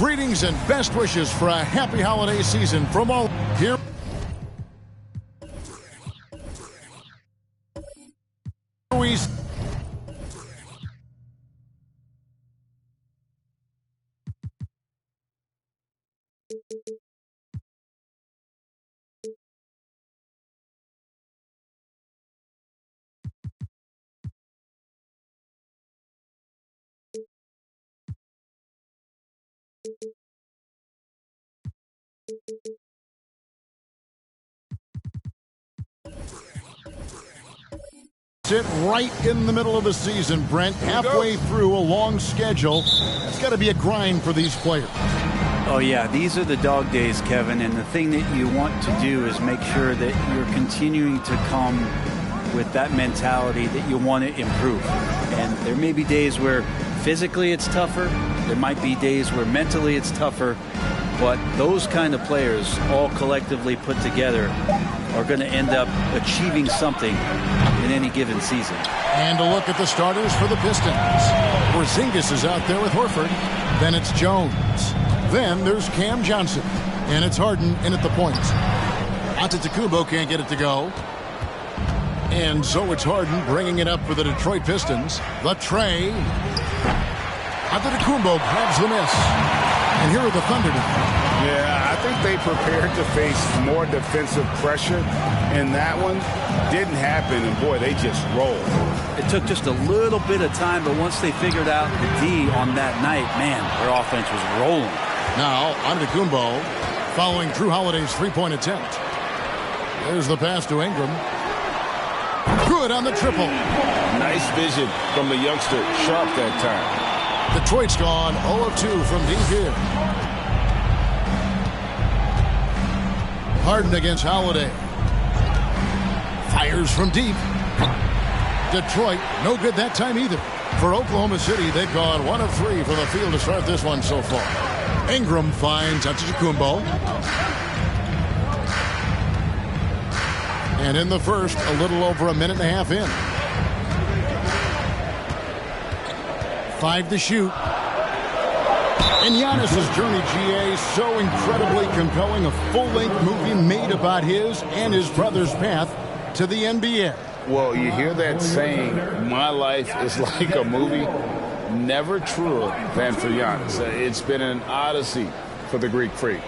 Greetings and best wishes for a happy holiday season from all here. We sit right in the middle of the season, Brent, halfway through a long schedule. It's got to be a grind for these players. Oh, yeah, these are the dog days, Kevin, and the thing that you want to do is make sure that you're continuing to come with that mentality that you want to improve. And there may be days where physically it's tougher. There might be days where mentally it's tougher. But those kind of players, all collectively put together, are going to end up achieving something in any given season. And a look at the starters for the Pistons. Porzingis is out there with Horford. Then it's Jones. Then there's Cam Johnson. And it's Harden in at the point. Antetokounmpo can't get it to go. And so it's Harden bringing it up for the Detroit Pistons. The tray. Antetokounmpo grabs the miss. And here are the Thunder now. Yeah, I think they prepared to face more defensive pressure, and that one didn't happen, and boy, they just rolled. It took just a little bit of time, but once they figured out the D on that night, man, their offense was rolling. Now, Antetokounmpo following Drew Holiday's three-point attempt. There's the pass to Ingram. Good on the triple. Nice vision from the youngster, sharp that time. Detroit's gone 0 of 2 from deep here. Harden against Holiday. Fires from deep. Detroit, no good that time either. For Oklahoma City, they've gone 1 of 3 from the field to start this one so far. Ingram finds Antetokounmpo. And in the first, a little over a minute and a half in. 5 to shoot. And Giannis's journey, GA, so incredibly compelling. A full-length movie made about his and his brother's path to the NBA. Well, you hear that saying, my life is like a movie. Never truer than for Giannis. It's been an odyssey for the Greek freak.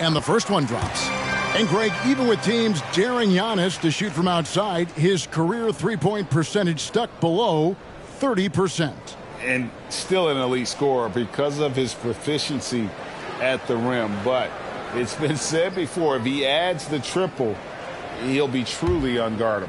And the first one drops. And Greg, even with teams daring Giannis to shoot from outside, his career three-point percentage stuck below 30%. And still an elite scorer because of his proficiency at the rim. But it's been said before, if he adds the triple, he'll be truly unguardable.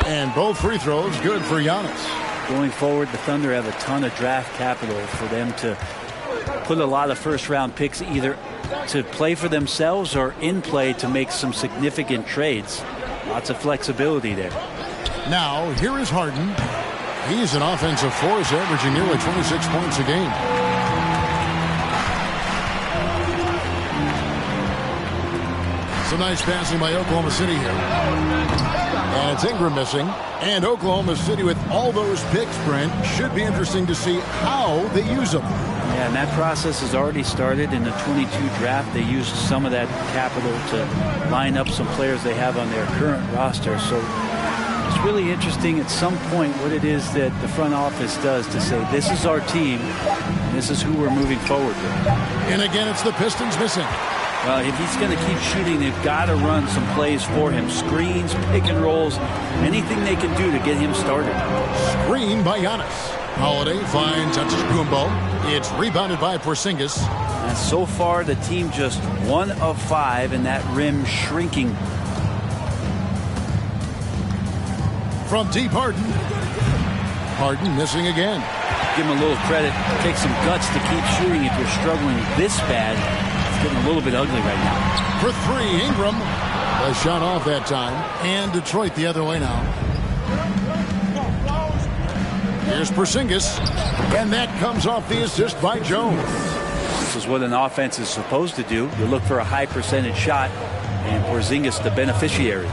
And both free throws good for Giannis. Going forward, the Thunder have a ton of draft capital for them to put a lot of first-round picks either to play for themselves or in play to make some significant trades. Lots of flexibility there. Now, here is Harden. He's an offensive force, averaging nearly 26 points a game. Some nice passing by Oklahoma City here. And it's Ingram missing. And Oklahoma City, with all those picks, Brent, should be interesting to see how they use them. Yeah, and that process has already started in the 22 draft. They used some of that capital to line up some players they have on their current roster. So it's really interesting at some point what it is that the front office does to say, this is our team, and this is who we're moving forward with. And again, it's the Pistons missing. Well, if he's going to keep shooting, they've got to run some plays for him. Screens, pick and rolls, anything they can do to get him started. Screen by Giannis. Holiday finds Antetokounmpo. It's rebounded by Porzingis. And so far, the team just 1 of 5, and that rim shrinking. From deep, Harden. Harden missing again. Give him a little credit. Take some guts to keep shooting if you're struggling this bad. Getting a little bit ugly right now. For three, Ingram. A shot off that time. And Detroit the other way now. Here's Porzingis. And that comes off the assist by Jones. This is what an offense is supposed to do. You look for a high percentage shot, and Porzingis the beneficiary.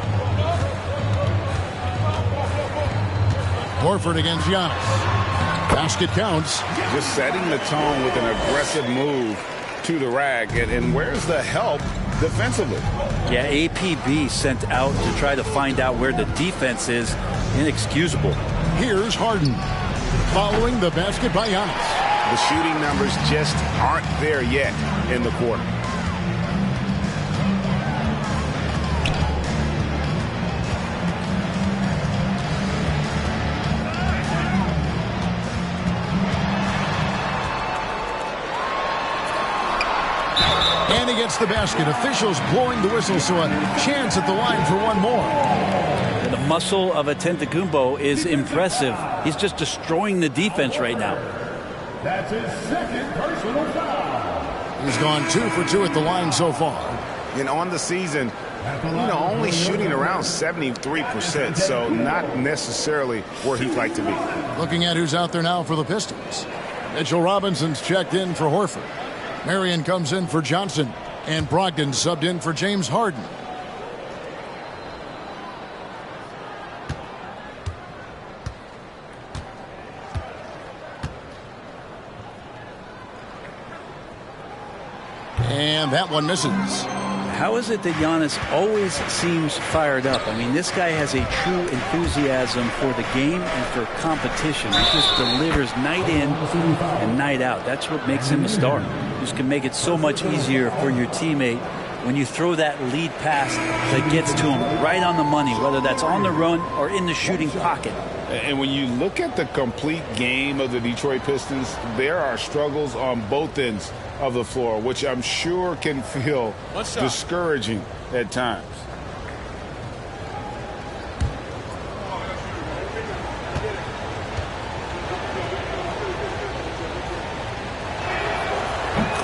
Horford against Giannis. Basket counts. Just setting the tone with an aggressive move to the rack, and where's the help defensively? Yeah, APB sent out to try to find out where the defense is. Inexcusable. Here's Harden following the basket by Giannis. The shooting numbers just aren't there yet in the quarter. And he gets the basket. Officials blowing the whistle, so a chance at the line for one more. The muscle of Antetokounmpo is impressive. He's just destroying the defense right now. That's his second personal foul. He's gone 2 for 2 at the line so far. And on the season, only shooting around 73%, so not necessarily where he'd like to be. Looking at who's out there now for the Pistons. Mitchell Robinson's checked in for Horford. Marion comes in for Johnson, and Brogdon subbed in for James Harden. And that one misses. How is it that Giannis always seems fired up? I mean, this guy has a true enthusiasm for the game and for competition. He just delivers night in and night out. That's what makes him a star. Just can make it so much easier for your teammate when you throw that lead pass that gets to him right on the money, whether that's on the run or in the shooting pocket. And when you look at the complete game of the Detroit Pistons, there are struggles on both ends of the floor, which I'm sure can feel discouraging at times.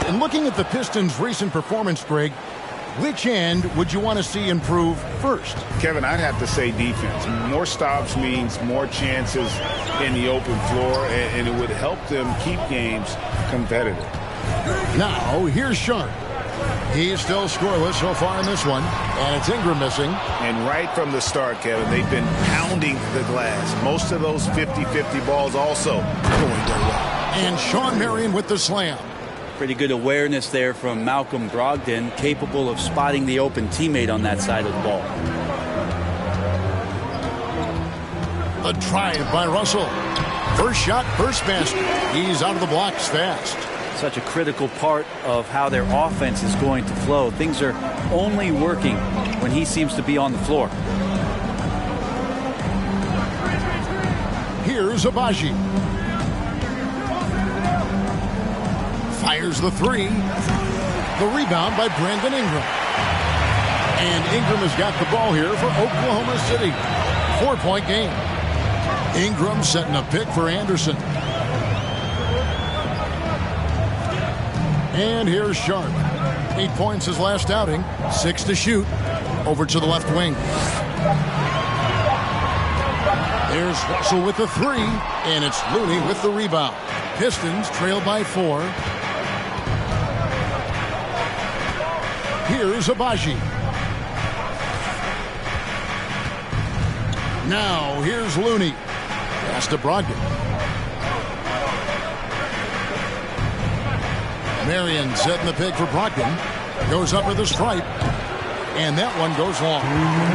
And looking at the Pistons' recent performance, Greg, which end would you want to see improve first? Kevin, I'd have to say defense. More stops means more chances in the open floor, and it would help them keep games competitive. Now, here's Sharp. He's still scoreless so far in this one, and it's Ingram missing. And right from the start, Kevin, they've been pounding the glass. Most of those 50-50 balls also going their way. And Shawn Marion with the slam. Pretty good awareness there from Malcolm Brogdon, capable of spotting the open teammate on that side of the ball. A drive by Russell. First shot, first basket. He's out of the blocks fast. Such a critical part of how their offense is going to flow. Things are only working when he seems to be on the floor. Here's Abaji. Fires the three. The rebound by Brandon Ingram. And Ingram has got the ball here for Oklahoma City. 4-point game. Ingram setting a pick for Anderson. And here's Sharp. 8 points his last outing. 6 to shoot. Over to the left wing. There's Russell with the three. And it's Looney with the rebound. Pistons trail by 4. Here's Abaji. Now here's Looney. Pass to Brogdon. Marion setting the pick for Brogdon. Goes up with a stripe. And that one goes long.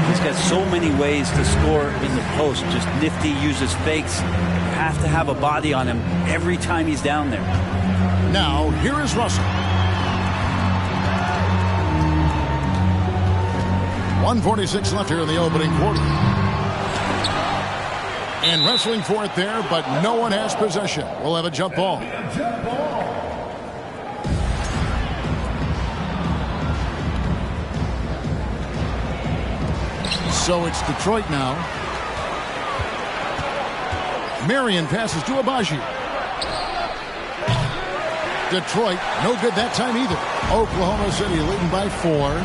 He's got so many ways to score in the post. Just nifty, uses fakes. You have to have a body on him every time he's down there. Now here is Russell. 1:46 left here in the opening quarter. And wrestling for it there, but no one has possession. We'll have a jump ball. So it's Detroit now. Marion passes to Abaji. Detroit, no good that time either. Oklahoma City leading by 4.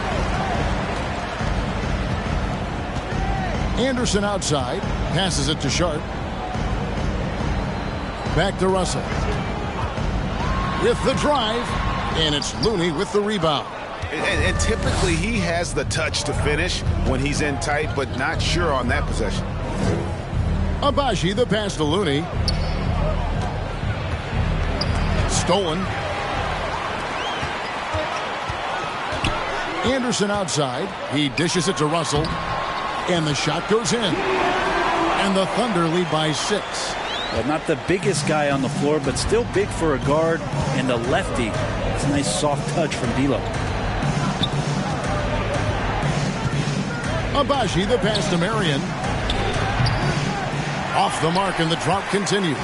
Anderson outside. Passes it to Sharp. Back to Russell. With the drive. And it's Looney with the rebound. And typically he has the touch to finish when he's in tight, but not sure on that possession. Abaji, the pass to Looney. Stolen. Anderson outside. He dishes it to Russell. And the shot goes in. And the Thunder lead by 6. Well, not the biggest guy on the floor, but still big for a guard and a lefty. It's a nice soft touch from D'Lo. Abaji, the pass to Marion. Off the mark, and the drop continues.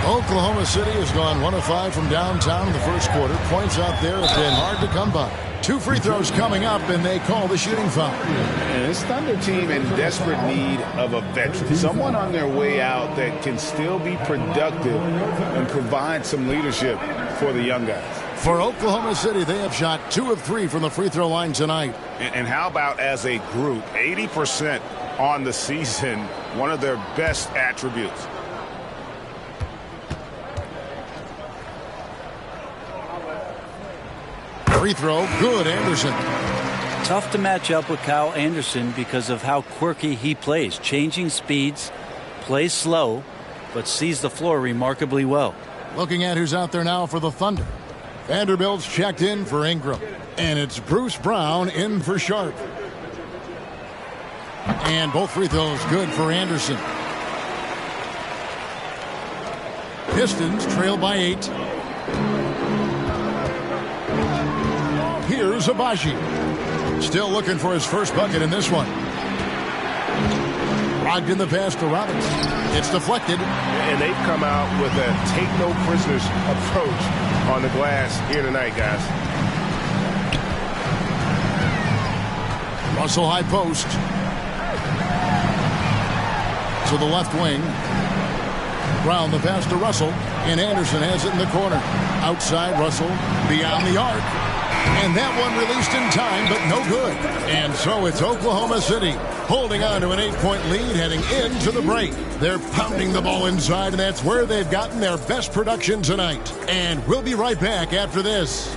Oklahoma City has gone 1 of 5 from downtown in the first quarter. Points out there have been hard to come by. 2 free throws coming up, and they call the shooting foul. And this Thunder team in desperate need of a veteran. Someone on their way out that can still be productive and provide some leadership for the young guys. For Oklahoma City, they have shot 2 of 3 from the free throw line tonight. And how about as a group? 80% on the season, one of their best attributes. Free throw, good, Anderson. Tough to match up with Kyle Anderson because of how quirky he plays. Changing speeds, plays slow, but sees the floor remarkably well. Looking at who's out there now for the Thunder. Vanderbilt's checked in for Ingram. And it's Bruce Brown in for Sharp. And both free throws good for Anderson. Pistons trail by 8. Here's Abaji. Still looking for his first bucket in this one. Brogdon the pass to Robinson. It's deflected. And they've come out with a take-no-prisoners approach on the glass here tonight, guys. Russell high post. To the left wing. Brown the pass to Russell. And Anderson has it in the corner. Outside, Russell beyond the arc. And that one released in time, but no good. And so it's Oklahoma City holding on to an 8-point lead heading into the break. They're pounding the ball inside, and that's where they've gotten their best production tonight. And we'll be right back after this.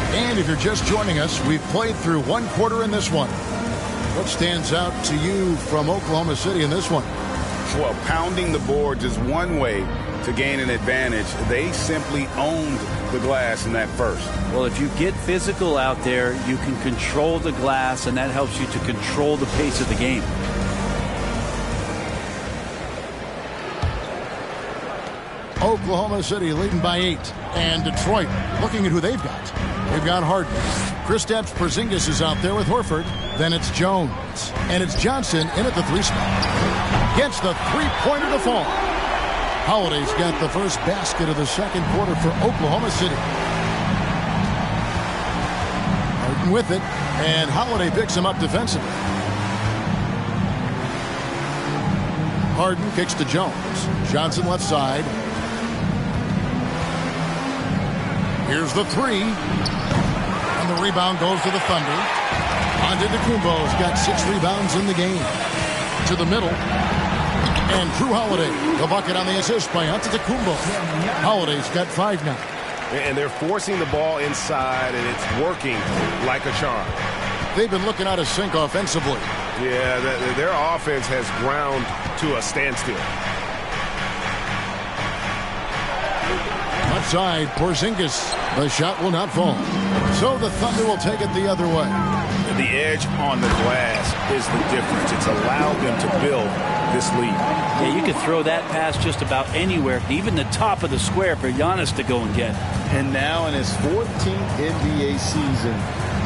And if you're just joining us, we've played through one quarter in this one. What stands out to you from Oklahoma City in this one? Well, pounding the boards is one way to gain an advantage. They simply owned the glass in that first. Well, if you get physical out there, you can control the glass, and that helps you to control the pace of the game. Oklahoma City leading by 8. And Detroit looking at who they've got. They've got Harden. Kristaps Porzingis is out there with Horford. Then it's Jones. And it's Johnson in at the 3 spot. Gets the three-pointer to fall. Holiday's got the first basket of the second quarter for Oklahoma City. Harden with it. And Holiday picks him up defensively. Harden kicks to Jones. Johnson left side. Here's the 3. And the rebound goes to the Thunder. Antetokounmpo's got 6 rebounds in the game. To the middle. And Drew Holiday, the bucket on the assist by Antetokounmpo. Holiday's got 5 now. And they're forcing the ball inside, and it's working like a charm. They've been looking out of sync offensively. Yeah, their offense has ground to a standstill. Left side, Porzingis. The shot will not fall. So the Thunder will take it the other way. The edge on the glass is the difference. It's allowed them to build this lead. Yeah, you could throw that pass just about anywhere, even the top of the square for Giannis to go and get. And now in his 14th NBA season,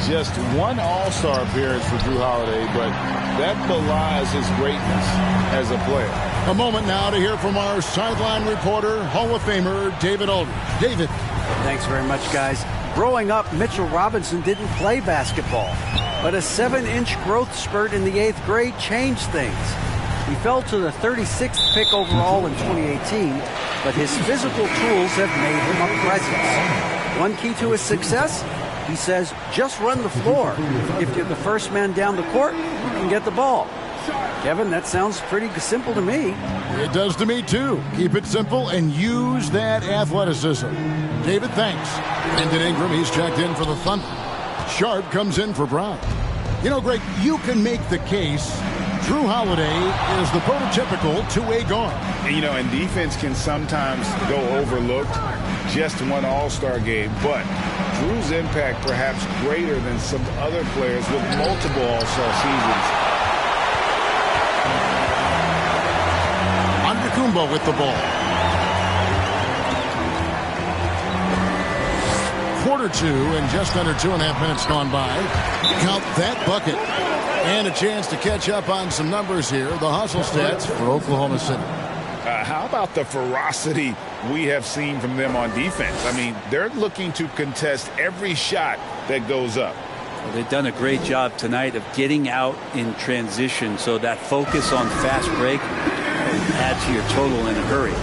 just one All-Star appearance for Drew Holiday, but that belies his greatness as a player. A moment now to hear from our sideline reporter, Hall of Famer David Aldridge. David. Thanks very much, guys. Growing up, Mitchell Robinson didn't play basketball, but a 7-inch growth spurt in the 8th grade changed things. He fell to the 36th pick overall in 2018, but his physical tools have made him a presence. One key to his success, he says, just run the floor. If you're the first man down the court, you can get the ball. Kevin, that sounds pretty simple to me. It does to me, too. Keep it simple and use that athleticism. David, thanks. Brandon Ingram, he's checked in for the Thunder. Sharp comes in for Brown. You know, Greg, you can make the case Drew Holiday is the prototypical two-way guard. And defense can sometimes go overlooked. Just one All-Star game, but Drew's impact perhaps greater than some other players with multiple All-Star seasons. Antetokounmpo with the ball. Quarter 2 and just under 2.5 minutes gone by. Count that bucket. And a chance to catch up on some numbers here. The hustle stats for Oklahoma City. How about the ferocity we have seen from them on defense? I mean, they're looking to contest every shot that goes up. Well, they've done a great job tonight of getting out in transition, so that focus on fast break adds to your total in a hurry.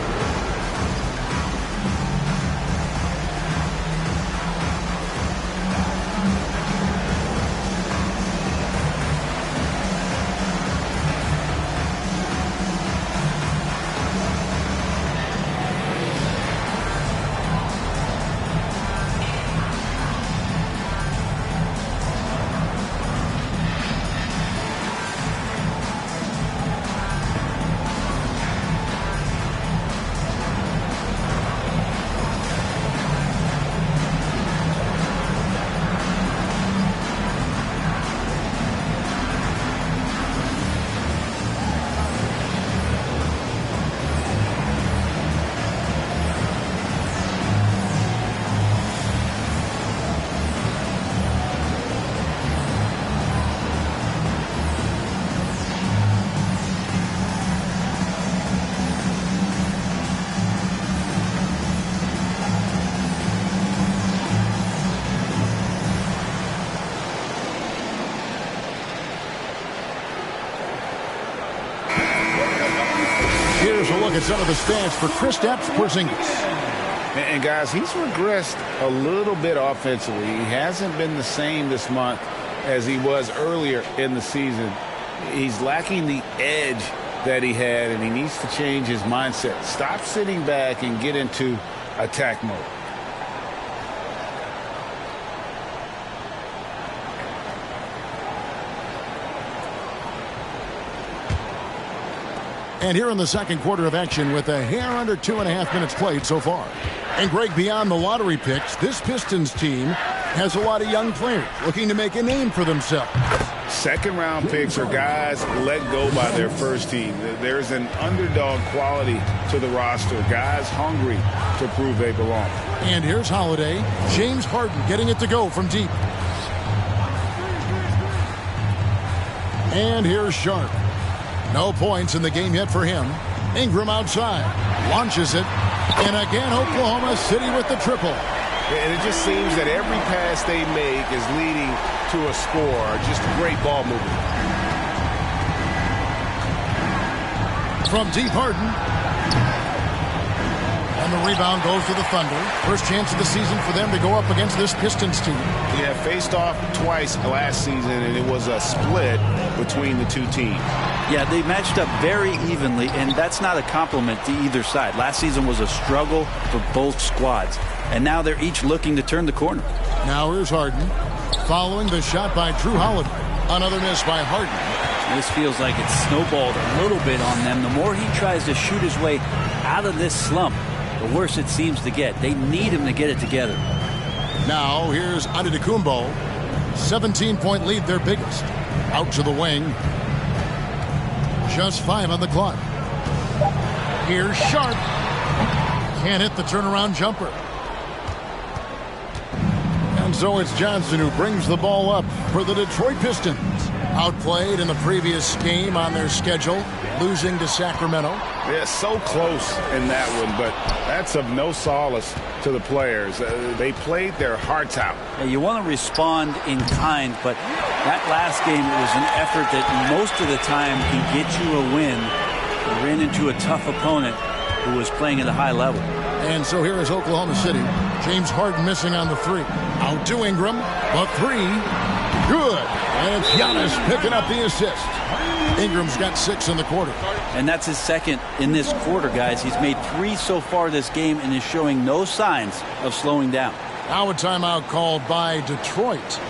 gets out of the stands for Kristaps Porzingis. And guys, he's regressed a little bit offensively. He hasn't been the same this month as he was earlier in the season. He's lacking the edge that he had, and he needs to change his mindset. Stop sitting back and get into attack mode. And here in the second quarter of action with a hair under 2.5 minutes played so far. And Greg, beyond the lottery picks, this Pistons team has a lot of young players looking to make a name for themselves. Second-round picks are guys let go by their first team. There's an underdog quality to the roster. Guys hungry to prove they belong. And here's Holiday. James Harden getting it to go from deep. And here's Sharp. No points in the game yet for him. Ingram outside. Launches it. And again, Oklahoma City with the triple. And it just seems that every pass they make is leading to a score. Just great ball movement. From deep, Harden. And the rebound goes to the Thunder. First chance of the season for them to go up against this Pistons team. Yeah, faced off twice last season, and it was a split between the two teams. Yeah, they matched up very evenly, and that's not a compliment to either side. Last season was a struggle for both squads, and now they're each looking to turn the corner. Now here's Harden. Following the shot by Drew Holiday. Another miss by Harden. This feels like it's snowballed a little bit on them. The more he tries to shoot his way out of this slump, the worse it seems to get. They need him to get it together. Now here's Antetokounmpo. 17-point lead, their biggest. Out to the wing. Just 5 on the clock. Here's Sharp. Can't hit the turnaround jumper. And so it's Johnson who brings the ball up for the Detroit Pistons. Outplayed in the previous game on their schedule, losing to Sacramento. Yeah, so close in that one, but that's of no solace to the players. They played their hearts out. Yeah, you want to respond in kind, but that last game was an effort that most of the time can get you a win. You ran into a tough opponent who was playing at a high level. And so here is Oklahoma City. James Harden missing on the 3. Out to Ingram. The 3. Good. And it's Giannis picking up the assist. Ingram's got 6 in the quarter. And that's his second in this quarter, guys. He's made 3 so far this game and is showing no signs of slowing down. Now a timeout called by Detroit.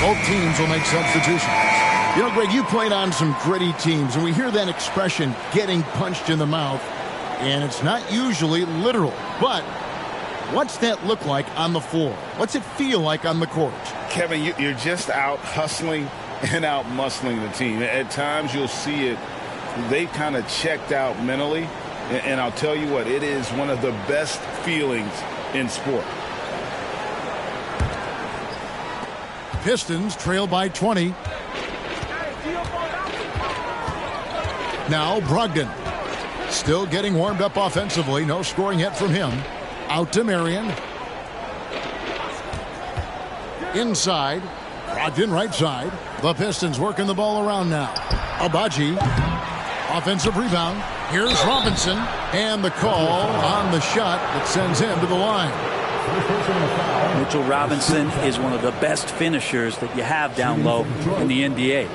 Both teams will make substitutions. You know, Greg, you played on some gritty teams, and we hear that expression, getting punched in the mouth, and it's not usually literal. But what's that look like on the floor? What's it feel like on the court? Kevin, you're just out hustling and out muscling the team. At times you'll see it. They kind of checked out mentally, and I'll tell you what, it is one of the best feelings in sport. Pistons trail by 20. Now Brogdon. Still getting warmed up offensively. No scoring yet from him. Out to Marion. inside. Brogdon right side. The Pistons working the ball around now. Abaji. Offensive rebound. Here's Robinson. And the call on the shot that sends him to the line. Mitchell Robinson is one of the best finishers that you have down low in the NBA.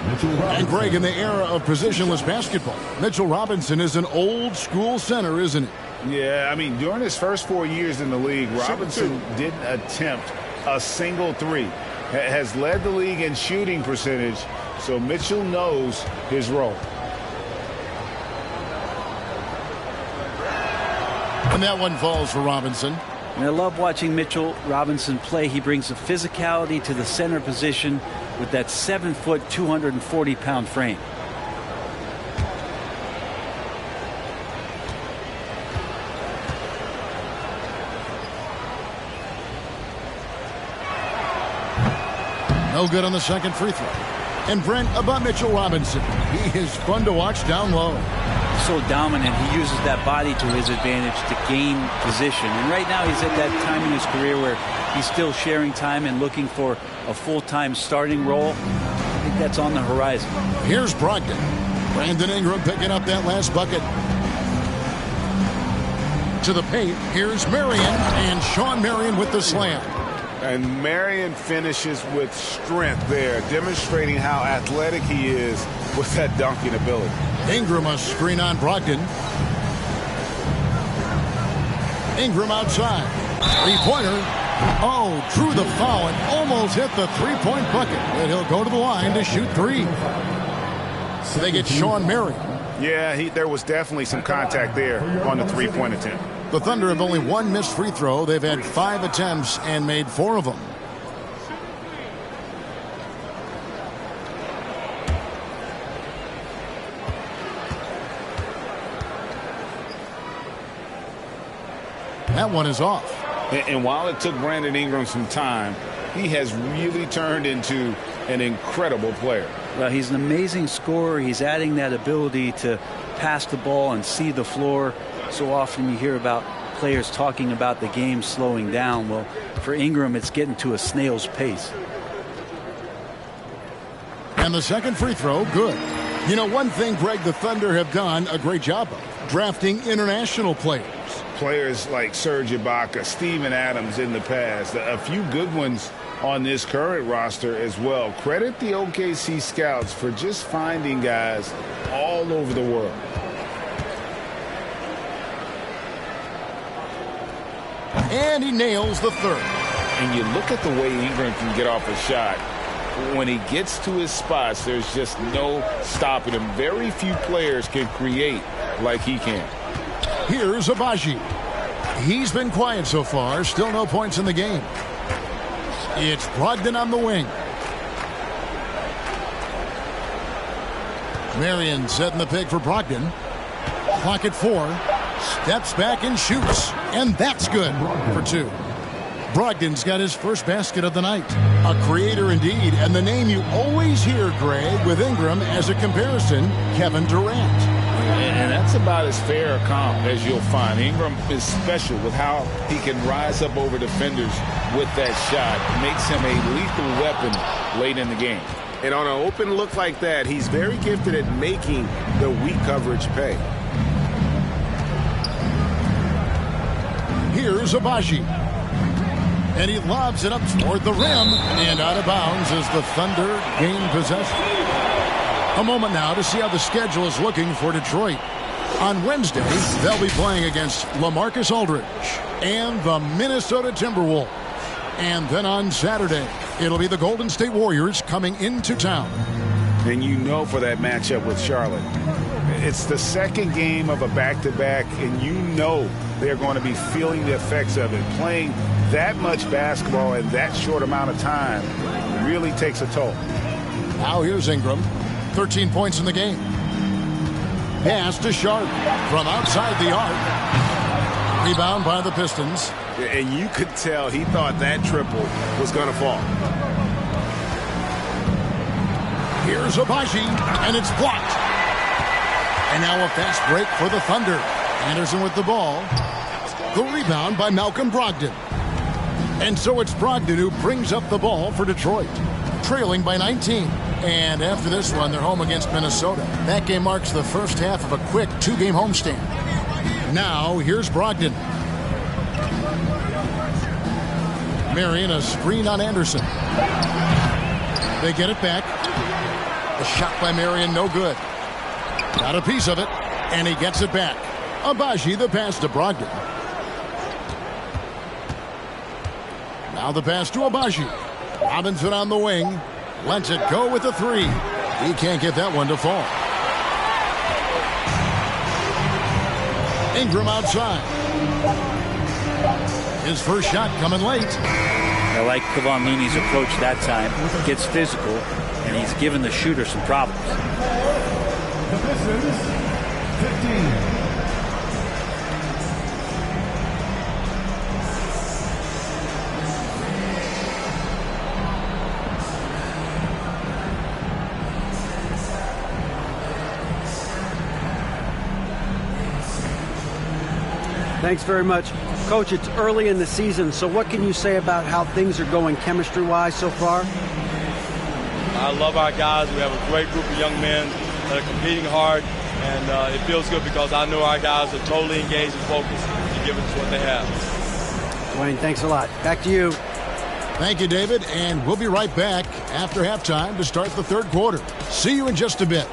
And Greg, in the era of positionless basketball, Mitchell Robinson is an old school center, isn't he? Yeah, I mean, during his first 4 years in the league, Robinson didn't attempt a single three. Has led the league in shooting percentage, so Mitchell knows his role. And that one falls for Robinson. And I love watching Mitchell Robinson play. He brings a physicality to the center position with that 7-foot, 240-pound frame. No good on the second free throw. And Brent, about Mitchell Robinson, he is fun to watch down low. So dominant. He uses that body to his advantage to gain position. And right now he's at that time in his career where he's still sharing time and looking for a full-time starting role. I think that's on the horizon. Here's Brogdon. Brandon Ingram picking up that last bucket. To the paint. Here's Marion. And Sean Marion with the slam. And Marion finishes with strength there, demonstrating how athletic he is with that dunking ability. Ingram a screen on Brogdon. Ingram outside. Three-pointer. Oh, drew the foul and almost hit the three-point bucket. And he'll go to the line to shoot three. So they get Sean Marion. Yeah, there was definitely some contact there on the three-point attempt. The Thunder have only one missed free throw. They've had 5 attempts and made 4 of them. That one is off. And while it took Brandon Ingram some time, he has really turned into an incredible player. Well, he's an amazing scorer. He's adding that ability to pass the ball and see the floor. So often you hear about players talking about the game slowing down. Well, for Ingram, it's getting to a snail's pace. And the second free throw, good. You know, one thing, Greg, the Thunder have done a great job of drafting international players. Players like Serge Ibaka, Steven Adams in the past, a few good ones on this current roster as well. Credit the OKC scouts for just finding guys all over the world. And he nails the third. And you look at the way Ingram can get off a shot. When he gets to his spots, there's just no stopping him. Very few players can create like he can. Here's Abaji. He's been quiet so far. Still no points in the game. It's Brogdon on the wing. Marion setting the pick for Brogdon. Clock at 4. Steps back and shoots. And that's good for 2. Brogdon's got his first basket of the night. A creator indeed. And the name you always hear, Greg, with Ingram as a comparison, Kevin Durant. And that's about as fair a comp as you'll find. Ingram is special with how he can rise up over defenders with that shot. Makes him a lethal weapon late in the game. And on an open look like that, he's very gifted at making the weak coverage pay. Here's Abaji. And he lobs it up toward the rim. And out of bounds as the Thunder gain possession. A moment now to see how the schedule is looking for Detroit. On Wednesday, they'll be playing against LaMarcus Aldridge and the Minnesota Timberwolves. And then on Saturday, it'll be the Golden State Warriors coming into town. And you know for that matchup with Charlotte, it's the second game of a back-to-back, and you know they're going to be feeling the effects of it. Playing that much basketball in that short amount of time really takes a toll. Now here's Ingram. 13 points in the game. Pass to Sharp from outside the arc. Rebound by the Pistons. And you could tell he thought that triple was going to fall. Here's Abaji, and it's blocked. And now a fast break for the Thunder. Anderson with the ball. The rebound by Malcolm Brogdon. And so it's Brogdon who brings up the ball for Detroit, trailing by 19. And after this one, they're home against Minnesota. That game marks the first half of a quick 2-game homestand. Now, here's Brogdon. Marion, a screen on Anderson. They get it back. A shot by Marion, no good. Got a piece of it, and he gets it back. Abaji, the pass to Brogdon. Now the pass to Abaji. Robinson on the wing. Lets it go with a 3. He can't get that one to fall. Ingram outside. His first shot coming late. I like Kevon Looney's approach that time. Gets physical, and he's given the shooter some problems. The Pistons, 15. Thanks very much. Coach, it's early in the season, so what can you say about how things are going chemistry-wise so far? I love our guys. We have a great group of young men that are competing hard, and it feels good because I know our guys are totally engaged and focused and giving us what they have. Wayne, thanks a lot. Back to you. Thank you, David, and we'll be right back after halftime to start the third quarter. See you in just a bit.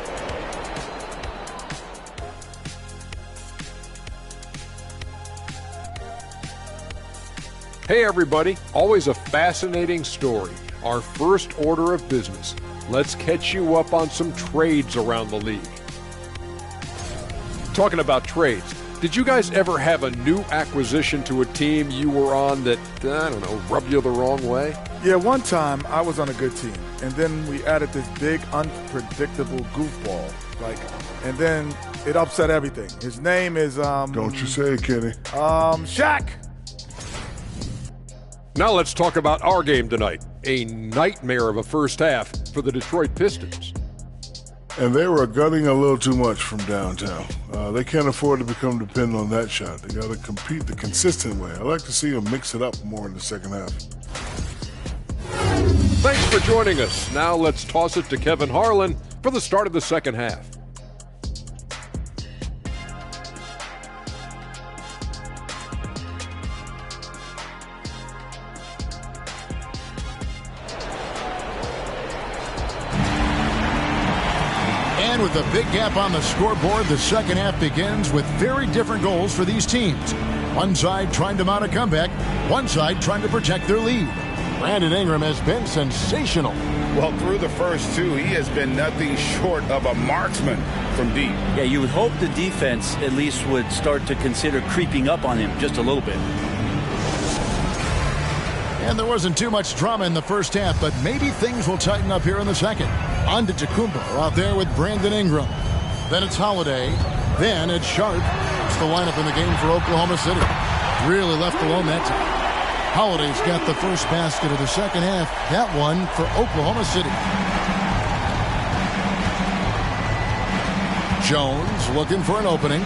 Hey everybody, always a fascinating story. Our first order of business. Let's catch you up on some trades around the league. Talking about trades, did you guys ever have a new acquisition to a team you were on that, I don't know, rubbed you the wrong way? Yeah, one time I was on a good team, and then we added this big, unpredictable goofball. And then it upset everything. His name is, Don't you say it, Kenny. Shaq! Now let's talk about our game tonight. A nightmare of a first half for the Detroit Pistons. And they were gunning a little too much from downtown. They can't afford to become dependent on that shot. They got to compete the consistent way. I like to see them mix it up more in the second half. Thanks for joining us. Now let's toss it to Kevin Harlan for the start of the second half. And with a big gap on the scoreboard, the second half begins with very different goals for these teams. One side trying to mount a comeback, one side trying to protect their lead. Brandon Ingram has been sensational. Well, through the first two, he has been nothing short of a marksman from deep. Yeah, you would hope the defense at least would start to consider creeping up on him just a little bit. And there wasn't too much drama in the first half, but maybe things will tighten up here in the second. On to Tacumbo out there with Brandon Ingram. Then it's Holiday. Then it's Sharp. It's the lineup in the game for Oklahoma City. Really left alone that time. Holiday's got the first basket of the second half. That one for Oklahoma City. Jones looking for an opening.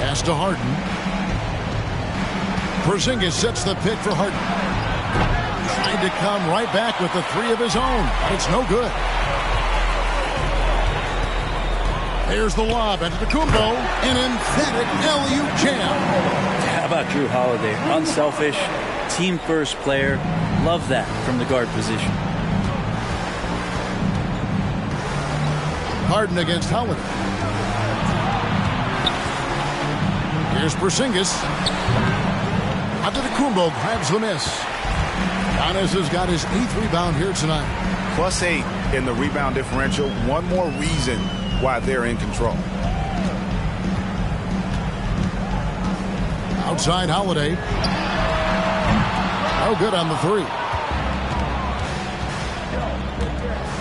Pass to Harden. Porzingis sets the pick for Harden. Trying to come right back with the three of his own. It's no good. There's the lob into Tacumbo. An emphatic alley-oop jam. How about Drew Holiday? Unselfish, team-first player. Love that from the guard position. Harden against Holiday. Here's Porzingis. Out to Tacumbo. Grabs the miss. Giannis has got his 8th rebound here tonight. +8 in the rebound differential. One more reason why they're in control. Outside Holiday. No good on the three.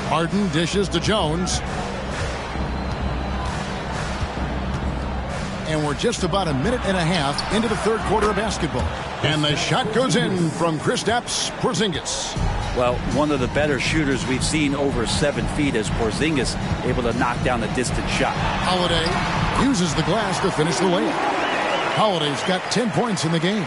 Harden dishes to Jones. And we're just about a minute and a half into the third quarter of basketball. And the shot goes in from Kristaps Porzingis. Well, one of the better shooters we've seen over 7 feet as Porzingis able to knock down a distant shot. Holiday uses the glass to finish the layup. Holiday's got 10 points in the game.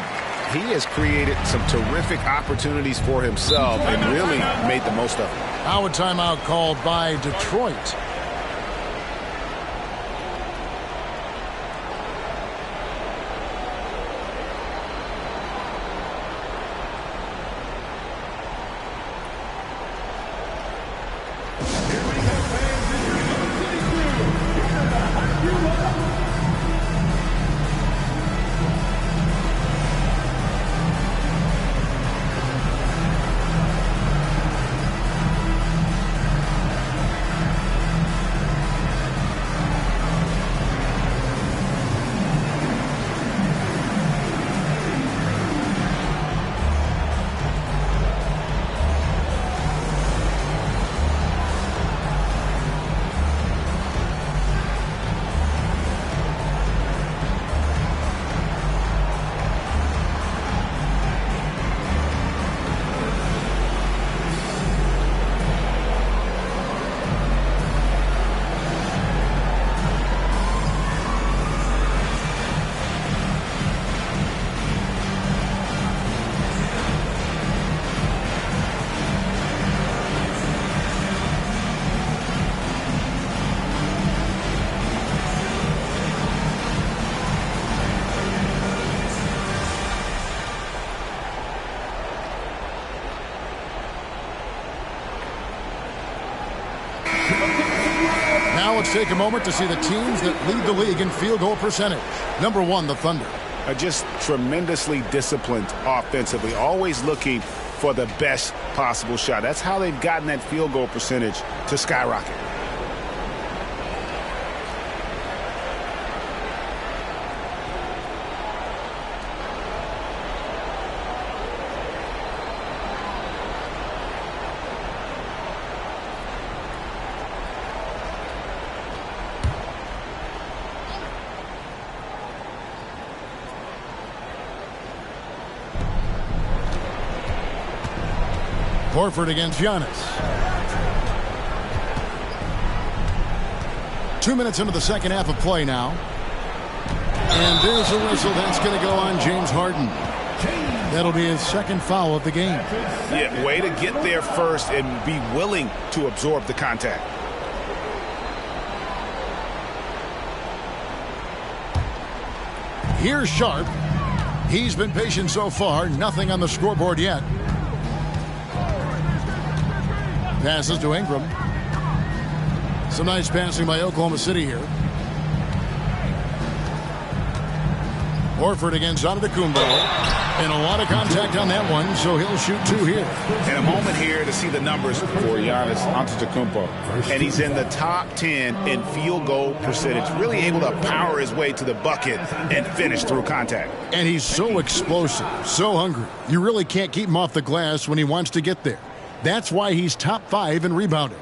he has created some terrific opportunities for himself and really made the most of it. Now a timeout called by Detroit. Now let's take a moment to see the teams that lead the league in field goal percentage. Number 1, the Thunder. Are just tremendously disciplined offensively, always looking for the best possible shot. That's how they've gotten that field goal percentage to skyrocket. Horford against Giannis. 2 minutes into the second half of play now. And there's a whistle. That's going to go on James Harden. That'll be his second foul of the game. Yeah, way to get there first and be willing to absorb the contact. Here's Sharp. He's been patient so far. Nothing on the scoreboard yet. Passes to Ingram. Some nice passing by Oklahoma City here. Horford against Antetokounmpo. And a lot of contact on that one, so he'll shoot 2 here. And a moment here to see the numbers for Giannis Antetokounmpo. And he's in the top 10 in field goal percentage. Really able to power his way to the bucket and finish through contact. And he's so explosive, so hungry. You really can't keep him off the glass when he wants to get there. That's why he's top 5 in rebounding.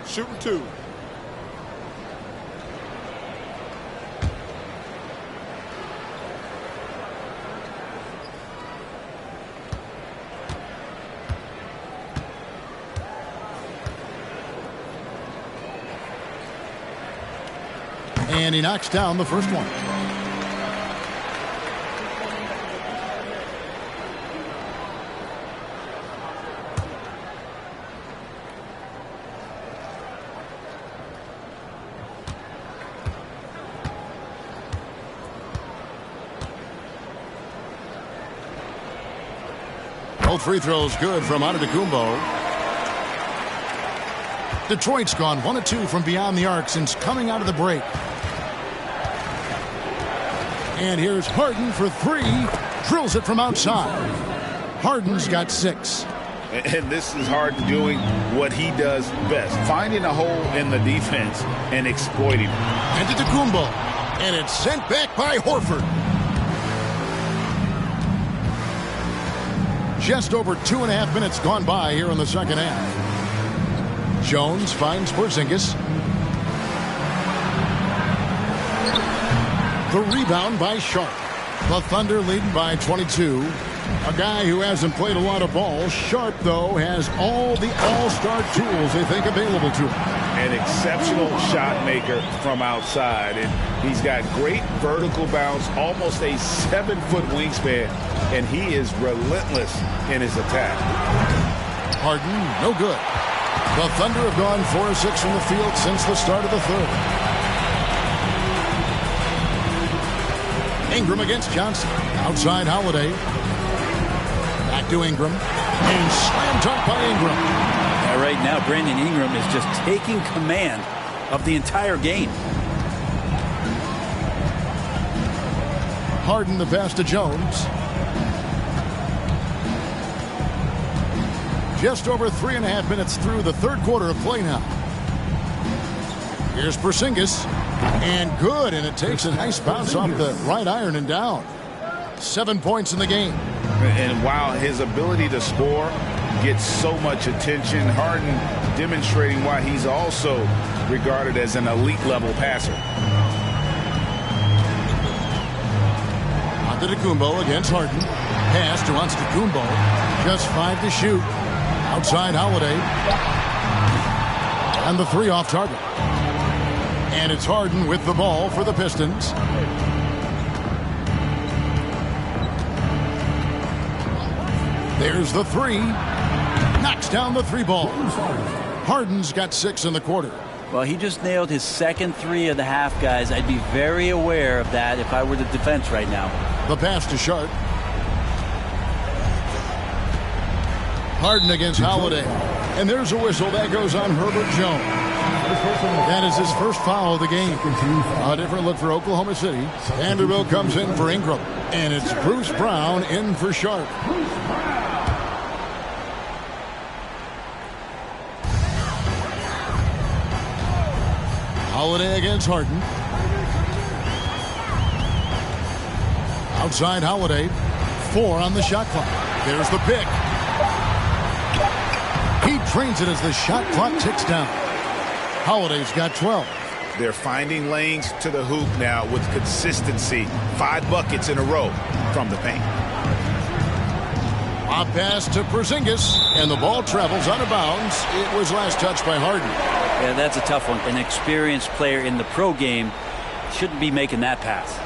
Shooting 2. And he knocks down the first one. Both free throws good from Antetokounmpo. Detroit's gone 1 of 2 from beyond the arc since coming out of the break. And here's Harden for 3. Drills it from outside. Harden's got 6. And this is Harden doing what he does best. Finding a hole in the defense and exploiting it. Antetokounmpo. And it's sent back by Horford. Just over 2.5 minutes gone by here in the second half. Jones finds Porzingis. The rebound by Sharp. The Thunder leading by 22. A guy who hasn't played a lot of ball. Sharp, though, has all the all-star tools they think available to him. An exceptional shot maker from outside. And he's got great vertical bounce, almost a 7-foot wingspan, and he is relentless in his attack. Harden, no good. The Thunder have gone 4 of 6 from the field since the start of the third. Ingram against Johnson. Outside Holiday. Back to Ingram. And slam dunk by Ingram. Yeah, right now, Brandon Ingram is just taking command of the entire game. Harden the pass to Jones. Just over 3.5 minutes through the third quarter of play now. Here's Porzingis. And good, and it takes a nice bounce off the right iron and down. 7 points in the game. And while his ability to score gets so much attention, Harden demonstrating why he's also regarded as an elite level passer. Antetokounmpo against Harden. Pass to Antetokounmpo. Just 5 to shoot. Outside Holiday. And the 3 off target. And it's Harden with the ball for the Pistons. There's the 3. Knocks down the 3 ball. Harden's got 6 in the quarter. Well, he just nailed his second 3 of the half, guys. I'd be very aware of that if I were the defense right now. The pass to Sharp. Harden against Holiday. And there's a whistle that goes on Herbert Jones. That is his first foul of the game. A different look for Oklahoma City. Vanderbilt comes in for Ingram. And it's Bruce Brown in for Sharp. Holiday against Harden. Outside Holiday. 4 on the shot clock. There's the pick. He trains it as the shot clock ticks down. Holiday's got 12. They're finding lanes to the hoop now with consistency. 5 buckets in a row from the paint. A pass to Porzingis, and the ball travels out of bounds. It was last touched by Harden. Yeah, that's a tough one. An experienced player in the pro game shouldn't be making that pass.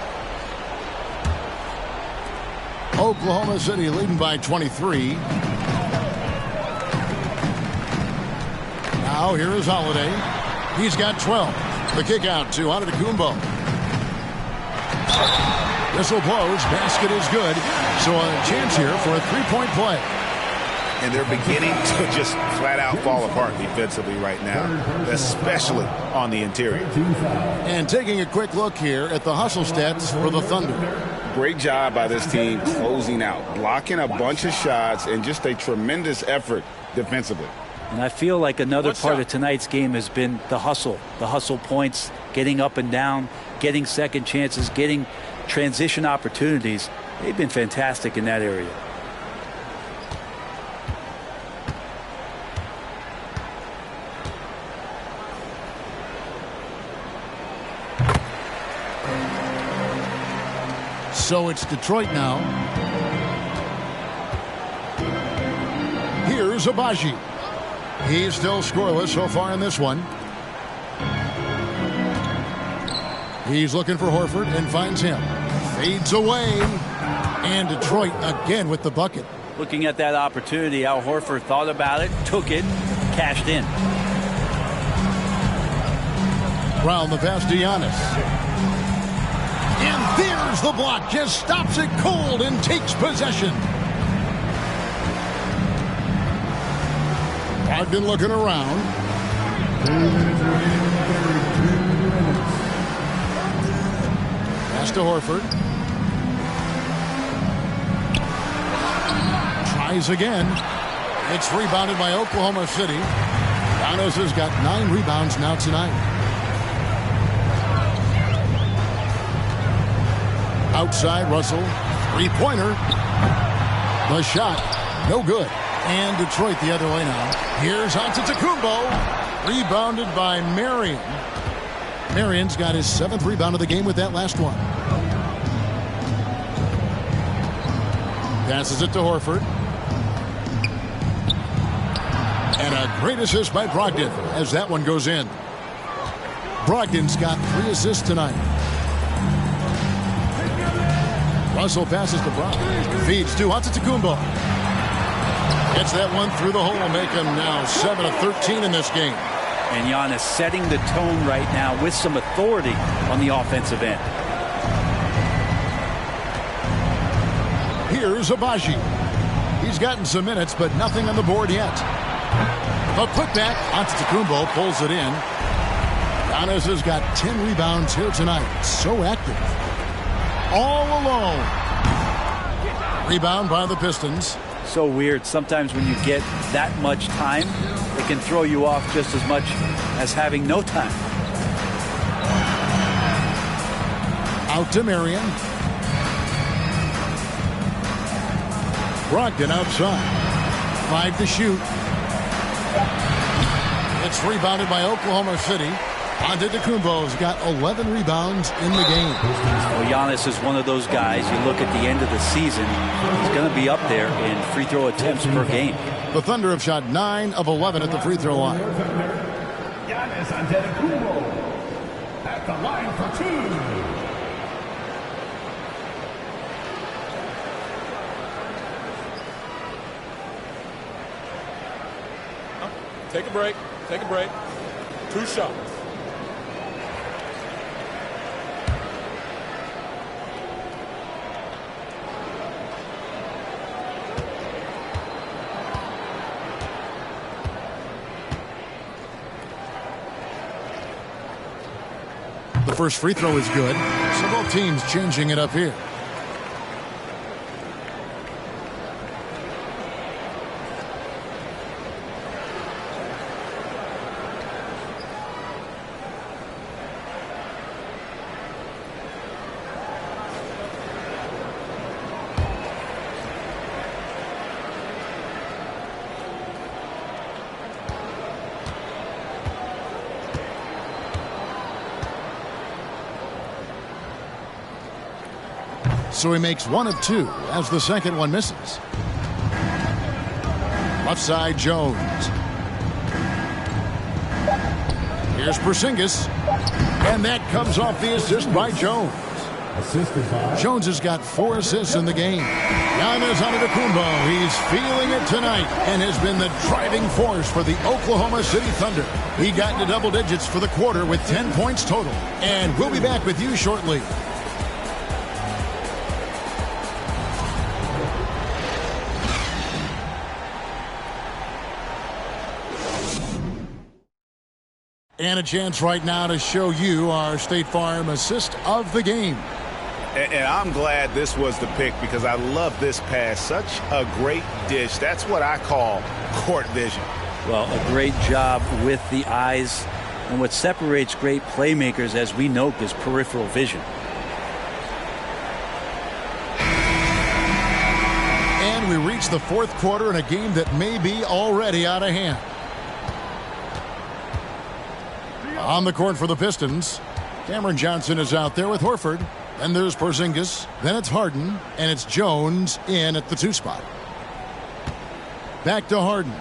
Oklahoma City leading by 23. Now here is Holiday. He's got 12. The kick out to Antetokounmpo. Whistle blows. Basket is good. So a chance here for a 3-point play. And they're beginning to just flat out fall apart defensively right now, especially on the interior. And taking a quick look here at the hustle stats for the Thunder. Great job by this team closing out, blocking a bunch of shots, and just a tremendous effort defensively. And I feel like another part of tonight's game has been the hustle points, getting up and down, getting second chances, getting transition opportunities. They've been fantastic in that area. So it's Detroit now. Here's Abaji. He's still scoreless so far in this one. He's looking for Horford and finds him. Fades away. And Detroit again with the bucket. Looking at that opportunity, Al Horford thought about it, took it, cashed in. Brown the pass to Giannis. And there's the block. Just stops it cold and takes possession. Brogdon looking around. 2 minutes remaining in the third. 2 minutes. Pass to Horford. Tries again. It's rebounded by Oklahoma City. Giannis has got 9 rebounds now tonight. Outside Russell. 3-pointer. The shot. No good. And Detroit the other way now. Here's Antetokounmpo. Rebounded by Marion. Marion's got his 7th rebound of the game with that last one. Passes it to Horford. And a great assist by Brogdon as that one goes in. Brogdon's got 3 assists tonight. Russell passes to Brogdon. Feeds to Antetokounmpo. Gets that one through the hole, make him now 7 of 13 in this game. And Giannis setting the tone right now with some authority on the offensive end. Here's Abaji. He's gotten some minutes, but nothing on the board yet. A putback. Antetokounmpo pulls it in. Giannis has got 10 rebounds here tonight. So active. All alone. Rebound by the Pistons. So weird. Sometimes when you get that much time, it can throw you off just as much as having no time. Out to Marion. Brogdon outside. 5 to shoot. It's rebounded by Oklahoma City. Antetokounmpo's got 11 rebounds in the game. Well, Giannis is one of those guys, you look at the end of the season, he's going to be up there in free throw attempts per game. The Thunder have shot 9 of 11 at the free throw line. Giannis Antetokounmpo at the line for 2. Take a break. Take a break. 2 shots. The first free throw is good. So both teams changing it up here. So he makes 1 of 2 as the second one misses. Left side, Jones. Here's Porzingis. And that comes off the assist by Jones. Jones has got 4 assists in the game. Giannis Antetokounmpo, he's feeling it tonight and has been the driving force for the Oklahoma City Thunder. He got into double digits for the quarter with 10 points total. And we'll be back with you shortly. And a chance right now to show you our State Farm assist of the game. And I'm glad this was the pick because I love this pass. Such a great dish. That's what I call court vision. Well, a great job with the eyes. And what separates great playmakers, as we know, is peripheral vision. And we reach the 4th quarter in a game that may be already out of hand. On the court for the Pistons, Cameron Johnson is out there with Horford. And there's Porzingis. Then it's Harden. And it's Jones in at the 2 spot. Back to Harden.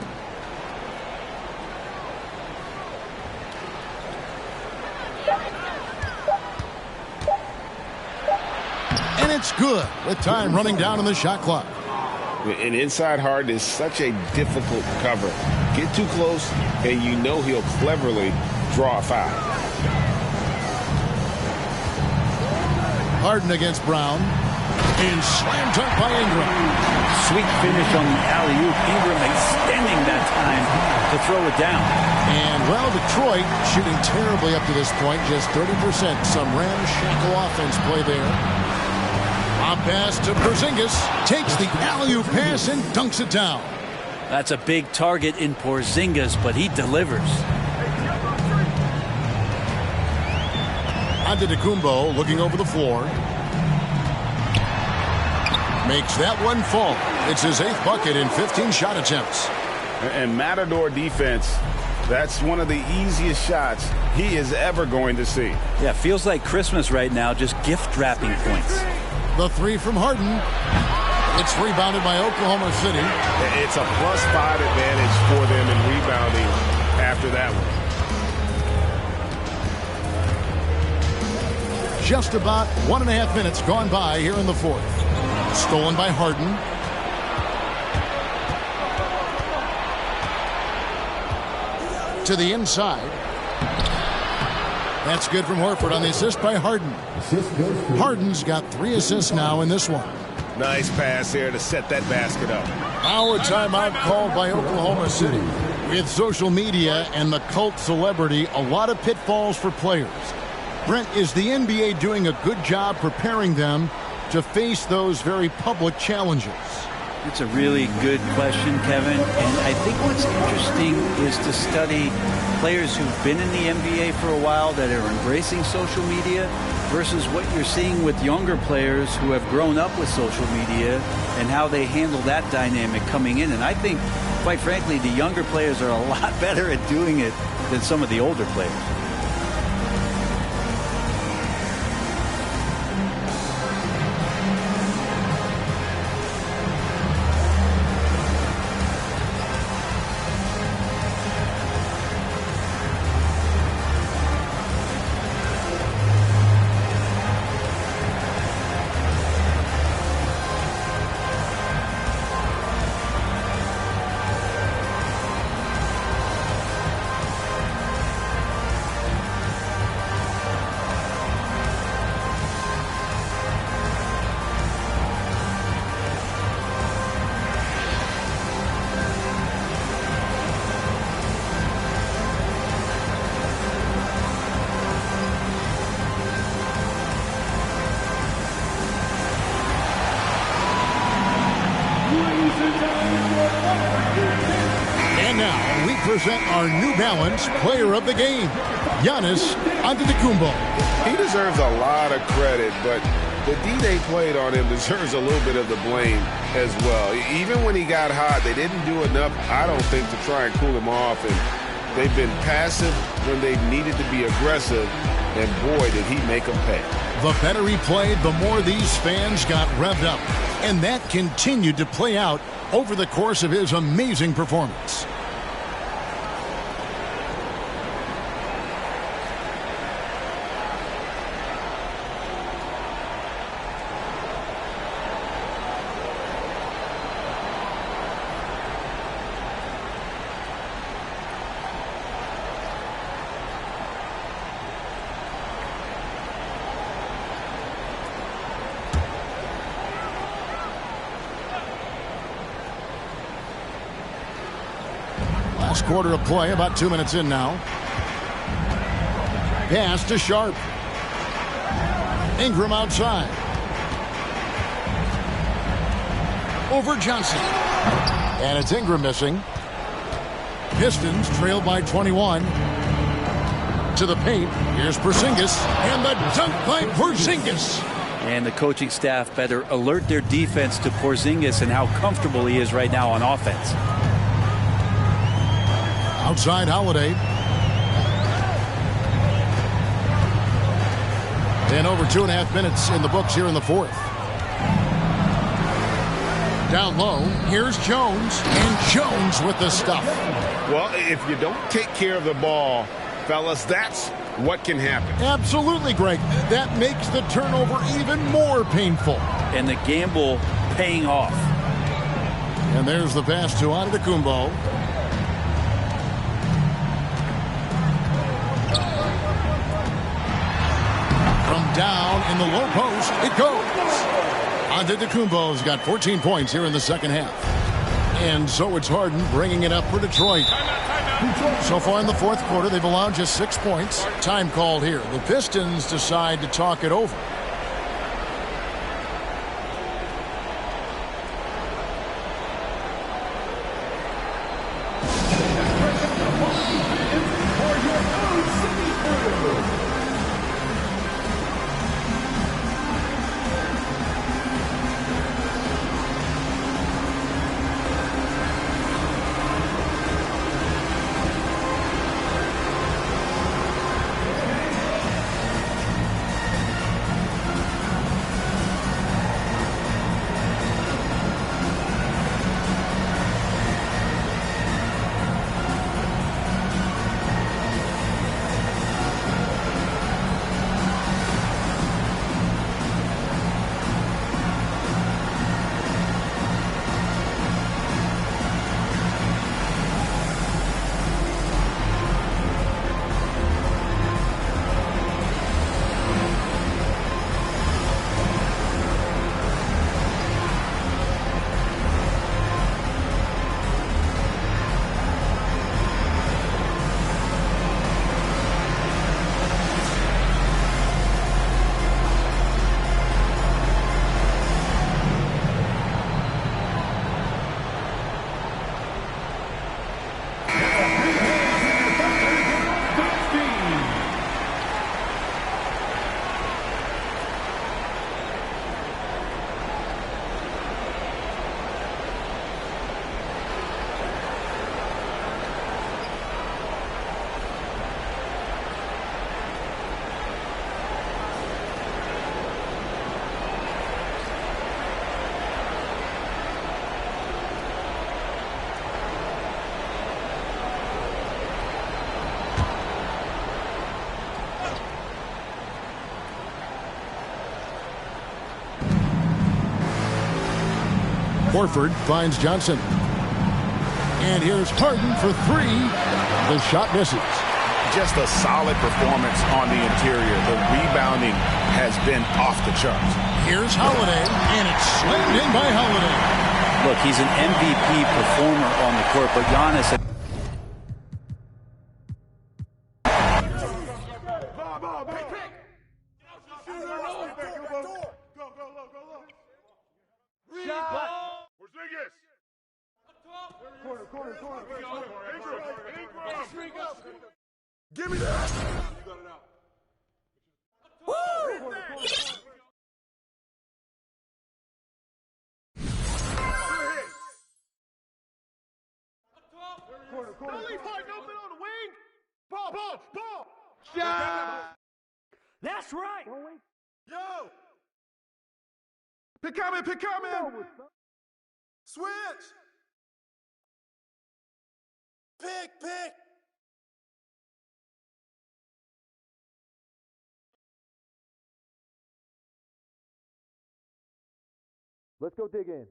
And it's good with time running down on the shot clock. An inside Harden is such a difficult cover. Get too close, and you know he'll cleverly draw a foul. Harden against Brown. And slammed up by Ingram. Sweet finish on the alley-oop. Ingram extending that time to throw it down. And, well, Detroit shooting terribly up to this point. Just 30%. Some ramshackle offense play there. A pass to Porzingis. Takes the alley-oop pass and dunks it down. That's a big target in Porzingis, but he delivers. Antetokounmpo looking over the floor. Makes that one fall. It's his 8th bucket in 15 shot attempts. And Matador defense, that's one of the easiest shots he is ever going to see. Yeah, feels like Christmas right now, just gift wrapping points. The 3 from Harden. It's rebounded by Oklahoma City. It's a +5 advantage for them in rebounding after that one. Just about 1.5 minutes gone by here in the fourth. Stolen by Harden. To the inside. That's good from Horford on the assist by Harden. Harden's got 3 assists now in this one. Nice pass there to set that basket up. Now a timeout called by Oklahoma City. With social media and the cult celebrity, a lot of pitfalls for players. Brent, is the NBA doing a good job preparing them to face those very public challenges? It's a really good question, Kevin. And I think what's interesting is to study players who've been in the NBA for a while that are embracing social media versus what you're seeing with younger players who have grown up with social media and how they handle that dynamic coming in. And I think, quite frankly, the younger players are a lot better at doing it than some of the older players. And now we present our New Balance Player of the Game, Giannis Antetokounmpo. He deserves a lot of credit, but the D they played on him deserves a little bit of the blame as well. Even when he got hot, they didn't do enough, I don't think, to try and cool him off. And they've been passive when they needed to be aggressive, and boy, did he make them pay. The better he played, the more these fans got revved up. And that continued to play out over the course of his amazing performance. Last quarter of play, about 2 minutes in now. Pass to Sharp. Ingram outside. Over Johnson. And it's Ingram missing. Pistons trail by 21. To the paint. Here's Porzingis. And the dunk by Porzingis. And the coaching staff better alert their defense to Porzingis and how comfortable he is right now on offense. Outside Holiday. And over 2.5 minutes in the books here in the fourth. Down low, here's Jones. And Jones with the stuff. Well, if you don't take care of the ball, fellas, that's what can happen. Absolutely, Greg. That makes the turnover even more painful. And the gamble paying off. And there's the pass to Antetokounmpo. Down in the low post, it goes. Antetokounmpo's got 14 points here in the second half. And so it's Harden bringing it up for Detroit. So far in the fourth quarter, they've allowed just 6 points. Time called here. The Pistons decide to talk it over. Horford finds Johnson. And here's Harden for three. The shot misses. Just a solid performance on the interior. The rebounding has been off the charts. Here's Holiday, and it's slammed in by Holiday. Look, he's an MVP performer on the court, but Giannis... Give me that. Woo! Ball. Shot. That's right. Yo. Pick coming. Switch. Pick. Let's go dig in.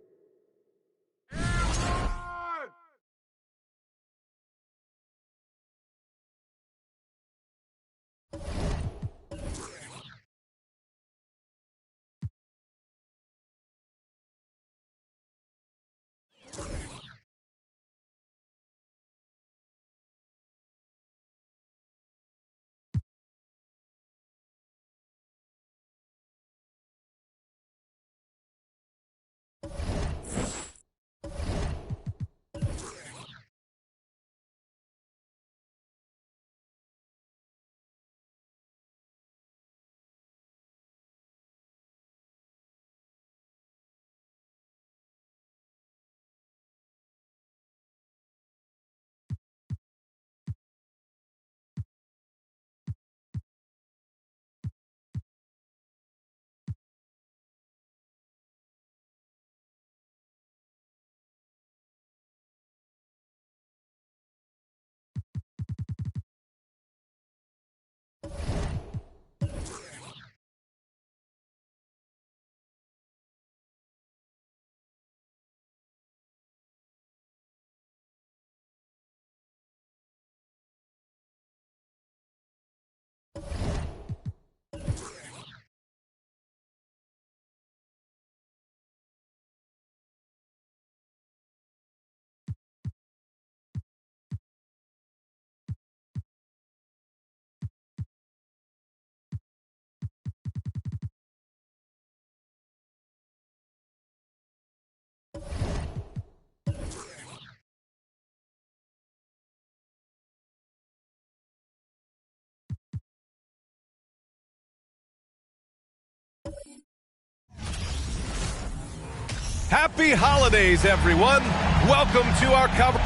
Happy holidays, everyone. Welcome to our cover.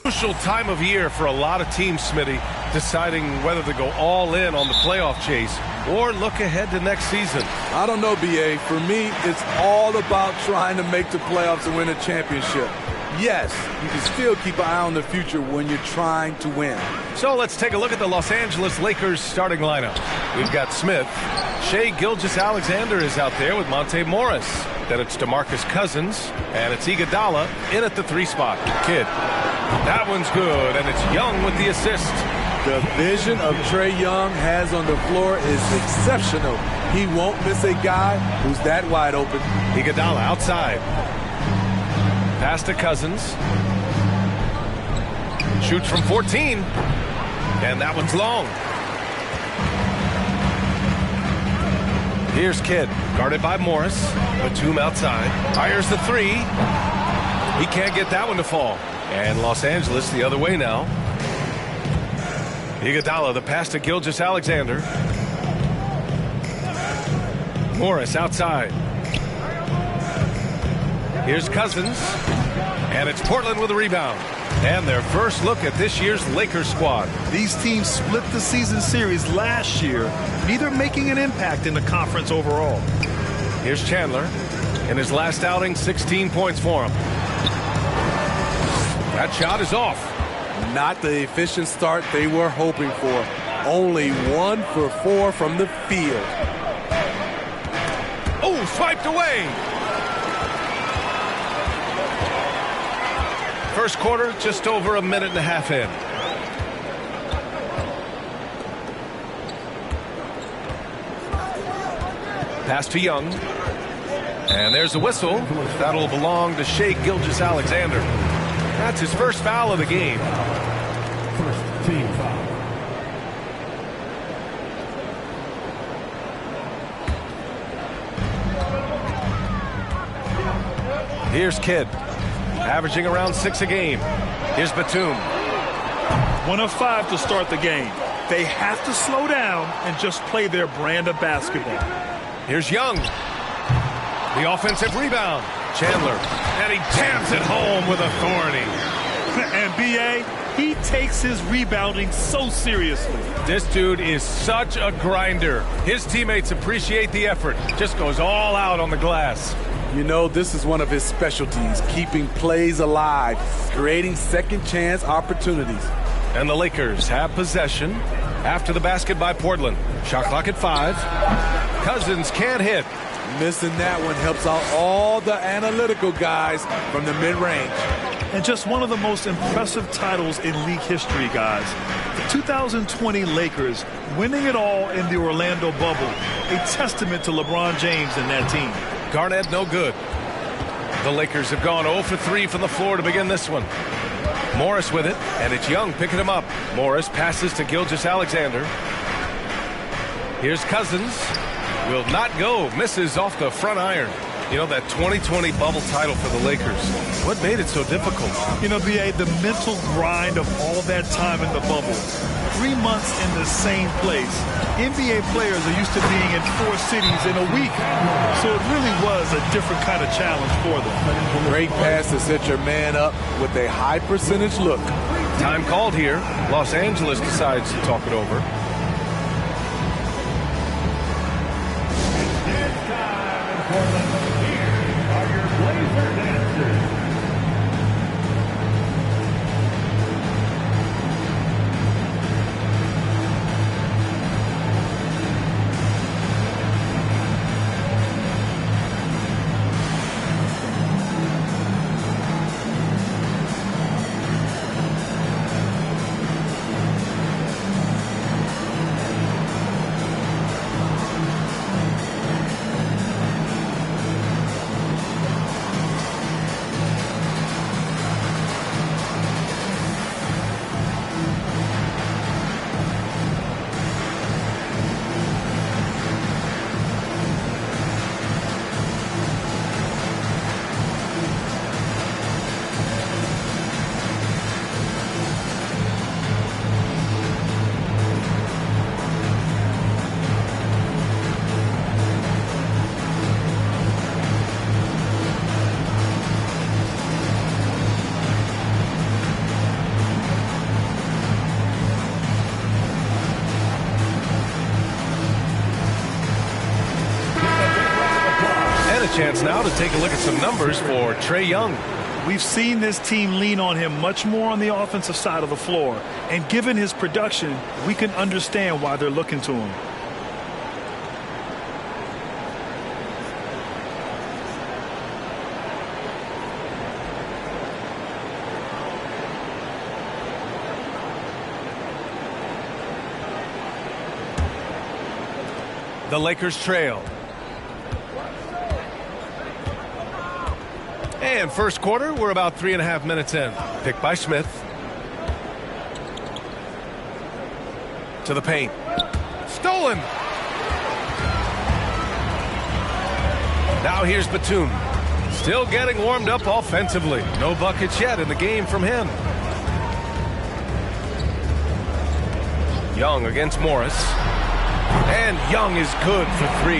Crucial time of year for a lot of teams, Smitty, deciding whether to go all in on the playoff chase or look ahead to next season. I don't know, BA. For me, it's all about trying to make the playoffs and win a championship. Yes, you can still keep an eye on the future when you're trying to win. So let's take a look at the Los Angeles Lakers starting lineup. We've got Smith. Shai Gilgeous-Alexander is out there with Monte Morris. Then it's DeMarcus Cousins, and it's Iguodala in at the 3 spot. Kid. That one's good, and it's Young with the assist. The vision of Trae Young has on the floor is exceptional. He won't miss a guy who's that wide open. Iguodala outside. Pass to Cousins. Shoots from 14. And that one's long. Here's Kidd, guarded by Morris. Batum outside. Fires the 3. He can't get that one to fall. And Los Angeles the other way now. Iguodala, the pass to Gilgeous-Alexander. Morris outside. Here's Cousins. And it's Portland with a rebound. And their first look at this year's Lakers squad. These teams split the season series last year, neither making an impact in the conference overall. Here's Chandler. In his last outing, 16 points for him. That shot is off. Not the efficient start they were hoping for. Only 1 for 4 from the field. Oh, swiped away. First quarter, just over a minute and a half in. Pass to Young. And there's a whistle. That'll belong to Shai Gilgeous-Alexander. That's his first foul of the game. First team foul. Here's Kidd, averaging around 6 a game. Here's Batum. 1 of 5 to start the game. They have to slow down and just play their brand of basketball. Here's Young. The offensive rebound. Chandler. And he jams it home with authority. And B.A., he takes his rebounding so seriously. This dude is such a grinder. His teammates appreciate the effort. Just goes all out on the glass. You know, this is one of his specialties, keeping plays alive, creating second chance opportunities. And the Lakers have possession after the basket by Portland. Shot clock at 5. Cousins can't hit. Missing that one helps out all the analytical guys from the mid-range. And just one of the most impressive titles in league history, guys. The 2020 Lakers winning it all in the Orlando bubble. A testament to LeBron James and that team. Garnett no good. The Lakers have gone 0 for 3 from the floor to begin this one. Morris with it, and it's Young picking him up. Morris passes to Gilgeous-Alexander. Here's Cousins. Will not go. Misses off the front iron. You know, that 2020 bubble title for the Lakers. What made it so difficult? You know, B.A., the mental grind of all that time in the bubble. 3 months in the same place. NBA players are used to being in 4 cities in a week. So it really was a different kind of challenge for them. Great pass to set your man up with a high percentage look. Time called here. Los Angeles decides to talk it over. Chance now to take a look at some numbers for Trae Young. We've seen this team lean on him much more on the offensive side of the floor. And given his production, we can understand why they're looking to him. The Lakers trail. And first quarter, we're about 3.5 minutes in. Picked by Smith. To the paint. Stolen. Now here's Batum. Still getting warmed up offensively. No buckets yet in the game from him. Young against Morris. And Young is good for 3.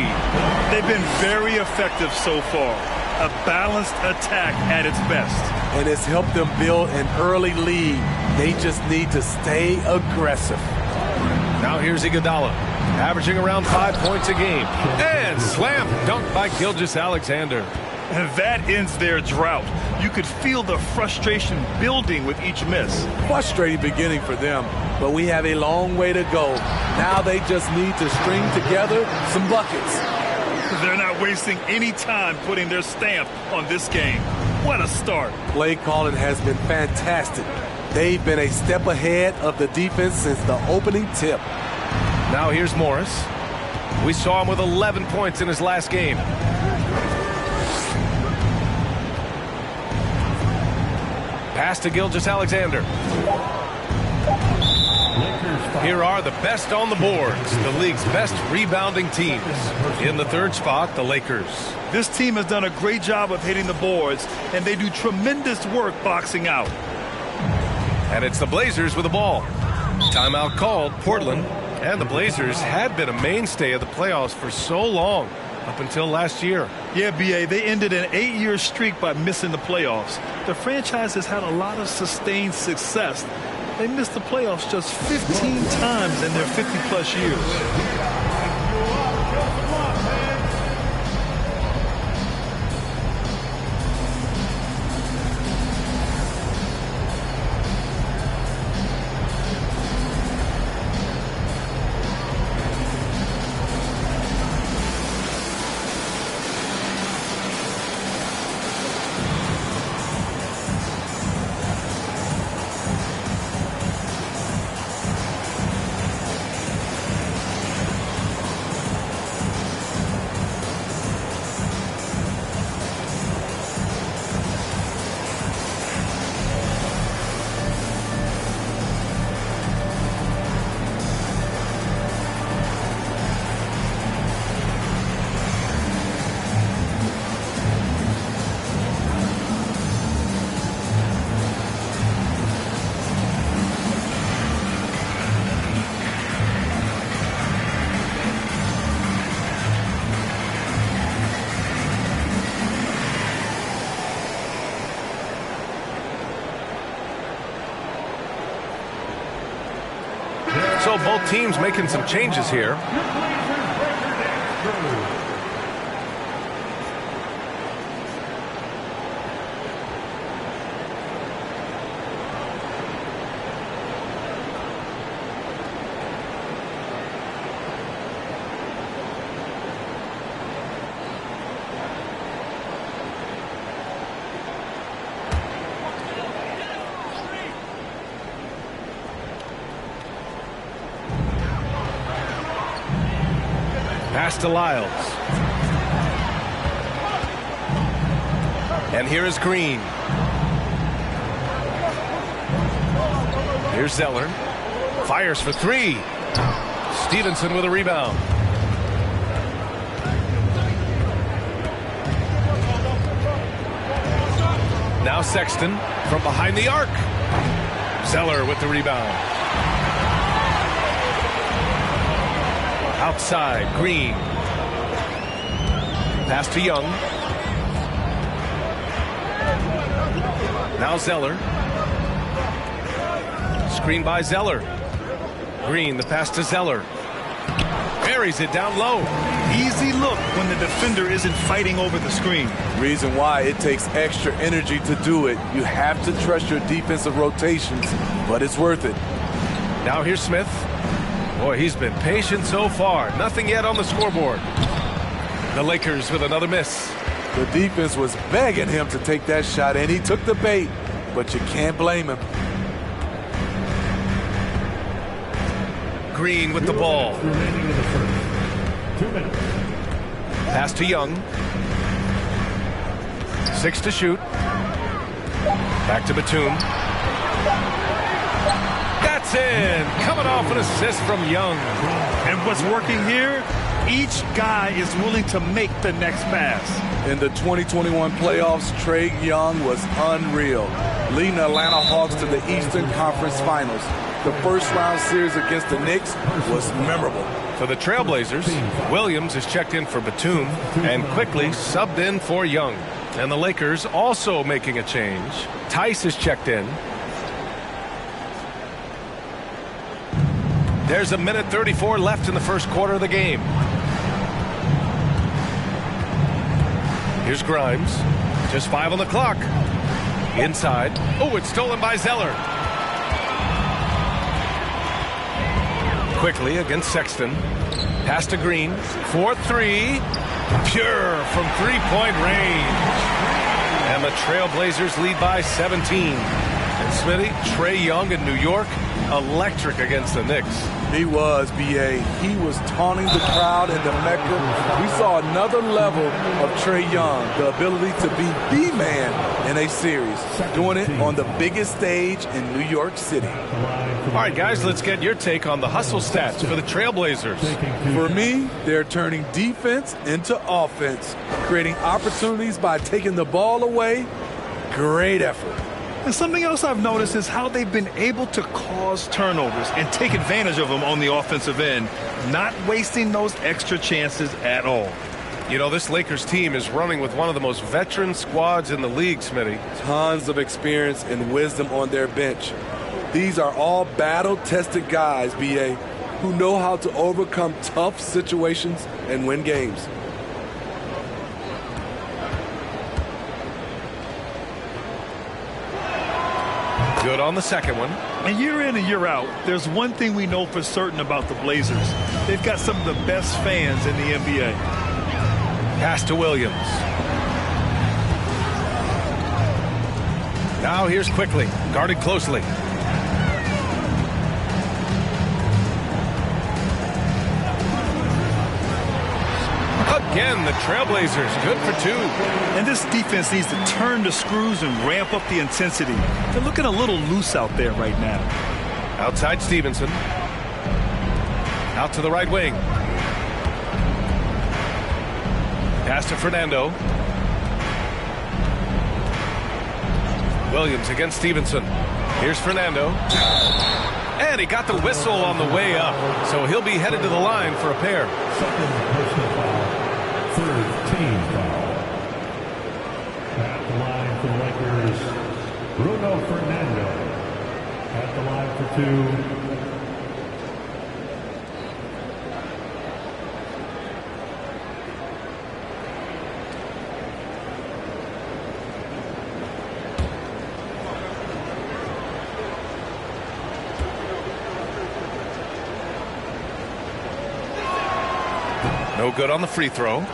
They've been very effective so far. A balanced attack at its best. And it's helped them build an early lead. They just need to stay aggressive. Now here's Iguodala, averaging around 5 points a game. And slam dunk by Gilgeous-Alexander. And that ends their drought. You could feel the frustration building with each miss. Frustrating beginning for them, but we have a long way to go. Now they just need to string together some buckets. They're not wasting any time putting their stamp on this game. What a start. Play calling has been fantastic. They've been a step ahead of the defense since the opening tip. Now here's Morris. We saw him with 11 points in his last game. Pass to Gilgeous-Alexander. Here are the best on the boards, the league's best rebounding teams. In the third spot, the Lakers. This team has done a great job of hitting the boards, and they do tremendous work boxing out. And it's the Blazers with the ball. Timeout called, Portland. And the Blazers had been a mainstay of the playoffs for so long, up until last year. Yeah, B.A., they ended an 8-year streak by missing the playoffs. The franchise has had a lot of sustained success. They missed the playoffs just 15 times in their 50-plus years. So both teams making some changes here. Pass to Lyles. And here is Green. Here's Zeller. Fires for three. Stevenson with a rebound. Now Sexton from behind the arc. Zeller with the rebound. Outside, Green. Pass to Young. Now Zeller. Screen by Zeller. Green, the pass to Zeller. Buries it down low. Easy look when the defender isn't fighting over the screen. Reason why it takes extra energy to do it. You have to trust your defensive rotations, but it's worth it. Now here's Smith. Boy, he's been patient so far. Nothing yet on the scoreboard. The Lakers with another miss. The defense was begging him to take that shot, and he took the bait, but you can't blame him. Green with the ball. Pass to Young. 6 to shoot. Back to Batum. That's in. Coming off an assist from Young. And what's working here? Each guy is willing to make the next pass. In the 2021 playoffs, Trae Young was unreal, leading the Atlanta Hawks to the Eastern Conference Finals. The first-round series against the Knicks was memorable. For the Trailblazers, Williams is checked in for Batum and quickly subbed in for Young. And the Lakers also making a change. Tice is checked in. There's a minute 34 left in the first quarter of the game. Here's Grimes. Just 5 on the clock. Inside. Oh, it's stolen by Zeller. Quickly against Sexton. Pass to Green. 4-3. Pure from three-point range. And the Trailblazers lead by 17. And Smitty, Trae Young in New York, electric against the Knicks. He was, B.A. He was taunting the crowd in the Mecca. We saw another level of Trae Young, the ability to be the man in a series, doing it on the biggest stage in New York City. All right, guys, let's get your take on the hustle stats for the Trailblazers. For me, they're turning defense into offense, creating opportunities by taking the ball away. Great effort. And something else I've noticed is how they've been able to cause turnovers and take advantage of them on the offensive end, not wasting those extra chances at all. You know, this Lakers team is running with one of the most veteran squads in the league, Smitty. Tons of experience and wisdom on their bench. These are all battle-tested guys, B.A., who know how to overcome tough situations and win games. Good on the second one. And year in and year out, there's one thing we know for certain about the Blazers. They've got some of the best fans in the NBA. Pass to Williams. Now here's Quickly, guarded closely. Again, the Trailblazers, good for 2. And this defense needs to turn the screws and ramp up the intensity. They're looking a little loose out there right now. Outside Stevenson. Out to the right wing. Pass to Fernando. Williams against Stevenson. Here's Fernando. And he got the whistle on the way up. So he'll be headed to the line for a pair. Third team foul. At the line for the Lakers, Bruno Fernando. At the line for 2. No good on the free throw.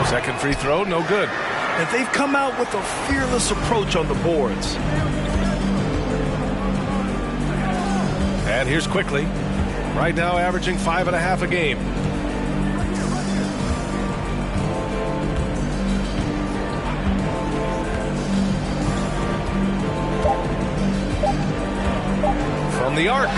Second free throw, no good. And they've come out with a fearless approach on the boards. And here's Quickly. Right now averaging 5.5 a game. From the arc.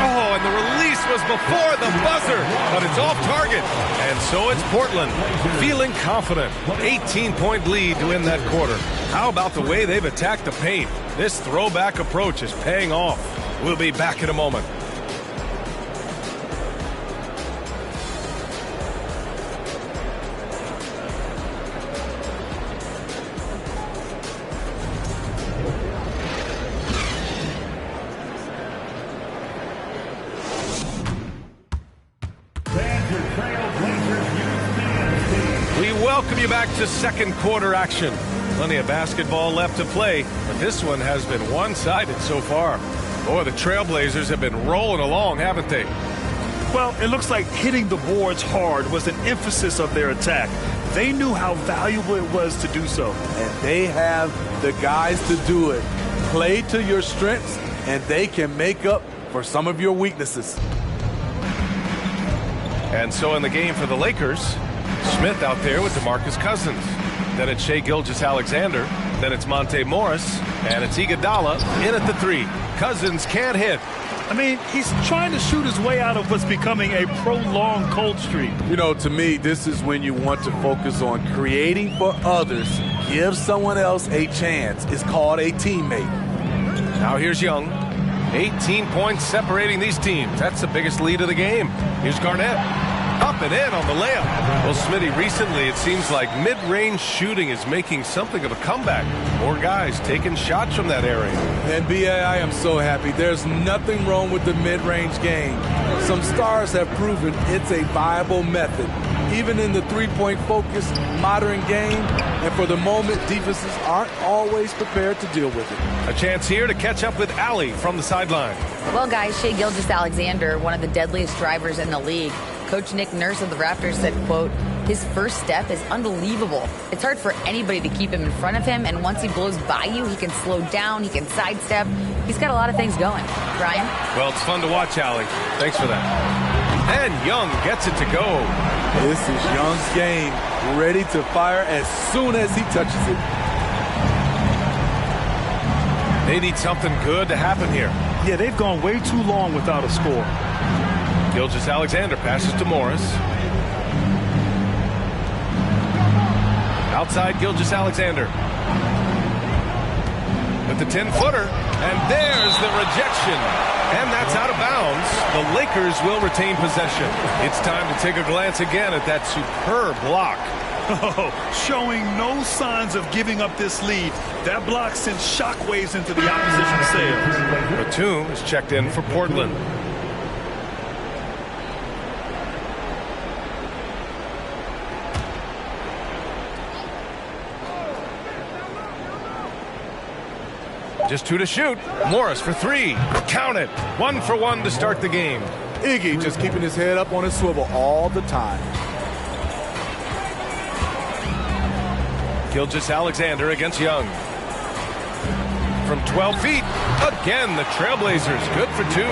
Oh, and the release was before the buzzer, but it's off target. And so it's Portland, feeling confident. 18-point lead to win that quarter. How about the way they've attacked the paint? This throwback approach is paying off. We'll be back in a moment. Welcome you back to second quarter action. Plenty of basketball left to play, but this one has been one-sided so far. Boy, the Trailblazers have been rolling along, haven't they? Well, it looks like hitting the boards hard was an emphasis of their attack. They knew how valuable it was to do so. And they have the guys to do it. Play to your strengths, and they can make up for some of your weaknesses. And so in the game for the Lakers, Smith out there with DeMarcus Cousins. Then it's Shai Gilgeous-Alexander. Then it's Monte Morris. And it's Iguodala in at the 3. Cousins can't hit. I mean, he's trying to shoot his way out of what's becoming a prolonged cold streak. You know, to me, this is when you want to focus on creating for others. Give someone else a chance. It's called a teammate. Now here's Young. 18 points separating these teams. That's the biggest lead of the game. Here's Garnett. Up and in on the layup. Well, Smitty, recently it seems like mid-range shooting is making something of a comeback. More guys taking shots from that area. And B.A., I am so happy. There's nothing wrong with the mid-range game. Some stars have proven it's a viable method, even in the three-point focused modern game. And for the moment, defenses aren't always prepared to deal with it. A chance here to catch up with Allie from the sideline. Well, guys, Shai Gilgeous-Alexander, one of the deadliest drivers in the league. Coach Nick Nurse of the Raptors said, quote, his first step is unbelievable. It's hard for anybody to keep him in front of him, and once he blows by you, he can slow down, he can sidestep. He's got a lot of things going. Brian? Well, it's fun to watch, Allie. Thanks for that. And Young gets it to go. This is Young's game, ready to fire as soon as he touches it. They need something good to happen here. Yeah, they've gone way too long without a score. Gilgeous-Alexander passes to Morris. Outside Gilgeous-Alexander. With the 10-footer. And there's the rejection. And that's out of bounds. The Lakers will retain possession. It's time to take a glance again at that superb block. Oh, showing no signs of giving up this lead. That block sends shockwaves into the opposition sails. Batum is checked in for Portland. Just 2 to shoot. Morris for 3. Count it. 1 for 1 to start the game. Iggy just keeping his head up on his swivel all the time. Gilgeous-Alexander against Young. From 12 feet. Again, the Trailblazers. Good for 2.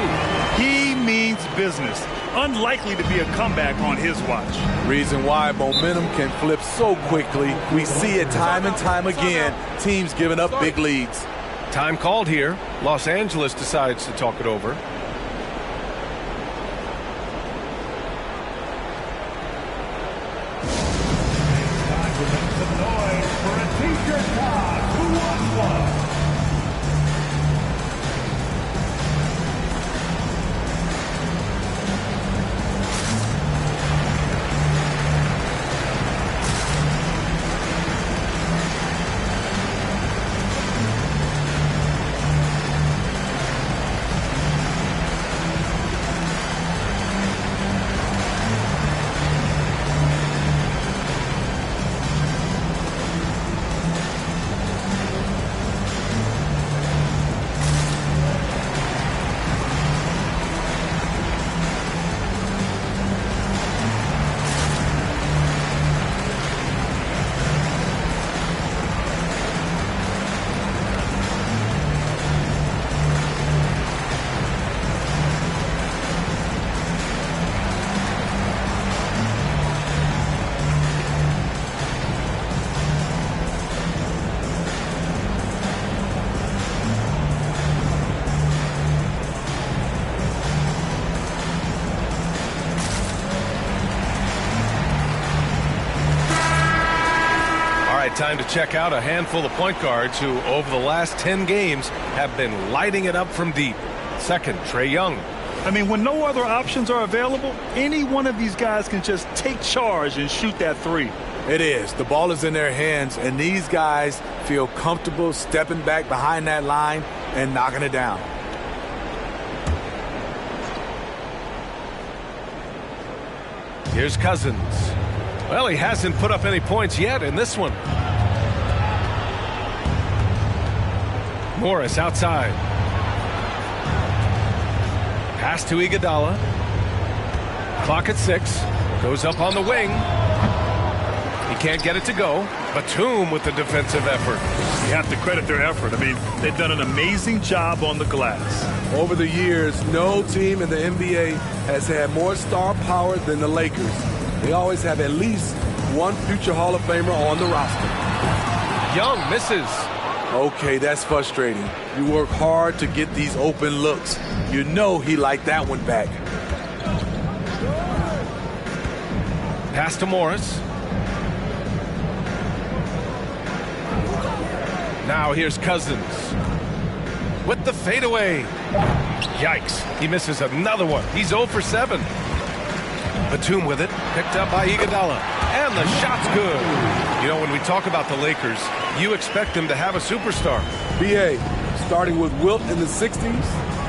He means business. Unlikely to be a comeback on his watch. Reason why momentum can flip so quickly. We see it time and time again. Teams giving up big leads. Time called here. Los Angeles decides to talk it over. Time to check out a handful of point guards who, over the last 10 games, have been lighting it up from deep. Second, Trae Young. I mean, when no other options are available, any one of these guys can just take charge and shoot that 3. It is. The ball is in their hands, and these guys feel comfortable stepping back behind that line and knocking it down. Here's Cousins. Well, he hasn't put up any points yet in this one. Morris outside. Pass to Iguodala. Clock at 6. Goes up on the wing. He can't get it to go. Batum with the defensive effort. You have to credit their effort. I mean, they've done an amazing job on the glass. Over the years, no team in the NBA has had more star power than the Lakers. They always have at least one future Hall of Famer on the roster. Young misses. Okay, that's frustrating. You work hard to get these open looks. You know he liked that one back. Pass to Morris. Now here's Cousins. with the fadeaway. Yikes, he misses another one. He's 0 for 7. Batum with it, picked up by Iguodala. And the shot's good. You know, when we talk about the Lakers, you expect them to have a superstar. B.A., starting with Wilt in the 60s,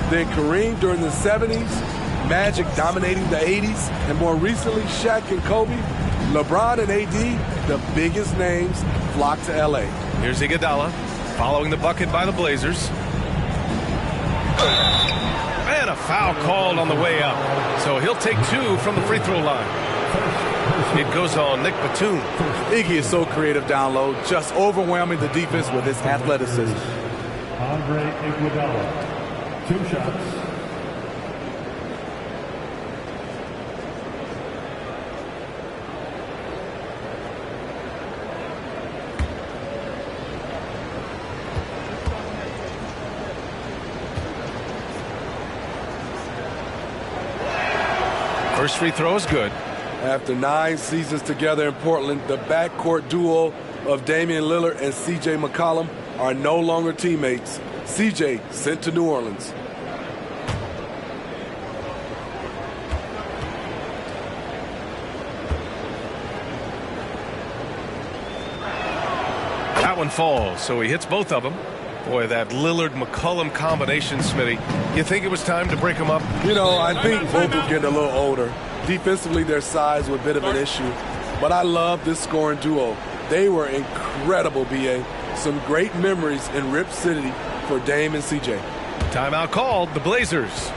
then Kareem during the 70s, Magic dominating the 80s, and more recently Shaq and Kobe, LeBron and AD, the biggest names flock to L.A. Here's Iguodala, following the bucket by the Blazers. And a foul called on the way up. So he'll take 2 from the free throw line. It goes on Nick Batum. Iggy is so creative down low, just overwhelming the defense with his athleticism. Andre Iguodala, 2 shots. First free throw is good. After 9 seasons together in Portland, the backcourt duo of Damian Lillard and C.J. McCollum are no longer teammates. C.J. sent to New Orleans. That one falls, so he hits both of them. Boy, that Lillard-McCollum combination, Smitty. You think it was time to break them up? You know, I think both are getting a little older. Defensively, their size was a bit of an issue. But I love this scoring duo. They were incredible, B.A. Some great memories in Rip City for Dame and C.J. Timeout called, the Blazers.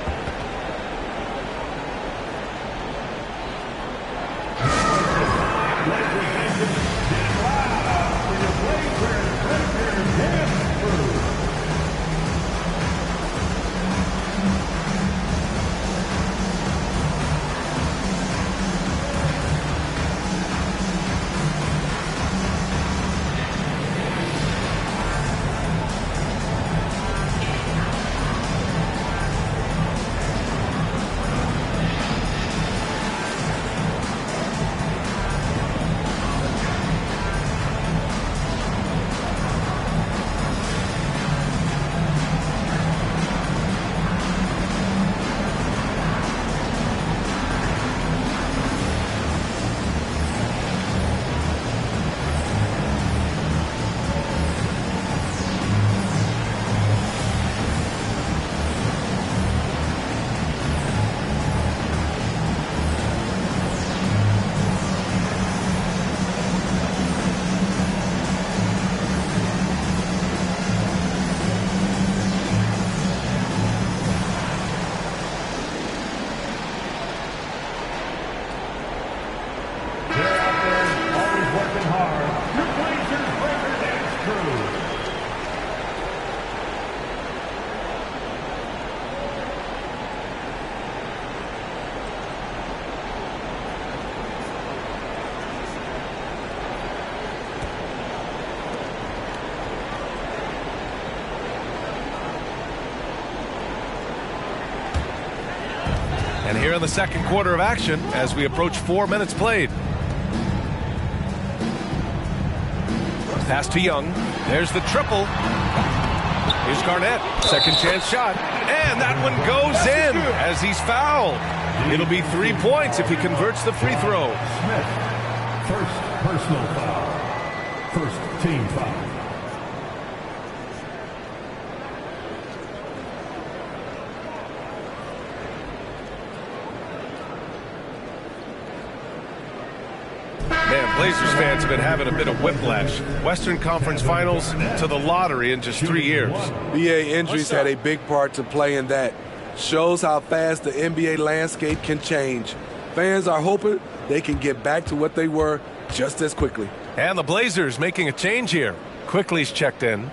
And here in the second quarter of action as we approach 4 minutes played. Pass to Young. There's the triple. Here's Garnett. Second chance shot. And that one goes in as he's fouled. It'll be 3 points if he converts the free throw. Smith, first personal foul. First team foul. Man, Blazers fans have been having a bit of whiplash. Western Conference Finals to the lottery in just 3 years. NBA injuries had a big part to play in that. Shows how fast the NBA landscape can change. Fans are hoping they can get back to what they were just as quickly. And the Blazers making a change here. Quickly's checked in.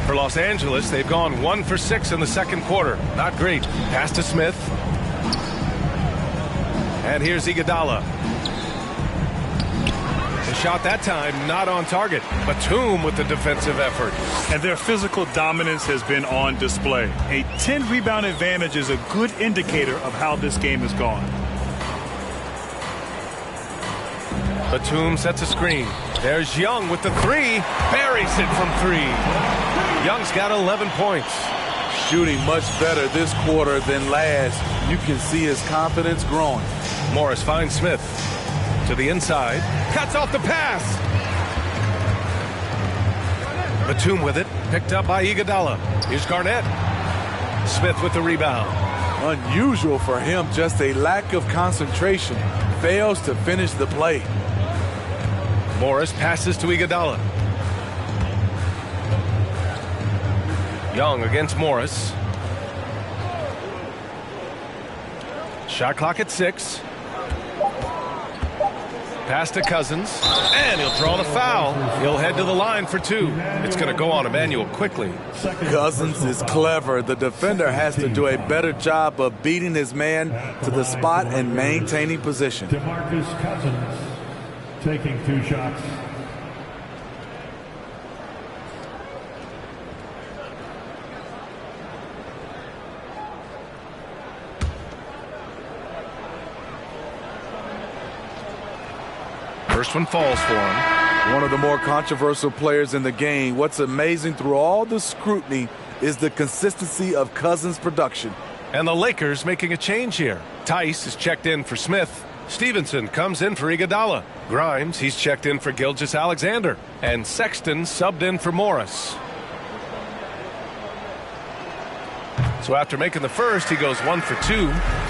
For Los Angeles, they've gone 1 for 6 in the second quarter. Not great. Pass to Smith. And here's Iguodala. The shot that time not on target. Batum with the defensive effort. And their physical dominance has been on display. A 10-rebound advantage is a good indicator of how this game has gone. Batum sets a screen. There's Young with the three. Buries it from three. Young's got 11 points. Shooting much better this quarter than last. You can see his confidence growing. Morris finds Smith. To the inside. Cuts off the pass. Batum with it. Picked up by Iguodala. Here's Garnett. Smith with the rebound. Unusual for him, just a lack of concentration. Fails to finish the play. Morris passes to Iguodala. Young against Morris. Shot clock at 6. Pass to Cousins. And he'll draw the foul. He'll head to the line for 2. It's going to go on Emmanuel quickly. Cousins is clever. The defender has to do a better job of beating his man to the spot and maintaining position. DeMarcus Cousins taking 2 shots. First one falls for him. One of the more controversial players in the game. What's amazing through all the scrutiny is the consistency of Cousins' production. And the Lakers making a change here. Tice is checked in for Smith. Stevenson comes in for Iguodala. Grimes, he's checked in for Gilgeous-Alexander. And Sexton subbed in for Morris. So after making the first, he goes 1 for 2.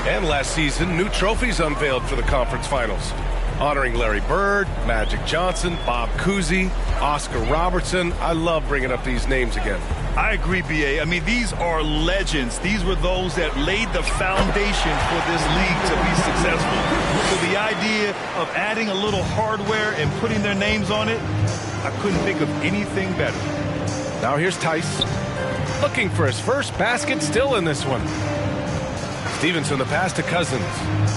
And last season, new trophies unveiled for the conference finals, honoring Larry Bird, Magic Johnson, Bob Cousy, Oscar Robertson. I love bringing up these names again. I agree, B.A. I mean, these are legends. These were those that laid the foundation for this league to be successful. So the idea of adding a little hardware and putting their names on it, I couldn't think of anything better. Now here's Tice, looking for his first basket, still in this one. Stevenson, the pass to Cousins.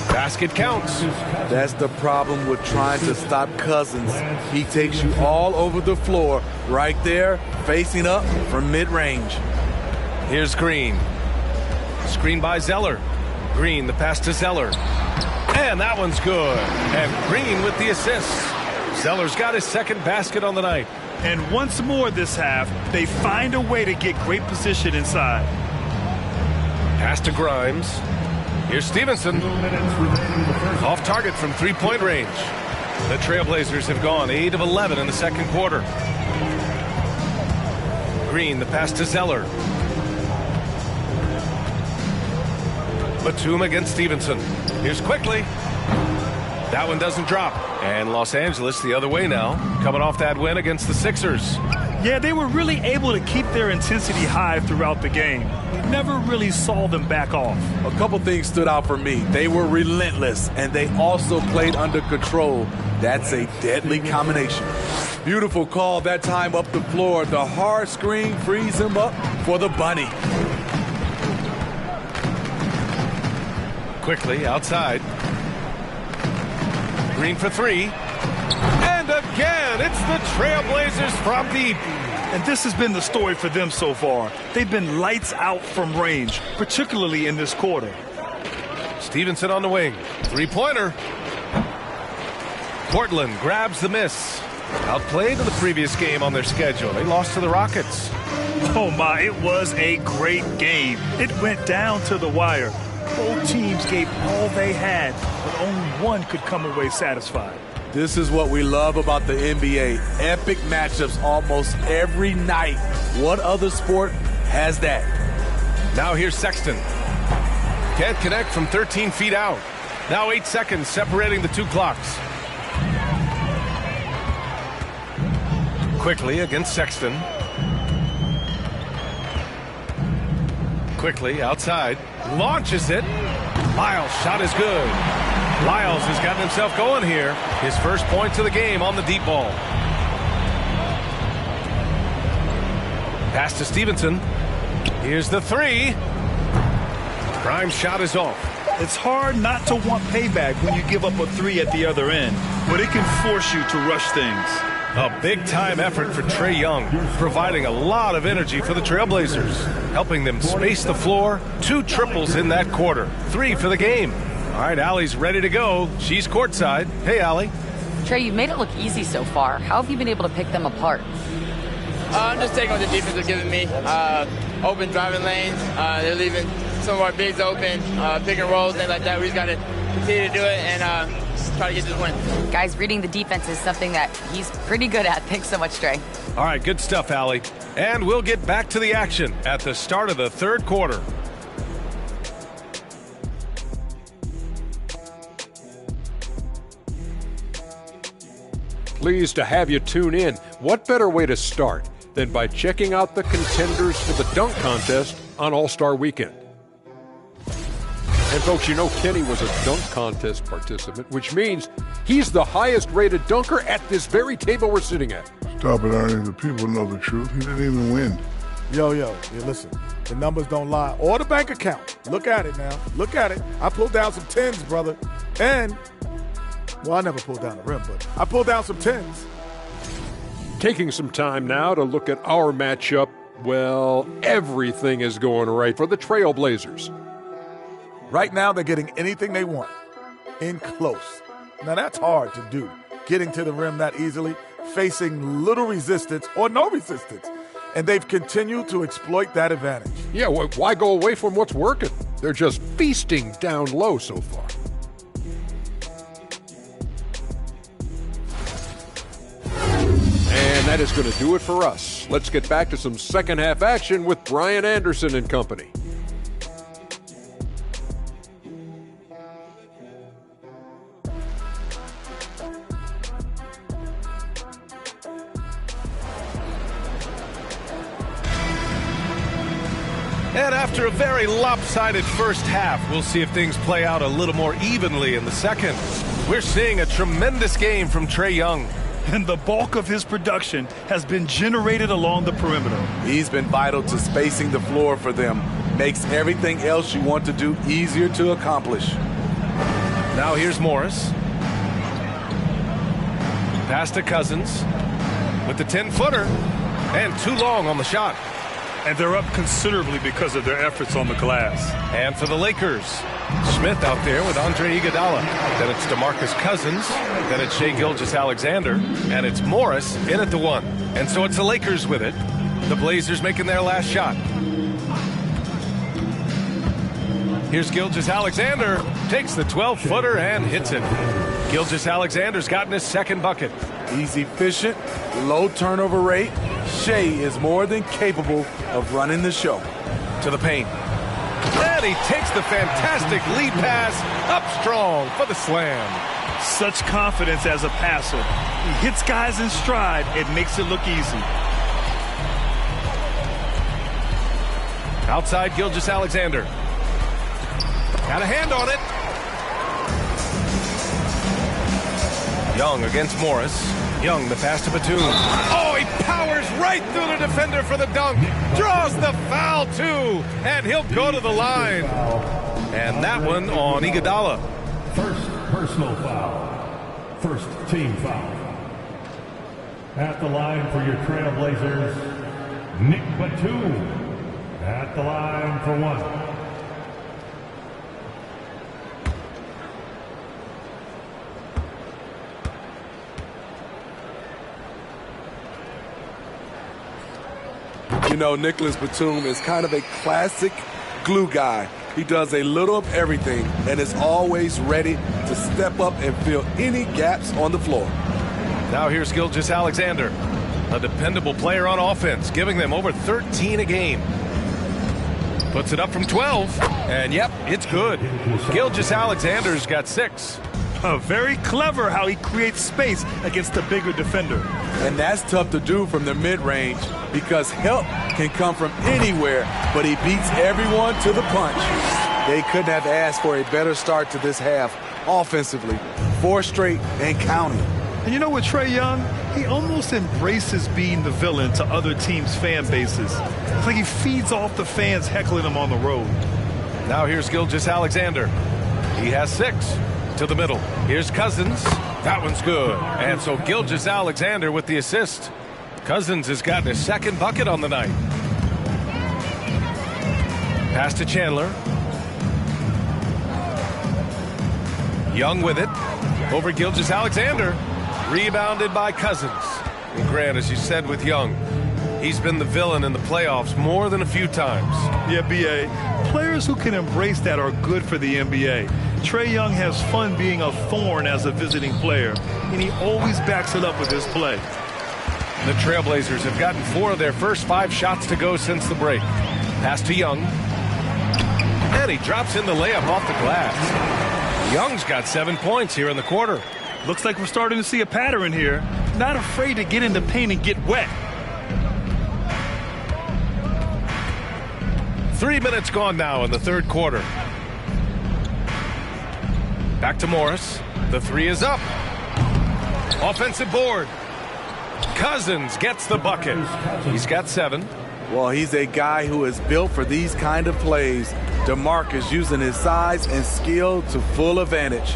Basket counts. That's the problem with trying to stop Cousins. He takes you all over the floor, right there, facing up from mid-range. Here's Green. Screen by Zeller. Green, the pass to Zeller. And that one's good. And Green with the assist. Zeller's got his second basket on the night. And once more this half, they find a way to get great position inside. Pass to Grimes. Here's Stevenson. Off target from three-point range. The Trailblazers have gone 8 of 11 in the second quarter. Green, the pass to Zeller. Batum against Stevenson. Here's Quickly. That one doesn't drop. And Los Angeles the other way now, coming off that win against the Sixers. Yeah, they were really able to keep their intensity high throughout the game. We never really saw them back off. A couple things stood out for me. They were relentless, and they also played under control. That's a deadly combination. Beautiful call that time up the floor. The hard screen frees him up for the bunny. Quickly outside. Green for 3. And again, it's the Trailblazers from deep. And this has been the story for them so far. They've been lights out from range, particularly in this quarter. Stevenson on the wing. Three-pointer. Portland grabs the miss. Outplayed in the previous game on their schedule. They lost to the Rockets. Oh my, it was a great game. It went down to the wire. Both teams gave all they had, but only one could come away satisfied. This is what we love about the NBA. Epic matchups almost every night. What other sport has that? Now here's Sexton. Can't connect from 13 feet out. Now 8 seconds separating the two clocks. Quickly against Sexton. Quickly outside. Launches it. Lyles' shot is good. Lyles has gotten himself going here. His first points of the game on the deep ball. Pass to Stevenson. Here's the 3. Grimes' shot is off. It's hard not to want payback when you give up a 3 at the other end, but it can force you to rush things. A big-time effort for Trae Young, providing a lot of energy for the Trailblazers, helping them space the floor. 2 triples in that quarter, 3 for the game. All right, Allie's ready to go. She's courtside. Hey, Allie. Trey, you've made it look easy so far. How have you been able to pick them apart? I'm just taking what the defense is giving me. Open driving lanes. They're leaving some of our bigs open, pick and rolls, things like that. We just got to continue to do it and try to get this win. Guys, reading the defense is something that he's pretty good at. Thanks so much, Trey. All right, good stuff, Allie. And we'll get back to the action at the start of the third quarter. Pleased to have you tune in. What better way to start than by checking out the contenders for the dunk contest on All-Star Weekend? And folks, you know Kenny was a dunk contest participant, which means he's the highest rated dunker at this very table we're sitting at. Stop it, Arnie. The people know the truth. He didn't even win. Yo, listen. The numbers don't lie. Or the bank account. Look at it now. Look at it. I pulled down some 10s, brother. And, well, I never pulled down the rim, but I pulled down some 10s. Taking some time now to look at our matchup. Well, everything is going right for the Trailblazers. Right now, they're getting anything they want in close. Now, that's hard to do, getting to the rim that easily, facing little resistance or no resistance. And they've continued to exploit that advantage. Yeah, why go away from what's working? They're just feasting down low so far. And that is going to do it for us. Let's get back to some second half action with Brian Anderson and company. And after a very lopsided first half, we'll see if things play out a little more evenly in the second. We're seeing a tremendous game from Trae Young. And the bulk of his production has been generated along the perimeter. He's been vital to spacing the floor for them. Makes everything else you want to do easier to accomplish. Now here's Morris. Pass to Cousins with the 10-footer. And too long on the shot. And they're up considerably because of their efforts on the glass. And for the Lakers, Smith out there with Andre Iguodala. Then it's DeMarcus Cousins. Then it's Shai Gilgeous-Alexander. And it's Morris in at the one. And so it's the Lakers with it. The Blazers making their last shot. Here's Gilgeous-Alexander. Takes the 12-footer and hits it. Gilgeous-Alexander's gotten his second bucket. He's efficient, low turnover rate. Shai is more than capable of running the show. To the paint. And he takes the fantastic lead pass up strong for the slam. Such confidence as a passer. He hits guys in stride and makes it look easy. Outside Gilgeous-Alexander. Got a hand on it. Young against Morris. Young, the pass to Batum. Oh, he powers right through the defender for the dunk. Draws the foul, too. And he'll go to the line. And that one on Iguodala. First personal foul. First team foul. At the line for your Trailblazers, Nick Batum. At the line for one. You know, Nicholas Batum is kind of a classic glue guy. He does a little of everything and is always ready to step up and fill any gaps on the floor. Now here's Gilgeous-Alexander, a dependable player on offense, giving them over 13 a game. Puts it up from 12, and yep, it's good. Gilgeous-Alexander's got 6. Very clever how he creates space against the bigger defender. And that's tough to do from the mid-range because help can come from anywhere, but he beats everyone to the punch. They couldn't have asked for a better start to this half offensively. 4 straight and counting. And you know what, Trae Young? He almost embraces being the villain to other teams' fan bases. It's like he feeds off the fans heckling him on the road. Now here's Gilgeous-Alexander. He has 6. To the middle. Here's Cousins. That one's good. And so Gilgeous-Alexander with the assist. Cousins has gotten his second bucket on the night. Pass to Chandler. Young with it. Over Gilgeous-Alexander. Rebounded by Cousins. And Grant, as you said with Young, he's been the villain in the playoffs more than a few times. Yeah, B.A. Players who can embrace that are good for the NBA. Trae Young has fun being a thorn as a visiting player, and he always backs it up with his play. The Trailblazers have gotten 4 of their first 5 shots to go since the break. Pass to Young. And he drops in the layup off the glass. Young's got 7 points here in the quarter. Looks like we're starting to see a pattern here. Not afraid to get in the paint and get wet. 3 minutes gone now in the third quarter. Back to Morris. The 3 is up. Offensive board. Cousins gets the bucket. He's got 7. Well, he's a guy who is built for these kind of plays. DeMarcus using his size and skill to full advantage.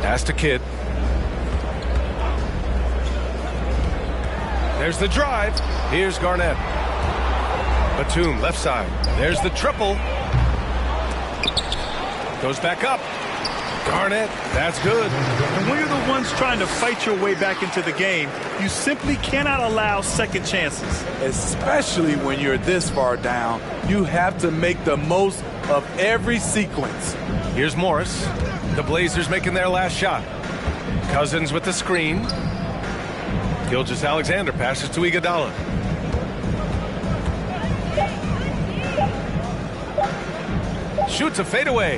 Pass to Kidd. There's the drive. Here's Garnett. Batum, left side. There's the triple. Goes back up. Garnett, that's good. And when you're the ones trying to fight your way back into the game, you simply cannot allow second chances. Especially when you're this far down, you have to make the most of every sequence. Here's Morris. The Blazers making their last shot. Cousins with the screen. Gilgeous-Alexander passes to Iguodala. Shoots a fadeaway.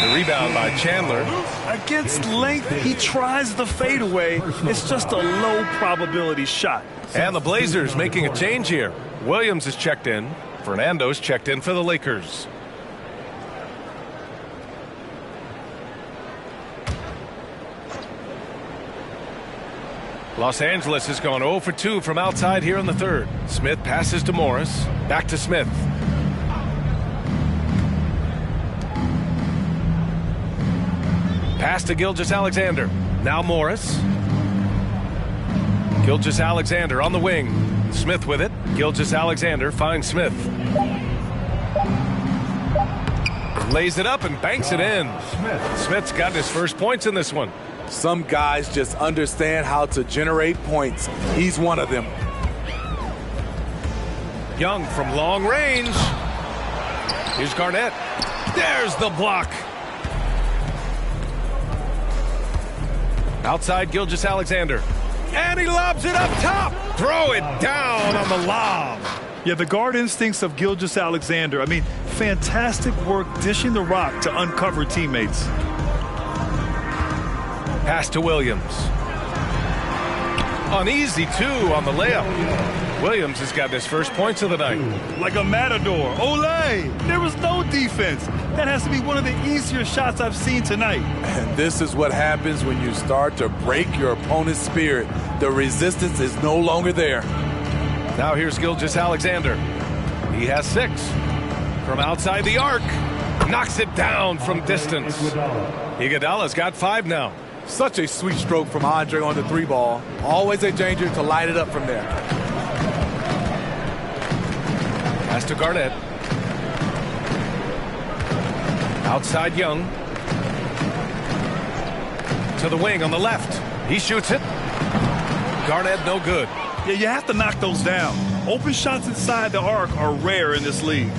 The rebound by Chandler. Against length, he tries the fadeaway. It's just a low probability shot. And the Blazers making a change here. Williams is checked in. Fernando's checked in for the Lakers. Los Angeles has gone 0 for 2 from outside here in the third. Smith passes to Morris. Back to Smith. Pass to Gilgeous-Alexander. Now Morris. Gilgeous-Alexander on the wing. Smith with it. Gilgeous-Alexander finds Smith. Lays it up and banks it in. Smith's got his first points in this one. Some guys just understand how to generate points. He's one of them. Young from long range. Here's Garnett. There's the block. Outside Gilgeous-Alexander. And he lobs it up top. Throw it down on the lob. Yeah, the guard instincts of Gilgeous-Alexander. I mean, fantastic work dishing the rock to uncover teammates. Pass to Williams. Uneasy, too, on the layup. Williams has got his first points of the night. Like a matador. Olay! There was no defense. That has to be one of the easier shots I've seen tonight. And this is what happens when you start to break your opponent's spirit. The resistance is no longer there. Now here's Gilgeous-Alexander. He has 6. From outside the arc. Knocks it down from distance. Iguodala's got 5 now. Such a sweet stroke from Andre on the 3 ball. Always a danger to light it up from there. Pass to Garnett. Outside Young. To the wing on the left. He shoots it. Garnett no good. Yeah, you have to knock those down. Open shots inside the arc are rare in this league.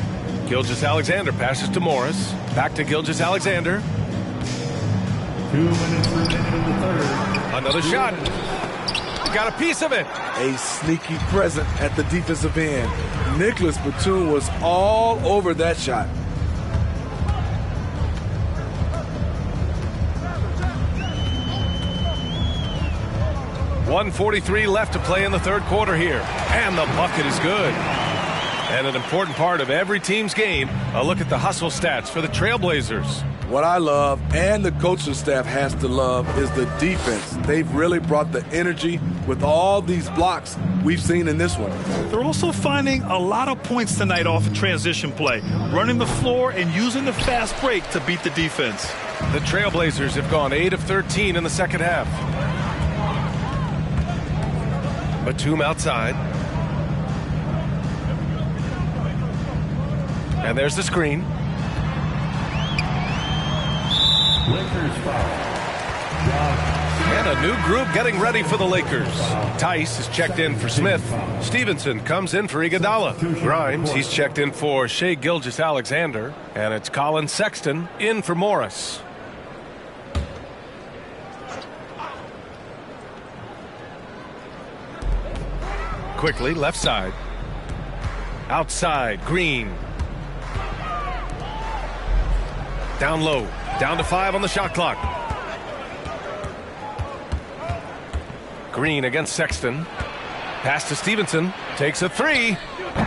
Gilgeous-Alexander passes to Morris. Back to Gilgeous-Alexander. 2 minutes remaining in the third. Another shot. Got a piece of it. A sneaky present at the defensive end. Nicholas Batum was all over that shot. .143 left to play in the third quarter here. And the bucket is good. And an important part of every team's game, a look at the hustle stats for the Trailblazers. What I love, and the coaching staff has to love, is the defense. They've really brought the energy with all these blocks we've seen in this one. They're also finding a lot of points tonight off of transition play, running the floor and using the fast break to beat the defense. The Trailblazers have gone 8 of 13 in the second half. Batum outside. And there's the screen. Lakers foul. And a new group getting ready for the Lakers. Tice is checked in for Smith. Stevenson comes in for Iguodala. Grimes, he's checked in for Shai Gilgeous-Alexander. And it's Colin Sexton in for Morris. Quickly, left side. Outside, Green. Down low. Down to 5 on the shot clock. Green against Sexton. Pass to Stevenson. Takes a 3.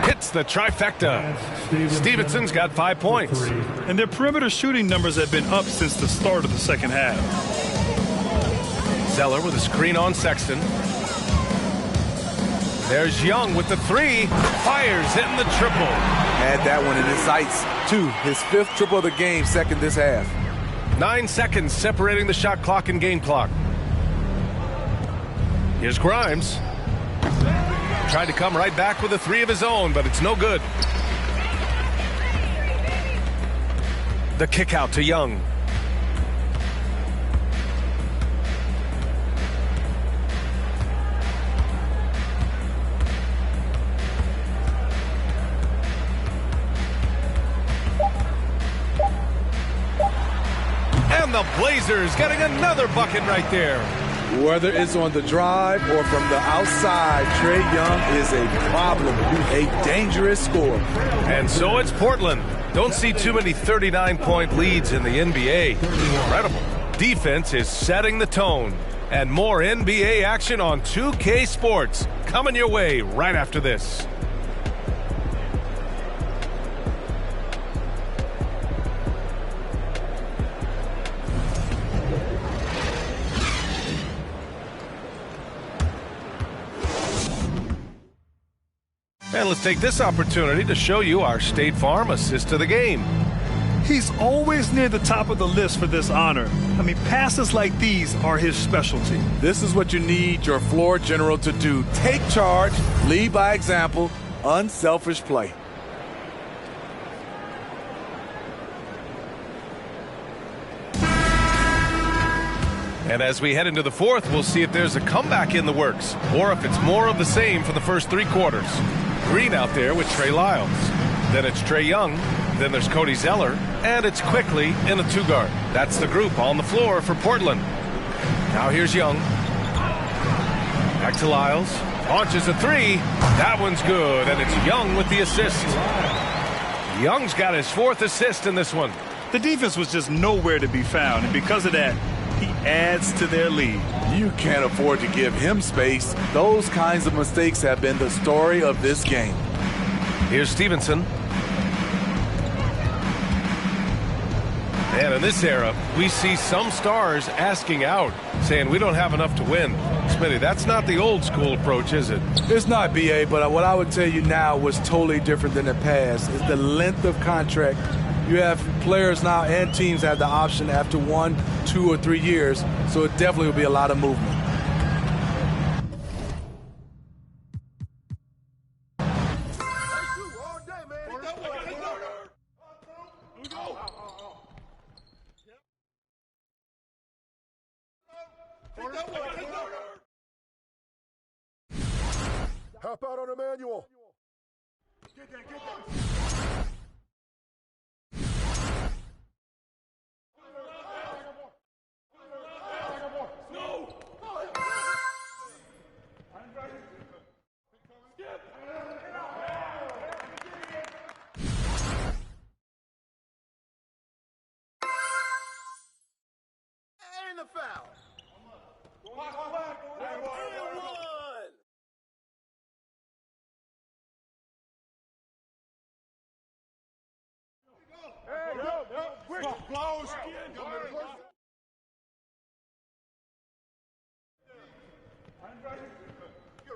Hits the trifecta. Stevenson's got 5 points. And their perimeter shooting numbers have been up since the start of the second half. Zeller with a screen on Sexton. There's Young with the 3. Fires, hitting the triple. Had that one in his sights, too. His 5th triple of the game, second this half. 9 seconds separating the shot clock and game clock. Here's Grimes. Tried to come right back with a 3 of his own, but it's no good. The kick out to Young. And the Blazers getting another bucket right there. Whether it's on the drive or from the outside, Trae Young is a problem, a dangerous scorer. And so it's Portland. Don't see too many 39-point leads in the NBA. Incredible. Defense is setting the tone. And more NBA action on 2K Sports coming your way right after this. And let's take this opportunity to show you our State Farm assist to the game. He's always near the top of the list for this honor. I mean, passes like these are his specialty. This is what you need your floor general to do. Take charge, lead by example, unselfish play. And as we head into the fourth, we'll see if there's a comeback in the works or if it's more of the same for the first 3 quarters. Green out there with Trey Lyles. Then it's Trae Young. Then there's Cody Zeller. And it's Quickly in a 2-guard. That's the group on the floor for Portland. Now here's Young. Back to Lyles. Launches a 3. That one's good. And it's Young with the assist. Young's got his 4th assist in this one. The defense was just nowhere to be found. And because of that, he adds to their lead. You can't afford to give him space. Those kinds of mistakes have been the story of this game. Here's Stevenson. And in this era, we see some stars asking out, saying we don't have enough to win. Smitty, that's not the old school approach, is it? It's not, BA, but what I would tell you now was totally different than the past. It's the length of contract. You have players now and teams have the option after 1, 2, or 3 years, so it definitely will be a lot of movement. Hop out on Emmanuel. Get that, get that. And the foul. Quick, close.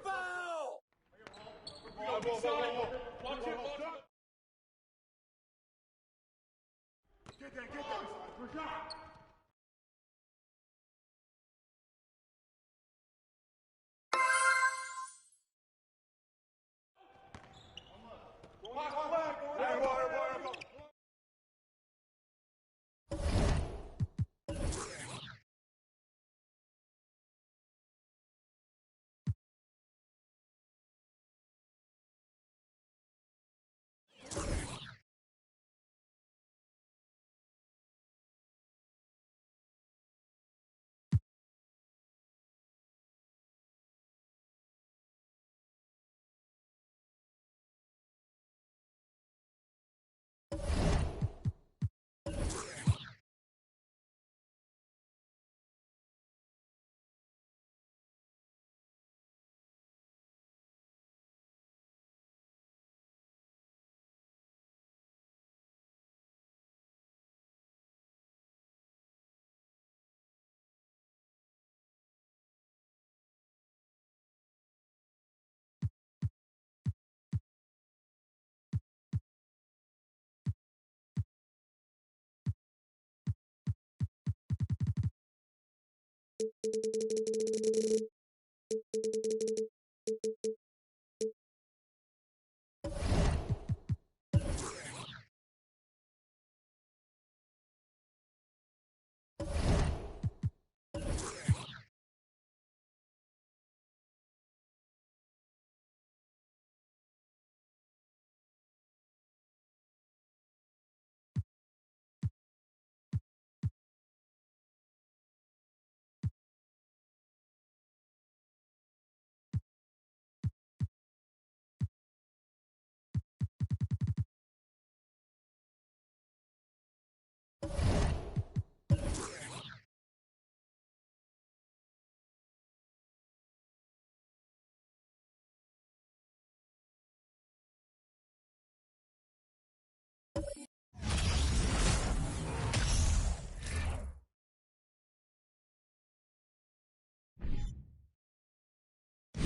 Foul! Get that, get that.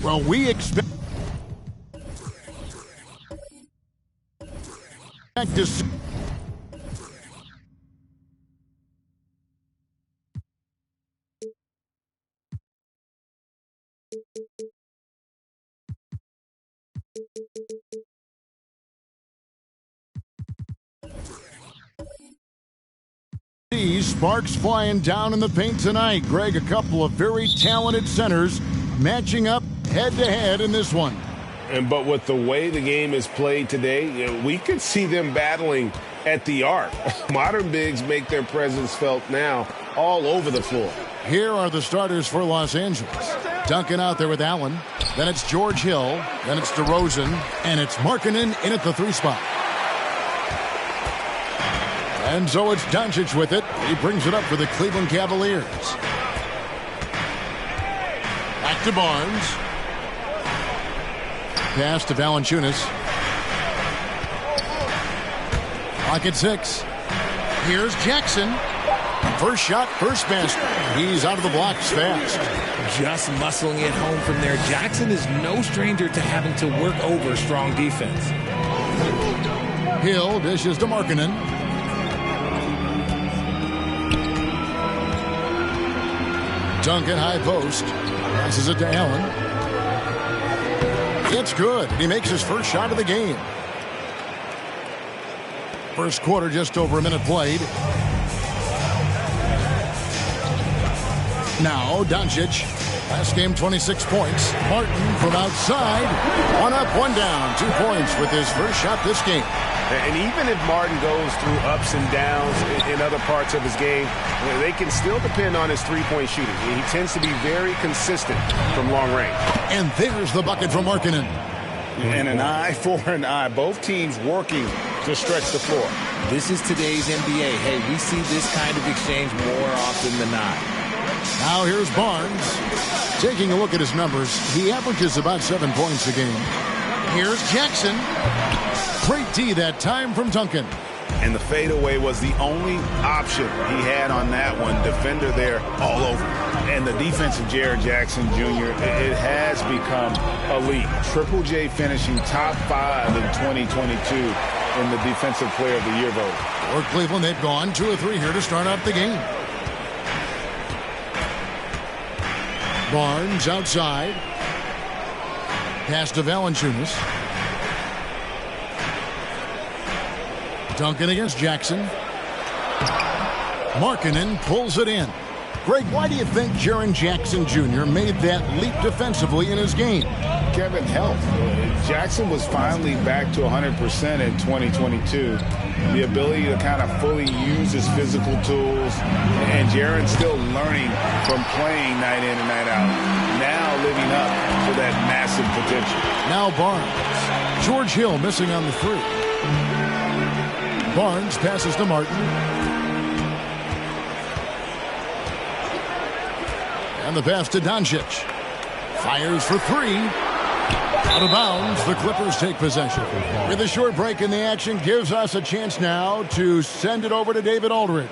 Well, we expect to see sparks flying down in the paint tonight. Greg, a couple of very talented centers matching up head-to-head in this one. But with the way the game is played today, we could see them battling at the arc. Modern bigs make their presence felt now all over the floor. Here are the starters for Los Angeles. Duncan out there with Allen. Then it's George Hill. Then it's DeRozan. And it's Markkanen in at the 3 spot. And so it's Doncic with it. He brings it up for the Cleveland Cavaliers. Back to Barnes. Pass to Valanciunas. Clock at 6. Here's Jackson. First shot, first basket. He's out of the blocks fast. Just muscling it home from there. Jackson is no stranger to having to work over strong defense. Hill dishes to Markkanen. Duncan high post. Passes it to Allen. It's good. He makes his first shot of the game. First quarter, just over a minute played. Now, Doncic. Last game, 26 points. Martin from outside. 1 up, 1 down. 2 points with his first shot this game. And even if Martin goes through ups and downs in other parts of his game, they can still depend on his three-point shooting. He tends to be very consistent from long range. And there's the bucket from Markkanen. And an eye for an eye. Both teams working to stretch the floor. This is today's NBA. Hey, we see this kind of exchange more often than not. Now here's Barnes. Taking a look at his numbers, he averages about 7 points a game. Here's Jackson. Great D that time from Duncan. And the fadeaway was the only option he had on that one. Defender there all over. And the defense of Jared Jackson Jr., it has become elite. Triple J finishing top 5 in 2022 in the Defensive Player of the Year vote. For Cleveland, they've gone 2 of 3 here to start off the game. Barnes outside. Pass to Valanciunas. Duncan against Jackson. Markkanen pulls it in. Greg, why do you think Jaren Jackson Jr. made that leap defensively in his game? Kevin, health. Jackson was finally back to 100% in 2022. The ability to kind of fully use his physical tools. And Jaren's still learning from playing night in and night out. Now living up to that massive potential. Now Barnes. George Hill missing on the 3. Barnes passes to Martin. And the pass to Doncic. Fires for 3. Out of bounds, the Clippers take possession. With a short break in the action, gives us a chance now to send it over to David Aldridge.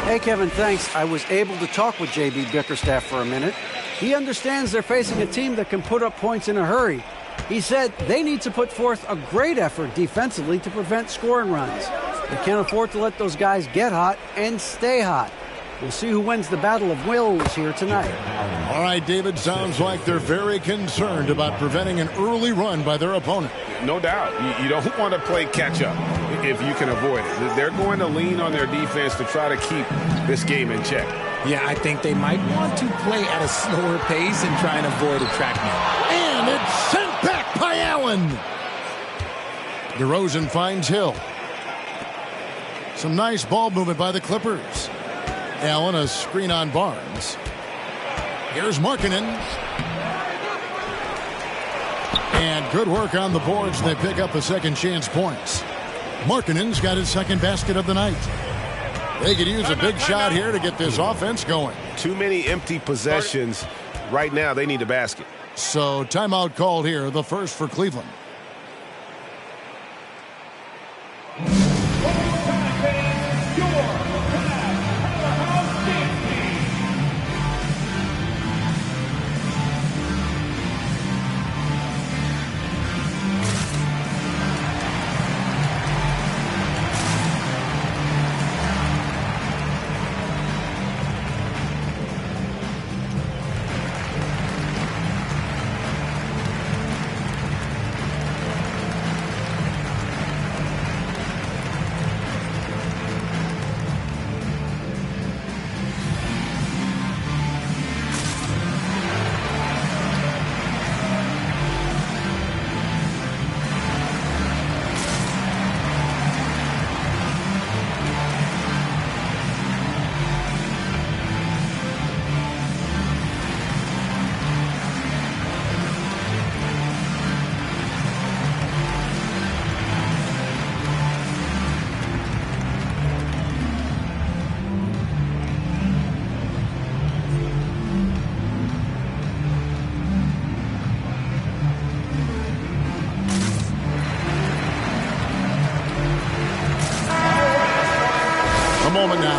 Hey, Kevin, thanks. I was able to talk with J.B. Bickerstaff for a minute. He understands they're facing a team that can put up points in a hurry. He said they need to put forth a great effort defensively to prevent scoring runs. They can't afford to let those guys get hot and stay hot. We'll see who wins the battle of wills here tonight. All right, David, sounds like they're very concerned about preventing an early run by their opponent. No doubt. You don't want to play catch-up if you can avoid it. They're going to lean on their defense to try to keep this game in check. Yeah, I think they might want to play at a slower pace and try and avoid a track meet. And it's sent back by Allen. DeRozan finds Hill. Some nice ball movement by the Clippers. Allen, a screen on Barnes. Here's Markkanen. And good work on the boards. They pick up the second chance points. Markkanen's got his second basket of the night. They could use a big shot here to get this offense going. Too many empty possessions. Right now, they need a basket. So timeout called here, the first for Cleveland.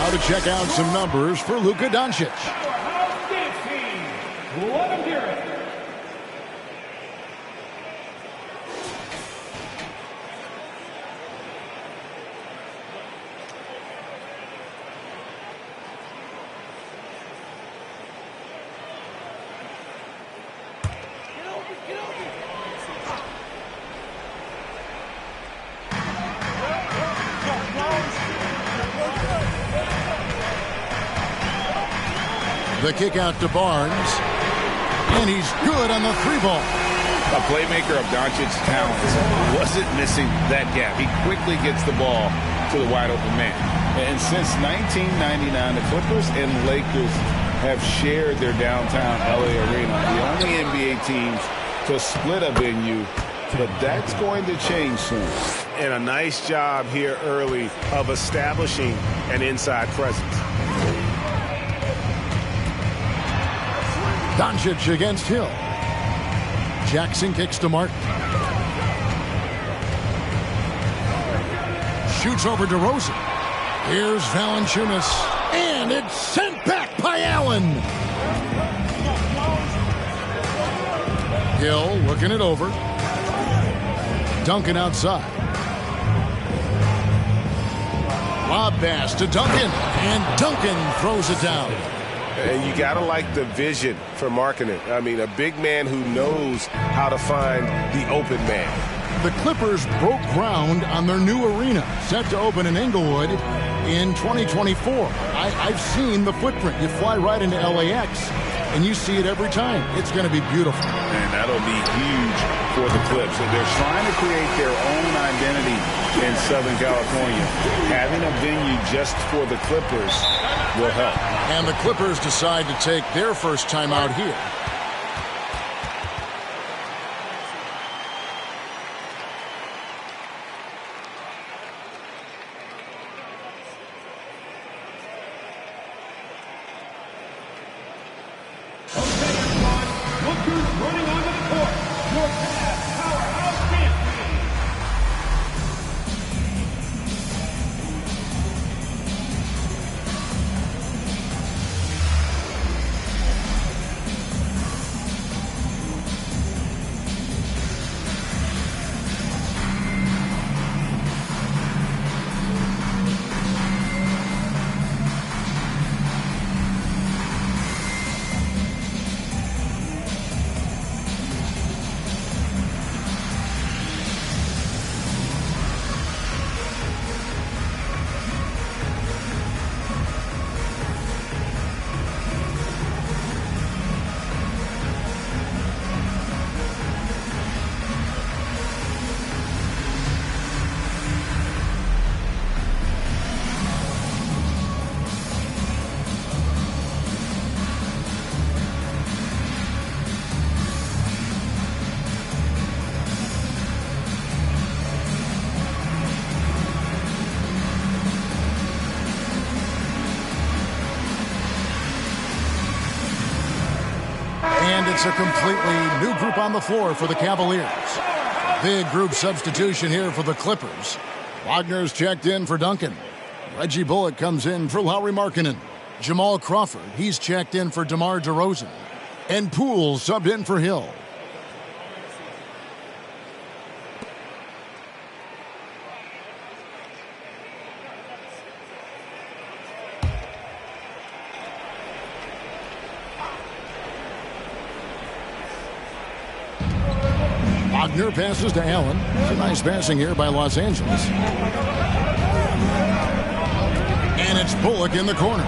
Now to check out some numbers for Luka Doncic. The kick out to Barnes, and he's good on the three ball. A playmaker of Doncic's talents wasn't missing that gap. He quickly gets the ball to the wide open man. And since 1999, the Clippers and Lakers have shared their downtown LA arena, the only NBA teams to split a venue, but that's going to change soon. And a nice job here early of establishing an inside presence. Doncic against Hill. Jackson kicks to Martin. Shoots over DeRozan. Here's Valanciunas. And it's sent back by Allen. Hill looking it over. Duncan outside. Lob pass to Duncan. And Duncan throws it down. And you got to like the vision for marking it. I mean, a big man who knows how to find the open man. The Clippers broke ground on their new arena, set to open in Inglewood in 2024. I've seen the footprint. You fly right into LAX, and you see it every time. It's going to be beautiful. And that'll be huge for the Clips. And they're trying to create their own identity in Southern California. Having a venue just for the Clippers will help. And the Clippers decide to take their first time out here. And it's a completely new group on the floor for the Cavaliers. Big group substitution here for the Clippers. Wagner's checked in for Duncan. Reggie Bullock comes in for Lauri Markkanen. Jamal Crawford, he's checked in for DeMar DeRozan. And Poole subbed in for Hill. Wagner passes to Allen. It's a nice passing here by Los Angeles. And it's Bullock in the corner.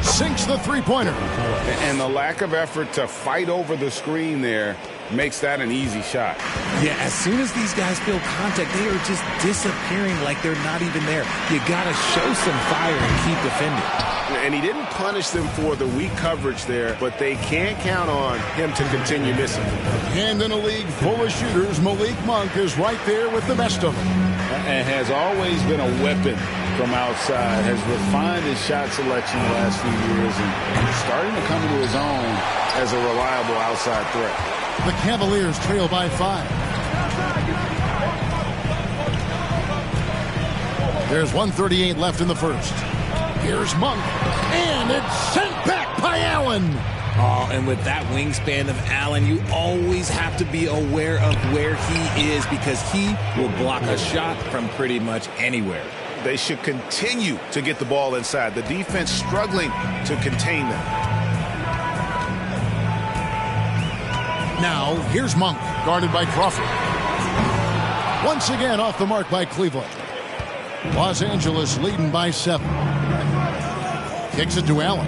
Sinks the three-pointer. And the lack of effort to fight over the screen there makes that an easy shot. Yeah, as soon as these guys feel contact, they are just disappearing like they're not even there. You got to show some fire and keep defending. And he didn't punish them for the weak coverage there, but they can't count on him to continue missing. And in a league full of shooters, Malik Monk is right there with the best of them. And has always been a weapon from outside, has refined his shot selection the last few years, and starting to come into his own as a reliable outside threat. The Cavaliers trail by 5. There's 1:38 left in the first. Here's Monk, and it's sent back by Allen. Oh, and with that wingspan of Allen, you always have to be aware of where he is because he will block a shot from pretty much anywhere. They should continue to get the ball inside. The defense struggling to contain them. Now, here's Monk, guarded by Crawford. Once again off the mark by Cleveland. Los Angeles leading by 7. Kicks it to Allen.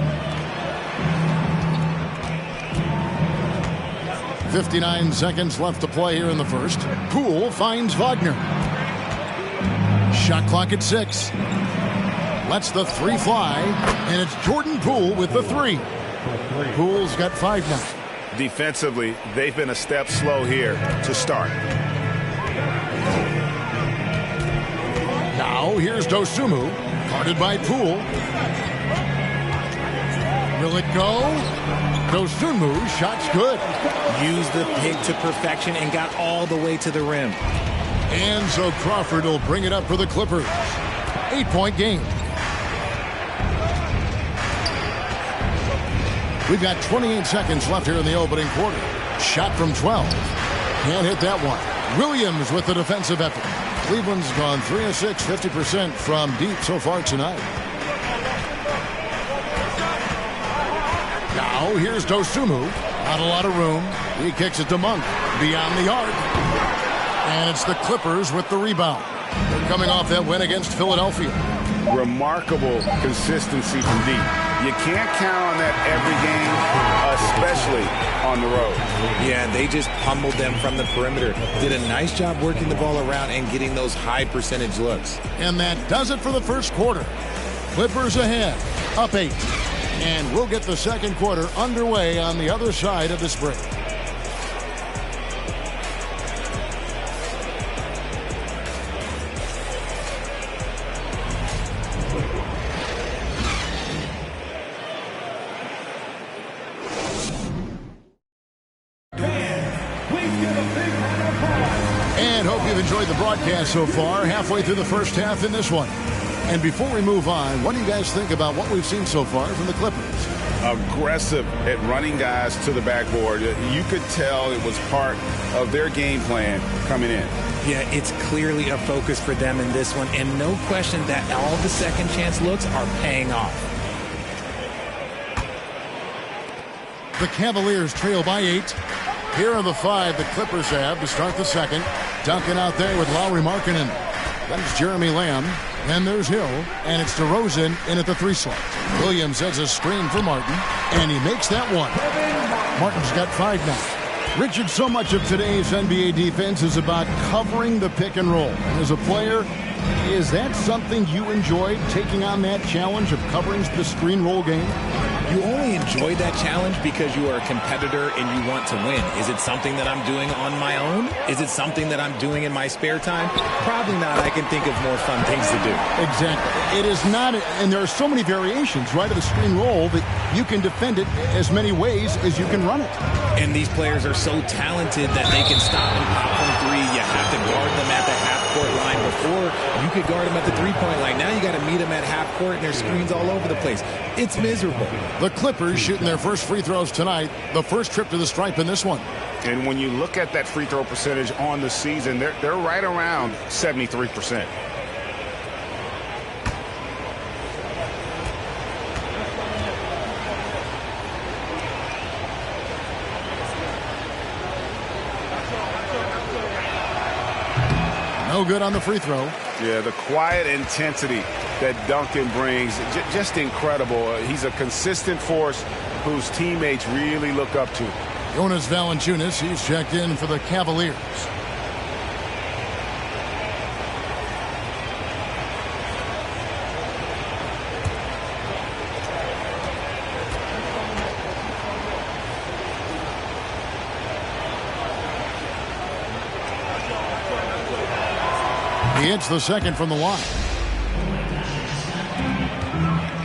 59 seconds left to play here in the first. Poole finds Wagner. Shot clock at 6. Lets the 3 fly, and it's Jordan Poole with the 3. Poole's got 5 now. Defensively, they've been a step slow here to start. Now here's Dosunmu, guarded by Poole. Will it go? Dosunmu, shot's good. Used the pick to perfection and got all the way to the rim. And so Crawford will bring it up for the Clippers. 8-point game. We've got 28 seconds left here in the opening quarter. Shot from 12. Can't hit that one. Williams with the defensive effort. Cleveland's gone 3 of 6, 50% from deep so far tonight. Now here's Dosunmu. Not a lot of room. He kicks it to Monk. Beyond the arc. And it's the Clippers with the rebound. They're coming off that win against Philadelphia. Remarkable consistency from deep. You can't count on that every game, especially on the road. Yeah, they just pummeled them from the perimeter. Did a nice job working the ball around and getting those high percentage looks. And that does it for the first quarter. Clippers ahead, up 8. And we'll get the second quarter underway on the other side of this break. And hope you've enjoyed the broadcast so far. Halfway through the first half in this one. And before we move on, what do you guys think about what we've seen so far from the Clippers? Aggressive at running guys to the backboard. You could tell it was part of their game plan coming in. Yeah, it's clearly a focus for them in this one, and no question that all the second chance looks are paying off. The Cavaliers trail by 8. Here are the 5 the Clippers have to start the second. Duncan out there with Lowry Markkanen. That's Jeremy Lamb. Then there's Hill, and it's DeRozan in at the 3 slot. Williams has a screen for Martin, and he makes that one. Martin's got 5 now. Richard, so much of today's NBA defense is about covering the pick and roll. And as a player, is that something you enjoyed, taking on that challenge of covering the screen roll game? You only enjoy that challenge because you are a competitor and you want to win. Is it something that I'm doing on my own? Is it something that I'm doing in my spare time? Probably not. I can think of more fun things to do. Exactly. It is not, and there are so many variations, right, of the screen roll that you can defend it as many ways as you can run it. And these players are so talented that they can stop and pop from 3. You have to guard them at the half-court line. Before, you could guard them at the 3-point line. Now you got to meet them at half-court, and there's screens all over the place. It's miserable. The Clippers shooting their first free throws tonight. The first trip to the stripe in this one. And when you look at that free throw percentage on the season, they're right around 73%. No good on the free throw. Yeah, the quiet intensity that Duncan brings, just incredible. He's a consistent force whose teammates really look up to. Jonas Valanciunas, he's checked in for the Cavaliers. He hits the second from the line.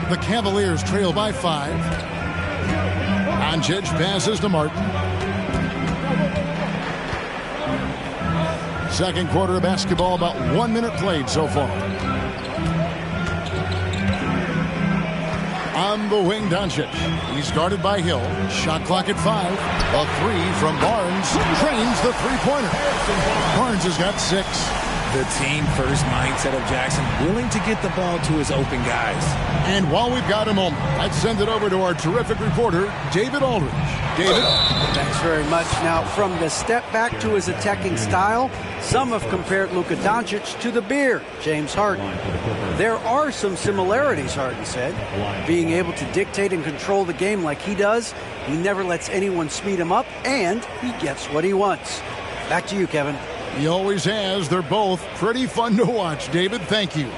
The Cavaliers trail by 5. Doncic passes to Martin. Second quarter of basketball, about 1 minute played so far. On the wing, Doncic. He's guarded by Hill. Shot clock at 5. A 3 from Barnes. Drains the three-pointer. Barnes has got 6. The team-first mindset of Jackson, willing to get the ball to his open guys. And while we've got a moment, let's send it over to our terrific reporter, David Aldridge. David? Thanks very much. Now, from the step back to his attacking style, some have compared Luka Doncic to the Bear, James Harden. There are some similarities, Harden said. Being able to dictate and control the game like he does, he never lets anyone speed him up, and he gets what he wants. Back to you, Kevin. He always has. They're both pretty fun to watch. David, thank you.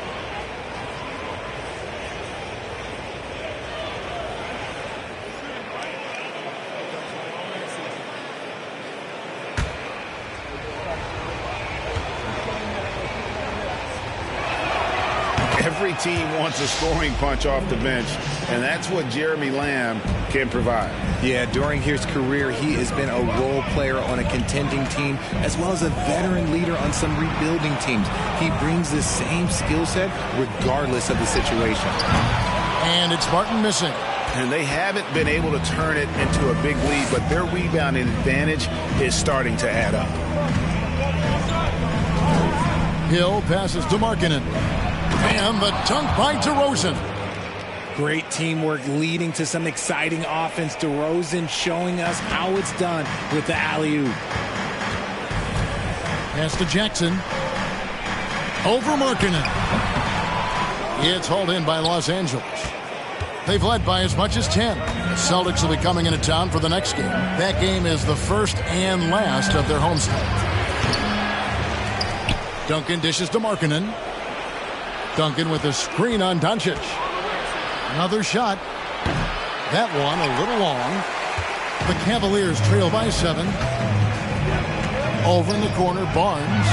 Every team wants a scoring punch off the bench, and that's what Jeremy Lamb can provide. Yeah, during his career, he has been a role player on a contending team, as well as a veteran leader on some rebuilding teams. He brings the same skill set regardless of the situation. And it's Martin missing. And they haven't been able to turn it into a big lead, but their rebounding advantage is starting to add up. Hill passes to Markkanen. And the dunk by DeRozan. Great teamwork leading to some exciting offense. DeRozan showing us how it's done with the alley-oop. Pass to Jackson. Over Markkanen. It's hauled in by Los Angeles. They've led by as much as 10. The Celtics will be coming into town for the next game. That game is the first and last of their homestand. Duncan dishes to Markkanen. Duncan with a screen on Doncic. Another shot. That one a little long. The Cavaliers trail by 7. Over in the corner, Barnes.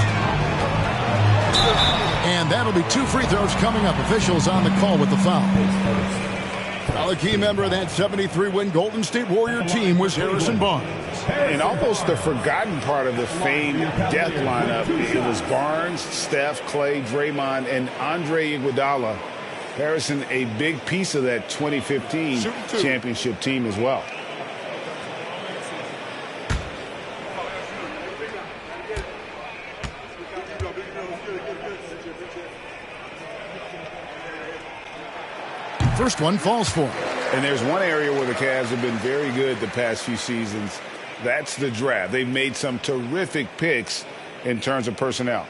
And that'll be 2 free throws coming up. Officials on the call with the foul. Well, a key member of that 73-win Golden State Warrior team was Harrison Barnes. And almost the forgotten part of the famed death lineup, it was Barnes, Steph, Clay, Draymond, and Andre Iguodala. Harrison, a big piece of that 2015 championship team as well. First one falls for him. And there's one area where the Cavs have been very good the past few seasons. That's the draft. They've made some terrific picks in terms of personnel.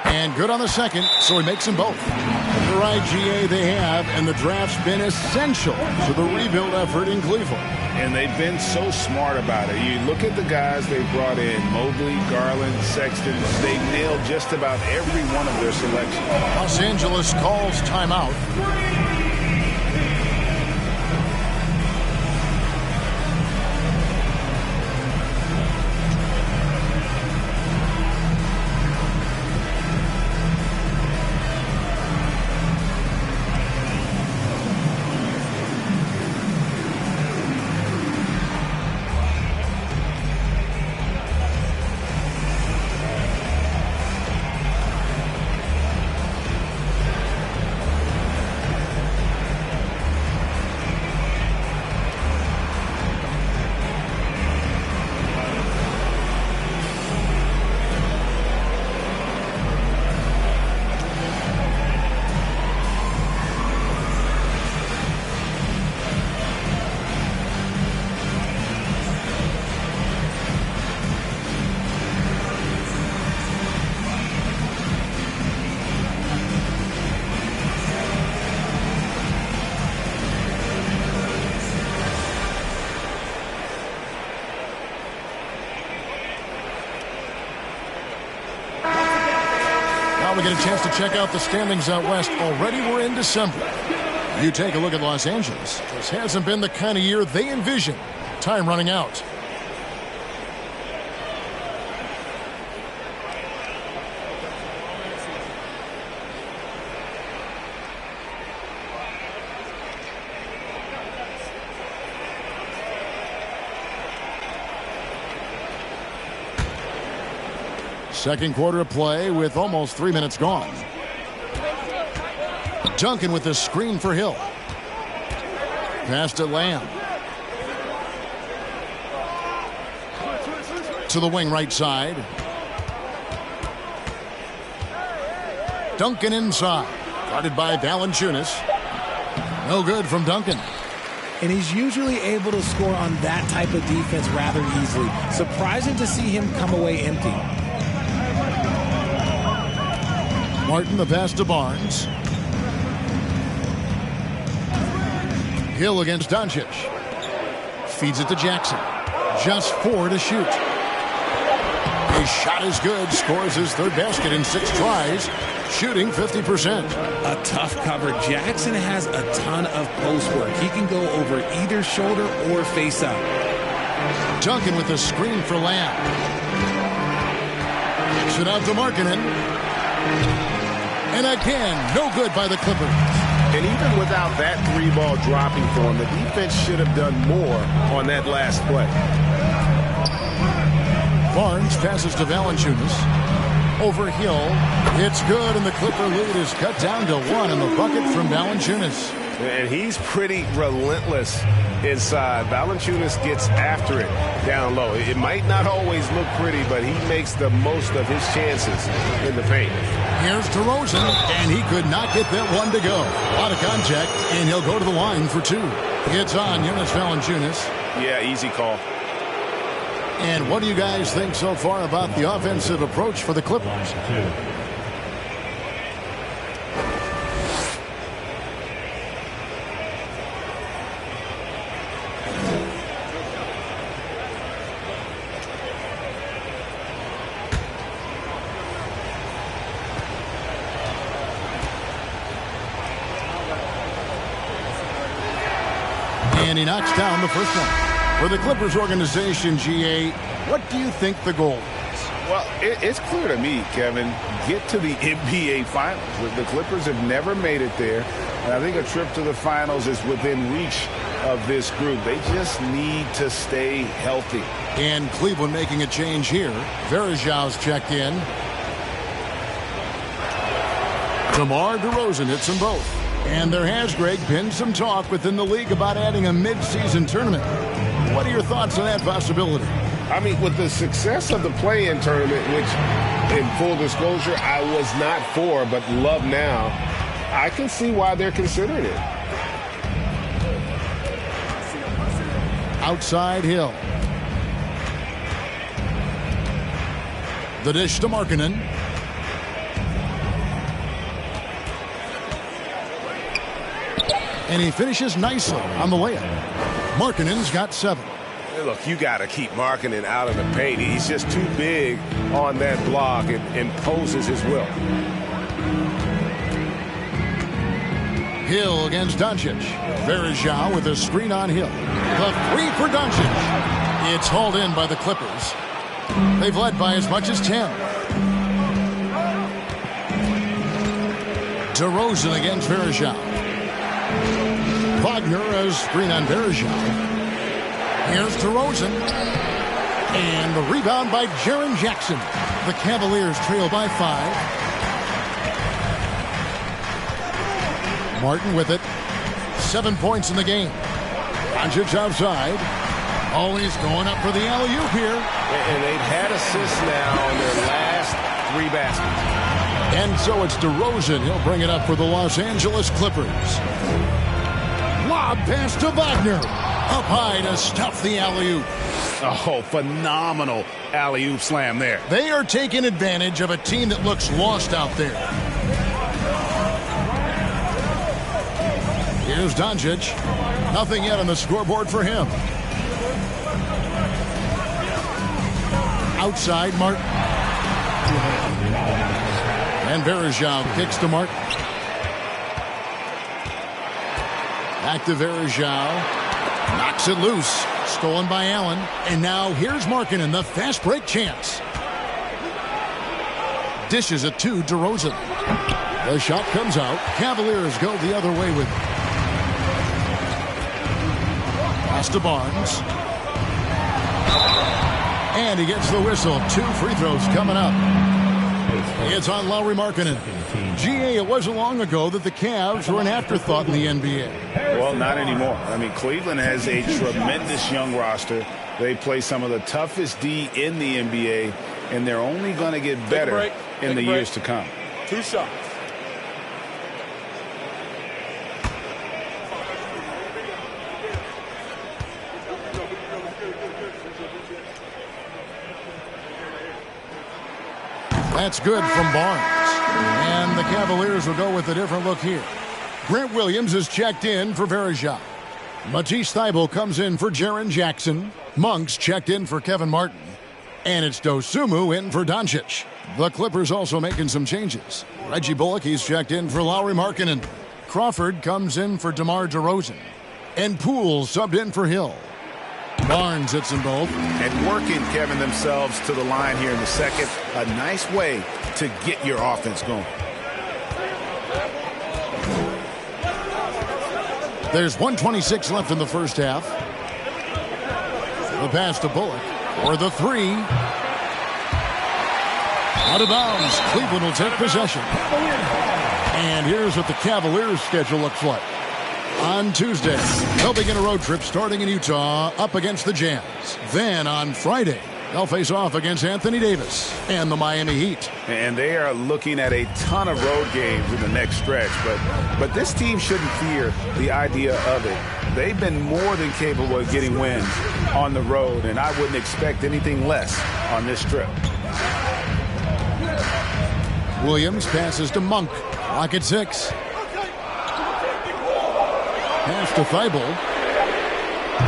And good on the second, so he makes them both. The right GA they have, and the draft's been essential to the rebuild effort in Cleveland. And they've been so smart about it. You look at the guys they brought in, Mobley, Garland, Sexton. They've nailed just about every one of their selections. Los Angeles calls timeout. We get a chance to check out the standings out west. Already we're in December. You take a look at Los Angeles. This hasn't been the kind of year they envisioned. Time running out. Second quarter of play with almost 3 minutes gone. Duncan with the screen for Hill. Pass to Lamb. To the wing right side. Duncan inside. Guarded by Valanciunas. No good from Duncan. And he's usually able to score on that type of defense rather easily. Surprising to see him come away empty. Martin the pass to Barnes. Hill against Doncic. Feeds it to Jackson. Just 4 to shoot. His shot is good. Scores his third basket in 6 tries. Shooting 50%. A tough cover. Jackson has a ton of post work. He can go over either shoulder or face up. Duncan with the screen for Lamb. Kicks it out to Markkanen. And again, no good by the Clippers. And even without that 3-ball dropping for him, the defense should have done more on that last play. Barnes passes to Valanciunas. Over Hill. It's good, and the Clipper lead is cut down to 1 in the bucket from Valanciunas. And he's pretty relentless inside. Valanciunas gets after it down low. It might not always look pretty, but he makes the most of his chances in the paint. Here's DeRozan, and he could not get that one to go. A lot of contact, and he'll go to the line for 2. It's on Jonas Valanciunas. Yeah, easy call. And what do you guys think so far about the offensive approach for the Clippers? And he knocks down the first one. For the Clippers organization, GA, what do you think the goal is? Well, it's clear to me, Kevin, get to the NBA Finals. The Clippers have never made it there, and I think a trip to the Finals is within reach of this group. They just need to stay healthy. And Cleveland making a change here. Varejão's checked in. DeMar DeRozan hits them both. And there has, Greg, been some talk within the league about adding a mid-season tournament. What are your thoughts on that possibility? I mean, with the success of the play-in tournament, which, in full disclosure, I was not for, but love now, I can see why they're considering it. Outside Hill. The dish to Markkanen. And he finishes nicely on the layup. Markkanen's got 7. Hey, look, you got to keep Markkanen out of the paint. He's just too big on that block and imposes his will. Hill against Doncic. Varejão with a screen on Hill. The 3 for Doncic. It's hauled in by the Clippers. They've led by as much as 10. DeRozan against Varejão. Wagner a screen on Varejão. Here's DeRozan. And the rebound by Jaren Jackson. The Cavaliers trail by 5. Martin with it. 7 points in the game. Doncic outside. Always going up for the alley-oop here. And they've had assists now on their last 3 baskets. And so it's DeRozan. He'll bring it up for the Los Angeles Clippers. Lob pass to Wagner. Up high to stuff the alley-oop. Oh, phenomenal alley-oop slam there. They are taking advantage of a team that looks lost out there. Here's Doncic. Nothing yet on the scoreboard for him. Outside Martin. And Varejão kicks to Martin. Back to Varejão. Knocks it loose. Stolen by Allen. And now here's Markkanen, the fast break chance. Dishes it to DeRozan. The shot comes out. Cavaliers go the other way with it. Pass to Barnes. And he gets the whistle. 2 free throws coming up. It's on Lauri Markkanen. GA, it wasn't long ago that the Cavs were an afterthought in the NBA. Well, not anymore. I mean, Cleveland has a tremendous young roster. They play some of the toughest D in the NBA, and they're only going to get better in the years to come. 2 shots. That's good from Barnes. And the Cavaliers will go with a different look here. Grant Williams is checked in for Verejao. Matisse Thybulle comes in for Jaren Jackson. Monk's checked in for Kevin Martin. And it's Dosunmu in for Doncic. The Clippers also making some changes. Reggie Bullock, he's checked in for Lauri Markkanen. Crawford comes in for DeMar DeRozan. And Poole subbed in for Hill. Barnes hits them both. And working, Kevin, themselves to the line here in the second. A nice way to get your offense going. There's 1:26 left in the first half. The pass to Bullock for the 3. Out of bounds. Cleveland will take possession. And here's what the Cavaliers' schedule looks like. On Tuesday, they'll begin a road trip starting in Utah up against the Jazz. Then on Friday, they'll face off against Anthony Davis and the Miami Heat. And they are looking at a ton of road games in the next stretch. But this team shouldn't fear the idea of it. They've been more than capable of getting wins on the road, and I wouldn't expect anything less on this trip. Williams passes to Monk. Clock at 6. Pass to Thybulle.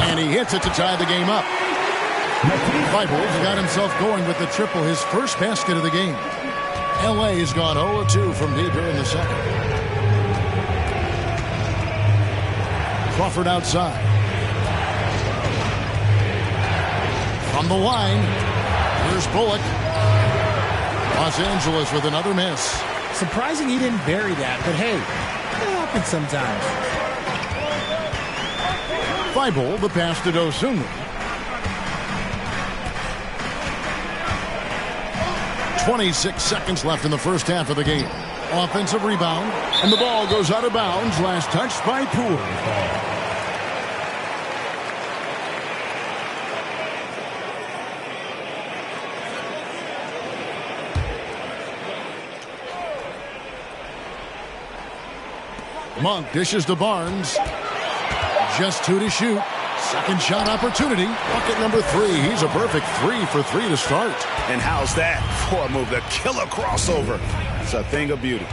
And he hits it to tie the game up. Thybulle's got himself going with the triple, his first basket of the game. LA's gone 0-2 from deep here in the second. Crawford outside. From the line, here's Bullock. Los Angeles with another miss. Surprising he didn't bury that, but hey, it happens sometimes. Thybulle, the pass to Dosunmu. 26 seconds left in the first half of the game. Offensive rebound, and the ball goes out of bounds. Last touched by Poole. Monk dishes to Barnes. Just 2 to shoot. Second shot opportunity. Bucket number 3. He's a perfect 3 for 3 to start. And how's that for a move? The killer crossover. It's a thing of beauty.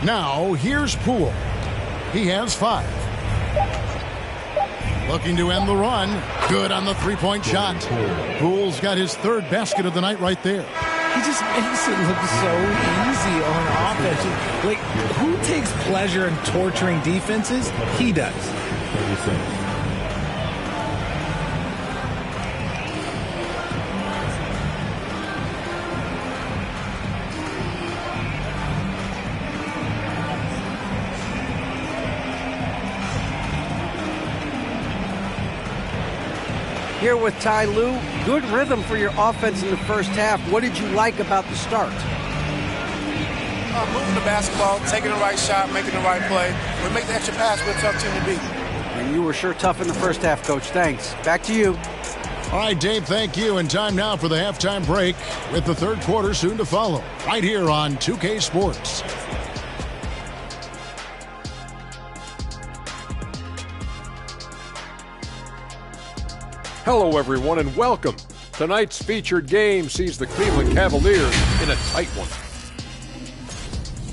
Now, here's Poole. He has 5. Looking to end the run. Good on the 3-point shot. Poole's got his 3rd basket of the night right there. He just makes it look so easy on offense. Like, who takes pleasure in torturing defenses? He does. Here with Ty Lue, good rhythm for your offense in the first half. What did you like about the start? Moving the basketball, taking the right shot, making the right play. We make the extra pass, we're a tough team to beat. And you were sure tough in the first half, Coach. Thanks. Back to you. All right, Dave, thank you. And time now for the halftime break with the third quarter soon to follow. Right here on 2K Sports. Hello, everyone, and welcome. Tonight's featured game sees the Cleveland Cavaliers in a tight one.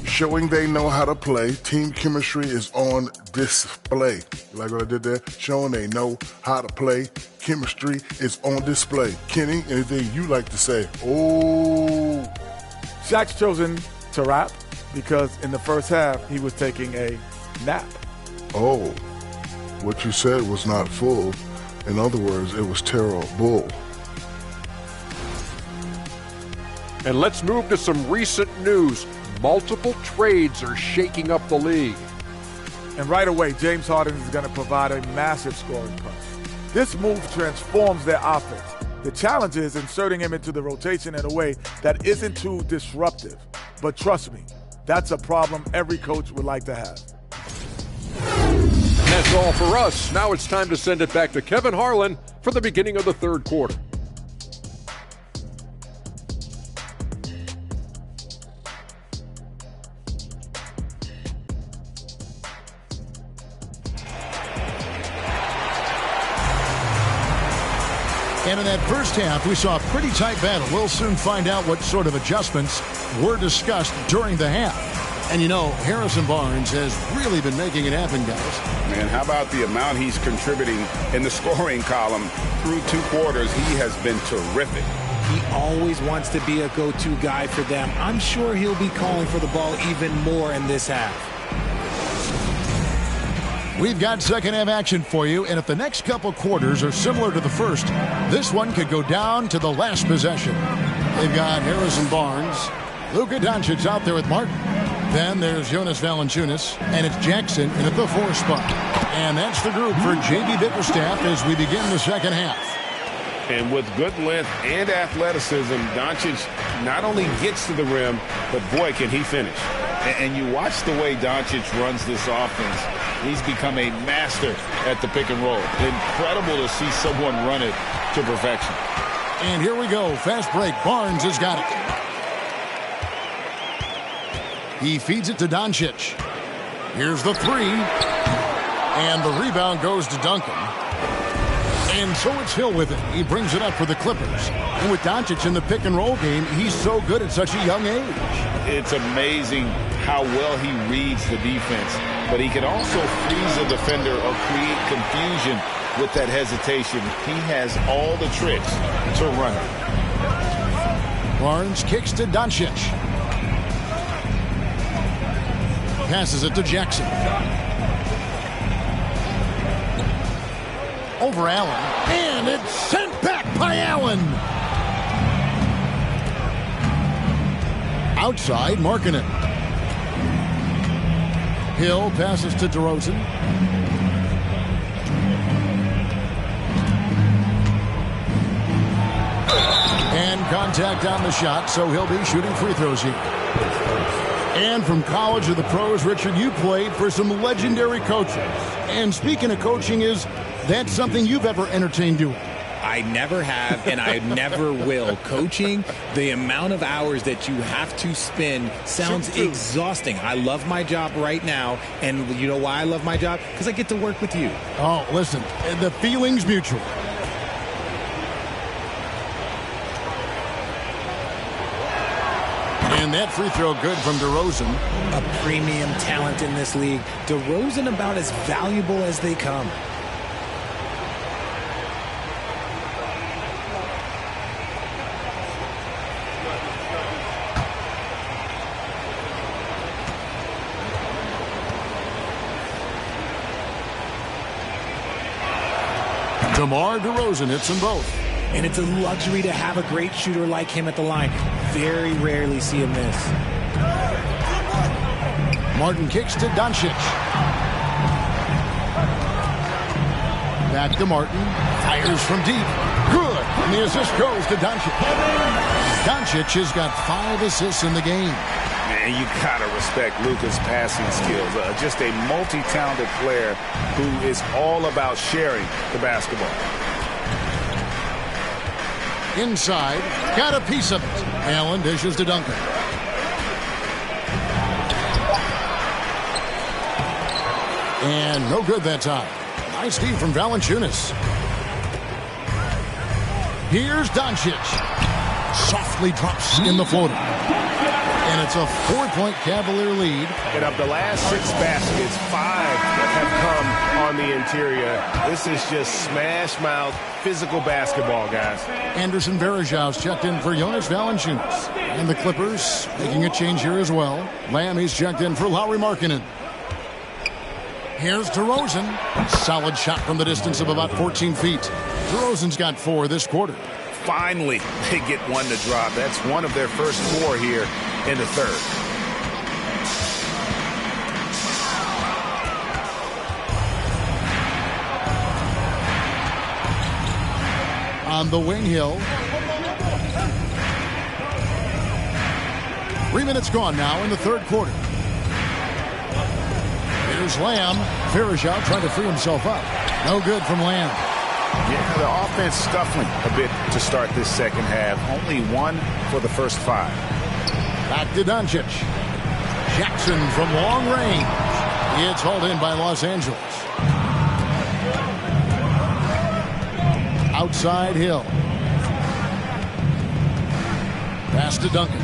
Showing they know how to play. Team chemistry is on display. You like what I did there? Showing they know how to play. Chemistry is on display. Kenny, anything you like to say? Oh. Shaq's chosen to rap because in the first half, he was taking a nap. Oh. What you said was not full. In other words, it was terrible. And let's move to some recent news. Multiple trades are shaking up the league. And right away, James Harden is going to provide a massive scoring punch. This move transforms their offense. The challenge is inserting him into the rotation in a way that isn't too disruptive. But trust me, that's a problem every coach would like to have. And that's all for us. Now it's time to send it back to Kevin Harlan for the beginning of the third quarter. And in that first half, we saw a pretty tight battle. We'll soon find out what sort of adjustments were discussed during the half. And you know, Harrison Barnes has really been making it happen, guys. Man, how about the amount he's contributing in the scoring column through 2 quarters? He has been terrific. He always wants to be a go-to guy for them. I'm sure he'll be calling for the ball even more in this half. We've got second half action for you, and if the next couple quarters are similar to the first, this one could go down to the last possession. They've got Harrison Barnes, Luka Doncic out there with Martin. Then there's Jonas Valanciunas, and it's Jackson in at the 4 spot. And that's the group for J.B. Bickerstaff as we begin the second half. And with good length and athleticism, Doncic not only gets to the rim, but boy, can he finish. And you watch the way Doncic runs this offense. He's become a master at the pick and roll. Incredible to see someone run it to perfection. And here we go. Fast break. Barnes has got it. He feeds it to Doncic. Here's the 3. And the rebound goes to Duncan. And so it's Hill with it. He brings it up for the Clippers. And with Doncic in the pick and roll game, he's so good at such a young age. It's amazing how well he reads the defense. But he can also freeze a defender or create confusion with that hesitation. He has all the tricks to run it. Barnes kicks to Doncic. Passes it to Jackson. Over Allen. And it's sent back by Allen. Outside, marking it. Hill passes to DeRozan. And contact on the shot, so he'll be shooting free throws here. And from college to the pros, Richard, you played for some legendary coaches. And speaking of coaching, is that something you've ever entertained doing? I never have, and I never will. Coaching, the amount of hours that you have to spend sounds exhausting. I love my job right now, and you know why I love my job? Because I get to work with you. Oh, listen, the feeling's mutual. And that free throw good from DeRozan. A premium talent in this league. DeRozan about as valuable as they come. DeMar DeRozan hits them both. And it's a luxury to have a great shooter like him at the line. Very rarely see him miss. Martin kicks to Doncic. Back to Martin. Fires from deep. Good. And the assist goes to Doncic. Doncic has got 5 assists in the game. Man, you got to respect Luka's passing skills. Just a multi-talented player who is all about sharing the basketball. Inside, got a piece of it. Allen dishes to Duncan. And no good that time. Nice D from Valanciunas. Here's Doncic. Softly drops in the floater. And it's a 4-point Cavalier lead. And of the last 6 baskets, 5 have come on the interior. This is just smash mouth, physical basketball, guys. Anderson Varejau's checked in for Jonas Valanciunas. And the Clippers making a change here as well. Lammy's checked in for Lauri Markkanen. Here's DeRozan. Solid shot from the distance of about 14 feet. DeRozan's got 4 this quarter. Finally, they get one to drop. That's one of their first 4 here in the third. on the wing, Hill. 3 minutes gone now in the third quarter. Here's Lamb. Verjao trying to free himself up. No good from Lamb. Yeah, the offense scuffling a bit to start this second half. Only 1 for the first 5. Back to Doncic. Jackson from long range. It's hauled in by Los Angeles. Outside Hill. Pass to Duncan.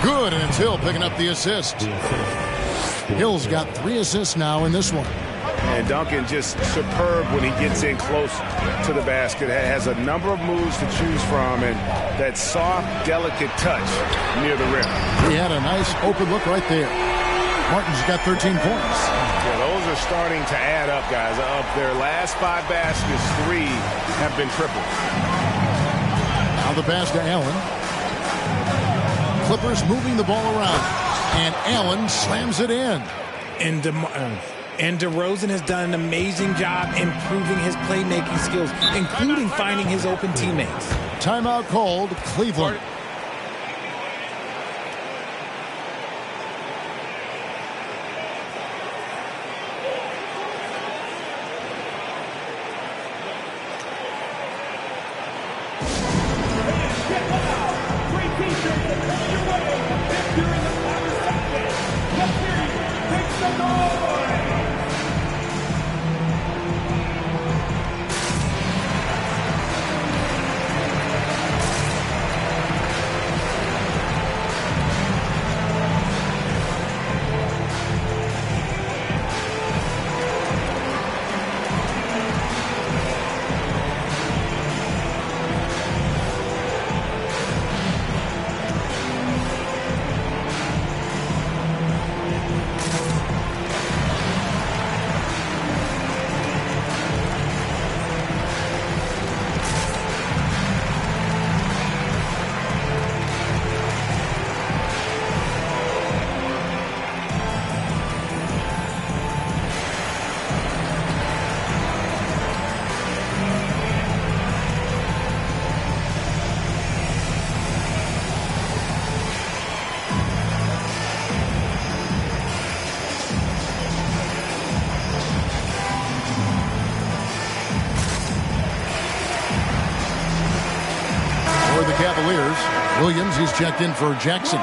Good, and it's Hill picking up the assist. Hill's got 3 assists now in this one. And Duncan just superb when he gets in close to the basket. Has a number of moves to choose from, and that soft, delicate touch near the rim. He had a nice open look right there. Martin's got 13 points. Yeah, those are starting to add up, guys. Of their last 5 baskets, 3 have been triple. Now the pass to Allen. Clippers moving the ball around, and Allen slams it in. And DeRozan has done an amazing job improving his playmaking skills, including finding his open teammates. Timeout called, Cleveland. Cavaliers. Williams, he's checked in for Jackson.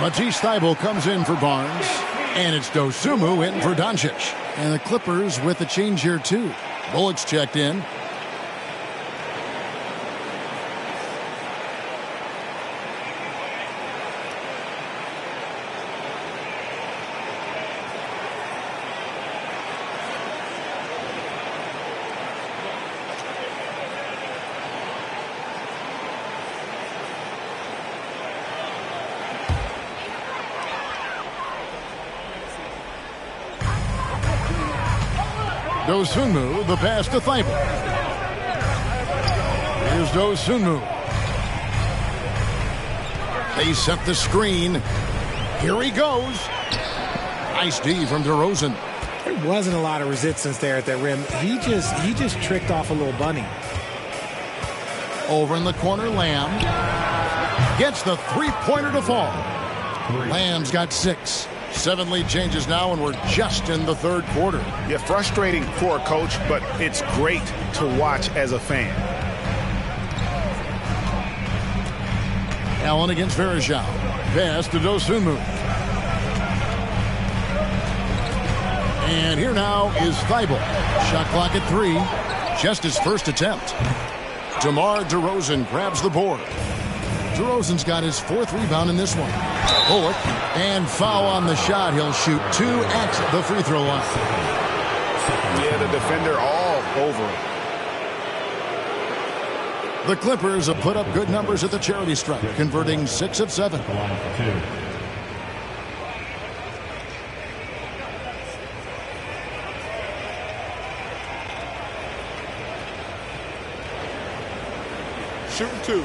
Matisse Thybulle comes in for Barnes. And it's Dosunmu in for Doncic. And the Clippers with a change here, too. Bullock's checked in. Dosunmu, the pass to Thybulle. Here's Dosunmu. They set the screen. Here he goes. Nice D from DeRozan. There wasn't a lot of resistance there at that rim. He just tricked off a little bunny. Over in the corner, Lamb gets the three-pointer to fall. Lamb's got 6. 7 lead changes now, and we're just in the third quarter. Yeah, frustrating for a coach, but it's great to watch as a fan. Allen against Verjao. Pass to Dosunmu. And here now is Thybulle. Shot clock at 3. Just his first attempt. DeMar DeRozan grabs the board. DeRozan's got his 4th rebound in this one. Bullock, and foul on the shot. He'll shoot 2 at the free throw line. Yeah, the defender all over him. The Clippers have put up good numbers at the charity stripe, converting 6 of 7. Shooting 2.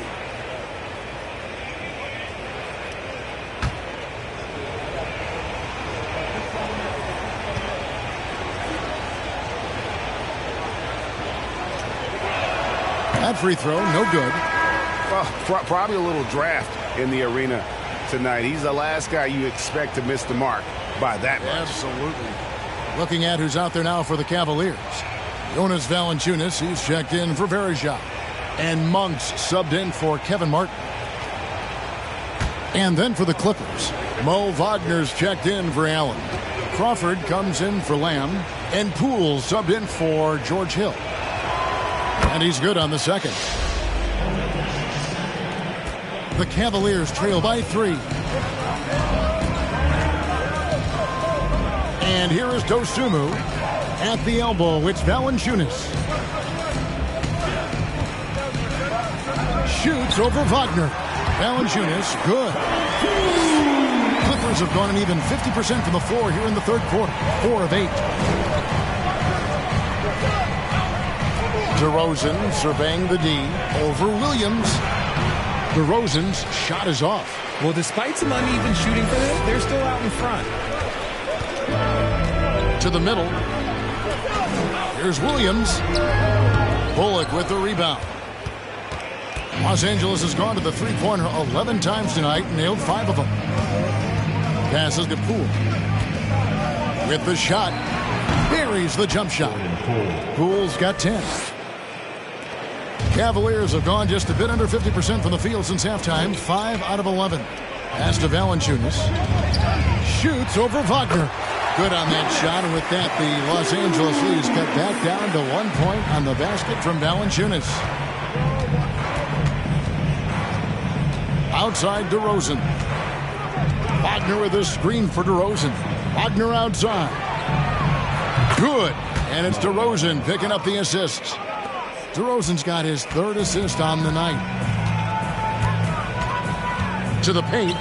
That free throw, no good. Well, probably a little draft in the arena tonight. He's the last guy you expect to miss the mark by that much. Absolutely. Looking at who's out there now for the Cavaliers. Jonas Valanciunas, he's checked in for Verejao. And Monk's subbed in for Kevin Martin. And then for the Clippers, Mo Wagner's checked in for Allen. Crawford comes in for Lamb. And Poole subbed in for George Hill. And he's good on the second. The Cavaliers trail by 3. And here is Dosunmu. At the elbow, it's Valanciunas. Shoots over Wagner. Valanciunas, good. Clippers have gone an even 50% from the floor here in the third quarter. 4 of 8. DeRozan surveying the D over Williams. DeRozan's shot is off. Well, despite some uneven shooting for them, they're still out in front. To the middle. Here's Williams. Bullock with the rebound. Los Angeles has gone to the three-pointer 11 times tonight and nailed 5 of them. Passes to Poole. With the shot. Buries the jump shot. Poole's got 10. Cavaliers have gone just a bit under 50% from the field since halftime. 5 out of 11. Pass to Valanciunas. Shoots over Wagner. Good on that shot, and with that, the Los Angeles lead is cut back down to 1 point on the basket from Valanciunas. Outside DeRozan. Wagner with a screen for DeRozan. Wagner outside. Good, and it's DeRozan picking up the assists. DeRozan's got his 3rd assist on the night. To the paint.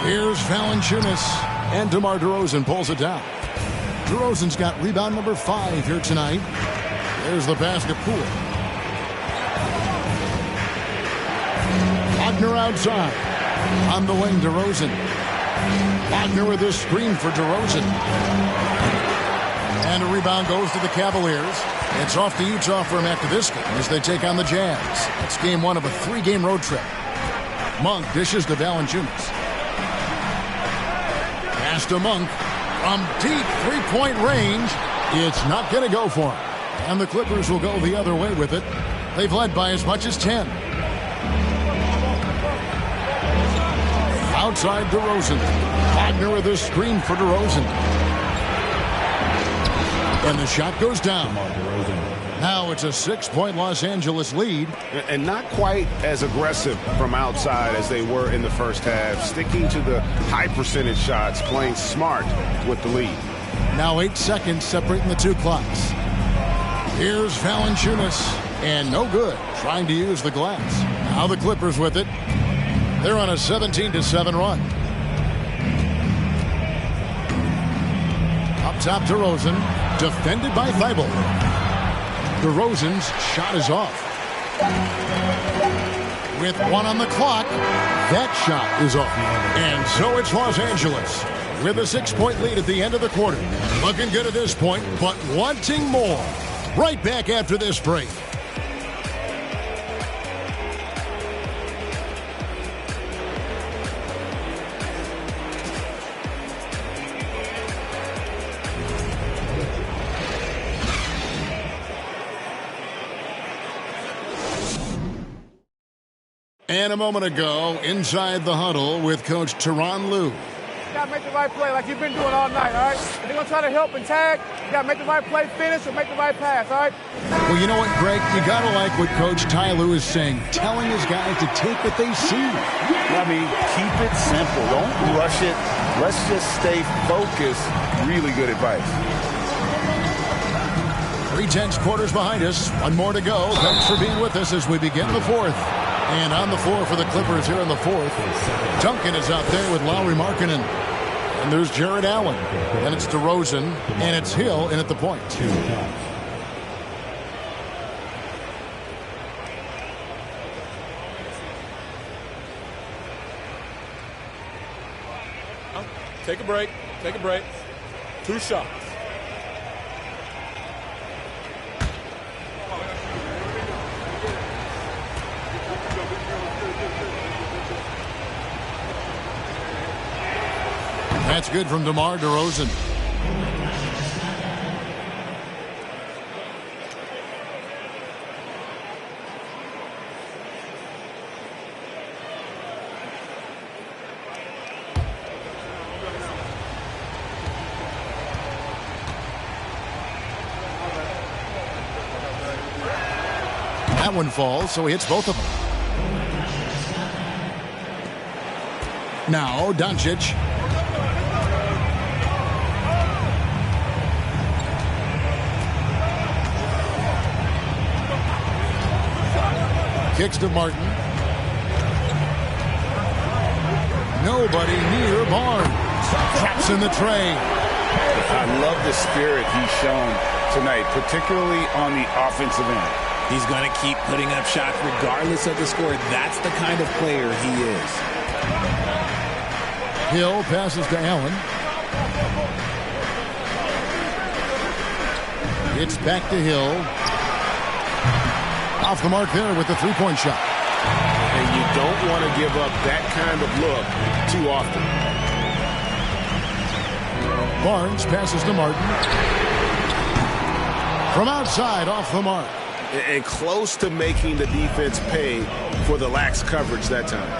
Here's Valanciunas. And DeMar DeRozan pulls it down. DeRozan's got rebound number 5 here tonight. There's the basket. Poole. Wagner outside. On the wing, DeRozan. Wagner with this screen for DeRozan. And a rebound goes to the Cavaliers. It's off to Utah for him after this game as they take on the Jazz. It's game 1 of a 3-game road trip. Monk dishes to Valanciunas. Pass to Monk from deep three-point range. It's not going to go for him. And the Clippers will go the other way with it. They've led by as much as 10. Outside DeRozan. Wagner with a screen for DeRozan. And the shot goes down. Now it's a 6-point Los Angeles lead. And not quite as aggressive from outside as they were in the first half. Sticking to the high percentage shots, playing smart with the lead. Now 8 seconds separating the 2 clocks. Here's Valanciunas. And no good. Trying to use the glass. Now the Clippers with it. They're on a 17-7 run. Up top, DeRozan. Defended by Thibault. DeRozan's shot is off. With 1 on the clock, that shot is off. And so it's Los Angeles with a 6-point lead at the end of the quarter. Looking good at this point, but wanting more. Right back after this break. And a moment ago, inside the huddle with Coach Tyronn Lue. You got to make the right play like you've been doing all night, all right? If they're going to try to help and tag, you got to make the right play, finish, or make the right pass, all right? Well, you know what, Greg? You got to like what Coach Ty Lue is saying, telling his guys to take what they see. I mean, keep it simple. Don't rush it. Let's just stay focused. Really good advice. 3/10 quarters behind us. 1 more to go. Thanks for being with us as we begin the 4th. And on the floor for the Clippers here in the 4th. Duncan is out there with Lauri Markkanen. And there's Jared Allen. And it's DeRozan. And it's Hill in at the point. Take a break. Take a break. 2 shots. That's good from DeMar DeRozan. That one falls, so he hits both of them. Now, Doncic. Kicks to Martin. Nobody near Barnes. Traps in the tray. I love the spirit he's shown tonight, particularly on the offensive end. He's going to keep putting up shots regardless of the score. That's the kind of player he is. Hill passes to Allen. It's back to Hill. Off the mark there with the three-point shot. And you don't want to give up that kind of look too often. Barnes passes to Martin. From outside, off the mark. And close to making the defense pay for the lax coverage that time.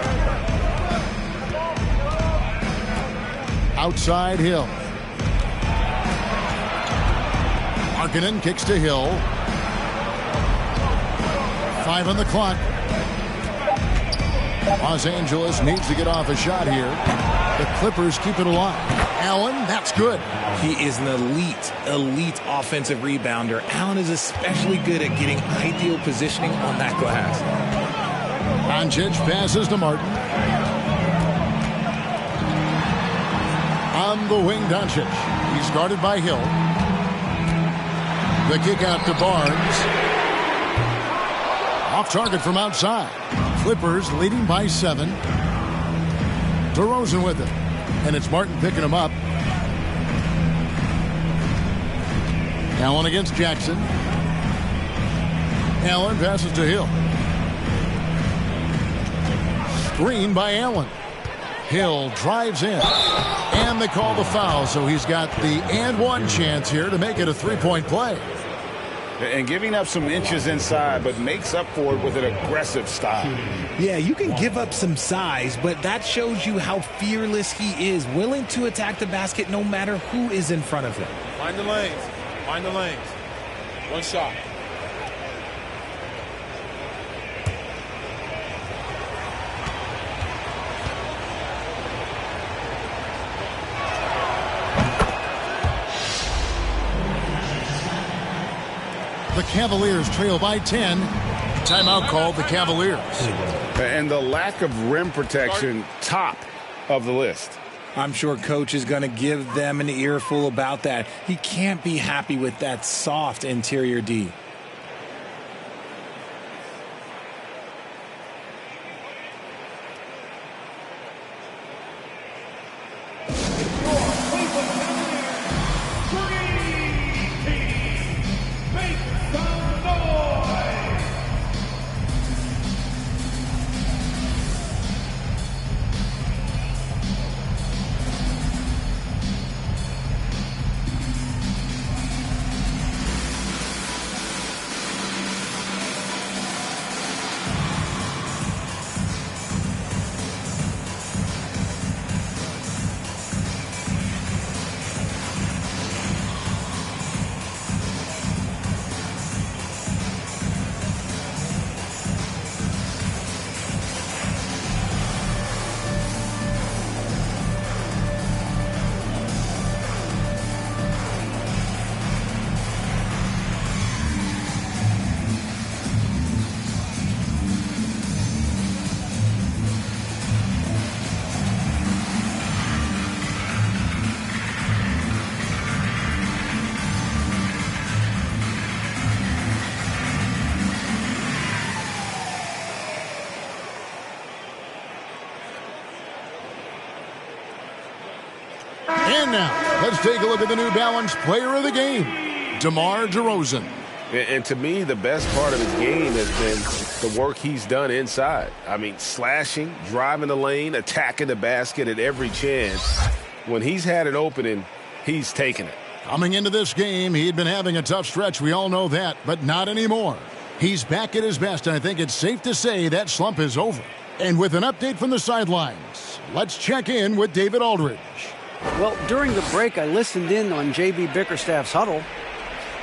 Outside Hill. Markkanen kicks to Hill. 5 on the clock. Los Angeles needs to get off a shot here. The Clippers keep it alive. Allen, that's good. He is an elite offensive rebounder. Allen is especially good at getting ideal positioning on that glass. Doncic passes to Martin. On the wing, Doncic. He's guarded by Hill. The kick out to Barnes. Off target from outside. Clippers leading by 7. DeRozan with it. And it's Martin picking him up. Allen against Jackson. Allen passes to Hill. Screen by Allen. Hill drives in. And they call the foul, so he's got the and one chance here to make it a three-point play. And giving up some inches inside, but makes up for it with an aggressive style. Yeah, you can give up some size, but that shows you how fearless he is, willing to attack the basket no matter who is in front of him. Find the lanes. Find the lanes. One shot. The Cavaliers trail by 10. Timeout called the Cavaliers. And the lack of rim protection, top of the list. I'm sure coach is going to give them an earful about that. He can't be happy with that soft interior D. And now, let's take a look at the New Balance player of the game, DeMar DeRozan. And to me, the best part of his game has been the work he's done inside. I mean, slashing, driving the lane, attacking the basket at every chance. when he's had an opening, he's taken it. Coming into this game, he'd been having a tough stretch. We all know that, but not anymore. He's back at his best, and I think it's safe to say that slump is over. And with an update from the sidelines, let's check in with David Aldridge. Well, during the break, I listened in on J.B. Bickerstaff's huddle.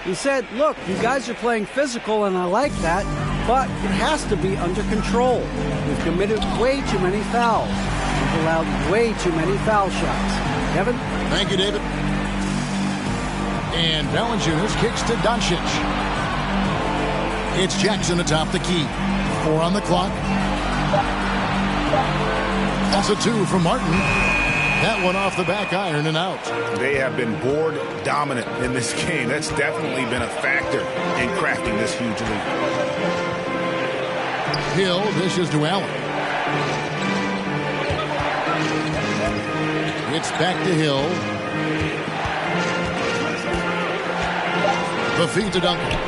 He said, look, you guys are playing physical, and I like that, but it has to be under control. We've committed way too many fouls. We've allowed way too many foul shots. Kevin? Thank you, David. And Valanciunas kicks to Doncic. It's Jackson atop the key. 4 on the clock. That's a 2 from Martin. That one off the back iron and out. They have been board dominant in this game. That's definitely been a factor in crafting this huge lead. Hill dishes to Allen. It's back to Hill. The feed to Duncan.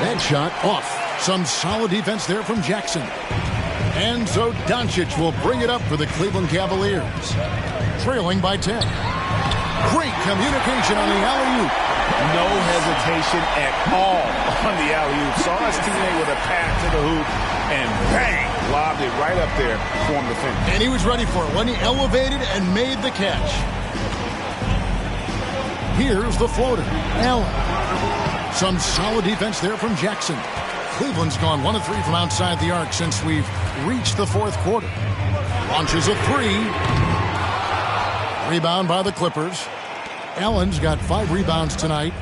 That shot off. Some solid defense there from Jackson. And so Doncic will bring it up for the Cleveland Cavaliers. Trailing by 10. Great communication on the alley-oop. No hesitation at all on the alley-oop. Saw his teammate with a pass to the hoop, and bang, lobbed it right up there for him to finish. And he was ready for it when he elevated and made the catch. Here's the floater. Allen. Some solid defense there from Jackson. Cleveland's gone 1 of 3 from outside the arc since we've reached the fourth quarter. Launches a 3. Rebound by the Clippers. Allen's got 5 rebounds tonight.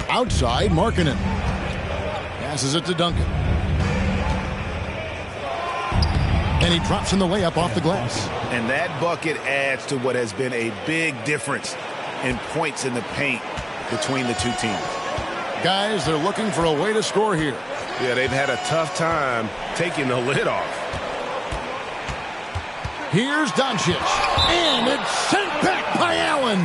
Outside, Markkanen. Passes it to Duncan. And he drops in the layup off the glass. And that bucket adds to what has been a big difference in points in the paint between the two teams. Guys, they're looking for a way to score here. Yeah, they've had a tough time taking the lid off. Here's Doncic. And it's sent back by Allen.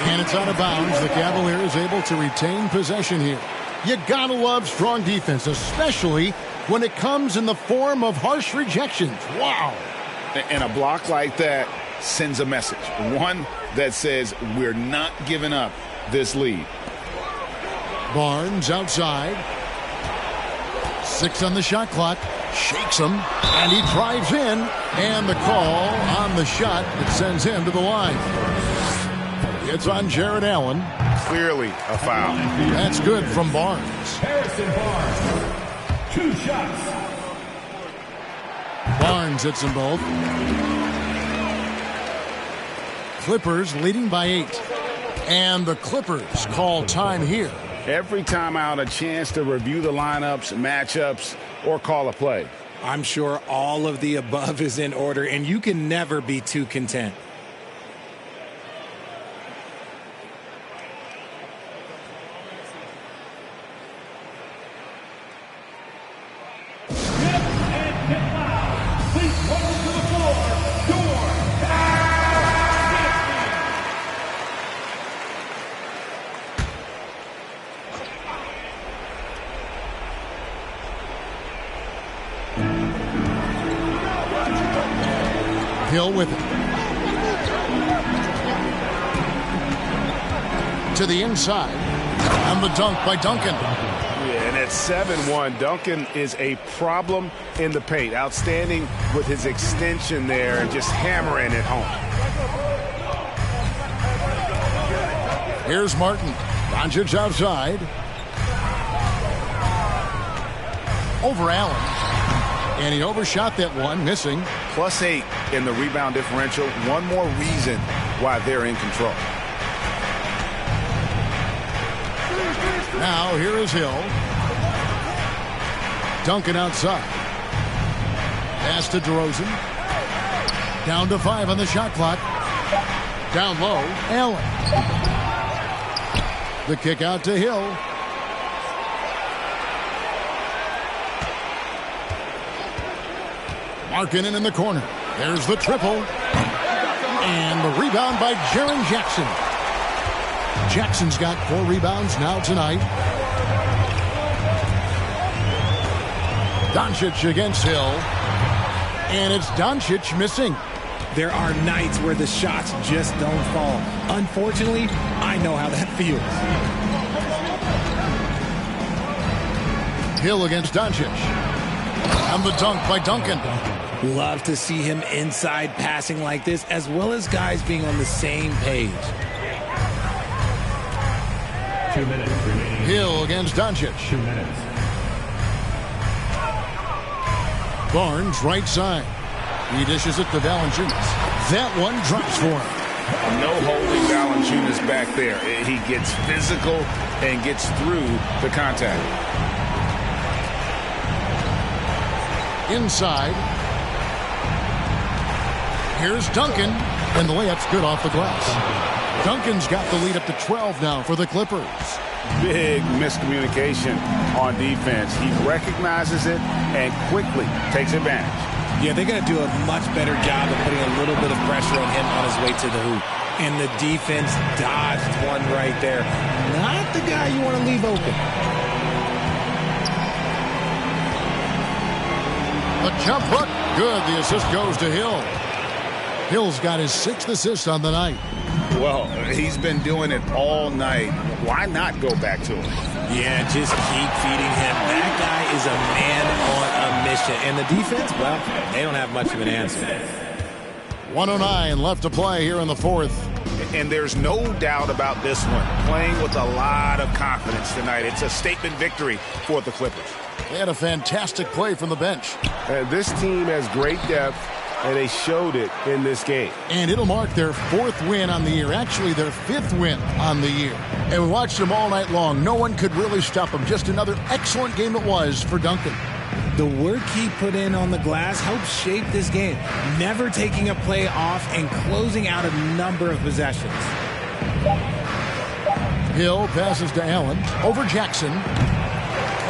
And it's out of bounds. The Cavaliers able to retain possession here. You gotta love strong defense, especially when it comes in the form of harsh rejections. Wow. And a block like that sends a message. One that says we're not giving up this lead. Barnes outside. 6 on the shot clock. Shakes him. And he drives in. And the call on the shot that sends him to the line. It's on Jared Allen. Clearly a foul. That's good from Barnes. Harrison Barnes. 2 shots. Barnes hits them both. Clippers leading by 8. And the Clippers call time here. Every time out, a chance to review the lineups, matchups, or call a play. I'm sure all of the above is in order, and you can never be too content. Hill with it. To the inside. And the dunk by Duncan. Yeah, and at 7-1, Duncan is a problem in the paint. Outstanding with his extension there and just hammering it home. Here's Martin. Doncic outside. Over Allen. And he overshot that one, missing. +8 in the rebound differential. One more reason why they're in control. Now here is Hill. Duncan outside. Pass to DeRozan. Down to 5 on the shot clock. Down low, Allen. The kick out to Hill. Markkanen in the corner. There's the triple. And the rebound by Jaren Jackson. Jackson's got 4 rebounds now tonight. Doncic against Hill. And it's Doncic missing. There are nights where the shots just don't fall. Unfortunately, I know how that feels. Hill against Doncic. And the dunk by Duncan. Love to see him inside passing like this, as well as guys being on the same page. 2 minutes remaining. Hill against Doncic. 2 minutes. Barnes right side. He dishes it to Valanciunas. That one drops for him. No holding Valanciunas back there. He gets physical and gets through the contact. Inside. Here's Duncan. And the layup's good off the glass. Duncan's got the lead up to 12 now for the Clippers. Big miscommunication on defense. He recognizes it and quickly takes advantage. Yeah, they got to do a much better job of putting a little bit of pressure on him on his way to the hoop. And the defense dodged one right there. Not the guy you want to leave open. The jump hook. Good. The assist goes to Hill. Hill's got his 6th assist on the night. Well, he's been doing it all night. Why not go back to him? Yeah, just keep feeding him. That guy is a man on a mission. And the defense, well, they don't have much of an answer. 1:09 left to play here in the 4th. And there's no doubt about this one. Playing with a lot of confidence tonight. It's a statement victory for the Clippers. They had a fantastic play from the bench. This team has great depth, and they showed it in this game. And it'll mark their 4th win on the year. Actually, their 5th win on the year. And we watched them all night long. No one could really stop them. Just another excellent game it was for Duncan. The work he put in on the glass helped shape this game. Never taking a play off and closing out a number of possessions. Hill passes to Allen. Over Jackson.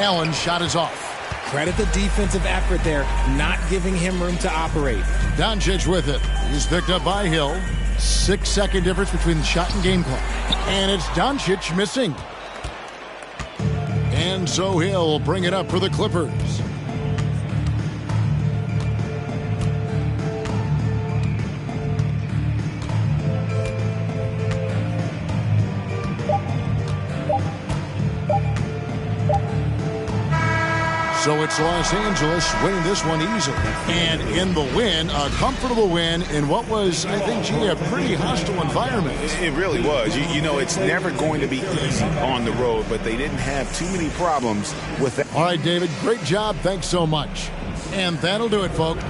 Allen's shot is off. Credit the defensive effort there, not giving him room to operate. Doncic with it. He's picked up by Hill. 6-second difference between the shot and game clock. And it's Doncic missing. And so Hill will bring it up for the Clippers. So it's Los Angeles winning this one easily. And in the win, a comfortable win in what was, I think, G, a pretty hostile environment. It really was. You know, it's never going to be easy on the road, but they didn't have too many problems with that. All right, David, great job. Thanks so much. And that'll do it, folks.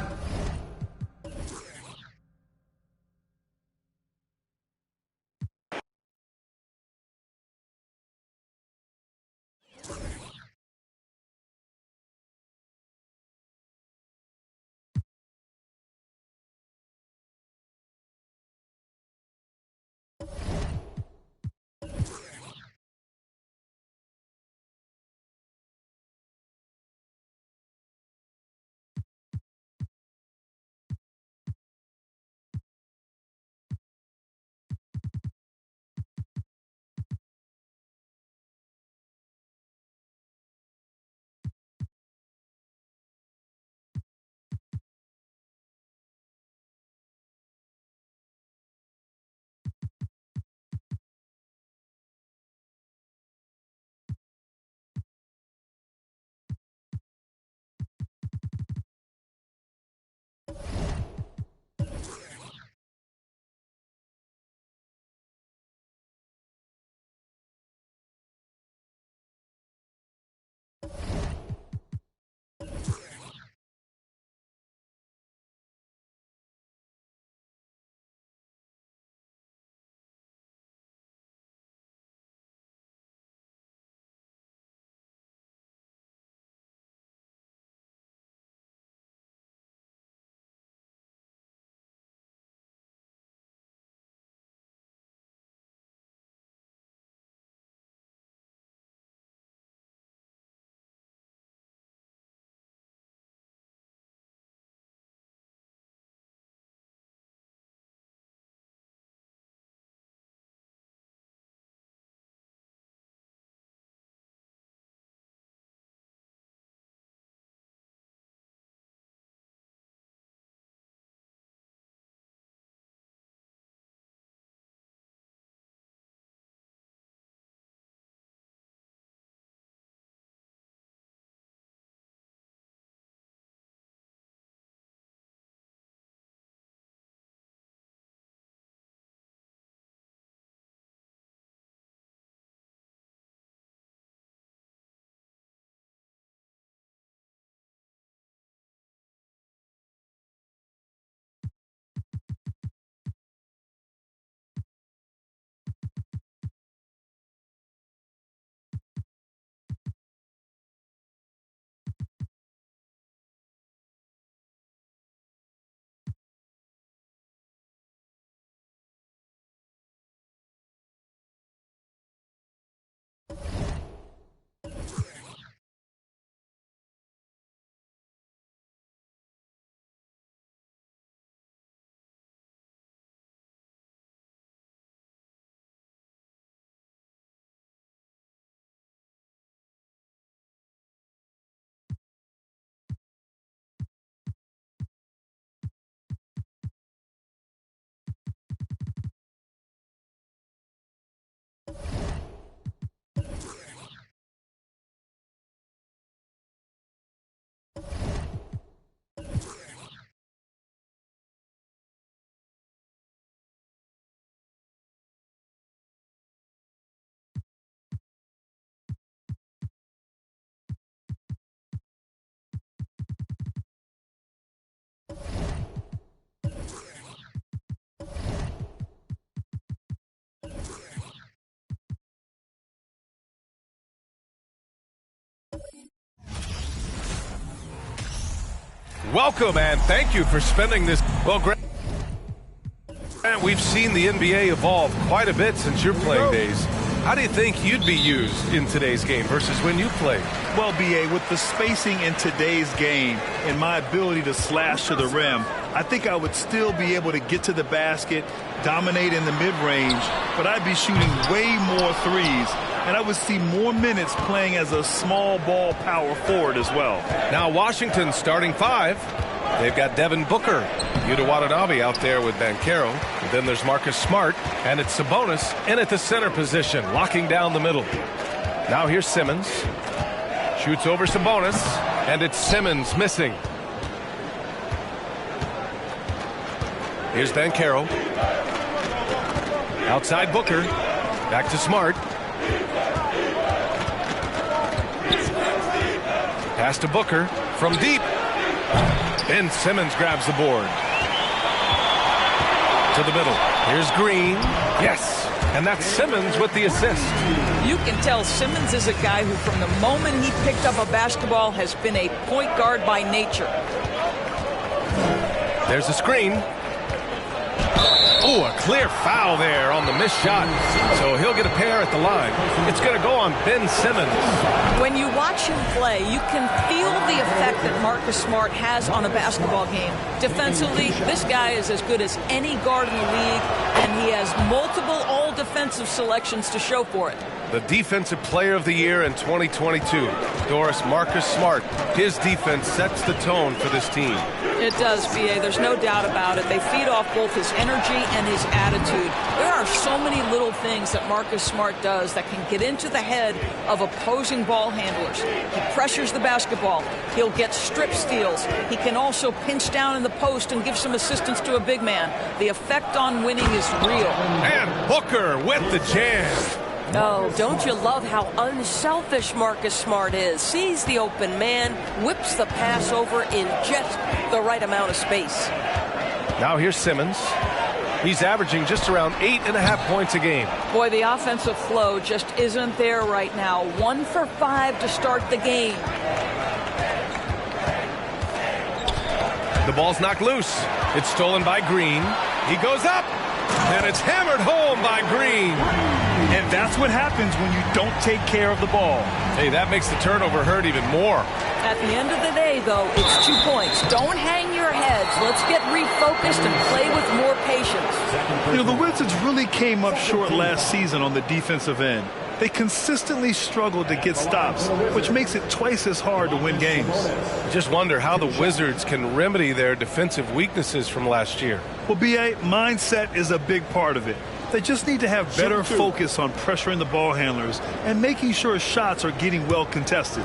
Welcome and thank you for spending this. Well, Grant, we've seen the NBA evolve quite a bit since your playing days. How do you think you'd be used in today's game versus when you played? Well, B.A., with the spacing in today's game and my ability to slash to the rim, I think I would still be able to get to the basket, dominate in the mid-range, but I'd be shooting way more threes, and I would see more minutes playing as a small ball power forward as well. Now Washington's starting five. They've got Devin Booker, Yuta Watanabe out there with Banchero. And then there's Marcus Smart, and it's Sabonis in at the center position, locking down the middle. Now here's Simmons. Shoots over Sabonis, and it's Simmons missing. Here's Banchero. Outside Booker. Back to Smart. Pass to Booker from deep. Ben Simmons grabs the board. To the middle. Here's Green. Yes. And that's Simmons with the assist. You can tell Simmons is a guy who, from the moment he picked up a basketball, has been a point guard by nature. There's a screen. Oh, a clear foul there on the missed shot. So he'll get a pair at the line. It's going to go on Ben Simmons. When you watch him play, you can feel the effect that Marcus Smart has on a basketball game. Defensively, this guy is as good as any guard in the league, and he has multiple all-defensive selections to show for it. The Defensive Player of the Year in 2022, Doris, Marcus Smart. His defense sets the tone for this team. It does, B.A. There's no doubt about it. They feed off both his energy and his attitude. There are so many little things that Marcus Smart does that can get into the head of opposing ball handlers. He pressures the basketball. He'll get strip steals. He can also pinch down in the post and give some assistance to a big man. The effect on winning is real. And Booker with the jam. Oh, don't you love how unselfish Marcus Smart is? Sees the open man, whips the pass over in just the right amount of space. Now here's Simmons. He's averaging just around 8.5 points a game. Boy, the offensive flow just isn't there right now. 1 for 5 to start the game. The ball's knocked loose. It's stolen by Green. He goes up, and it's hammered home by Green. And that's what happens when you don't take care of the ball. Hey, that makes the turnover hurt even more. At the end of the day, though, it's 2 points. Don't hang your heads. Let's get refocused and play with more patience. You know, the Wizards really came up short last season on the defensive end. They consistently struggled to get stops, which makes it twice as hard to win games. I just wonder how the Wizards can remedy their defensive weaknesses from last year. Well, B.A., mindset is a big part of it. They just need to have better focus on pressuring the ball handlers and making sure shots are getting well contested.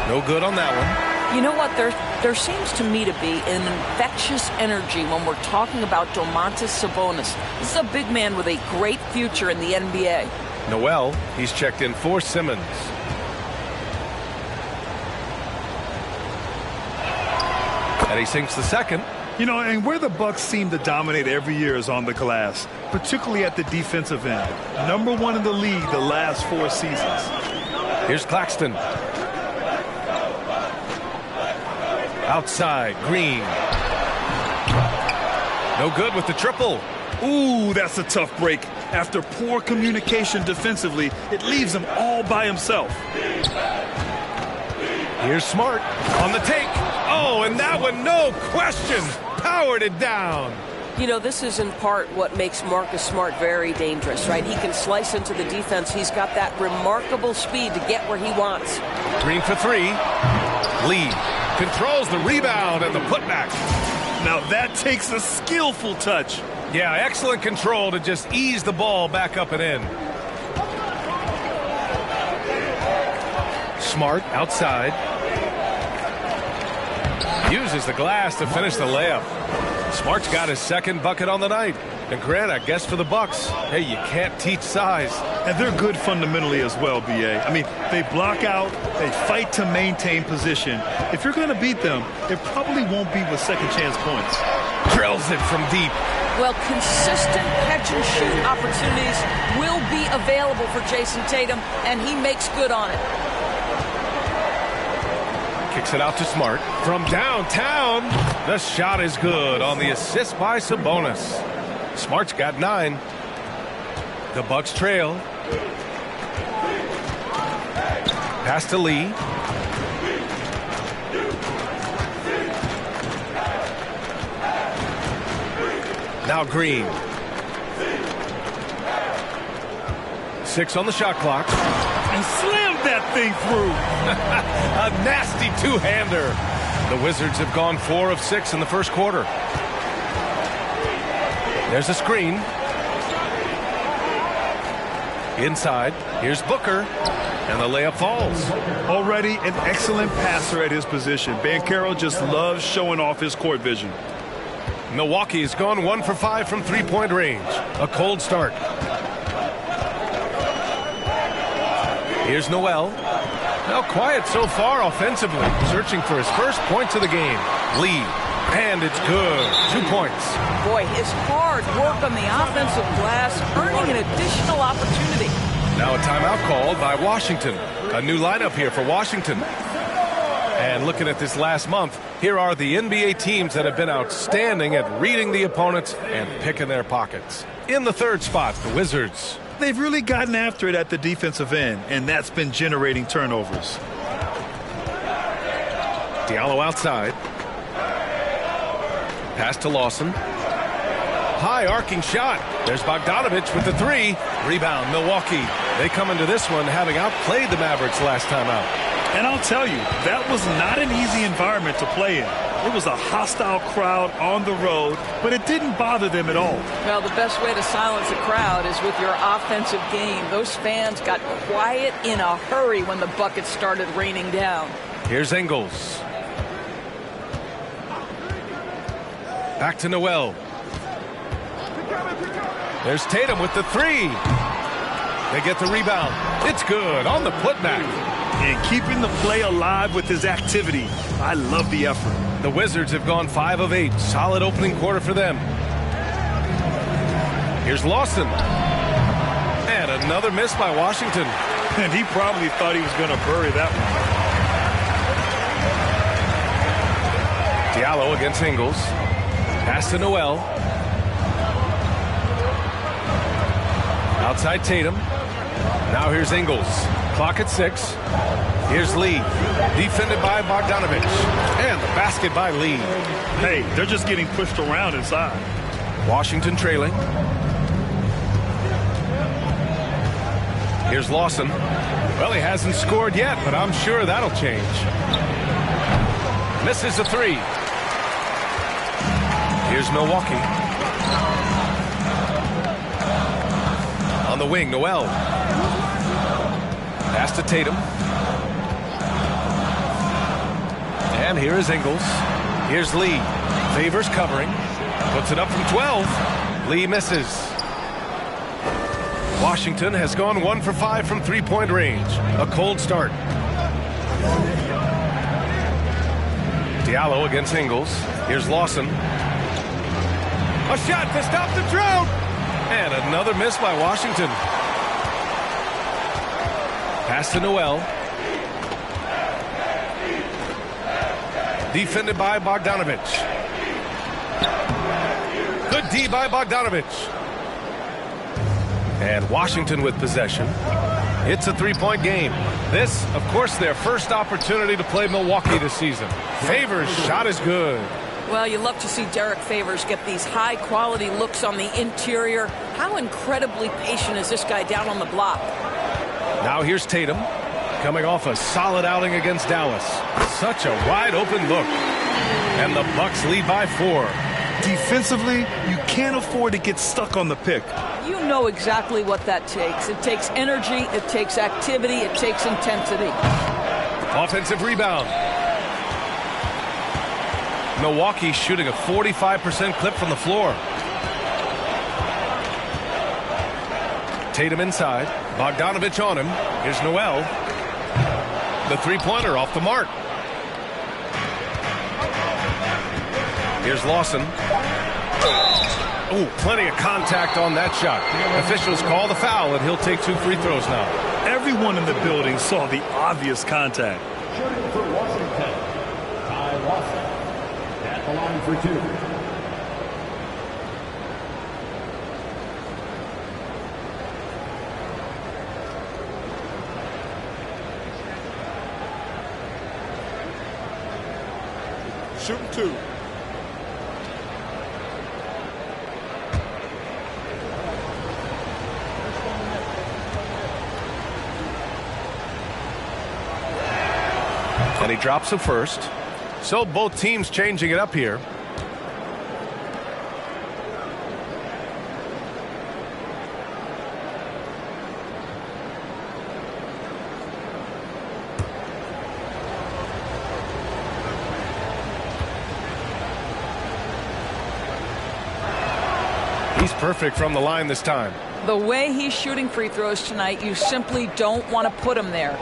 No good on that one. You know what? There seems to me to be an infectious energy when we're talking about Domantas Sabonis. This is a big man with a great future in the NBA. Noel, he's checked in for Simmons. And he sinks the second. You know, and where the Bucks seem to dominate every year is on the glass, particularly at the defensive end. #1 in the league the last 4 seasons. Here's Claxton. Outside, Green. No good with the triple. Ooh, that's a tough break. After poor communication defensively, it leaves him all by himself. Here's Smart on the take. Oh, and that one, no question, powered it down. You know, this is in part what makes Marcus Smart very dangerous, right? He can slice into the defense. He's got that remarkable speed to get where he wants. Green for 3. Lee controls the rebound and the putback. Now that takes a skillful touch. Yeah, excellent control to just ease the ball back up and in. Smart outside. Uses the glass to finish the layup. Smart's got his second bucket on the night. And Grant, I guess for the Bucks, hey, you can't teach size. And they're good fundamentally as well, B.A. I mean, they block out, they fight to maintain position. If you're going to beat them, it probably won't be with second chance points. Drills it from deep. Well, consistent catch-and-shoot opportunities will be available for Jason Tatum, and he makes good on it. Kicks it out to Smart. From downtown, the shot is good on the assist by Sabonis. Smart's got 9. The Bucks trail. Pass to Lee. Now Green. 6 on the shot clock. And slammed that thing through. A nasty two-hander. The Wizards have gone 4 of 6 in the first quarter. There's a screen. Inside, here's Booker, and the layup falls. Already an excellent passer at his position. Banchero just loves showing off his court vision. Milwaukee's gone 1 for 5 from three-point range. A cold start. Here's Noel. Now quiet so far offensively, searching for his first points of the game. Lee, and it's good. 2 points. Boy, his hard work on the offensive glass, earning an additional opportunity. Now a timeout called by Washington. A new lineup here for Washington. And looking at this last month, here are the NBA teams that have been outstanding at reading the opponents and picking their pockets. In the third spot, the Wizards. They've really gotten after it at the defensive end, and that's been generating turnovers. Diallo outside. Pass to Lawson. High arcing shot. There's Bogdanovich with the 3. Rebound, Milwaukee. They come into this one having outplayed the Mavericks last time out. And I'll tell you, that was not an easy environment to play in. It was a hostile crowd on the road, but it didn't bother them at all. Well, the best way to silence a crowd is with your offensive game. Those fans got quiet in a hurry when the buckets started raining down. Here's Ingles. Back to Noel. There's Tatum with the 3. They get the rebound. It's good on the putback. And keeping the play alive with his activity. I love the effort. The Wizards have gone 5 of 8. Solid opening quarter for them. Here's Lawson. And another miss by Washington. And he probably thought he was going to bury that one. Diallo against Ingles. Pass to Noel. Outside Tatum. Now here's Ingles. Clock at 6. Here's Lee. Defended by Bogdanovich. And the basket by Lee. Hey, they're just getting pushed around inside. Washington trailing. Here's Lawson. Well, he hasn't scored yet, but I'm sure that'll change. Misses a 3. Here's Milwaukee. On the wing, Noel. Pass to Tatum. And here is Ingles. Here's Lee. Favors covering. Puts it up from 12. Lee misses. Washington has gone 1 for 5 from three-point range. A cold start. Diallo against Ingles. Here's Lawson. A shot to stop the drought. And another miss by Washington. Pass to Noel. Defended by Bogdanovich. Good D by Bogdanovich. And Washington with possession. It's a three-point game. This, of course, their first opportunity to play Milwaukee this season. Favors shot is good. Well, you love to see Derek Favors get these high-quality looks on the interior. How incredibly patient is this guy down on the block? Now here's Tatum, coming off a solid outing against Dallas. Such a wide-open look. And the Bucks lead by 4. Defensively, you can't afford to get stuck on the pick. You know exactly what that takes. It takes energy, it takes activity, it takes intensity. Offensive rebound. Milwaukee shooting a 45% clip from the floor. Tatum inside. Bogdanovich on him. Here's Noel. The three-pointer off the mark. Here's Lawson. Oh, plenty of contact on that shot. Officials call the foul, and he'll take 2 free throws now. Everyone in the building saw the obvious contact. Shooting for Washington, for two. Shooting two. And he drops the first. So both teams changing it up here. He's perfect from the line this time. The way he's shooting free throws tonight, you simply don't want to put him there.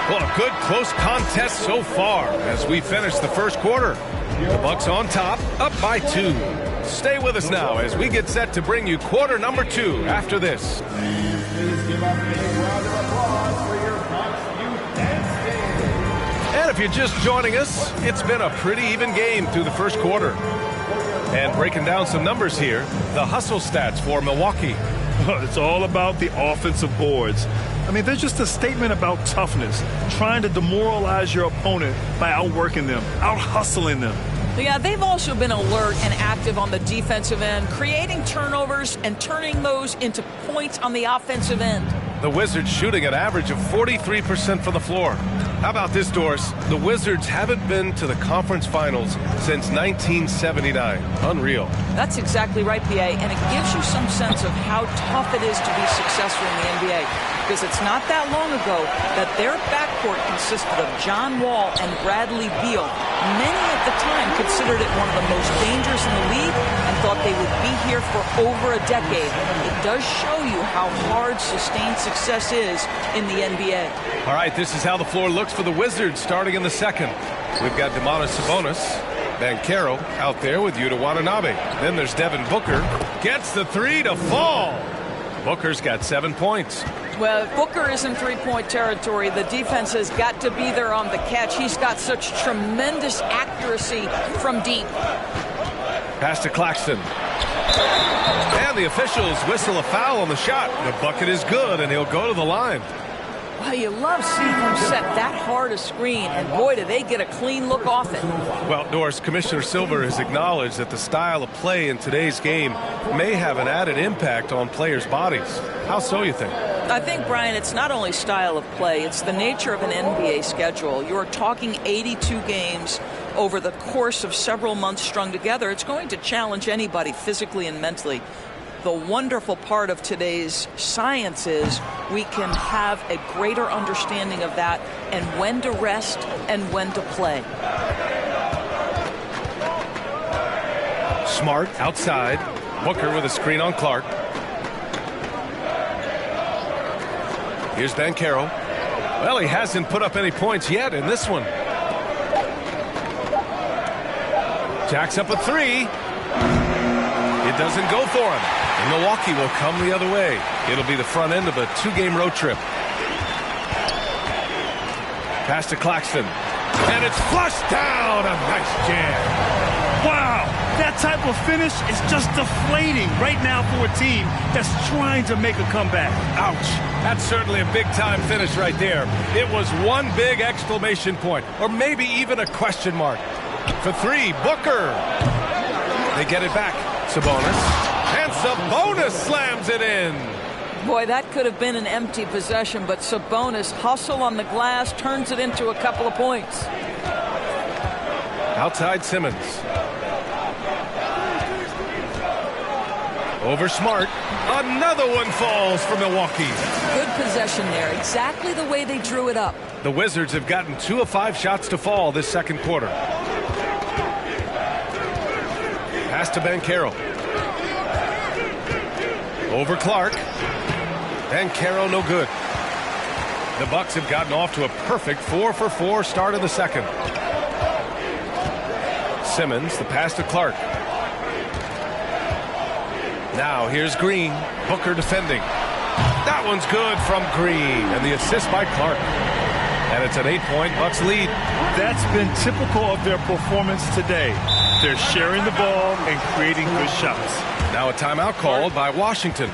Well, a good close contest so far as we finish the first quarter. The Bucks on top, up by 2. Stay with us now as we get set to bring you quarter number 2 after this. And if you're just joining us, it's been a pretty even game through the first quarter. And breaking down some numbers here, the hustle stats for Milwaukee. It's all about the offensive boards. I mean, they're just a statement about toughness, trying to demoralize your opponent by outworking them, out-hustling them. Yeah, they've also been alert and active on the defensive end, creating turnovers and turning those into points on the offensive end. The Wizards shooting an average of 43% from the floor. How about this, Doris? The Wizards haven't been to the conference finals since 1979. Unreal. That's exactly right, PA, and it gives you some sense of how tough it is to be successful in the NBA. Because it's not that long ago that their backcourt consisted of John Wall and Bradley Beal. Many at the time considered it one of the most dangerous in the league and thought they would be here for over a decade. It does show you how hard sustained success is in the NBA. All right, this is how the floor looks for the Wizards starting in the second. We've got Domantas Sabonis, Banchero out there with Yuta Watanabe. Then there's Devin Booker. Gets the 3 to fall. Booker's got 7 points. Well, if Booker is in three-point territory, the defense has got to be there on the catch. He's got such tremendous accuracy from deep. Pass to Claxton. And the officials whistle a foul on the shot. The bucket is good, and he'll go to the line. Well, you love seeing them set that hard a screen, and boy, do they get a clean look off it. Well, Doris, Commissioner Silver has acknowledged that the style of play in today's game may have an added impact on players' bodies. How so, you think? I think, Brian, it's not only style of play, it's the nature of an NBA schedule. You're talking 82 games over the course of several months strung together. It's going to challenge anybody physically and mentally. The wonderful part of today's science is we can have a greater understanding of that and when to rest and when to play. Smart outside. Booker with a screen on Clark. Here's Banchero. Well, he hasn't put up any points yet in this one. Jacks up a 3. It doesn't go for him. And Milwaukee will come the other way. It'll be the front end of a 2-game road trip. Pass to Claxton. And it's flushed down. A nice jam. Wow, that type of finish is just deflating right now for a team that's trying to make a comeback. Ouch. That's certainly a big-time finish right there. It was one big exclamation point, or maybe even a question mark. For 3, Booker. They get it back. Sabonis. And Sabonis slams it in. Boy, that could have been an empty possession, but Sabonis hustle on the glass, turns it into a couple of points. Outside Simmons. Over Smart. Another one falls for Milwaukee. Good possession there. Exactly the way they drew it up. The Wizards have gotten 2 of 5 shots to fall this second quarter. Pass to Banchero. Over Clark. Banchero no good. The Bucks have gotten off to a perfect 4-for-4 start of the second. Simmons, the pass to Clark. Now here's Green. Booker defending. That one's good from Green. And the assist by Clark. And it's an 8-point Bucks lead. That's been typical of their performance today. They're sharing the ball and creating good shots. Now a timeout called by Washington.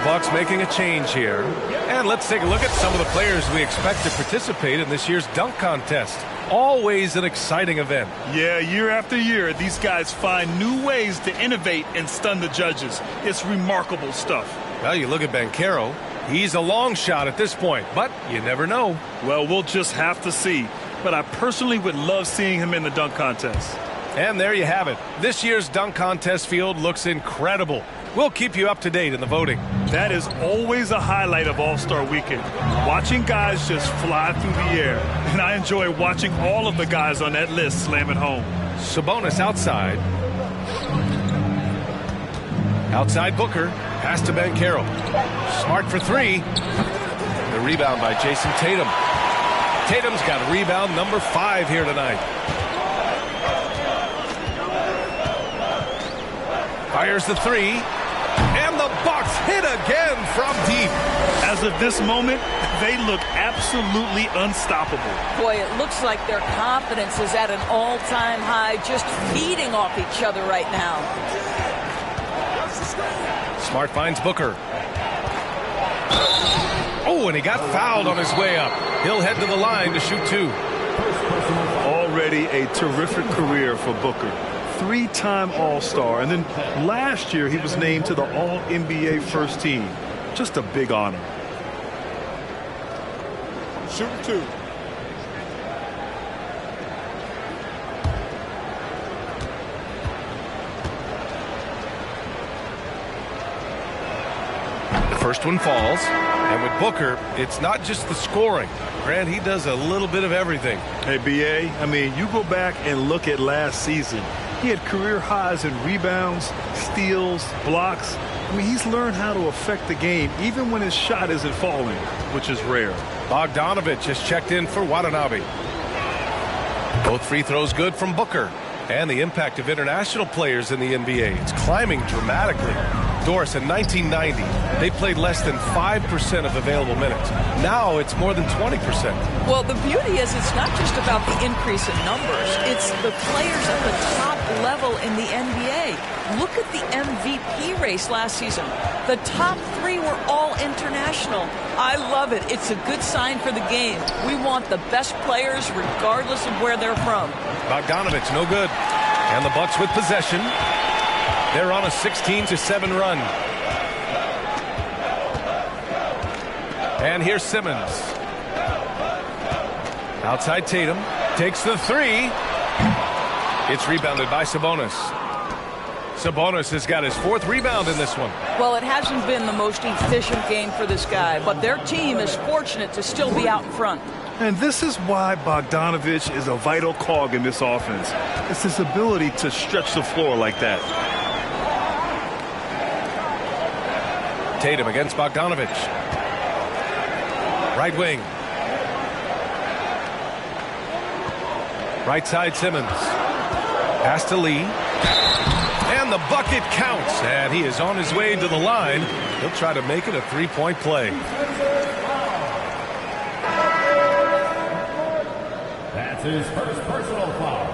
Bucks making a change here. And let's take a look at some of the players we expect to participate in this year's dunk contest. Always an exciting event. Yeah, year after year, these guys find new ways to innovate and stun the judges. It's remarkable stuff. Well, you look at Banchero. He's a long shot at this point, but you never know. Well, we'll just have to see. But I personally would love seeing him in the dunk contest. And there you have it. This year's dunk contest field looks incredible. We'll keep you up to date in the voting. That is always a highlight of All-Star Weekend. Watching guys just fly through the air. And I enjoy watching all of the guys on that list slam it home. Sabonis outside. Outside Booker. Pass to Banchero. Smart for three. The rebound by Jason Tatum. Tatum's got rebound number 5 here tonight. Fires the three. And the Bucks hit again from deep. As of this moment, they look absolutely unstoppable. Boy, it looks like their confidence is at an all-time high, just feeding off each other right now. Smart finds Booker. Oh, and he got fouled on his way up. He'll head to the line to shoot 2. Already a terrific career for Booker. 3-time All-Star, and then last year he was named to the All-NBA First Team. Just a big honor. Shoot 2. The first one falls, and with Booker, it's not just the scoring. Grant, he does a little bit of everything. Hey, B.A., I mean, you go back and look at last season. He had career highs in rebounds, steals, blocks. I mean, he's learned how to affect the game even when his shot isn't falling, which is rare. Bogdanovich has checked in for Watanabe. Both free throws good from Booker. And the impact of international players in the NBA. It's climbing dramatically. Doris, in 1990, they played less than 5% of available minutes. Now it's more than 20%. Well, the beauty is it's not just about the increase in numbers. It's the players at the top level in the NBA. Look at the MVP race last season. The top 3 were all international. I love it. It's a good sign for the game. We want the best players regardless of where they're from. Bogdanovich, no good. And the Bucks with possession. They're on a 16-7 run. And here's Simmons. Outside Tatum. Takes the 3. It's rebounded by Sabonis. Sabonis has got his 4th rebound in this one. Well, it hasn't been the most efficient game for this guy, but their team is fortunate to still be out in front. And this is why Bogdanovich is a vital cog in this offense. It's his ability to stretch the floor like that. Tatum against Bogdanovich. Right wing. Right side Simmons. Pass to Lee. And the bucket counts. And he is on his way to the line. He'll try to make it a three-point play. That's his first personal foul.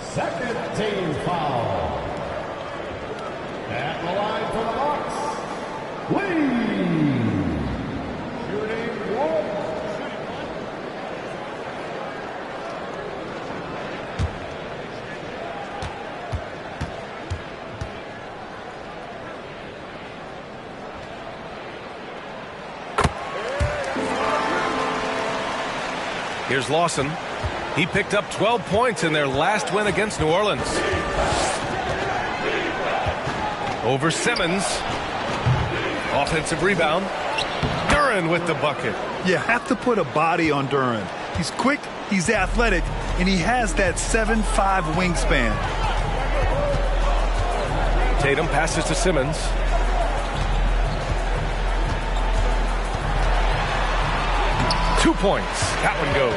Second team foul. At the line for the Bucks, Lee. Shooting one. Here's Lawson. He picked up 12 points in their last win against New Orleans. Over Simmons. Offensive rebound. Duren with the bucket. You have to put a body on Duren. He's quick, he's athletic, and he has that 7'5" wingspan. Tatum passes to Simmons. Two points. That one goes.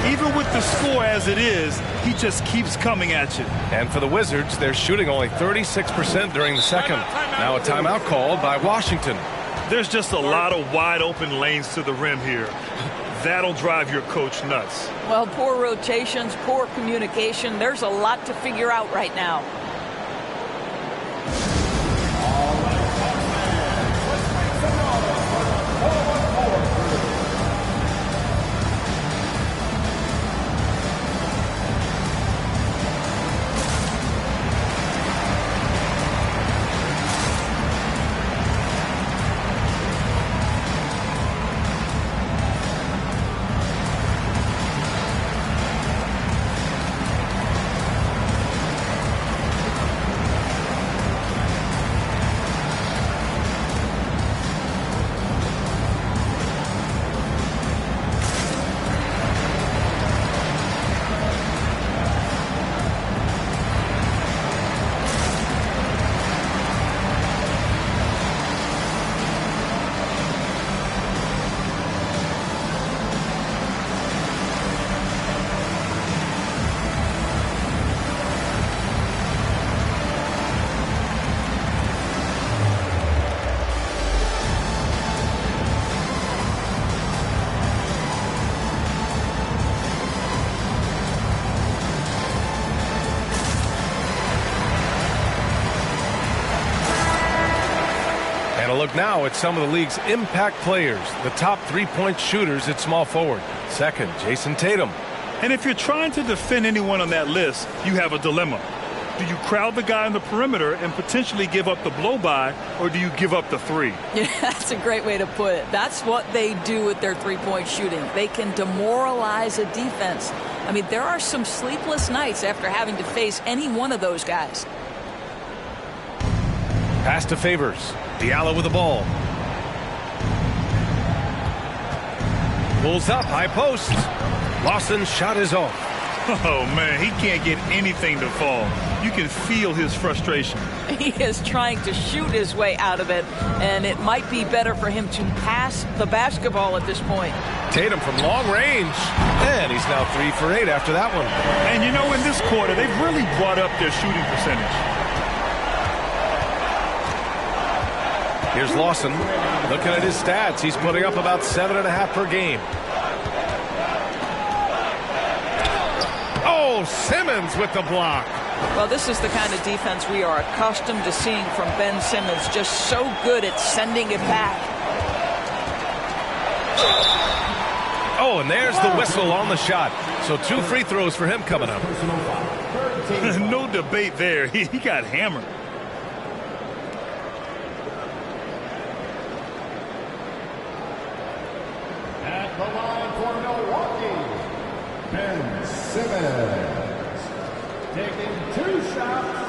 Even with the score as it is, he just keeps coming at you. And for the Wizards, they're shooting only 36% during the second. Now a timeout called by Washington. There's just a lot of wide open lanes to the rim here. That'll drive your coach nuts. Well, poor rotations, poor communication. There's a lot to figure out right now. Look now at some of the league's impact players, the top three-point shooters at small forward. Second, Jason Tatum. And if you're trying to defend anyone on that list, you have a dilemma. Do you crowd the guy on the perimeter and potentially give up the blow-by, or do you give up the three? Yeah, that's a great way to put it. That's what they do with their three-point shooting. They can demoralize a defense. I mean, there are some sleepless nights after having to face any one of those guys. Pass to Favors. Diallo with the ball. Pulls up, high post. Lawson's shot is off. Oh, man, he can't get anything to fall. You can feel his frustration. He is trying to shoot his way out of it, and it might be better for him to pass the basketball at this point. Tatum from long range, and he's now 3 for 8 after that one. And you know, in this quarter, they've really brought up their shooting percentage. Here's Lawson. Looking at his stats, he's putting up about 7.5 per game. Oh, Simmons with the block. Well, this is the kind of defense we are accustomed to seeing from Ben Simmons. Just so good at sending it back. Oh, and there's the whistle on the shot. So 2 free throws for him coming up. No debate there. He got hammered. At the line for Milwaukee, Ben Simmons. Taking 2 shots.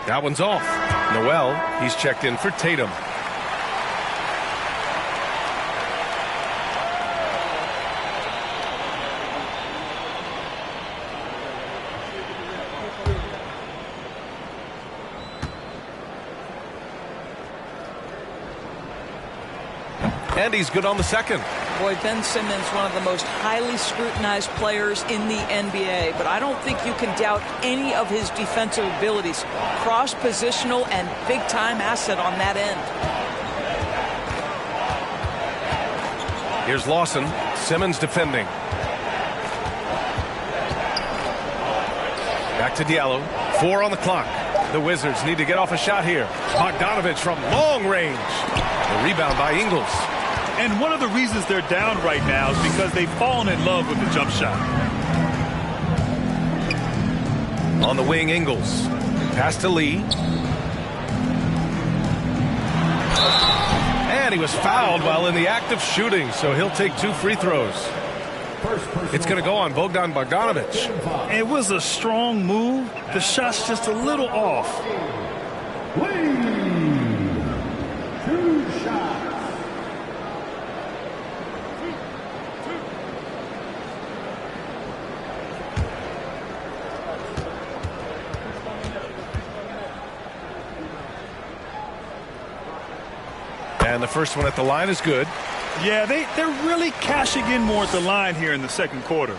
That one's off. Noel, he's checked in for Tatum. And he's good on the second. Boy, Ben Simmons, one of the most highly scrutinized players in the NBA, but I don't think you can doubt any of his defensive abilities. Cross-positional and big-time asset on that end. Here's Lawson. Simmons defending. Back to Diallo. 4 on the clock. The Wizards need to get off a shot here. Bogdanovich from long range. The rebound by Ingles. And one of the reasons they're down right now is because they've fallen in love with the jump shot. On the wing, Ingles. Pass to Lee. And he was fouled while in the act of shooting, so he'll take 2 free throws. It's going to go on Bogdanovich. It was a strong move. The shot's just a little off. 2 shots. And the first one at the line is good. Yeah, they're really cashing in more at the line here in the second quarter.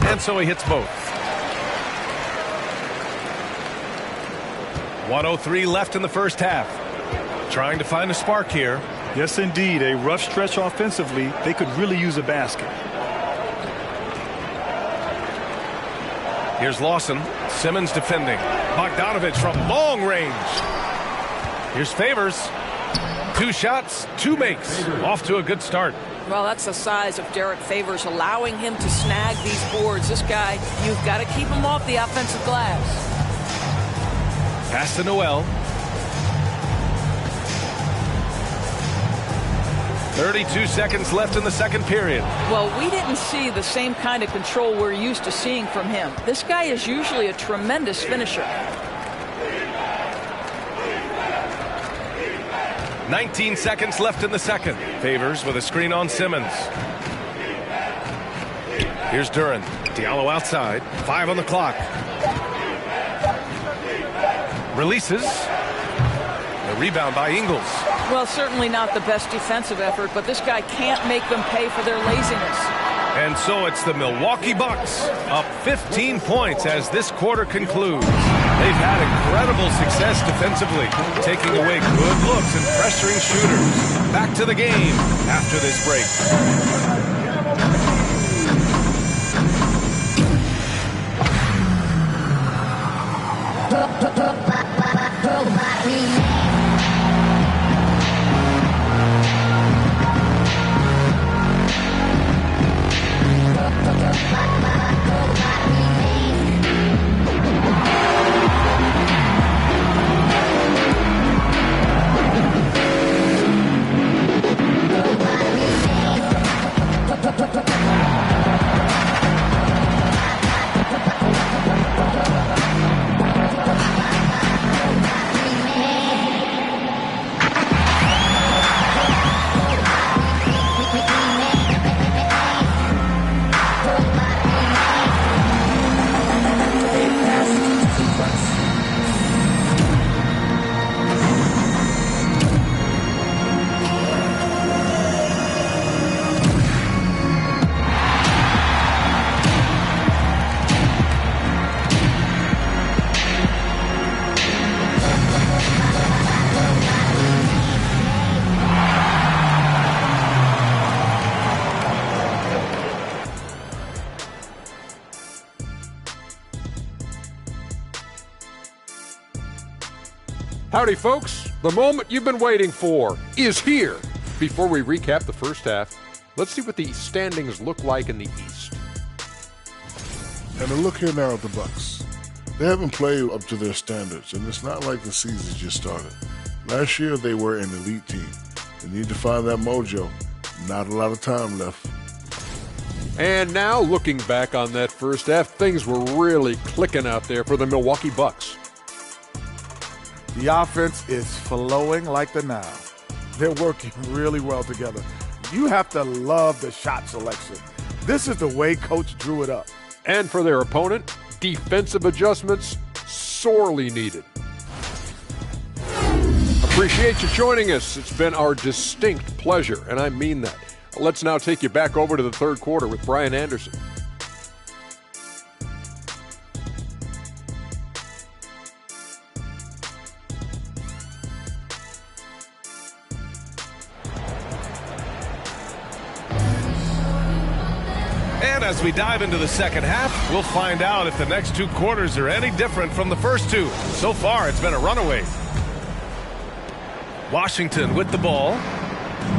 And so he hits both. 1:03 left in the first half. Trying to find a spark here. Yes, indeed. A rough stretch offensively. They could really use a basket. Here's Lawson. Simmons defending. Bogdanovich from long range. Here's Favors. 2 shots, 2 makes. Off to a good start. Well, that's the size of Derek Favors, allowing him to snag these boards. This guy, you've got to keep him off the offensive glass. Pass to Noel. 32 seconds left in the second period. Well, we didn't see the same kind of control we're used to seeing from him. This guy is usually a tremendous finisher. 19 seconds left in the second. Favors with a screen on Simmons. Here's Duran. Diallo outside. 5 on the clock. Releases. The rebound by Ingles. Well, certainly not the best defensive effort, but this guy can't make them pay for their laziness. And so it's the Milwaukee Bucks up 15 points as this quarter concludes. They've had incredible success defensively, taking away good looks and pressuring shooters. Back to the game after this break. Howdy, folks. The moment you've been waiting for is here. Before we recap the first half, let's see what the standings look like in the East. And a look here now at the Bucks. They haven't played up to their standards, and it's not like the season just started. Last year, they were an elite team. They need to find that mojo. Not a lot of time left. And now, looking back on that first half, things were really clicking out there for the Milwaukee Bucks. The offense is flowing like the Nile. They're working really well together. You have to love the shot selection. This is the way Coach drew it up. And for their opponent, defensive adjustments sorely needed. Appreciate you joining us. It's been our distinct pleasure, and I mean that. Let's now take you back over to the third quarter with Brian Anderson. And as we dive into the second half, we'll find out if the next two quarters are any different from the first two. So far, it's been a runaway. Washington with the ball,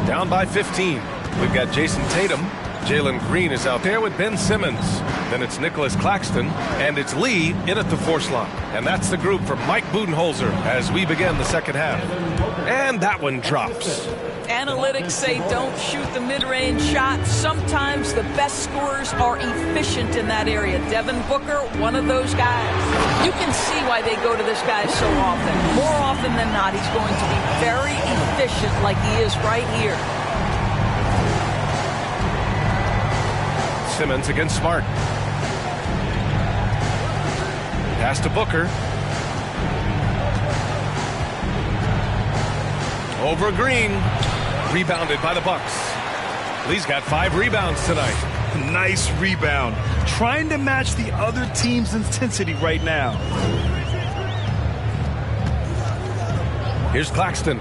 down by 15. We've got Jason Tatum. Jalen Green is out there with Ben Simmons. Then it's Nicholas Claxton, and it's Lee in at the four slot. And that's the group for Mike Budenholzer as we begin the second half. And that one drops. Analytics say don't shoot the mid-range shot. Sometimes the best scorers are efficient in that area. Devin Booker, one of those guys. You can see why they go to this guy so often. More often than not, he's going to be very efficient like he is right here. Simmons against Smart. Pass to Booker. Over Green. Rebounded by the Bucks. Lee's got 5 rebounds tonight. Nice rebound. Trying to match the other team's intensity right now. Here's Claxton.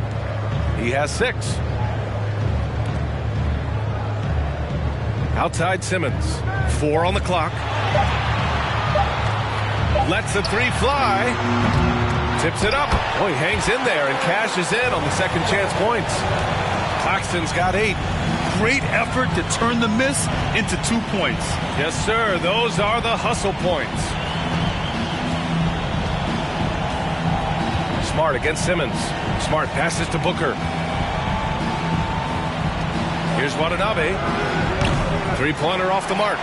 He has 6. Outside Simmons. 4 on the clock. Lets the 3 fly. Tips it up. Oh, he hangs in there and cashes in on the second chance points. Claxton's got 8. Great effort to turn the miss into 2 points. Yes, sir. Those are the hustle points. Smart against Simmons. Smart passes to Booker. Here's Watanabe. 3-pointer off the mark.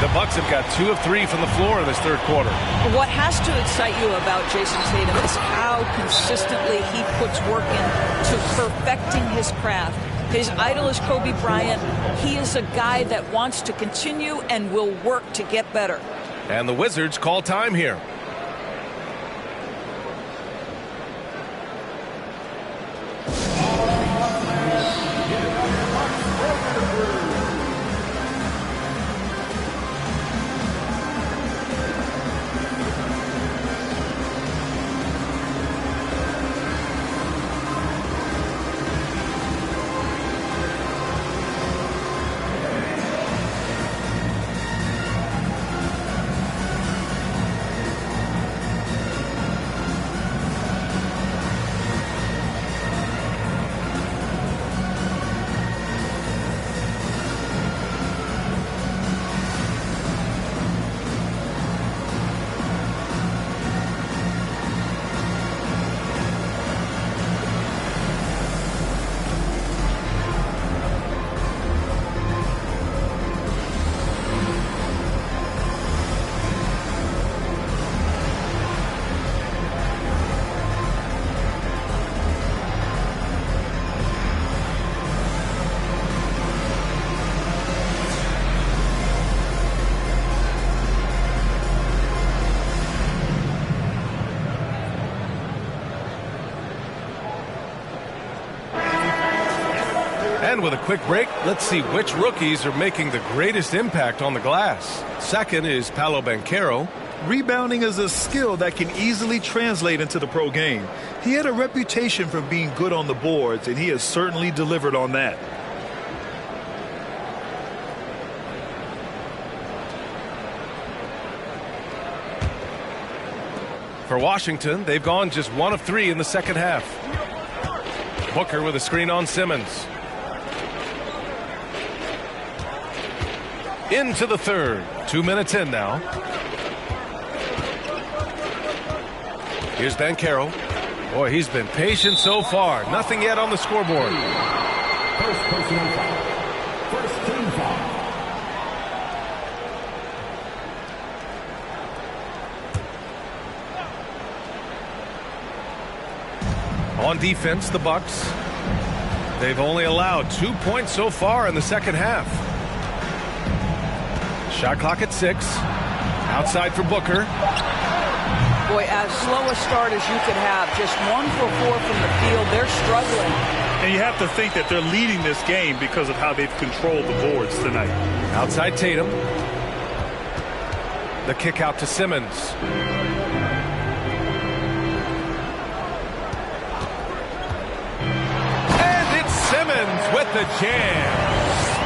The Bucks have got 2 of 3 from the floor in this third quarter. What has to excite you about Jason Tatum is how consistently he puts work into perfecting his craft. His idol is Kobe Bryant. He is a guy that wants to continue and will work to get better. And the Wizards call time here. And with a quick break, let's see which rookies are making the greatest impact on the glass. Second is Paolo Banchero. Rebounding is a skill that can easily translate into the pro game. He had a reputation for being good on the boards, and he has certainly delivered on that. For Washington, they've gone just 1 of 3 in the second half. Booker with a screen on Simmons. Into the third. 2 minutes in now. Here's Banchero. Boy, he's been patient so far. Nothing yet on the scoreboard. First personal foul. First team foul. On defense, the Bucks. They've only allowed 2 points so far in the second half. Shot clock at 6. Outside for Booker. Boy, as slow a start as you could have. Just 1 for 4 from the field. They're struggling. And you have to think that they're leading this game because of how they've controlled the boards tonight. Outside Tatum. The kick out to Simmons. And it's Simmons with the jam.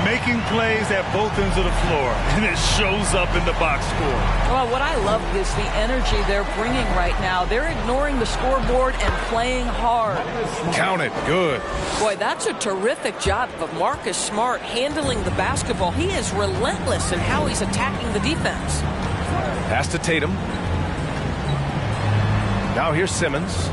Making plays at both ends of the floor, and it shows up in the box score. Well, what I love is the energy they're bringing right now. They're ignoring the scoreboard and playing hard. Count it. Good. Boy, that's a terrific job of Marcus Smart handling the basketball. He is relentless in how he's attacking the defense. Pass to Tatum. Now here's Simmons.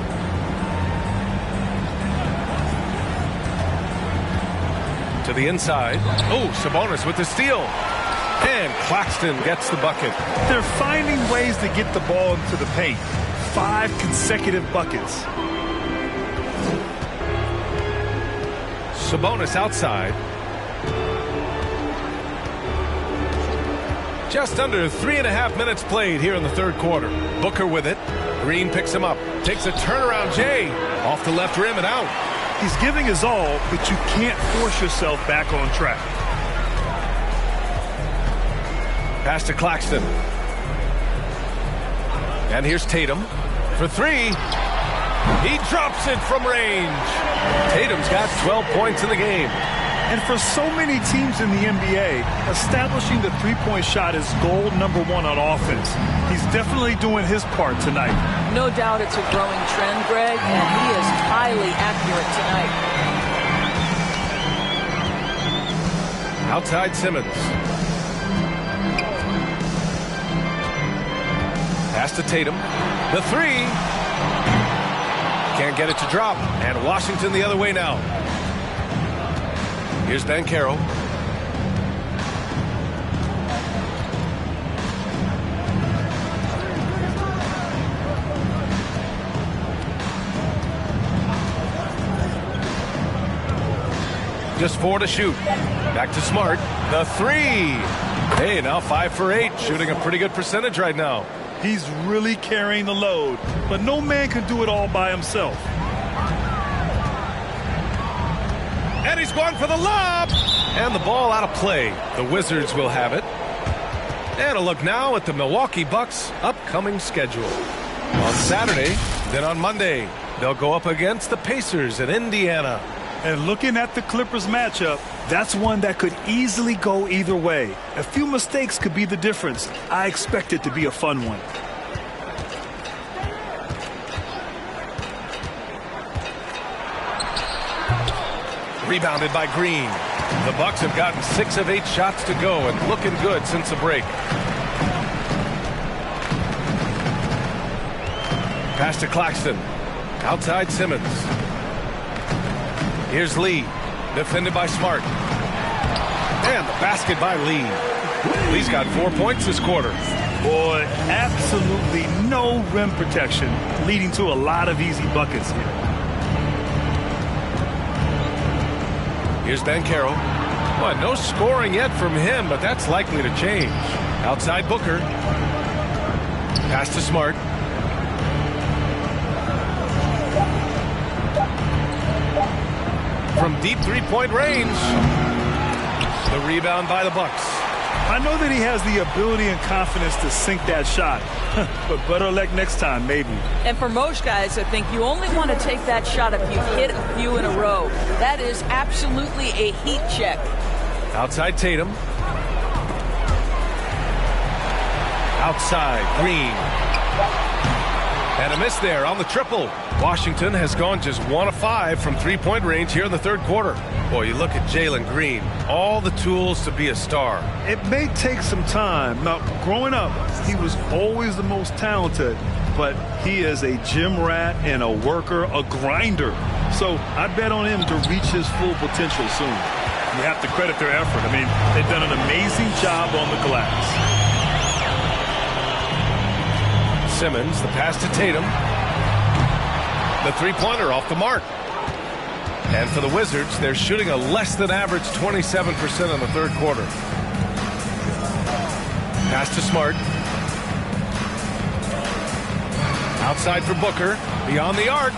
To the inside. Oh, Sabonis with the steal. And Claxton gets the bucket. They're finding ways to get the ball into the paint. 5 consecutive buckets. Sabonis outside. Just under 3.5 minutes played here in the third quarter. Booker with it. Green picks him up. Takes a turnaround Jay. Off the left rim and out. He's giving his all, but you can't force yourself back on track. Pass to Claxton. And here's Tatum for 3. He drops it from range. Tatum's got 12 points in the game. And for so many teams in the NBA, establishing the three-point shot is goal number 1 on offense. He's definitely doing his part tonight. No doubt it's a growing trend, Greg, and he is highly accurate tonight. Outside Simmons. Pass to Tatum. The 3. Can't get it to drop. And Washington the other way now. Here's Banchero. Just 4 to shoot. Back to Smart. The 3. Hey, now 5 for 8. Shooting a pretty good percentage right now. He's really carrying the load, but no man can do it all by himself. And he's going for the lob. And the ball out of play. The Wizards will have it. And a look now at the Milwaukee Bucks' upcoming schedule. On Saturday, then on Monday, they'll go up against the Pacers in Indiana. And looking at the Clippers matchup, that's one that could easily go either way. A few mistakes could be the difference. I expect it to be a fun one. Rebounded by Green. The Bucks have gotten 6 of 8 shots to go and looking good since the break. Pass to Claxton. Outside Simmons. Here's Lee. Defended by Smart. And the basket by Lee. Lee's got 4 points this quarter. Boy, absolutely no rim protection, leading to a lot of easy buckets here. Here's Banchero. Well, no scoring yet from him, but that's likely to change. Outside Booker. Pass to Smart. From deep three-point range. The rebound by the Bucks. I know that he has the ability and confidence to sink that shot, but better luck next time, maybe. And for most guys, I think you only want to take that shot if you've hit a few in a row. That is absolutely a heat check. Outside Tatum. Outside Green. And a miss there on the triple. Washington has gone just 1 of 5 from three-point range here in the third quarter. Boy, you look at Jalen Green. All the tools to be a star. It may take some time. Now, growing up, he was always the most talented, but he is a gym rat and a worker, a grinder. So I bet on him to reach his full potential soon. You have to credit their effort. I mean, they've done an amazing job on the glass. Simmons, the pass to Tatum. The three-pointer off the mark. And for the Wizards, they're shooting a less than average 27% in the third quarter. Pass to Smart. Outside for Booker. Beyond the arc.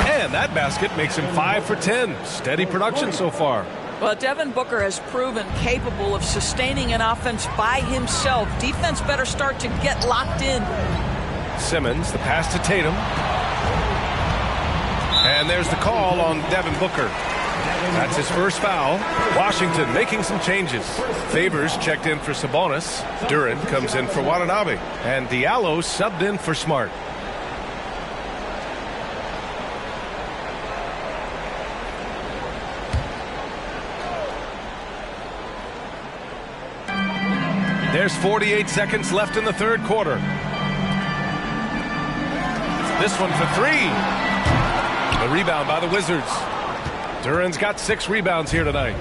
And that basket makes him 5 for 10. Steady production so far. Well, Devin Booker has proven capable of sustaining an offense by himself. Defense better start to get locked in. Simmons, the pass to Tatum. And there's the call on Devin Booker. That's his first foul. Washington making some changes. Favors checked in for Sabonis. Duran comes in for Watanabe. And Diallo subbed in for Smart. There's 48 seconds left in the third quarter. This one for three. The rebound by the Wizards. Duran's got 6 rebounds here tonight.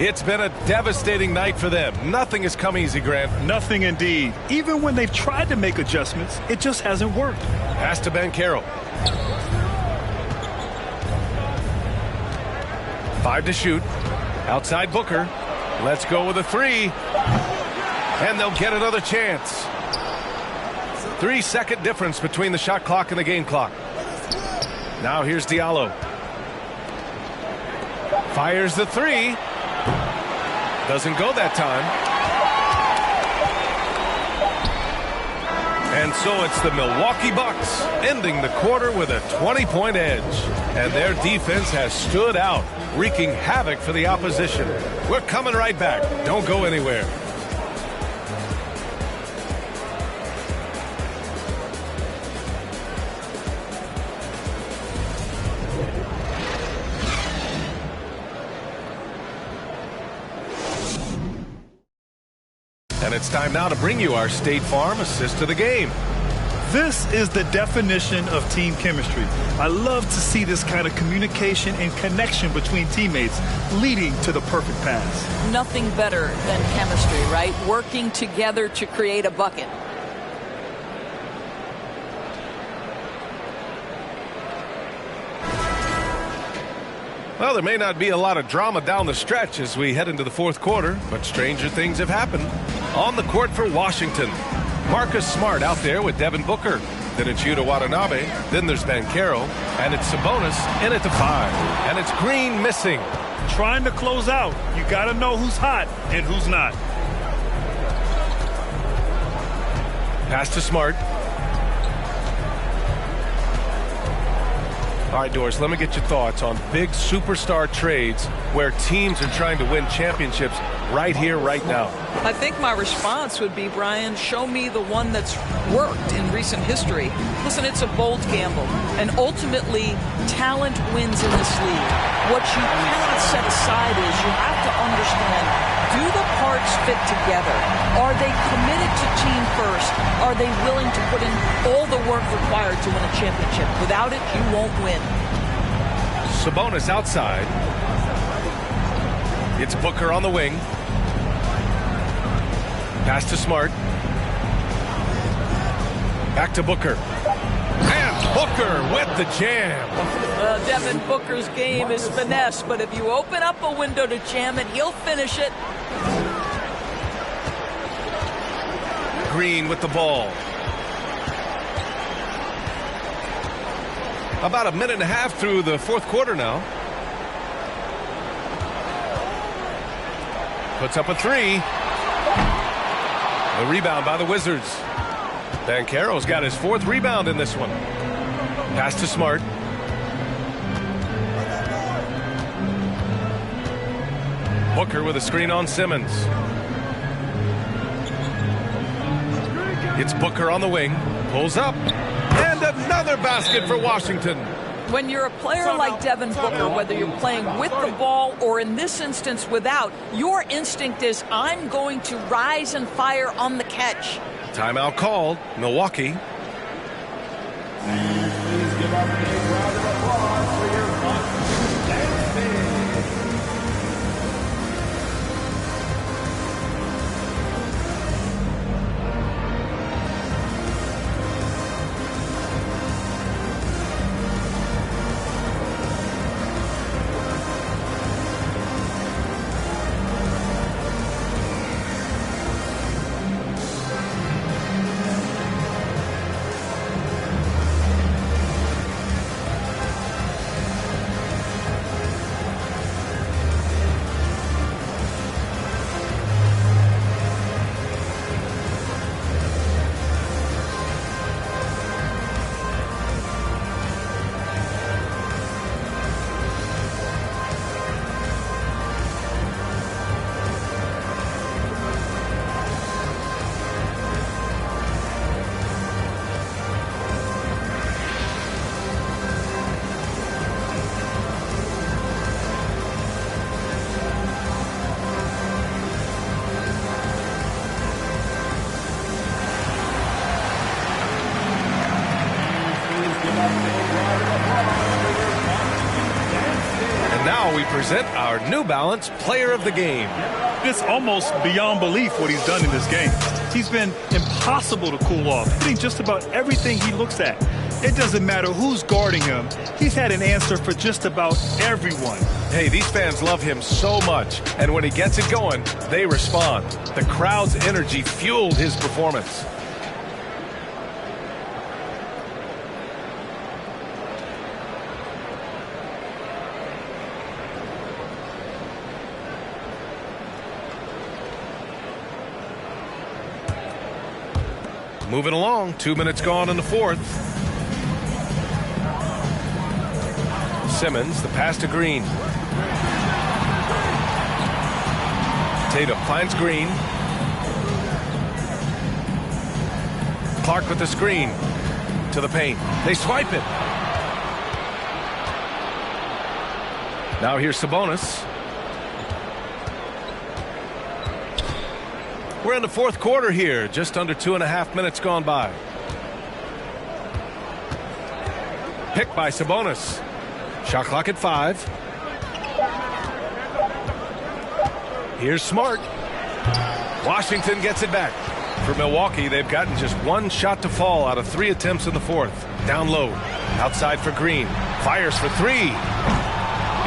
It's been a devastating night for them. Nothing has come easy, Grant. Nothing indeed. Even when they've tried to make adjustments, it just hasn't worked. Pass to Banchero. 5 to shoot. Outside Booker. Let's go with a 3. And they'll get another chance. 3-second difference between the shot clock and the game clock. Now here's Diallo. Fires the 3. Doesn't go that time. And so it's the Milwaukee Bucks ending the quarter with a 20-point edge. And their defense has stood out, wreaking havoc for the opposition. We're coming right back. Don't go anywhere. And it's time now to bring you our State Farm assist to the game. This is the definition of team chemistry. I love to see this kind of communication and connection between teammates leading to the perfect pass. Nothing better than chemistry, right? Working together to create a bucket. Well, there may not be a lot of drama down the stretch as we head into the fourth quarter, but stranger things have happened. On the court for Washington, Marcus Smart out there with Devin Booker. Then it's Yuta Watanabe. Then there's Banchero. And it's Sabonis in at the 5. And it's Green missing. Trying to close out. You got to know who's hot and who's not. Pass to Smart. All right, Doris, let me get your thoughts on big superstar trades where teams are trying to win championships right here, right now. I think my response would be, Brian, show me the one that's worked in recent history. Listen, it's a bold gamble, and ultimately, talent wins in this league. What you cannot set aside is you have to understand, do the parts fit together? Are they committed to team first? Are they willing to put in all the work required to win a championship? Without it, you won't win. Sabonis outside. It's Booker on the wing. Pass to Smart. Back to Booker. And Booker with the jam. Devin Booker's game is finesse, but if you open up a window to jam it, he'll finish it. Green with the ball. About a minute and a half through the fourth quarter now. Puts up a 3. The rebound by the Wizards. Banchero's got his 4th rebound in this one. Pass to Smart. Booker with a screen on Simmons. It's Booker on the wing. Pulls up. And another basket for Washington. When you're a player like Devin Booker, whether you're playing with the ball or in this instance without, your instinct is, I'm going to rise and fire on the catch. Timeout called. Milwaukee. Please give up a big round of applause for your now we present our New Balance Player of the Game. It's almost beyond belief what he's done in this game. He's been impossible to cool off, hitting just about everything he looks at. It doesn't matter who's guarding him. He's had an answer for just about everyone. Hey, these fans love him so much, and when he gets it going, they respond. The crowd's energy fueled his performance. Moving along, 2 minutes gone in the fourth. Simmons, the pass to Green. Tatum finds Green. Clark with the screen to the paint. They swipe it. Now here's Sabonis. We're in the fourth quarter here, just under 2.5 minutes gone by. Picked by Sabonis. Shot clock at 5. Here's Smart. Washington gets it back. For Milwaukee, they've gotten just 1 shot to fall out of 3 attempts in the fourth. Down low. Outside for Green. Fires for 3.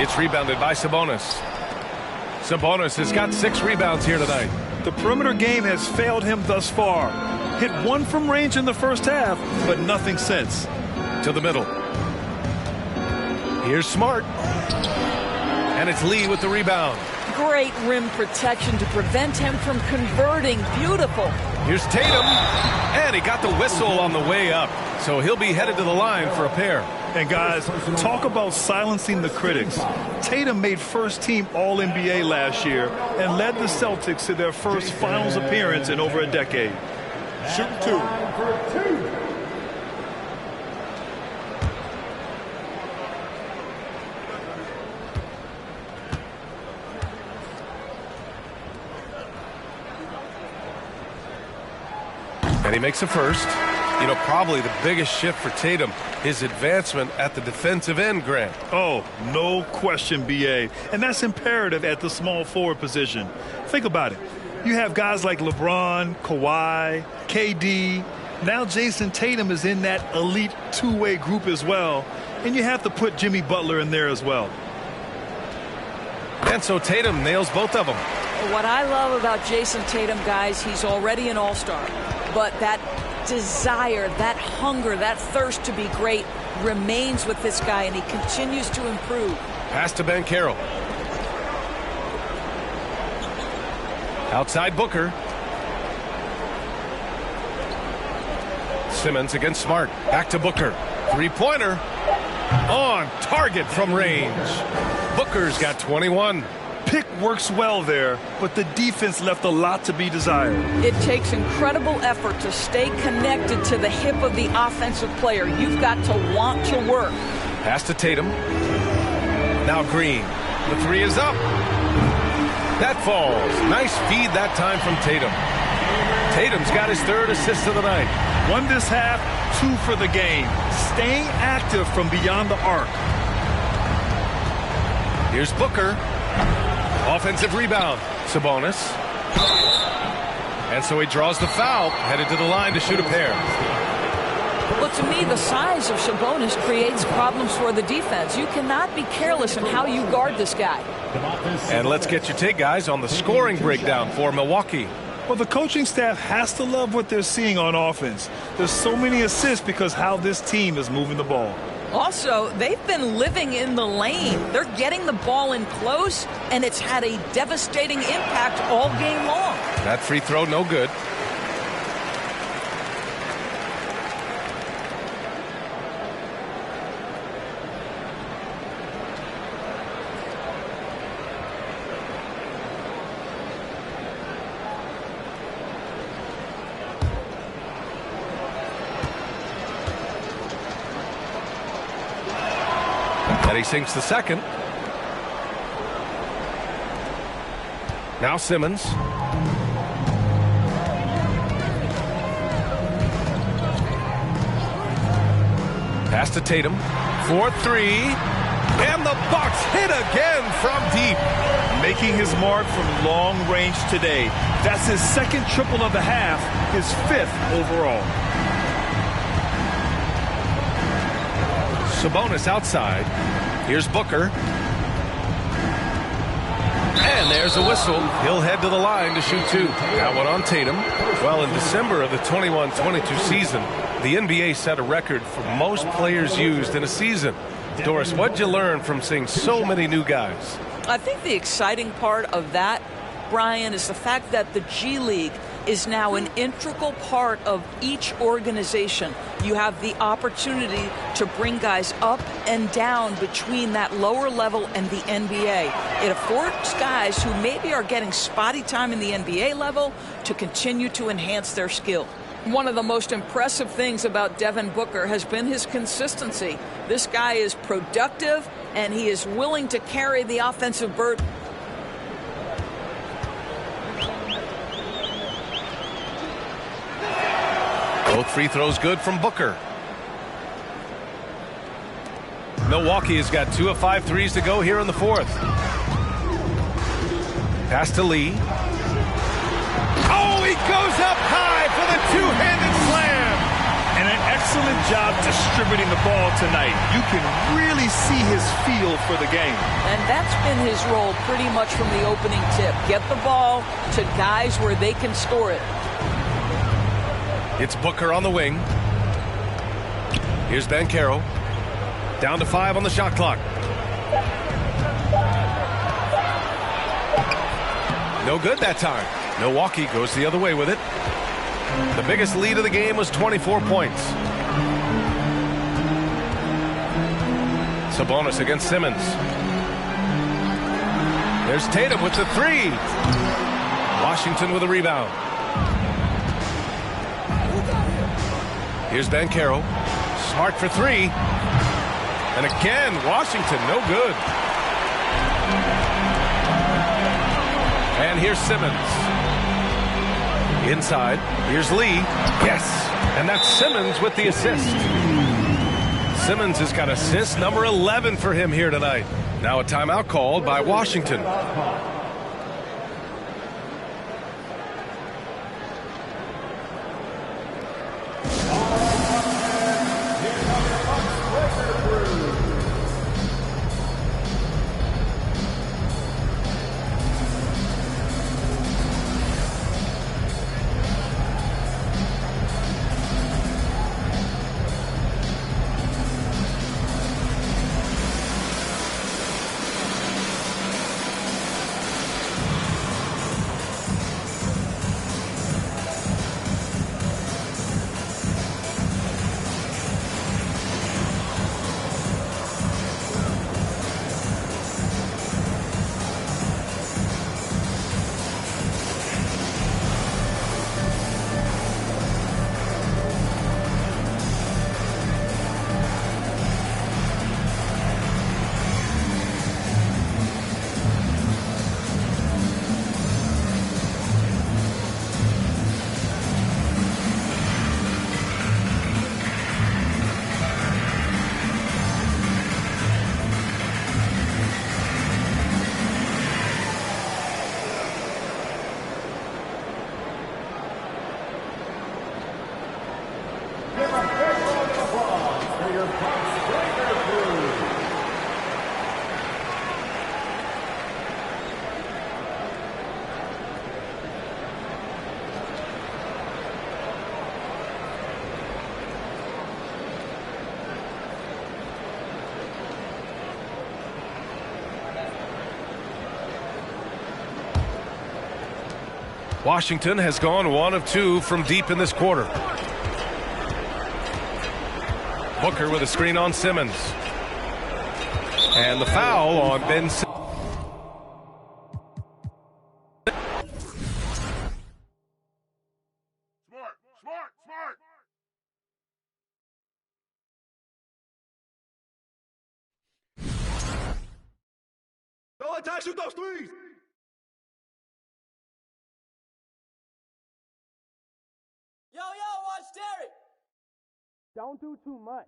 It's rebounded by Sabonis. Sabonis has got 6 rebounds here tonight. The perimeter game has failed him thus far. Hit 1 from range in the first half, but nothing since. To the middle. Here's Smart. And it's Lee with the rebound. Great rim protection to prevent him from converting. Beautiful. Here's Tatum. And he got the whistle on the way up. So he'll be headed to the line for a pair. And guys, talk about silencing the critics. Tatum made first-team All-NBA last year and led the Celtics to their first finals appearance in over a decade. Shoot 2. And he makes a first. You know, probably the biggest shift for Tatum, his advancement at the defensive end, Grant. Oh, no question, B.A. And that's imperative at the small forward position. Think about it. You have guys like LeBron, Kawhi, KD. Now Jason Tatum is in that elite two-way group as well. And you have to put Jimmy Butler in there as well. And so Tatum nails both of them. What I love about Jason Tatum, guys, he's already an all-star. But that desire, that hunger, that thirst to be great remains with this guy, and he continues to improve. Pass to Ben Carroll. Outside Booker. Simmons against Smart. Back to Booker. Three-pointer. On target from range. Booker's got 21. Pick works well there, but the defense left a lot to be desired. It takes incredible effort to stay connected to the hip of the offensive player. You've got to want to work. Pass to Tatum. Now Green. The 3 is up. That falls. Nice feed that time from Tatum. Tatum's got his 3rd assist of the night. 1 this half, 2 for the game. Staying active from beyond the arc. Here's Booker. Offensive rebound. Sabonis. And so he draws the foul, headed to the line to shoot a pair. Well, to me, the size of Sabonis creates problems for the defense. You cannot be careless in how you guard this guy. And let's get your take, guys, on the scoring breakdown for Milwaukee. Well, the coaching staff has to love what they're seeing on offense. There's so many assists because how this team is moving the ball. Also, they've been living in the lane. They're getting the ball in close, and it's had a devastating impact all game long. That free throw, no good. And he sinks the second. Now Simmons. Pass to Tatum. 4-3. And the Bucks hit again from deep. Making his mark from long range today. That's his second triple of the half, his 5th overall. Sabonis outside. Here's Booker. And there's a whistle. He'll head to the line to shoot 2. That one on Tatum. Well, in December of the 21-22 season, the NBA set a record for most players used in a season. Doris, what'd you learn from seeing so many new guys? I think the exciting part of that, Brian, is the fact that the G League is now an integral part of each organization. You have the opportunity to bring guys up and down between that lower level and the NBA. It affords guys who maybe are getting spotty time in the NBA level to continue to enhance their skill. One of the most impressive things about Devin Booker has been his consistency. This guy is productive, and he is willing to carry the offensive burden. Both free throws good from Booker. Milwaukee has got 2 of 5 threes to go here in the 4th. Pass to Lee. Oh, he goes up high for the two-handed slam. And an excellent job distributing the ball tonight. You can really see his feel for the game. And that's been his role pretty much from the opening tip. Get the ball to guys where they can score it. It's Booker on the wing. Here's Banchero. Down to 5 on the shot clock. No good that time. Milwaukee goes the other way with it. The biggest lead of the game was 24 points. Sabonis against Simmons. There's Tatum with the 3. Washington with a rebound. Here's Banchero. Smart for 3. And again, Washington, no good. And here's Simmons. Inside. Here's Lee. Yes. And that's Simmons with the assist. Simmons has got assist number 11 for him here tonight. Now a timeout called by Washington. Washington has gone 1 of 2 from deep in this quarter. Booker with a screen on Simmons. And the foul on Ben Simmons. Smart. Go attack, shoot those threes. Yo, watch Derek. Don't do too much.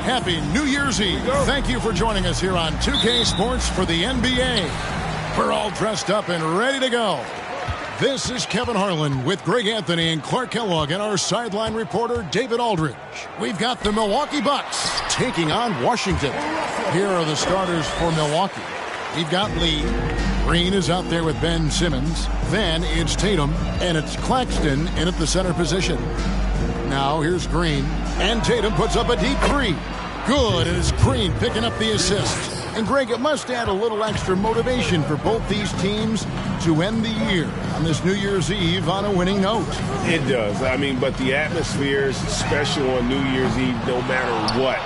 Happy New Year's Eve. Thank you for joining us here on 2K Sports for the NBA. We're all dressed up and ready to go. This is Kevin Harlan with Greg Anthony and Clark Kellogg and our sideline reporter David Aldridge. We've got the Milwaukee Bucks taking on Washington. Here are the starters for Milwaukee. We've got Lee. Green is out there with Ben Simmons. Then it's Tatum, and it's Claxton in at the center position. Now here's Green, and Tatum puts up a deep three. Good, and it's Green picking up the assist. And Greg, it must add a little extra motivation for both these teams to end the year on this New Year's Eve on a winning note. It does. I mean, but the atmosphere is special on New Year's Eve no matter what.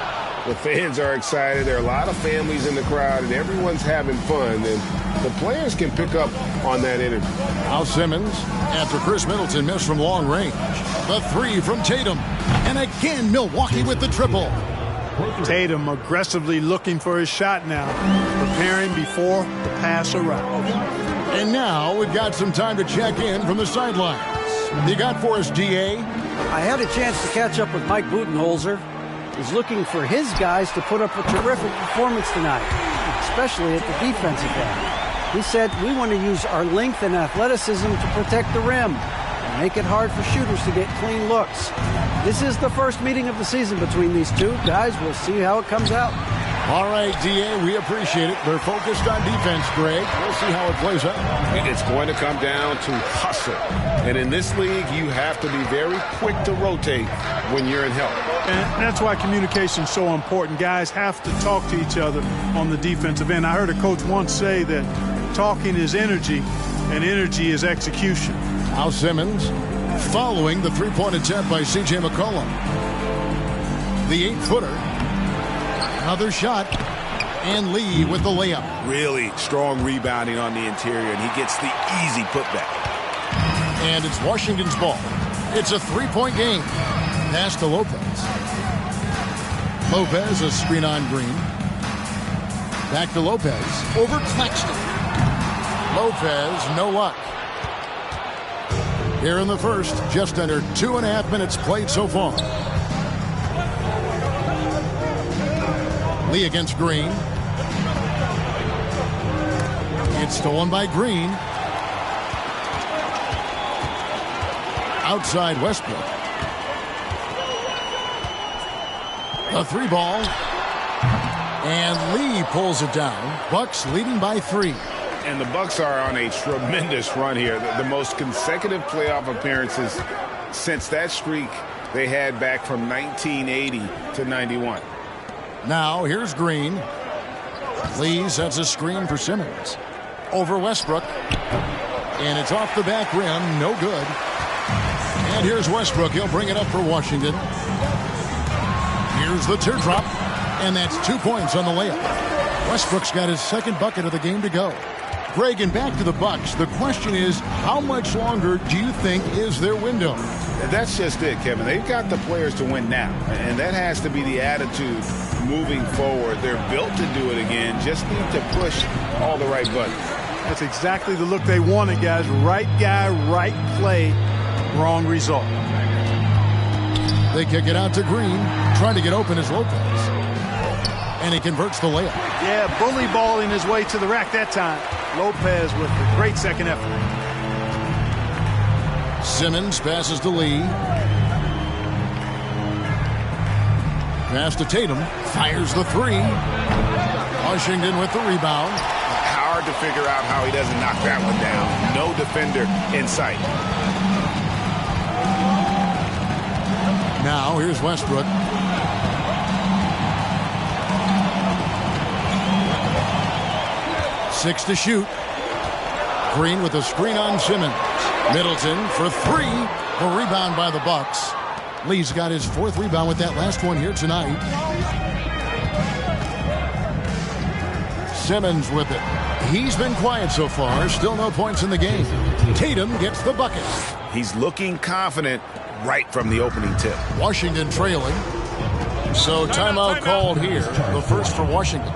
The fans are excited. There are a lot of families in the crowd, and everyone's having fun. And the players can pick up on that energy. Al Simmons, after Chris Middleton missed from long range. The three from Tatum. And again, Milwaukee with the triple. Tatum aggressively looking for his shot now, preparing before the pass arrives. And now we've got some time to check in from the sidelines. You got for us, DA? I had a chance to catch up with Mike Budenholzer. He's looking for his guys to put up a terrific performance tonight, especially at the defensive end. He said, we want to use our length and athleticism to protect the rim and make it hard for shooters to get clean looks. This is the first meeting of the season between these two guys. We'll see how it comes out. All right, DA, we appreciate it. They're focused on defense, Greg. We'll see how it plays out. It's going to come down to hustle. And in this league, you have to be very quick to rotate when you're in help. And that's why communication is so important. Guys have to talk to each other on the defensive end. I heard a coach once say that talking is energy, and energy is execution. Al Simmons following the three-point attempt by C.J. McCollum. The 8-footer. Another shot, and Lee with the layup. Really strong rebounding on the interior, and he gets the easy putback. And it's Washington's ball. It's a three-point game. Pass to Lopez. Lopez, a screen on Green. Back to Lopez. Over Claxton. Lopez, no luck. Here in the first, just under 2.5 minutes played so far. Lee against Green. It's stolen by Green. Outside Westbrook. A three ball. And Lee pulls it down. Bucks leading by 3. And the Bucks are on a tremendous run here. The most consecutive playoff appearances since that streak they had back from 1980 to 91. Now here's Green. Lee sets a screen for Simmons. Over Westbrook. And it's off the back rim. No good. And here's Westbrook. He'll bring it up for Washington. Here's the teardrop. And that's 2 points on the layup. Westbrook's got his second bucket of the game to go. Greg, and back to the Bucks. The question is, how much longer do you think is their window? That's just it, Kevin. They've got the players to win now, and that has to be the attitude moving forward. They're built to do it again. Just need to push all the right buttons. That's exactly the look they wanted, guys. Right guy, right play, wrong result. They kick it out to Green. Trying to get open is Lopez. And he converts the layup. Yeah, bully balling his way to the rack that time. Lopez with a great second effort. Simmons passes to Lee. Pass to Tatum. Fires the three. Washington with the rebound. Hard to figure out how he doesn't knock that one down. No defender in sight. Now here's Westbrook. Six to shoot. Green with a screen on Simmons. Middleton for 3. A rebound by the Bucks. Lee's got his 4th rebound with that last one here tonight. Simmons with it. He's been quiet so far. Still no points in the game. Tatum gets the bucket. He's looking confident right from the opening tip. Washington trailing. So timeout called here. The first for Washington.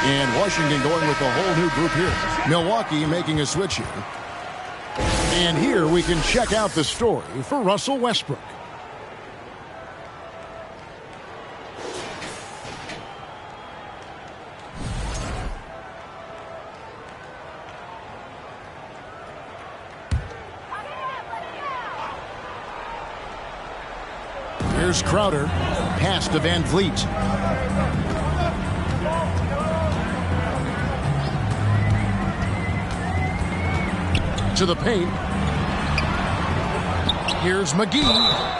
And Washington going with a whole new group here. Milwaukee making a switch here. And here we can check out the story for Russell Westbrook. Here's Crowder. Pass to Van Vliet. To the paint. Here's McGee.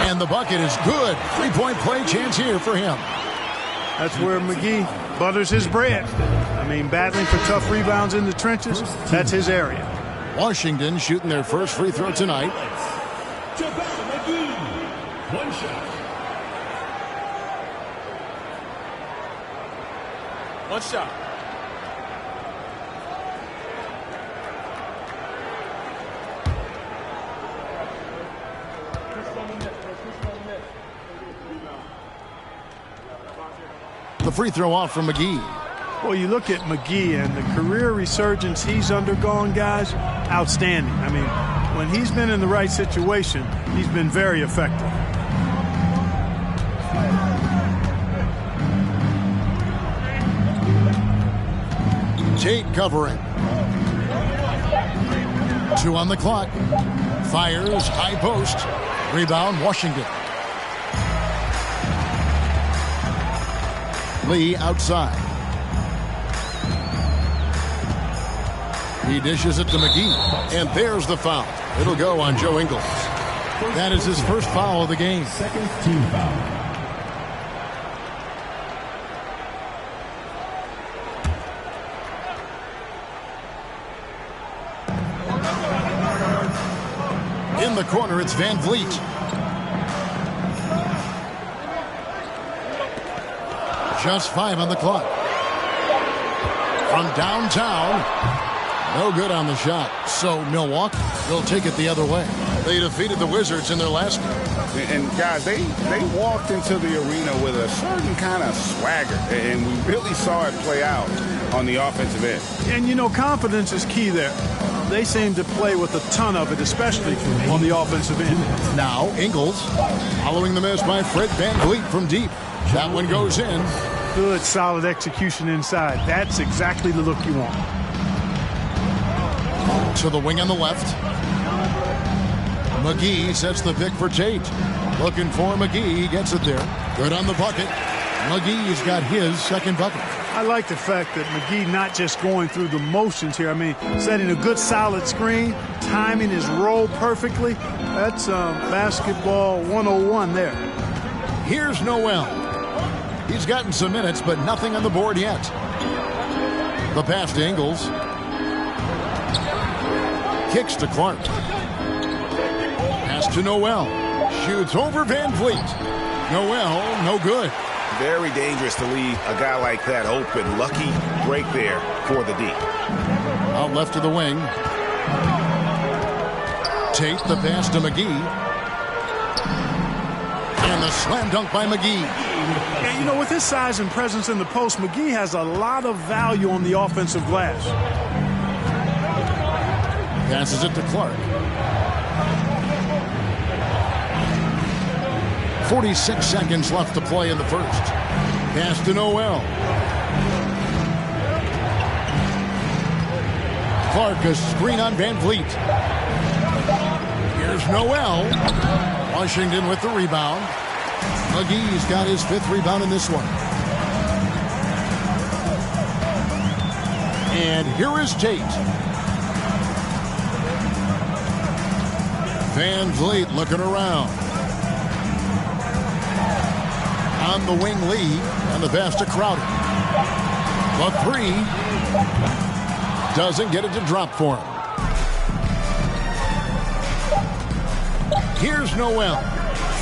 And the bucket is good. Three-point play chance here for him. That's where McGee butters his bread. I mean, battling for tough rebounds in the trenches, that's his area. Washington shooting their first free throw tonight. One shot. One shot. The free throw off from McGee. Well, you look at McGee and the career resurgence he's undergone, guys, outstanding. I mean, when he's been in the right situation, he's been very effective. Tate covering. 2 on the clock. Fires, high post. Rebound, Washington. Lee outside. He dishes it to McGee. And there's the foul. It'll go on Joe Ingles. That is his first foul of the game. Second team foul. In the corner, it's Van Vliet. Just 5 on the clock. From downtown. No good on the shot. So Milwaukee will take it the other way. They defeated the Wizards in their last game. And guys, they walked into the arena with a certain kind of swagger. And we really saw it play out on the offensive end. And, you know, confidence is key there. They seem to play with a ton of it, especially on the offensive end. Now, Ingles following the miss by Fred Van Vliet from deep. That one goes in. Good, solid execution inside. That's exactly the look you want. To the wing on the left. McGee sets the pick for Tate. Looking for McGee. He gets it there. Good on the bucket. McGee's got his second bucket. I like the fact that McGee not just going through the motions here. I mean, setting a good solid screen, timing his roll perfectly. That's basketball 101 there. Here's Noel. He's gotten some minutes, but nothing on the board yet. The pass to Ingles. Kicks to Clark. Pass to Noel. Shoots over Van Vliet. Noel, no good. Very dangerous to leave a guy like that open. Lucky break there for the D. Out left to the wing. Tate the pass to McGee. And the slam dunk by McGee. And, you know, with his size and presence in the post, McGee has a lot of value on the offensive glass. Passes it to Clark. 46 seconds left to play in the first. Pass to Noel. Clark, a screen on Van Vliet. Here's Noel. Washington with the rebound. McGee's got his 5th rebound in this one. And here is Tate. Van Vliet looking around. On the wing, Lee, and the pass to Crowder. The 3 doesn't get it to drop for him. Here's Noel.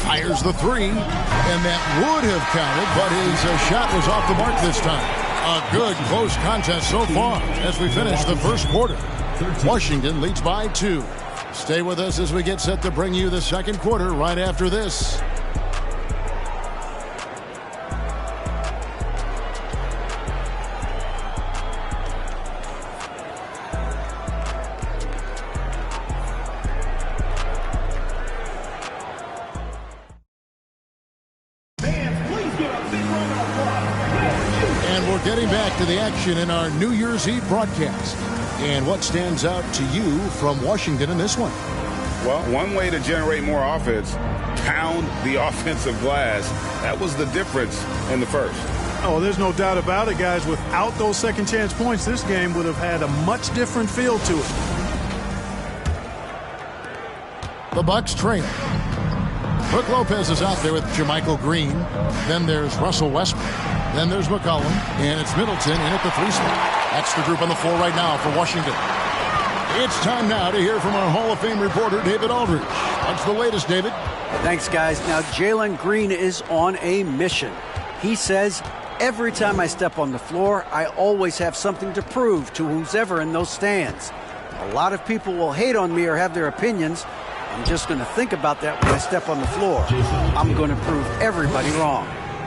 Fires the 3, and that would have counted, but his shot was off the mark this time. A good close contest so far as we finish the first quarter. Washington leads by 2. Stay with us as we get set to bring you the second quarter right after this. We're getting back to the action in our New Year's Eve broadcast. And what stands out to you from Washington in this one? Well, one way to generate more offense, pound the offensive glass. That was the difference in the first. Oh, there's no doubt about it, guys. Without those second chance points, this game would have had a much different feel to it. The Bucks trail. Brook Lopez is out there with Jermichael Green. Then there's Russell Westbrook. Then there's McCollum. And it's Middleton in at the 3 spot. That's the group on the floor right now for Washington. It's time now to hear from our Hall of Fame reporter, David Aldridge. What's the latest, David? Thanks, guys. Now, Jalen Green is on a mission. He says, every time I step on the floor, I always have something to prove to who's ever in those stands. A lot of people will hate on me or have their opinions. I'm just going to think about that when I step on the floor. I'm going to prove everybody wrong.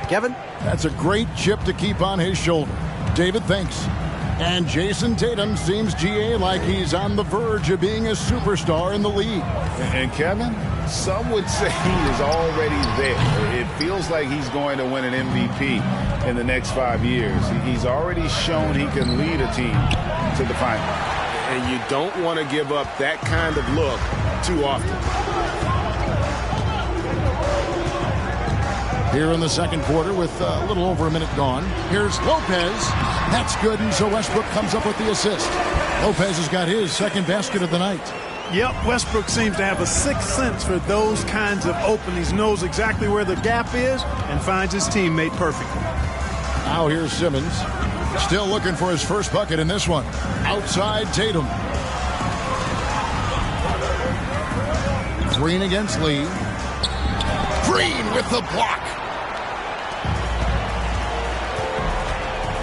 Kevin? That's a great chip to keep on his shoulder. David, thanks. And Jason Tatum seems, GA, like he's on the verge of being a superstar in the league. And Kevin, some would say he is already there. It feels like he's going to win an MVP in the next 5 years. He's already shown he can lead a team to the final. And you don't want to give up that kind of look too often. Here in the second quarter with a little over a minute gone. Here's Lopez. That's good, and so Westbrook comes up with the assist. Lopez has got his second basket of the night. Yep, Westbrook seems to have a sixth sense for those kinds of openings. Knows exactly where the gap is and finds his teammate perfectly. Now here's Simmons. Still looking for his first bucket in this one. Outside Tatum. Green against Lee. Green with the block.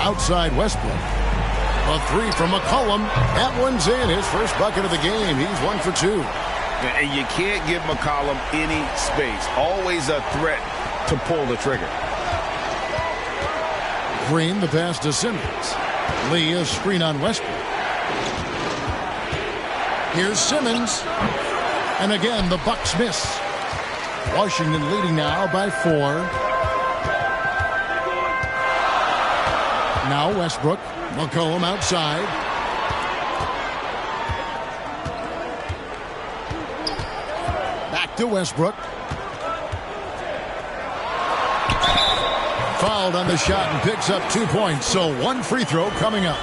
Outside Westbrook. A 3 from McCollum. That one's in. His first bucket of the game. He's 1 for 2. And you can't give McCollum any space. Always a threat to pull the trigger. Green, the pass to Simmons. Lee, a screen on Westbrook. Here's Simmons. And again, the Bucks miss. Washington leading now by 4. Now Westbrook. McCollum outside. Back to Westbrook. Fouled on the shot and picks up 2 points. So 1 free throw coming up.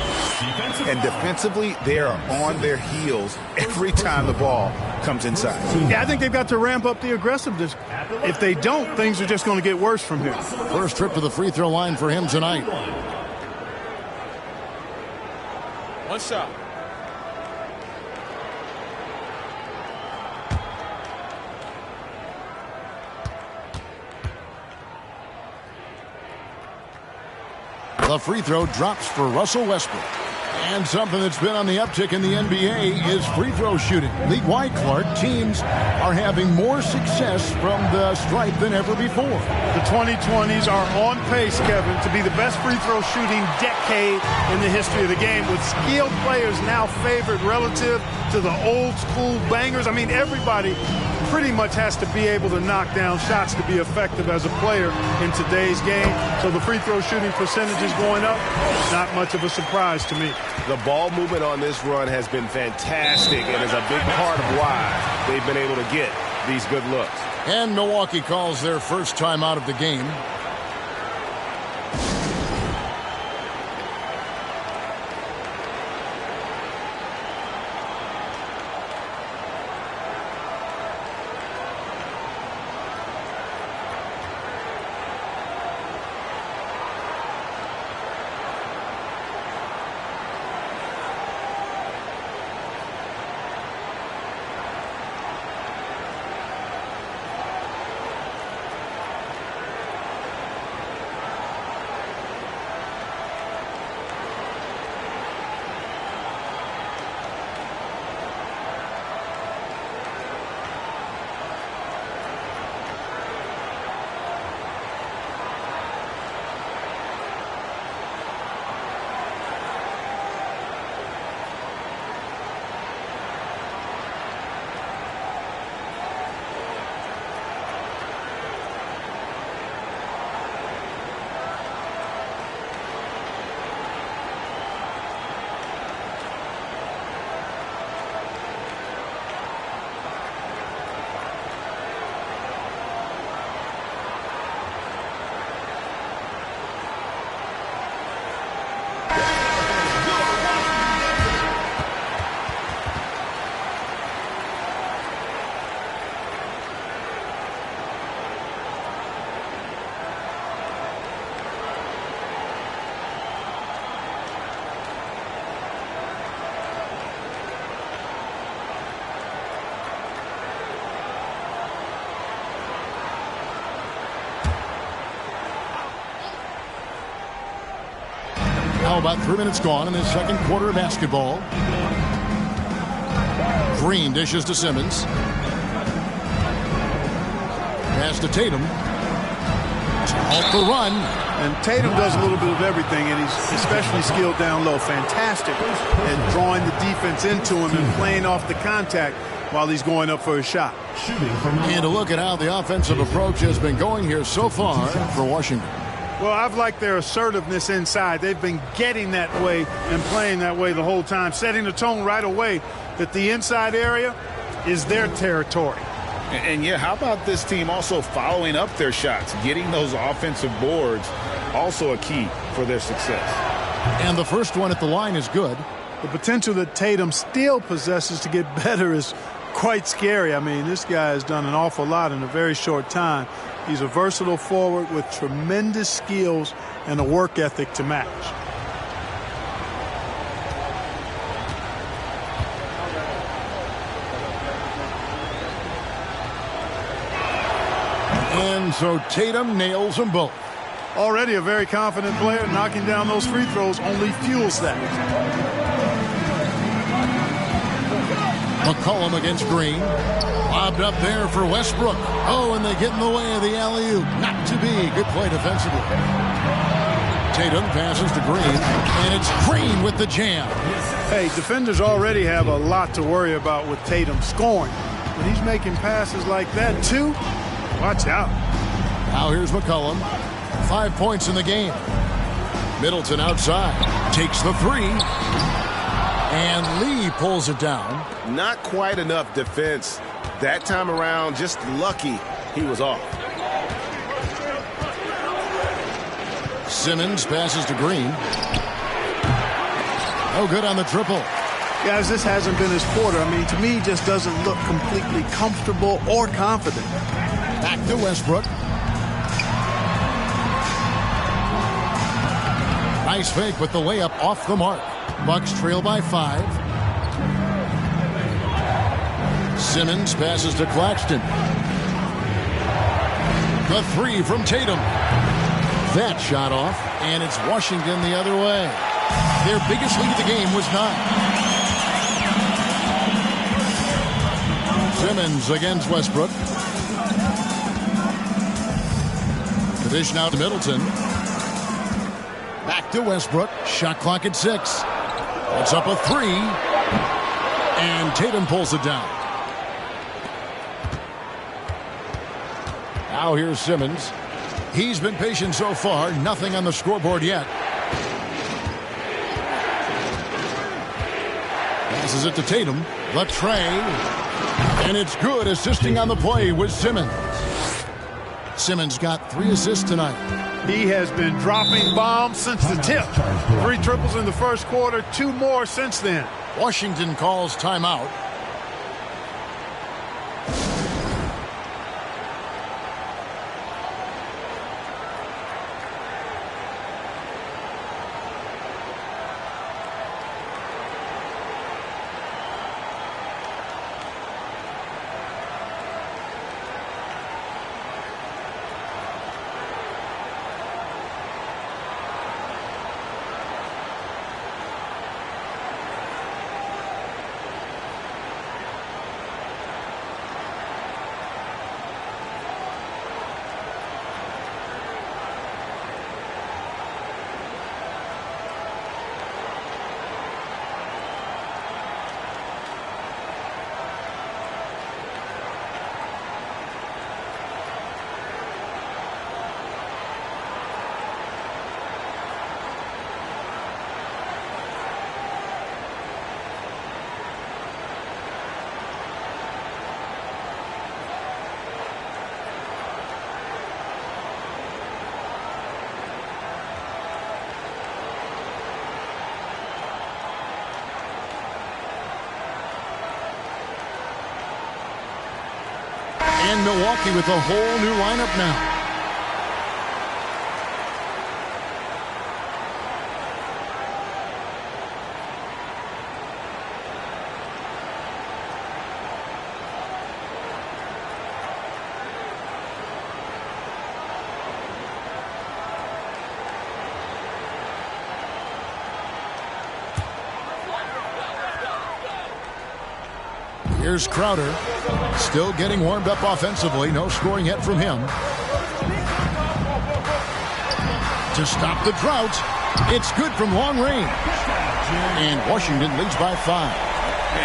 And defensively, they are on their heels every time the ball comes inside. Yeah, I think they've got to ramp up the aggressiveness. If they don't, things are just going to get worse from here. First trip to the free throw line for him tonight. One shot. The free throw drops for Russell Westbrook. And something that's been on the uptick in the NBA is free throw shooting. League-wide, Clark, teams are having more success from the stripe than ever before. The 2020s are on pace, Kevin, to be the best free throw shooting decade in the history of the game, with skilled players now favored relative to the old school bangers. I mean, everybody pretty much has to be able to knock down shots to be effective as a player in today's game. So the free throw shooting percentage is going up. Not much of a surprise to me. The ball movement on this run has been fantastic and is a big part of why they've been able to get these good looks. And Milwaukee calls their first time out of the game. Now about 3 minutes gone in this second quarter of basketball. Green dishes to Simmons. Pass to Tatum. Off the run. And Tatum does a little bit of everything, and he's especially skilled down low. Fantastic at drawing the defense into him and playing off the contact while he's going up for a shot. And a look at how the offensive approach has been going here so far for Washington. Well, I've liked their assertiveness inside. They've been getting that way and playing that way the whole time, setting the tone right away that the inside area is their territory. And yeah, how about this team also following up their shots, getting those offensive boards, also a key for their success. And the first one at the line is good. The potential that Tatum still possesses to get better is quite scary. I mean, this guy has done an awful lot in a very short time. He's a versatile forward with tremendous skills and a work ethic to match. And so Tatum nails them both. Already a very confident player. Knocking down those free throws only fuels that. McCollum against Green. Lobbed up there for Westbrook. Oh, and they get in the way of the alley-oop. Not to be. Good play defensively. Tatum passes to Green, and it's Green with the jam. Hey, defenders already have a lot to worry about with Tatum scoring. But he's making passes like that, too. Watch out. Now here's McCollum. 5 points in the game. Middleton outside. Takes the three. And Lee pulls it down. Not quite enough defense that time around. Just lucky he was off. Simmons passes to Green. No good on the triple. Guys, this hasn't been his quarter. I mean, to me, just doesn't look completely comfortable or confident. Back to Westbrook. Nice fake with the layup off the mark. Bucks trail by 5. Simmons passes to Claxton. The three from Tatum. That shot off, and it's Washington the other way. Their biggest lead of the game was 9. Simmons against Westbrook. The dish now to Middleton. Back to Westbrook. Shot clock at 6. It's up a 3. And Tatum pulls it down. Now here's Simmons. He's been patient so far. Nothing on the scoreboard yet. Passes it to Tatum. The tray. And it's good. Assisting on the play with Simmons. Simmons got 3 assists tonight. He has been dropping bombs since the tip. 3 triples in the first quarter, 2 more since then. Washington calls timeout. And Milwaukee with a whole new lineup now. Here's Crowder. Still getting warmed up offensively. No scoring yet from him. To stop the drought. It's good from long range. And Washington leads by 5.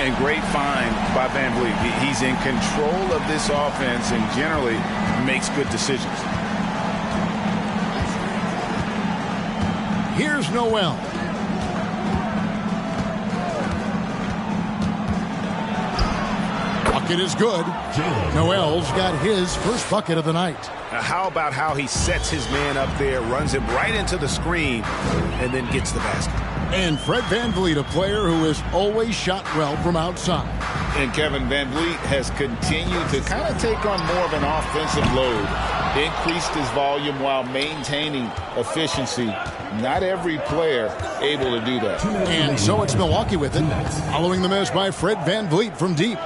And great find by Van Vliet. He's in control of this offense and generally makes good decisions. Here's Noel. Bucket is good. Noel's got his first bucket of the night. Now how about how he sets his man up there, runs him right into the screen, and then gets the basket. And Fred VanVleet, a player who has always shot well from outside. And Kevin VanVleet has continued to kind of take on more of an offensive load. Increased his volume while maintaining efficiency. Not every player able to do that. And so it's Milwaukee with it. Following the miss by Fred VanVleet from deep.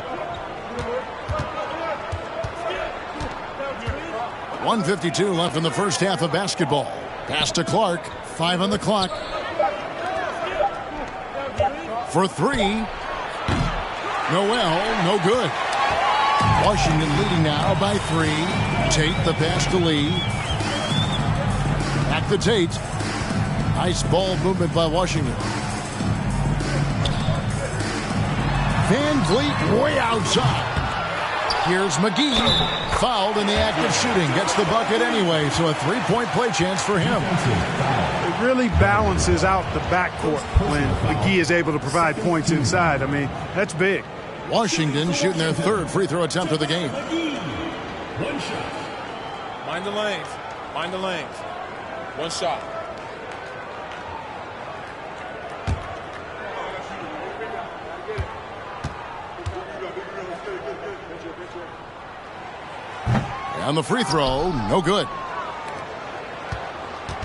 1:52 left in the first half of basketball. Pass to Clark. 5 on the clock. For 3. Noel, no good. Washington leading now by 3. Tate the pass to Lee. Back to Tate. Nice ball movement by Washington. VanVleet way outside. Here's McGee. Fouled in the act of shooting. Gets the bucket anyway, so a 3-point play chance for him. It really balances out the backcourt when McGee is able to provide points inside. I mean, that's big. Washington shooting their 3rd free throw attempt of the game. One shot. Mind the lanes. Mind the lanes. One shot. On the free throw, no good.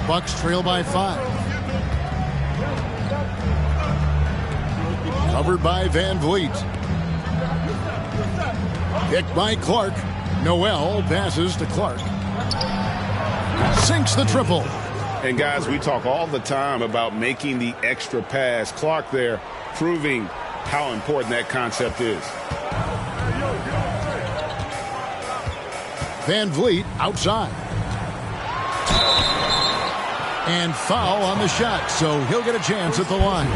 Bucks trail by 5. Covered by VanVleet. Picked by Clark. Noel passes to Clark. Sinks the triple. And guys, we talk all the time about making the extra pass. Clark there proving how important that concept is. VanVleet outside. And foul on the shot, so he'll get a chance at the line.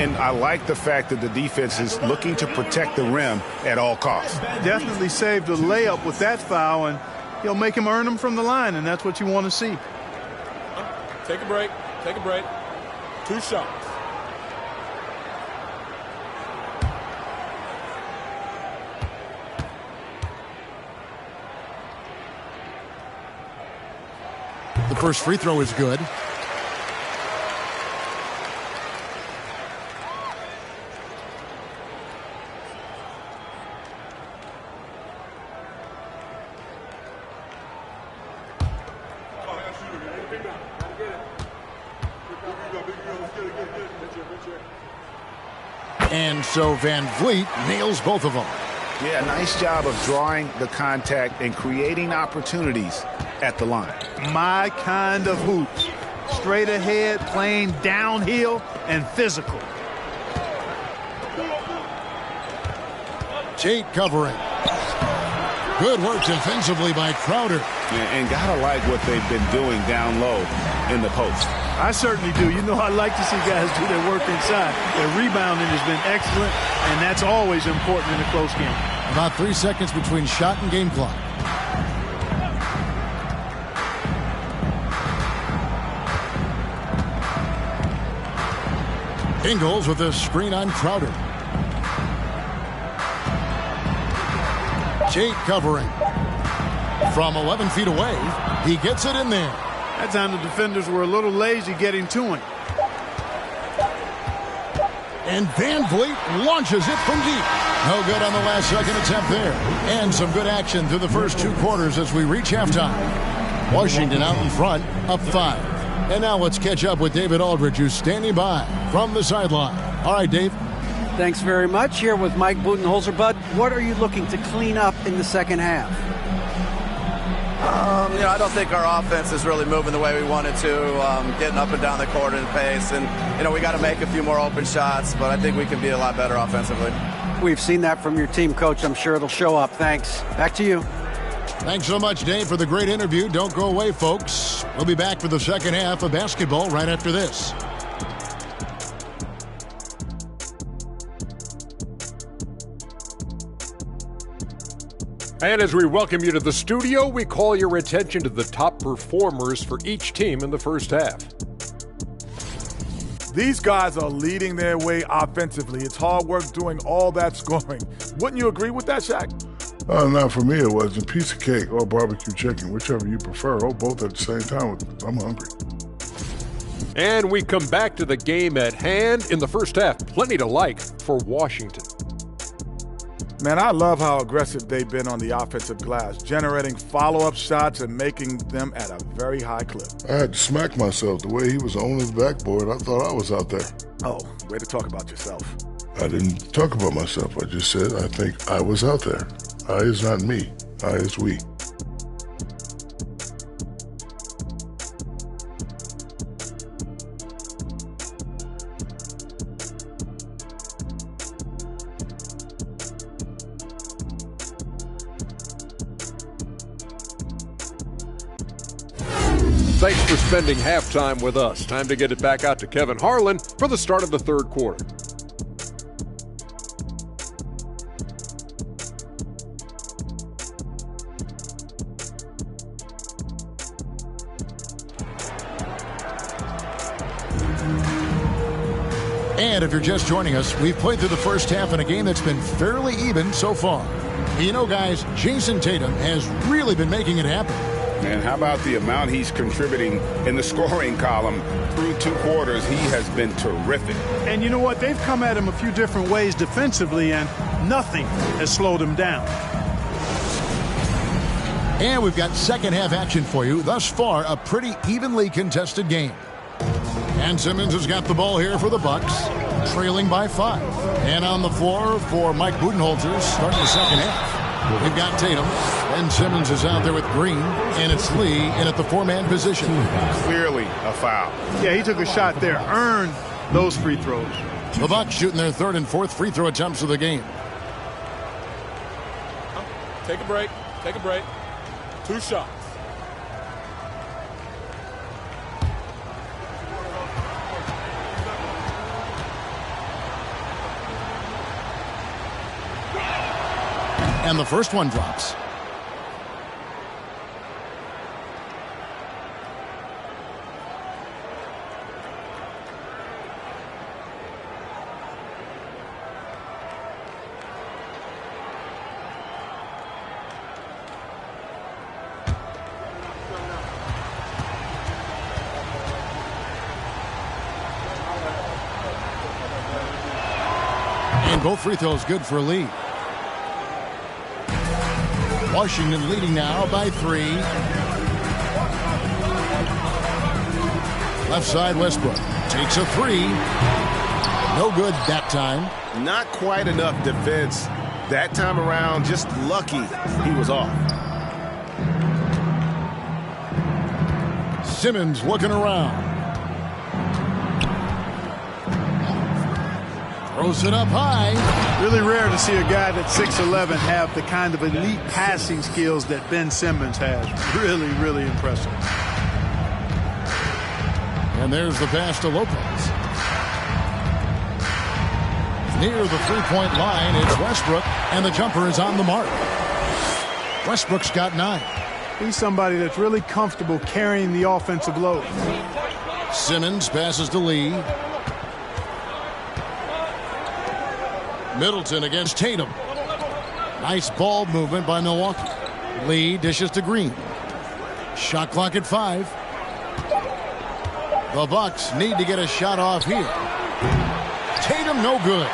And I like the fact that the defense is looking to protect the rim at all costs. Definitely saved a layup with that foul, and he'll make him earn them from the line, and that's what you want to see. Take a break. Take a break. 2 shots. The first free throw is good. And so VanVleet nails both of them. Yeah, nice job of drawing the contact and creating opportunities at the line. My kind of hoops. Straight ahead, playing downhill, and physical. Tate covering. Good work defensively by Crowder. And gotta like what they've been doing down low in the post. I certainly do. You know, I like to see guys do their work inside. Their rebounding has been excellent, and that's always important in a close game. About 3 seconds between shot and game clock. Ingles with a screen on Crowder. Tate covering. From 11 feet away, he gets it in there. That time the defenders were a little lazy getting to him. And VanVleet launches it from deep. No good on the last second attempt there. And some good action through the first 2 quarters as we reach halftime. Washington out in front, up 5. And now let's catch up with David Aldridge, who's standing by from the sideline. All right, Dave. Thanks very much. Here with Mike Budenholzer. Bud, what are you looking to clean up in the second half? I don't think our offense is really moving the way we wanted to, getting up and down the court in pace. And, we got to make a few more open shots, but I think we can be a lot better offensively. We've seen that from your team, Coach. I'm sure it'll show up. Thanks. Back to you. Thanks so much, Dave, for the great interview. Don't go away, folks. We'll be back for the second half of basketball right after this. And as we welcome you to the studio, we call your attention to the top performers for each team in the first half. These guys are leading their way offensively. It's hard work doing all that scoring. Wouldn't you agree with that, Shaq? Not for me, it wasn't. Piece of cake or barbecue chicken, whichever you prefer. Oh, both at the same time. I'm hungry. And we come back to the game at hand. In the first half, plenty to like for Washington. Man, I love how aggressive they've been on the offensive glass, generating follow-up shots and making them at a very high clip. I had to smack myself. The way he was on his backboard, I thought I was out there. Oh, way to talk about yourself. I didn't talk about myself. I just said I think I was out there. I is not me. I is we. Thanks for spending halftime with us. Time to get it back out to Kevin Harlan for the start of the third quarter. And if you're just joining us, we've played through the first half in a game that's been fairly even so far. You know, guys, Jason Tatum has really been making it happen. And how about the amount he's contributing in the scoring column through 2 quarters? He has been terrific. And you know what? They've come at him a few different ways defensively, and nothing has slowed him down. And we've got second half action for you. Thus far, a pretty evenly contested game. And Simmons has got the ball here for the Bucks, trailing by 5. And on the floor for Mike Budenholzer, starting the second half. We've got Tatum, and Simmons is out there with Green, and it's Lee in at the 4-man position. Clearly a foul. Yeah, he took a shot there, earned those free throws. The Bucks shooting their 3rd and 4th free throw attempts of the game. Take a break. Take a break. 2 shots. And the first one drops. And both free throws good for Lee. Washington leading now by 3. Left side, Westbrook takes a 3. No good that time. Not quite enough defense that time around. Just lucky he was off. Simmons looking around. Throws it up high. Really rare to see a guy that's 6'11" have the kind of elite passing skills that Ben Simmons has. Really, really impressive. And there's the pass to Lopez. Near the three-point line, it's Westbrook, and the jumper is on the mark. Westbrook's got 9. He's somebody that's really comfortable carrying the offensive load. Simmons passes to Lee. Middleton against Tatum. Nice ball movement by Milwaukee. Lee dishes to Green. Shot clock at 5. The Bucks need to get a shot off here. Tatum no good.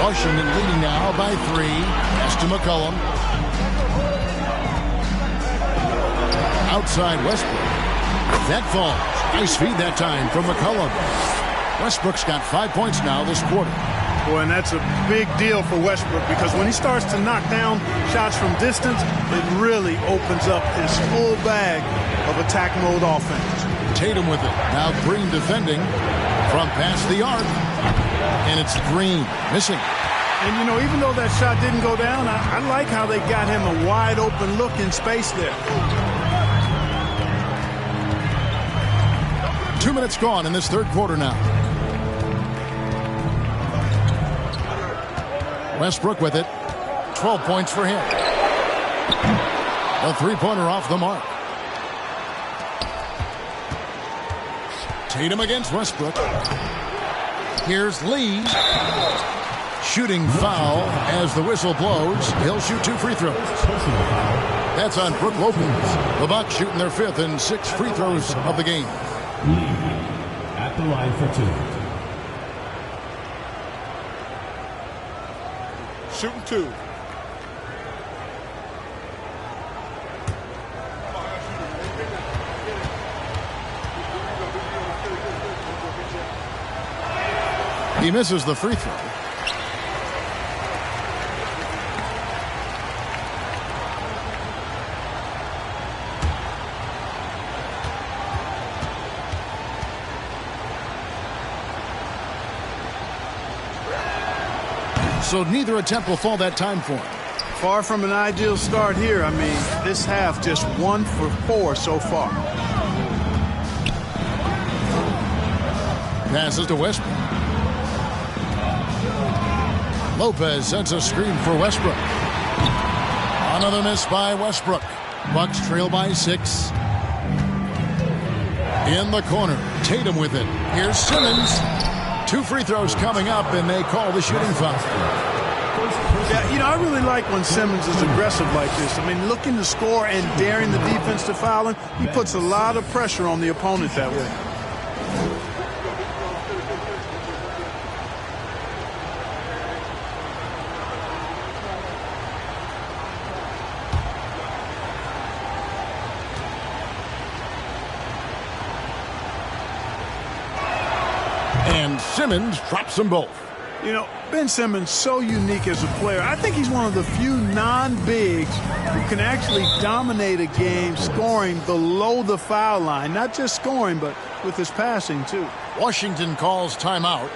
Washington leading now by 3. Pass to McCollum. Outside Westbrook. That falls. Nice feed that time from McCollum. Westbrook's got 5 points now this quarter. Boy, and that's a big deal for Westbrook because when he starts to knock down shots from distance, it really opens up his full bag of attack mode offense. Tatum with it. Now Green defending from past the arc. And it's Green missing. And, you know, even though that shot didn't go down, I like how they got him a wide open look in space there. 2 minutes gone in this third quarter now. Westbrook with it. 12 points for him. A three-pointer off the mark. Tatum against Westbrook. Here's Lee. Shooting foul as the whistle blows. He'll shoot 2 free throws. That's on Brook Lopez. The Bucks shooting their 5th and 6th free throws of the game. Lee at the line for 2. Shooting 2. He misses the free throw. So neither attempt will fall that time for him. Far from an ideal start here. I mean, this half just 1 for 4 so far. Passes to Westbrook. Lopez sets a screen for Westbrook. Another miss by Westbrook. Bucks trail by 6. In the corner, Tatum with it. Here's Simmons. 2 free throws coming up, and they call the shooting foul. Yeah, you know, I really like when Simmons is aggressive like this. I mean, looking to score and daring the defense to foul him, he puts a lot of pressure on the opponent that way. And Simmons drops them both. You know, Ben Simmons, so unique as a player. I think he's one of the few non-bigs who can actually dominate a game scoring below the foul line. Not just scoring, but with his passing, too. Washington calls timeout.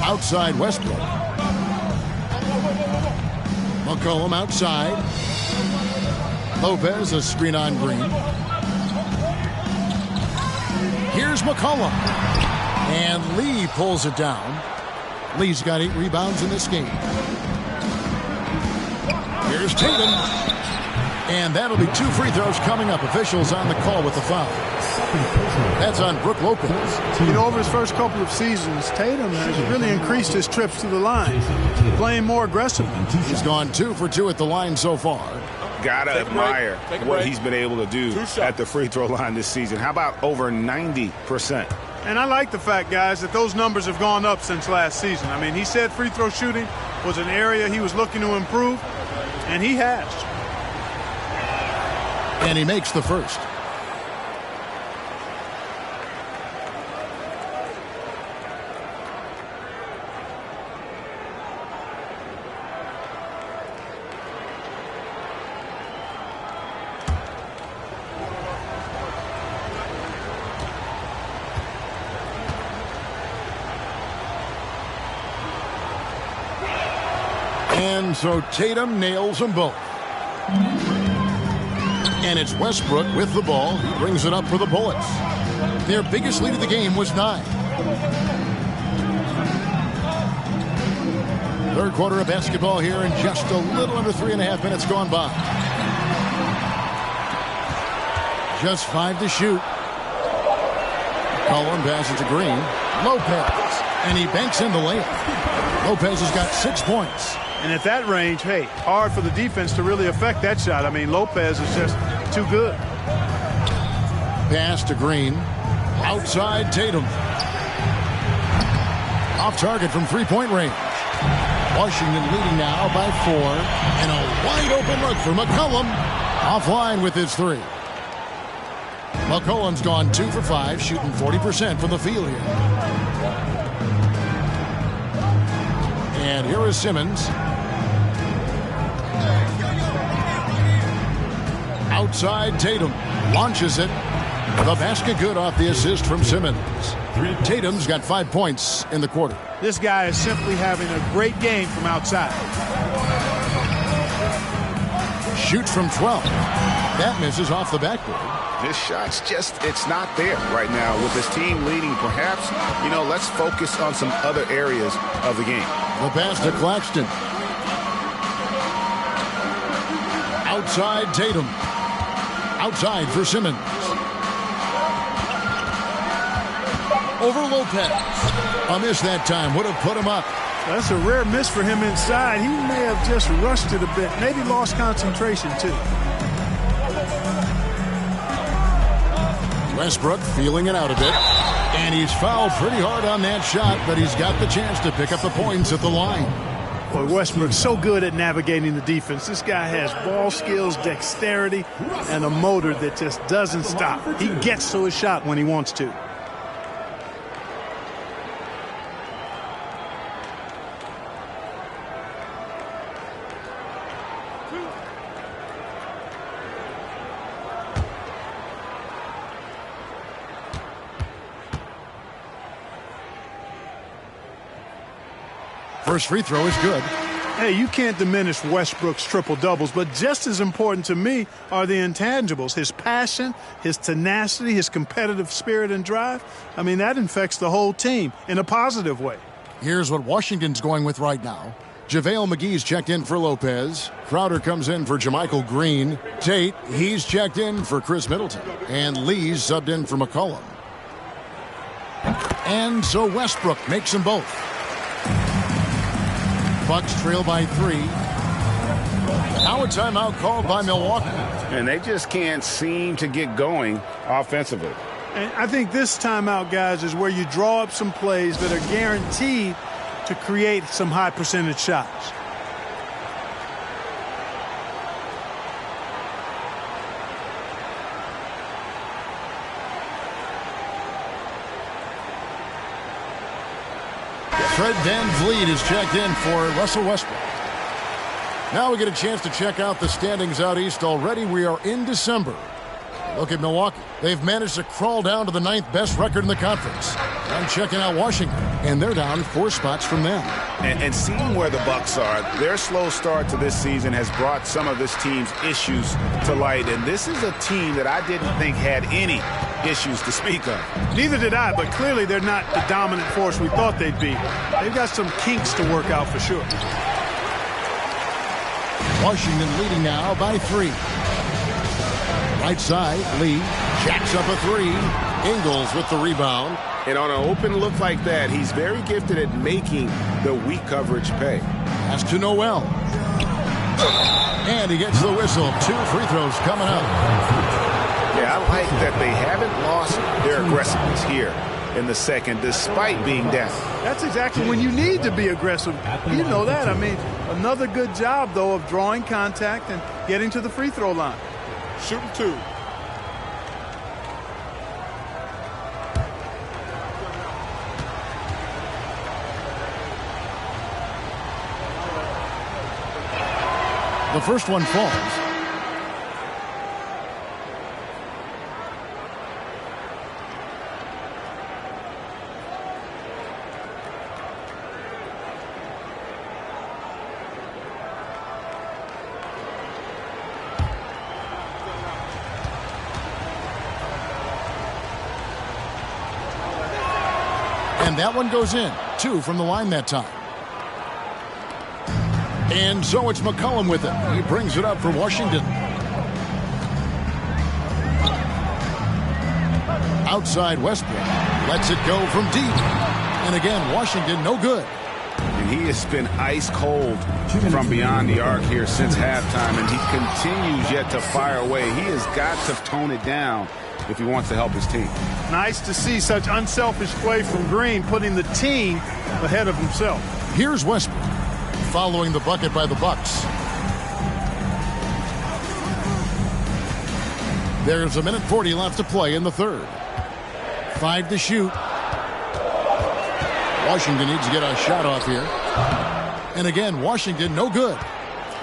Outside Westbrook. McCollum outside. Lopez, a screen on Green. Here's McCollum. And Lee pulls it down. Lee's got 8 rebounds in this game. Here's Tatum. And that'll be 2 free throws coming up. Officials on the call with the foul. That's on Brook Lopez. You know, over his first couple of seasons, Tatum has really increased his trips to the line, playing more aggressively. He's gone 2 for 2 at the line so far. Gotta admire what he's been able to do at the free throw line this season. How about over 90%? And I like the fact, guys, that those numbers have gone up since last season. I mean, he said free throw shooting was an area he was looking to improve, and he has. And he makes the first. And so Tatum nails them both. And it's Westbrook with the ball. He brings it up for the Bullets. Their biggest lead of the game was 9. Third quarter of basketball here, and just a little under 3.5 minutes gone by. Just 5 to shoot. Cullen passes to Green. Lopez. And he banks in the layup. Lopez has got 6 points. And at that range, hey, hard for the defense to really affect that shot. I mean, Lopez is just too good. Pass to Green. Outside Tatum. Off target from three-point range. Washington leading now by 4. And a wide open look for McCollum. Offline with his 3. McCollum's gone 2 for 5, shooting 40% from the field here. And here is Simmons. Outside, Tatum launches it. The basket good off the assist from Simmons. Tatum's got 5 points in the quarter. This guy is simply having a great game from outside. Shoots from 12. That misses off the backboard. His shot's it's not there right now. With his team leading, perhaps, let's focus on some other areas of the game. The pass to Claxton. Outside, Tatum. Outside for Simmons. Over Lopez. A miss that time would have put him up. That's a rare miss for him inside. He may have just rushed it a bit. Maybe lost concentration, too. Westbrook feeling it out a bit. And he's fouled pretty hard on that shot, but he's got the chance to pick up the points at the line. Boy, Westbrook's so good at navigating the defense. This guy has ball skills, dexterity, and a motor that just doesn't stop. He gets to his shot when he wants to. First free throw is good. Hey, you can't diminish Westbrook's triple-doubles, but just as important to me are the intangibles. His passion, his tenacity, his competitive spirit and drive. I mean, that infects the whole team in a positive way. Here's what Washington's going with right now. JaVale McGee's checked in for Lopez. Crowder comes in for JaMychal Green. Tate, he's checked in for Chris Middleton. And Lee's subbed in for McCollum. And so Westbrook makes them both. Bucks trail by 3. Now a timeout called by Milwaukee. And they just can't seem to get going offensively. And I think this timeout, guys, is where you draw up some plays that are guaranteed to create some high percentage shots. Fred VanVleet is checked in for Russell Westbrook. Now we get a chance to check out the standings out east already. We are in December. Look at Milwaukee. They've managed to crawl down to the 9th best record in the conference. I'm checking out Washington, and they're down 4 spots from them. And seeing where the Bucks are, their slow start to this season has brought some of this team's issues to light. And this is a team that I didn't think had any issues to speak of. Neither did I, but clearly they're not the dominant force we thought they'd be. They've got some kinks to work out for sure. Washington leading now by 3. Right side, Lee jacks up a 3. Ingles with the rebound. And on an open look like that, he's very gifted at making the weak coverage pay. Pass to Noel. And he gets the whistle. 2 free throws coming up. Yeah, I like that they haven't lost their aggressiveness here in the second, despite being down. That's exactly when you need to be aggressive. You know that. I mean, another good job, though, of drawing contact and getting to the free throw line. Shooting 2. The first one falls. And that one goes in. 2 from the line that time. And so it's McCollum with it. He brings it up for Washington. Outside Westbrook. Lets it go from deep. And again, Washington no good. And he has been ice cold from beyond the arc here since halftime. And he continues yet to fire away. He has got to tone it down if he wants to help his team. Nice to see such unselfish play from Green, putting the team ahead of himself. Here's Westbrook following the bucket by the Bucks. There's 1:40 left to play in the third. 5 to shoot. Washington needs to get a shot off here. And again, Washington no good.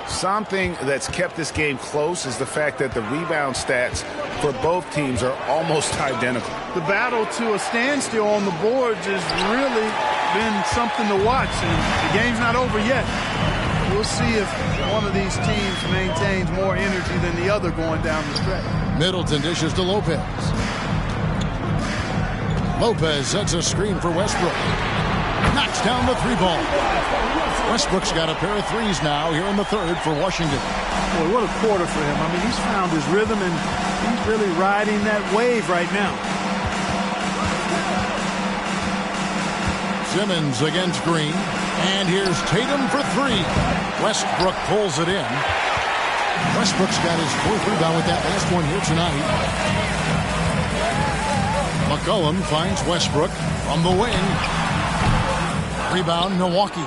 Something that's kept this game close is the fact that the rebound stats for both teams are almost identical. The battle to a standstill on the boards has really been something to watch, and the game's not over yet. We'll see if one of these teams maintains more energy than the other going down the stretch. Middleton dishes to Lopez. Lopez sets a screen for Westbrook. Knocks down the three ball. Westbrook's got a pair of threes now here in the third for Washington. Boy, what a quarter for him. I mean, he's found his rhythm, and he's really riding that wave right now. Simmons against Green. And here's Tatum for three. Westbrook pulls it in. Westbrook's got his fourth rebound with that last one here tonight. McCollum finds Westbrook from the wing. Rebound, Milwaukee.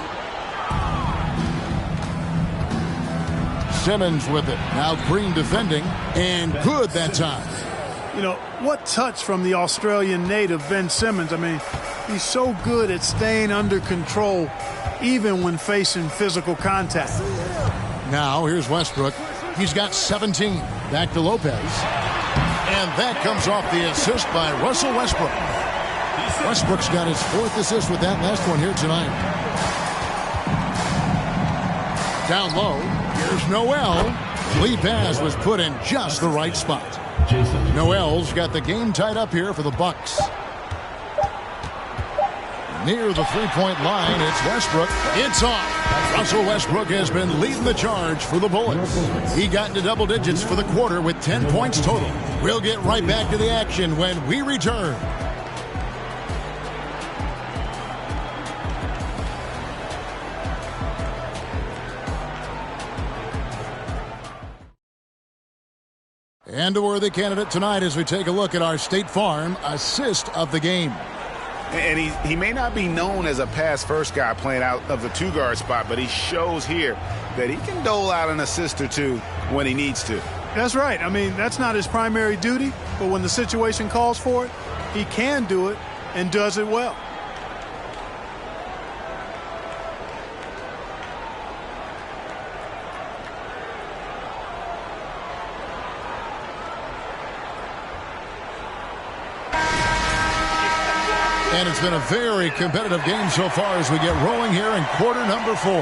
Simmons with it. Now Green defending. And good that time. You know, what touch from the Australian native, Ben Simmons. I mean, he's so good at staying under control, even when facing physical contact. Now here's Westbrook. He's got 17. Back to Lopez. And that comes off the assist by Russell Westbrook. Westbrook's got his fourth assist with that last one here tonight. Down low, here's Noel. Lee pass was put in just the right spot. Noel's got the game tied up here for the Bucks. Near the three-point line, it's Westbrook. It's off. Russell Westbrook has been leading the charge for the Bullets. He got into double digits for the quarter with 10 points total. We'll get right back to the action when we return. And a worthy candidate tonight as we take a look at our State Farm assist of the game. And he may not be known as a pass-first guy playing out of the two-guard spot, but he shows here that he can dole out an assist or two when he needs to. That's right. I mean, that's not his primary duty, but when the situation calls for it, he can do it and does it well. And it's been a very competitive game so far as we get rolling here in quarter number 4.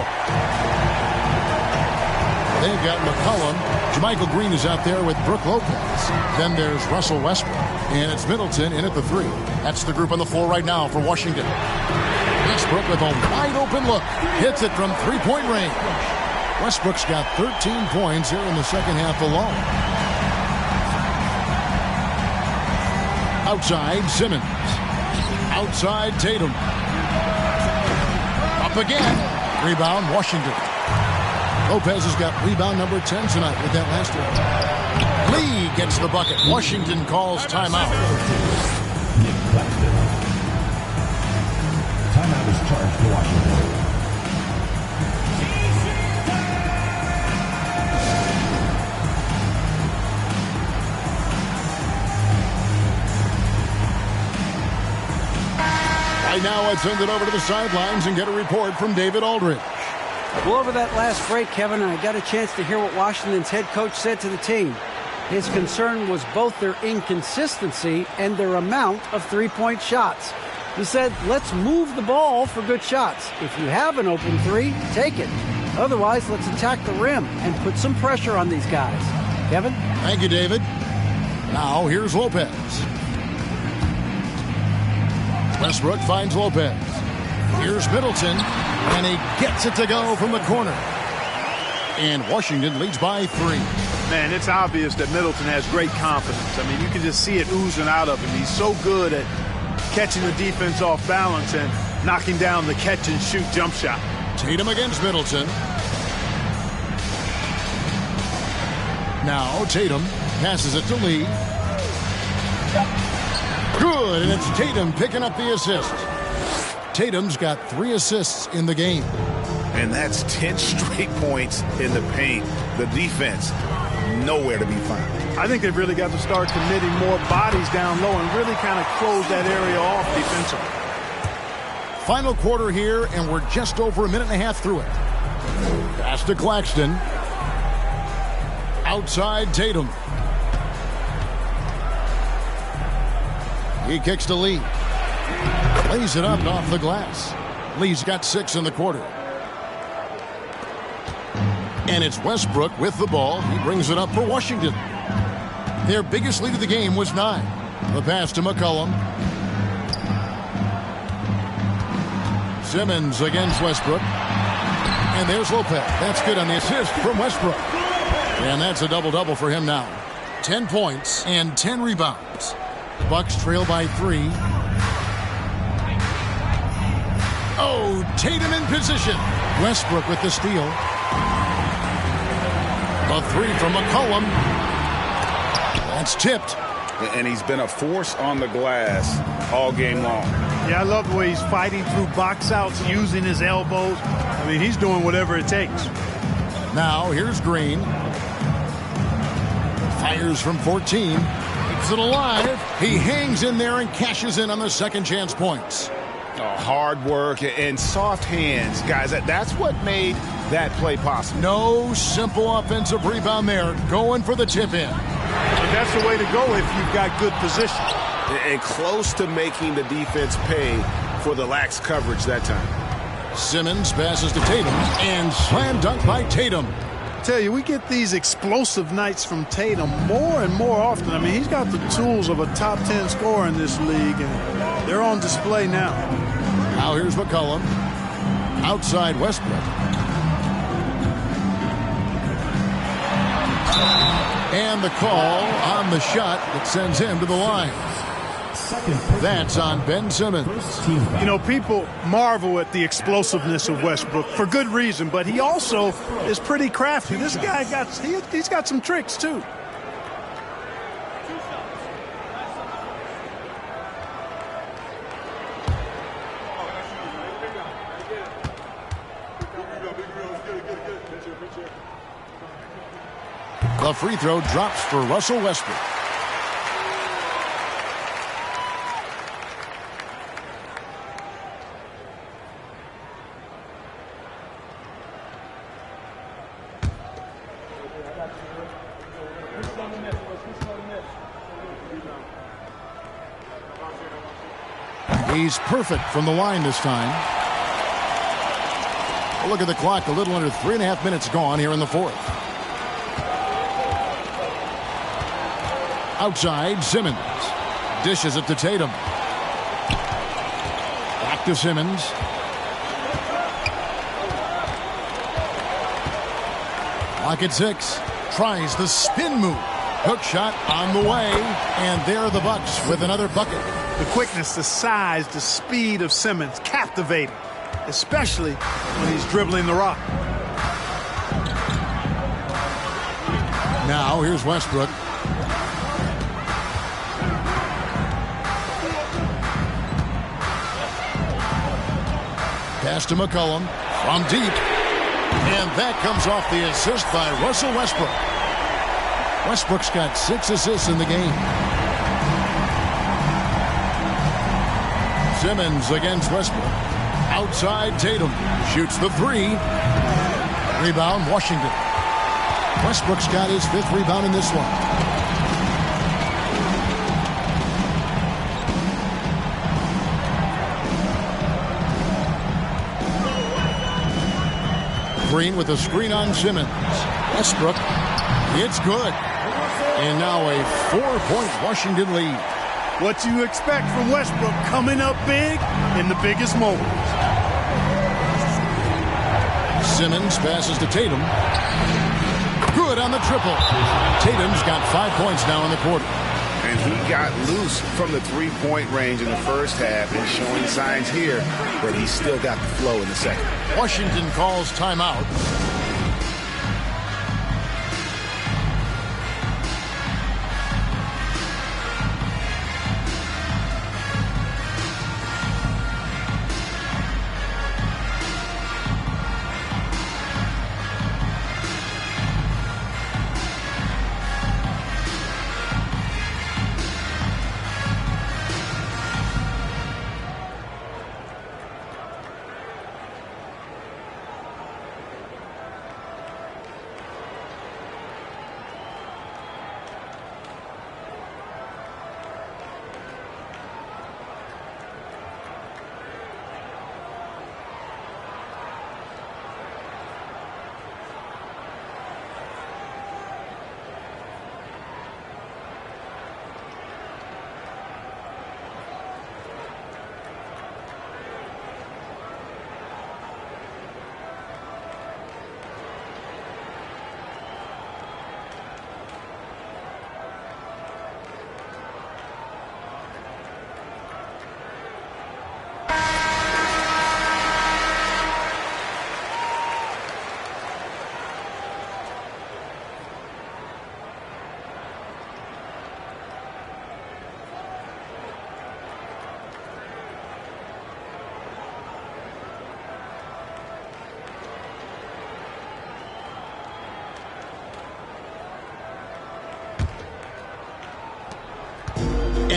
They've got McCollum. Jermichael Green is out there with Brook Lopez. Then there's Russell Westbrook. And it's Middleton in at the 3. That's the group on the floor right now for Washington. Westbrook with a wide open look. Hits it from three-point range. Westbrook's got 13 points here in the second half alone. Outside, Simmons. Outside, Tatum. Up again. Rebound, Washington. Lopez has got rebound number 10 tonight with that last one. Lee gets the bucket. Washington calls timeout. Timeout is charged to Washington. Right now, let's send it over to the sidelines and get a report from David Aldridge. Well, over that last break, Kevin, I got a chance to hear what Washington's head coach said to the team. His concern was both their inconsistency and their amount of three-point shots. He said, let's move the ball for good shots. If you have an open three, take it. Otherwise, let's attack the rim and put some pressure on these guys. Kevin? Thank you, David. Now, here's Lopez. Westbrook finds Lopez. Here's Middleton, and he gets it to go from the corner. And Washington leads by 3. Man, it's obvious that Middleton has great confidence. I mean, you can just see it oozing out of him. He's so good at catching the defense off balance and knocking down the catch-and-shoot jump shot. Tatum against Middleton. Now Tatum passes it to Lee. Good, and it's Tatum picking up the assist. Tatum's got 3 assists in the game. And that's 10 straight points in the paint. The defense, nowhere to be found. I think they've really got to start committing more bodies down low and really kind of close that area off defensively. Final quarter here, and we're just over a minute and a half through it. Pass to Claxton. Outside Tatum. He kicks to Lee. Lays it up off the glass. Lee's got 6 in the quarter. And it's Westbrook with the ball. He brings it up for Washington. Their biggest lead of the game was 9. The pass to McCollum. Simmons against Westbrook. And there's Lopez. That's good on the assist from Westbrook. And that's a double-double for him now. 10 points and 10 rebounds. Bucks trail by 3. Oh, Tatum in position. Westbrook with the steal. A 3 from McCollum. That's tipped. And he's been a force on the glass all game long. Yeah, I love the way he's fighting through box outs, using his elbows. I mean, he's doing whatever it takes. Now, here's Green. Fires from 14. Keeps it alive. He hangs in there and cashes in on the second chance points. Hard work and soft hands. Guys, that's what made that play possible. No simple offensive rebound there. Going for the tip-in. But that's the way to go if you've got good position. And close to making the defense pay for the lax coverage that time. Simmons passes to Tatum and slam dunk by Tatum. I tell you, we get these explosive nights from Tatum more and more often. I mean, he's got the tools of a top 10 scorer in this league, and they're on display now. Now here's McCollum. Outside Westbrook. And the call on the shot that sends him to the line. That's on Ben Simmons. You know, people marvel at the explosiveness of Westbrook for good reason, but he also is pretty crafty. This guy he's got some tricks too. The free throw drops for Russell Westbrook. He's perfect from the line this time. Look at the clock, a little under 3.5 minutes gone here in the fourth. Outside, Simmons. Dishes it to Tatum. Back to Simmons. Clock at 6. Tries the spin move. Hook shot on the way. And there are the Bucks with another bucket. The quickness, the size, the speed of Simmons, captivating, especially when he's dribbling the rock. Now here's Westbrook. Pass to McCollum from deep. And that comes off the assist by Russell Westbrook. Westbrook's got 6 assists in the game. Simmons against Westbrook. Outside Tatum. Shoots the 3. Rebound Washington. Westbrook's got his 5th rebound in this one. Green with a screen on Simmons. Westbrook. It's good. And now a 4-point Washington lead. What you expect from Westbrook, coming up big in the biggest moments. Simmons passes to Tatum. Good on the triple. Tatum's got 5 points now in the quarter. And he got loose from the three-point range in the first half and showing signs here that he's still got the flow in the second. Washington calls timeout.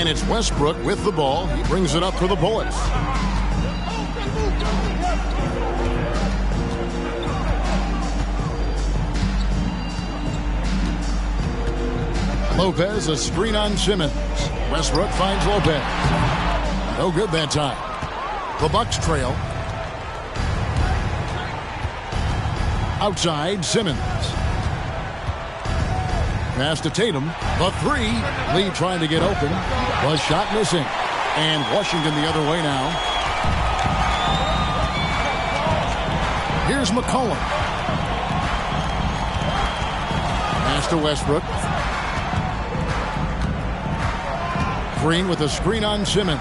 And it's Westbrook with the ball. He brings it up for the Bullets. Lopez, a screen on Simmons. Westbrook finds Lopez. No good that time. The Bucks trail. Outside, Simmons. Pass to Tatum. The three. Lee trying to get open. Was shot missing. And Washington the other way now. Here's McCollum. Pass to Westbrook. Green with a screen on Simmons.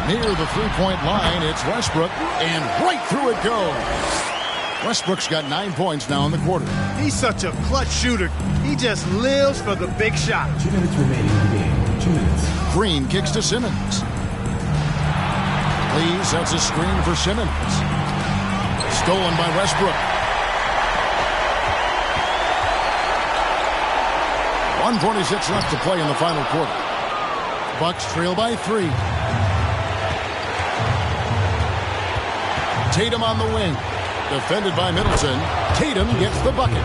Near the three-point line, it's Westbrook, and right through it goes. Westbrook's got 9 points now in the quarter. He's such a clutch shooter. He just lives for the big shot. 2 minutes remaining in the game. 2 minutes. Green kicks to Simmons. Lee sets a screen for Simmons. Stolen by Westbrook. 1:46 left to play in the final quarter. Bucks trail by 3. Tatum on the wing. Defended by Middleton. Tatum gets the bucket.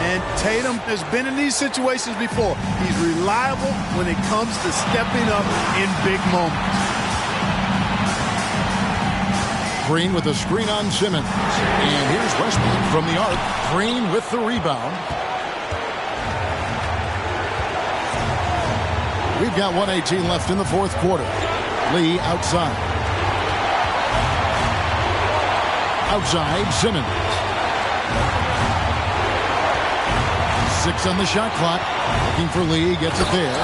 And Tatum has been in these situations before. He's reliable when it comes to stepping up in big moments. Green with a screen on Simmons. And here's Westbrook from the arc. Green with the rebound. We've got 1:18 left in the fourth quarter. Lee outside. Outside, Simmons. 6 on the shot clock. Looking for Lee, gets it there.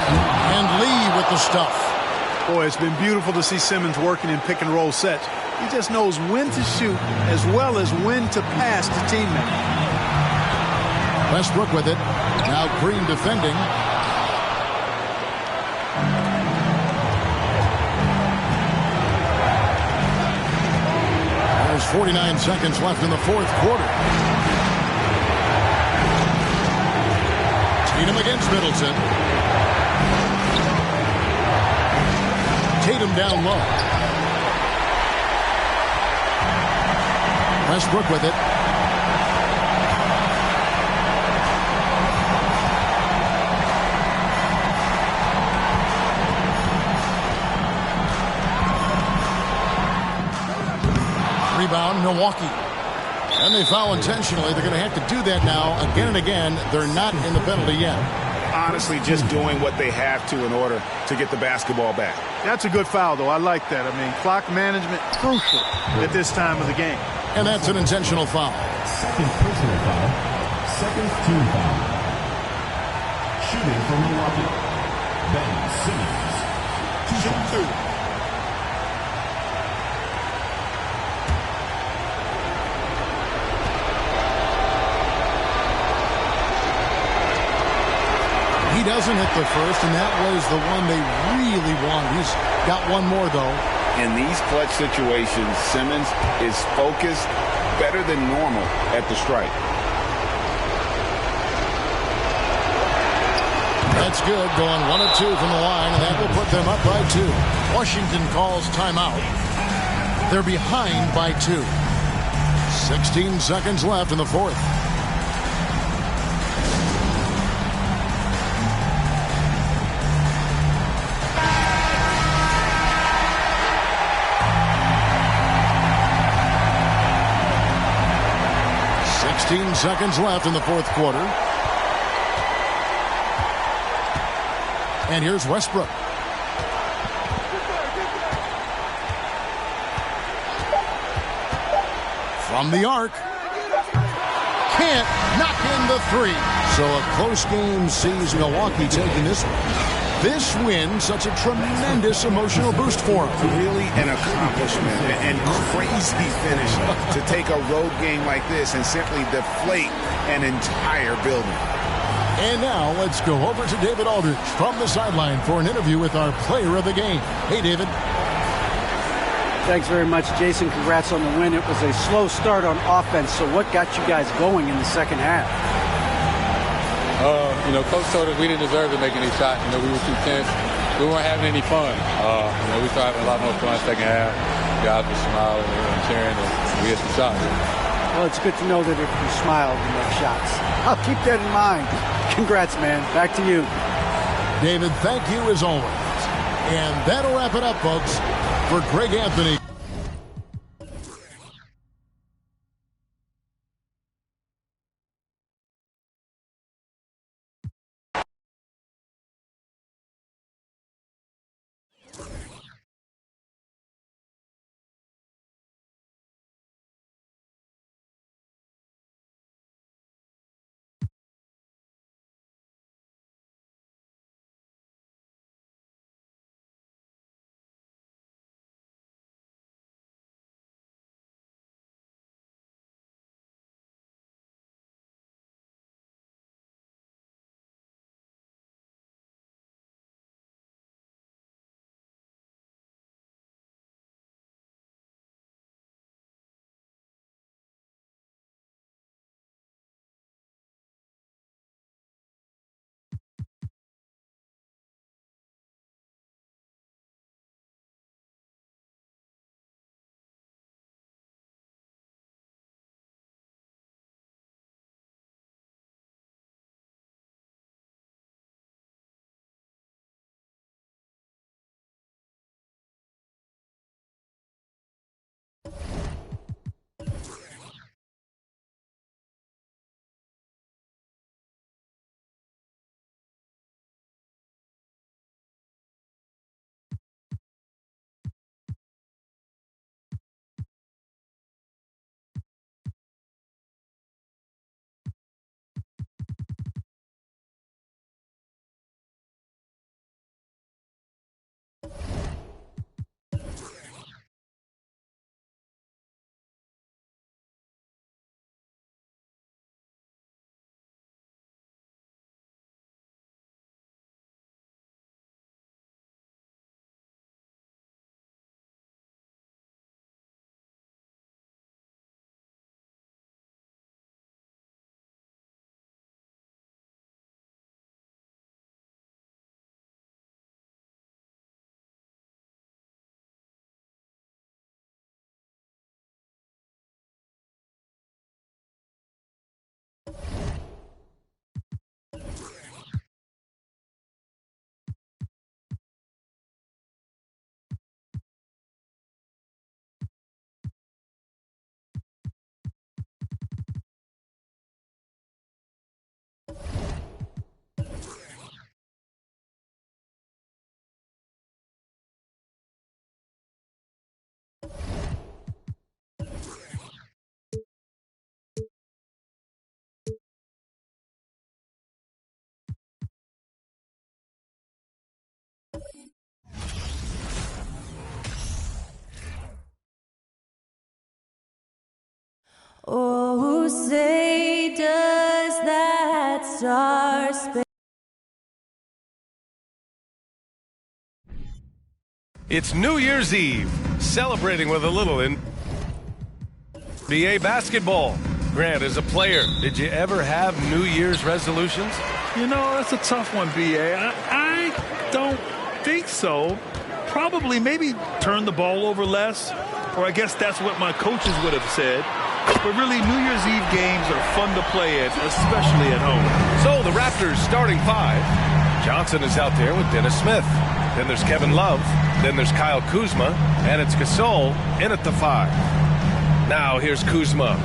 And Lee with the stuff. Boy, it's been beautiful to see Simmons working in pick and roll sets. He just knows when to shoot as well as when to pass to teammates. Westbrook with it. Now Green defending. There's 49 seconds left in the fourth quarter. Tatum against Middleton. Tatum down low. Westbrook with it. Rebound, Milwaukee. And they foul intentionally. They're going to have to do that now again and again. They're not in the penalty yet. Honestly, just doing what they have to in order to get the basketball back. That's a good foul, though. I like that. I mean, clock management, crucial at this time of the game. And that's an intentional foul. Second personal foul. Second team foul. Shooting for Milwaukee. Ben Simmons. Shoot 2. He doesn't hit the first, and that was the one they really wanted. He's got one more, though. In these clutch situations, Simmons is focused better than normal at the strike. That's good, going 1 of 2 from the line, and that will put them up by 2. Washington calls timeout. They're behind by 2. 16 seconds left in the fourth. Seconds left in the fourth quarter. And here's Westbrook. From the arc. Can't knock in the 3. So a close game sees Milwaukee taking this one. This win, such a tremendous emotional boost for him. Really an accomplishment and crazy finish to take a road game like this and simply deflate an entire building. And now let's go over to David Aldridge from the sideline for an interview with our player of the game. Hey, David. Thanks very much, Jason. Congrats on the win. It was a slow start on offense, so what got you guys going in the second half? Coach told us we didn't deserve to make any shots. We were too tense. we weren't having any fun. We started having a lot more fun second half. Guys were smiling and cheering, and we had some shots. Well, it's good to know that if you smile, you make shots. I'll keep that in mind. Congrats, man. Back to you. David, thank you as always. And that'll wrap it up, folks, for Greg Anthony. Oh, say does that star-spangled... It's New Year's Eve, celebrating with a little NBA basketball. Grant, as a player, did you ever have New Year's resolutions? You know, that's a tough one, B.A. I don't think so. Probably maybe turn the ball over less, or I guess that's what my coaches would have said. But really, New Year's Eve games are fun to play at, especially at home. So the Raptors starting five. Johnson is out there with Dennis Smith. Then there's Kevin Love. Then there's Kyle Kuzma. And it's Gasol in at the five. Now here's Kuzma.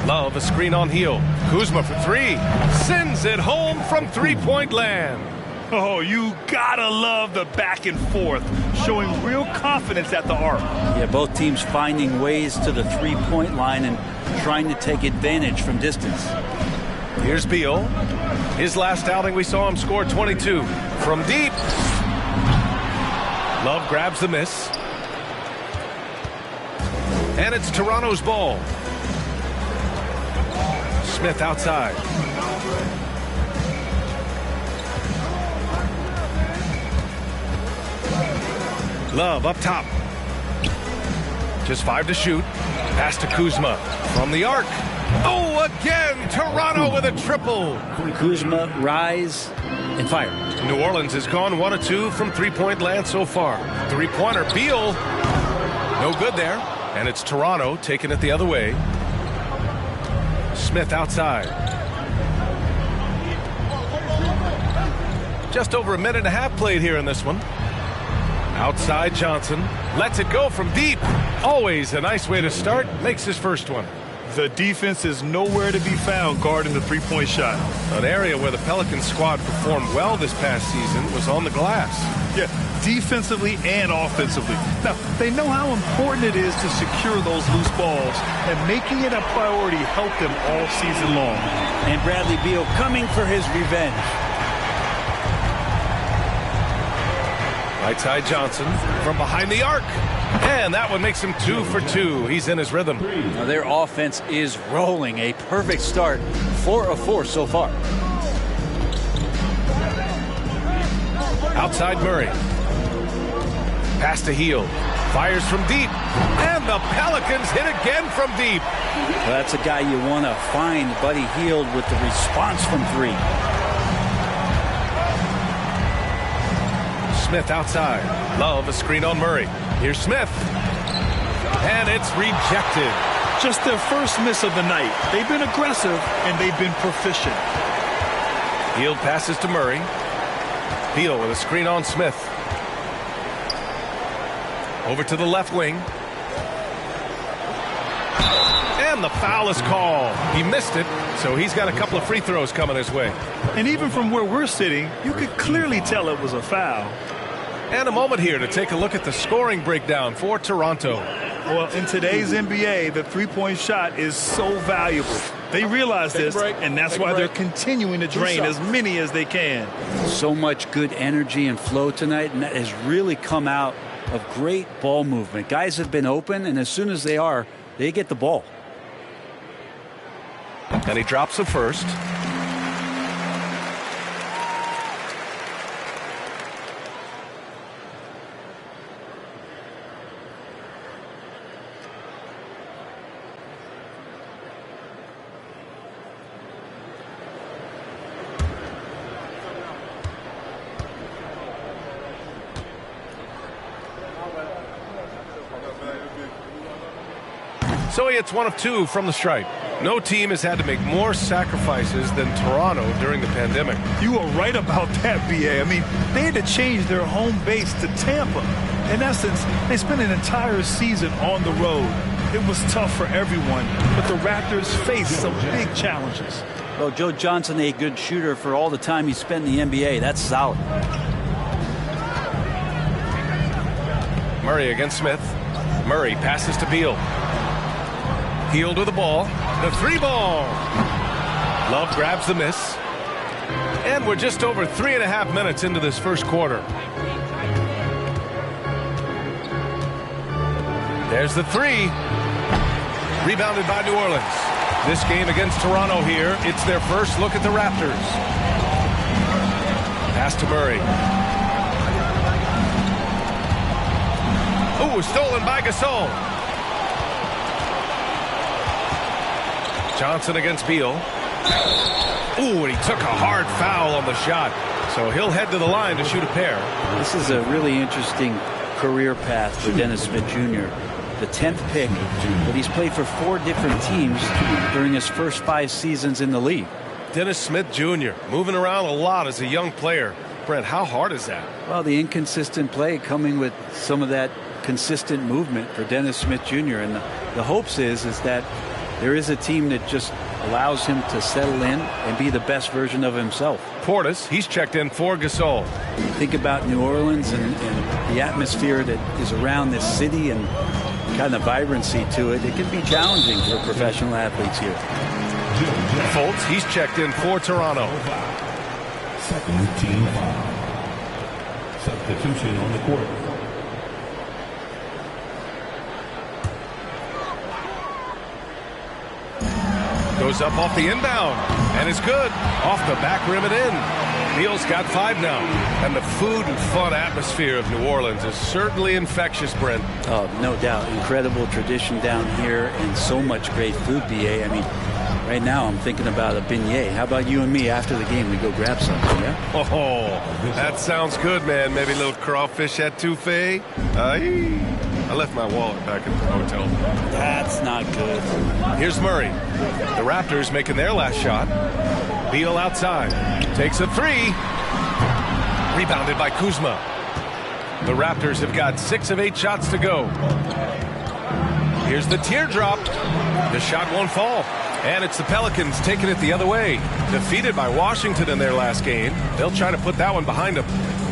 Love, a screen on heel. Kuzma for three. Sends it home from three-point land. Oh, you gotta love the back and forth, showing real confidence at the arc. Yeah, both teams finding ways to the three-point line and trying to take advantage from distance. Here's Beal. His last outing, we saw him score 22 from deep. Love grabs the miss. And it's Toronto's ball. Smith outside. Love up top. Just 5 to shoot. Pass to Kuzma from the arc. Oh, again, Toronto with a triple. Kuzma rise and fire. New Orleans has gone 1 of 2 from three-point land so far. Three-pointer, Beal. No good there. And it's Toronto taking it the other way. Smith outside. Just over a minute and a half played here in this one. Outside Johnson. Lets it go from deep. Always a nice way to start. Makes his first one. The defense is nowhere to be found guarding the three-point shot. An area where the Pelicans squad performed well this past season was on the glass. Yeah, defensively and offensively. Now, they know how important it is to secure those loose balls, and making it a priority helped them all season long. And Bradley Beal coming for his revenge. Right side Johnson from behind the arc. And that one makes him 2 for 2. He's in his rhythm. Now their offense is rolling. A perfect start. 4 of 4 so far. Outside Murray. Pass to Hield. Fires from deep. And the Pelicans hit again from deep. Well, that's a guy you want to find, Buddy Hield, with the response from 3. Smith outside. Love a screen on Murray. Here's Smith. And it's rejected. Just their first miss of the night. They've been aggressive and they've been proficient. Hield passes to Murray. Beal with a screen on Smith. Over to the left wing. And the foul is called. He missed it, so he's got a couple of free throws coming his way. And even from where we're sitting, you could clearly tell it was a foul. And a moment here to take a look at the scoring breakdown for Toronto. Well, in today's NBA, the three-point shot is so valuable. They realize this, and that's why they're continuing to drain as many as they can. So much good energy and flow tonight, and that has really come out of great ball movement. Guys have been open, and as soon as they are, they get the ball. And he drops the first. So he hits 1 of 2 from the stripe. No team has had to make more sacrifices than Toronto during the pandemic. You are right about that, B.A. I mean, they had to change their home base to Tampa. In essence, they spent an entire season on the road. It was tough for everyone, but the Raptors faced some big challenges. Well, Joe Johnson, a good shooter for all the time he spent in the NBA. That's solid. Murray against Smith. Murray passes to Beal. Hield with the ball. The 3-ball. Love grabs the miss. And we're just over 3.5 minutes into this first quarter. There's the 3. Rebounded by New Orleans. This game against Toronto here, it's their first look at the Raptors. Pass to Murray. Ooh, stolen by Gasol. Johnson against Beal. Ooh, and he took a hard foul on the shot. So he'll head to the line to shoot a pair. This is a really interesting career path for Dennis Smith Jr. The 10th pick, but he's played for 4 different teams during his first 5 seasons in the league. Dennis Smith Jr. moving around a lot as a young player. Brent, how hard is that? Well, the inconsistent play coming with some of that consistent movement for Dennis Smith Jr. And the hopes is that there is a team that just allows him to settle in and be the best version of himself. Portis, he's checked in for Gasol. Think about New Orleans and the atmosphere that is around this city and kind of vibrancy to it. It can be challenging for professional athletes here. Fultz, he's checked in for Toronto. Second team foul. Substitution on the court. Goes up off the inbound, and it's good. Off the back rim and in. Beal's got 5 now. And the food and fun atmosphere of New Orleans is certainly infectious, Brent. Oh, no doubt. Incredible tradition down here and so much great food, BA. I mean, right now I'm thinking about a beignet. How about you and me after the game? We go grab something, yeah? Oh, that sounds good, man. Maybe a little crawfish etouffee. I left my wallet back at the hotel. That's not good. Here's Murray. The Raptors making their last shot. Beal outside. Takes a 3. Rebounded by Kuzma. The Raptors have got 6 of 8 shots to go. Here's the teardrop. The shot won't fall. And it's the Pelicans taking it the other way. Defeated by Washington in their last game. They'll try to put that one behind them.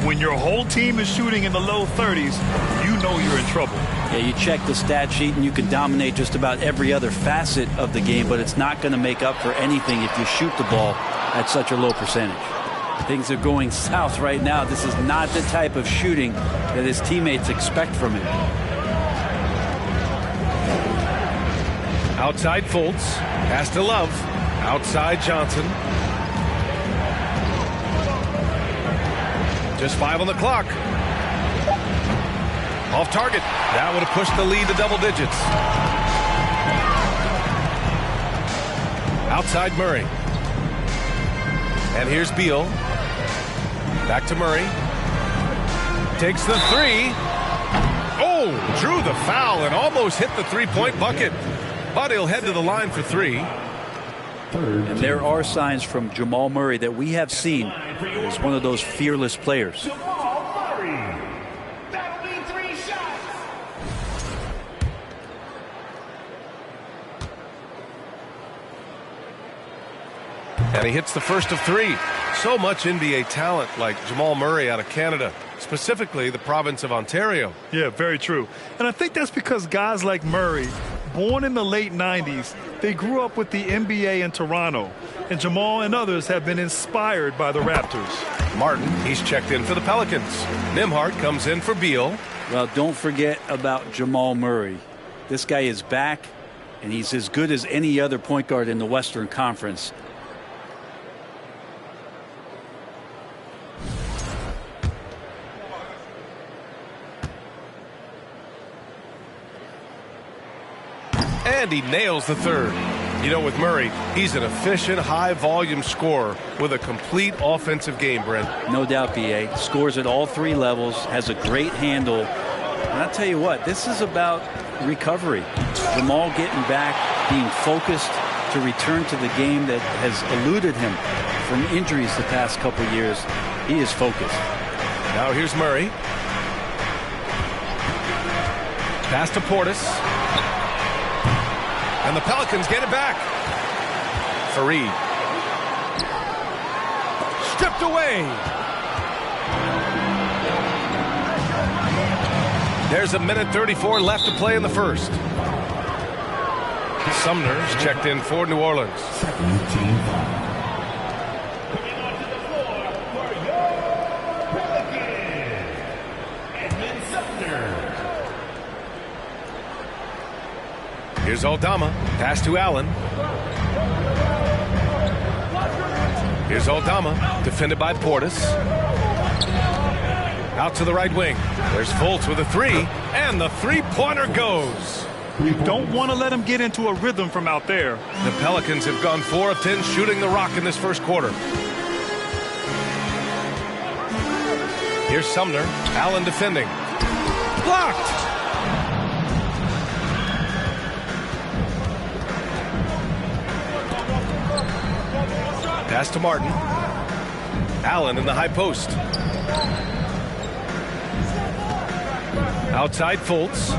When your whole team is shooting in the low 30s, you know you're in trouble. Yeah, you check the stat sheet and you can dominate just about every other facet of the game, but it's not going to make up for anything if you shoot the ball at such a low percentage. Things are going south right now. This is not the type of shooting that his teammates expect from him. Outside Fultz. Pass to Love. Outside Johnson. Just 5 on the clock. Off target. That would have pushed the lead to double digits. Outside Murray. And here's Beal. Back to Murray. Takes the 3. Oh, drew the foul and almost hit the three-point bucket. But he'll head to the line for 3. And there are signs from Jamal Murray that we have seen as one of those fearless players. And he hits the first of 3. So much NBA talent like Jamal Murray out of Canada, specifically the province of Ontario. Yeah, very true. And I think that's because guys like Murray, born in the late 90s, they grew up with the NBA in Toronto. And Jamal and others have been inspired by the Raptors. Martin, he's checked in for the Pelicans. Nembhard comes in for Beal. Well, don't forget about Jamal Murray. This guy is back, and he's as good as any other point guard in the Western Conference. And he nails the third. You know, with Murray, he's an efficient, high-volume scorer with a complete offensive game, Brent. No doubt, B.A. Scores at all 3 levels, has a great handle. And I'll tell you what, this is about recovery. Jamal getting back, being focused to return to the game that has eluded him from injuries the past couple years. He is focused. Now here's Murray. Pass to Portis. And the Pelicans get it back. Fareed. Stripped away. There's 1:34 left to play in the first. Sumner's checked in for New Orleans. Here's Aldama. Pass to Allen. Here's Aldama. Defended by Portis. Out to the right wing. There's Fultz with a 3. And the three-pointer goes. You don't want to let him get into a rhythm from out there. The Pelicans have gone 4 of 10 shooting the rock in this first quarter. Here's Sumner. Allen defending. Blocked. Pass to Martin. Allen in the high post. Outside Fultz.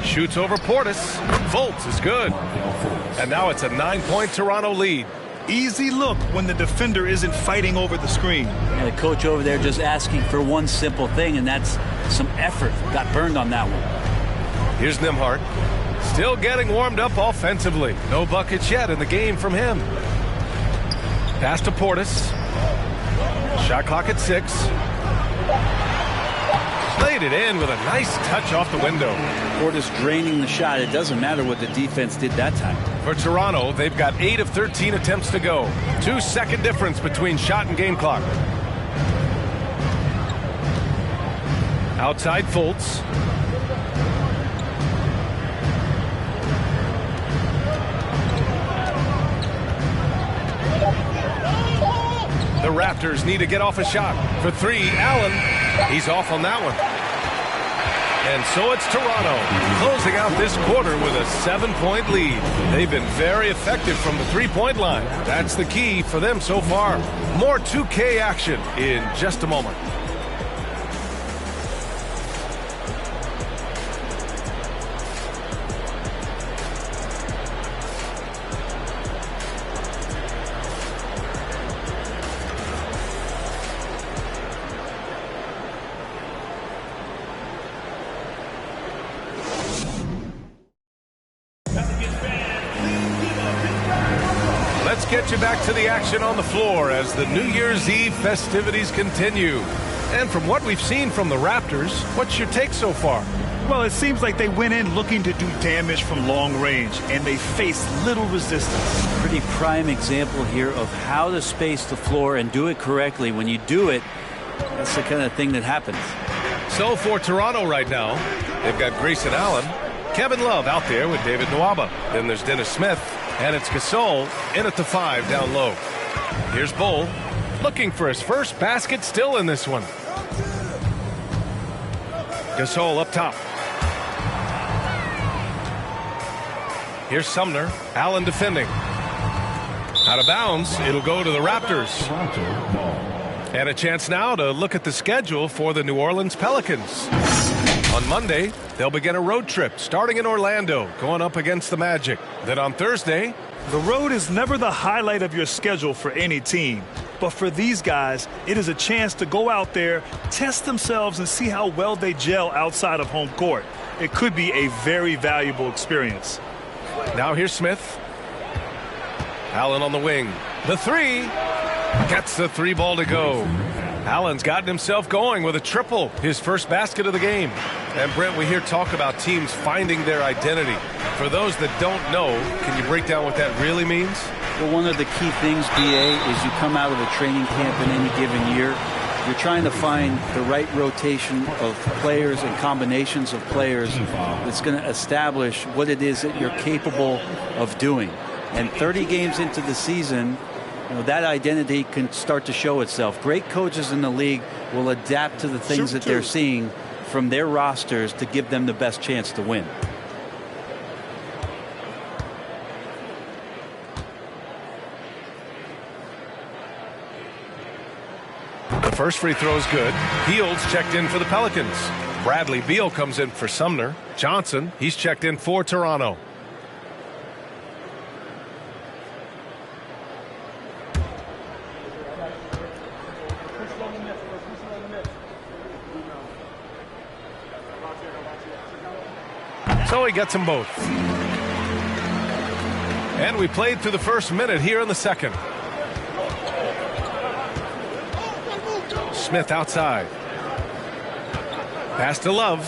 Shoots over Portis. Fultz is good. And now it's a 9-point Toronto lead. Easy look when the defender isn't fighting over the screen. And the coach over there just asking for one simple thing, and that's some effort. Got burned on that one. Here's Nembhard. Still getting warmed up offensively. No buckets yet in the game from him. Pass to Portis. Shot clock at 6. Played it in with a nice touch off the window. Portis draining the shot. It doesn't matter what the defense did that time. For Toronto, they've got 8 of 13 attempts to go. 2-second difference between shot and game clock. Outside Fultz. The Raptors need to get off a shot. For three, Allen. He's off on that one. And so it's Toronto closing out this quarter with a 7-point lead. They've been very effective from the three-point line. That's the key for them so far. More 2K action in just a moment. Let's get you back to the action on the floor as the New Year's Eve festivities continue. And from what we've seen from the Raptors, what's your take so far? Well, it seems like they went in looking to do damage from long range, and they faced little resistance. Pretty prime example here of how to space the floor and do it correctly. When you do it, that's the kind of thing that happens. So for Toronto right now, they've got Grayson Allen, Kevin Love out there with David Nwaba. Then there's Dennis Smith, and it's Gasol in at the 5 down low. Here's Bull looking for his first basket, still in this one. Gasol up top. Here's Sumner. Allen defending. Out of bounds. It'll go to the Raptors. And a chance now to look at the schedule for the New Orleans Pelicans. On Monday, they'll begin a road trip starting in Orlando, going up against the Magic. Then on Thursday, the road is never the highlight of your schedule for any team. But for these guys, it is a chance to go out there, test themselves, and see how well they gel outside of home court. It could be a very valuable experience. Now here's Smith. Allen on the wing. The three. Gets the three ball to go. Allen's gotten himself going with a triple, his first basket of the game. And Brent, we hear talk about teams finding their identity. For those that don't know, can you break down what that really means? Well, one of the key things, BA, is you come out of a training camp in any given year. You're trying to find the right rotation of players and combinations of players that's going to establish what it is that you're capable of doing. And 30 games into the season, that identity can start to show itself. Great coaches in the league will adapt to the things that they're seeing from their rosters to give them the best chance to win. The first free throw is good. Fields checked in for the Pelicans. Bradley Beal comes in for Sumner. Johnson, he's checked in for Toronto. So he gets them both. And we played through the first minute here in the second. Smith outside. Pass to Love.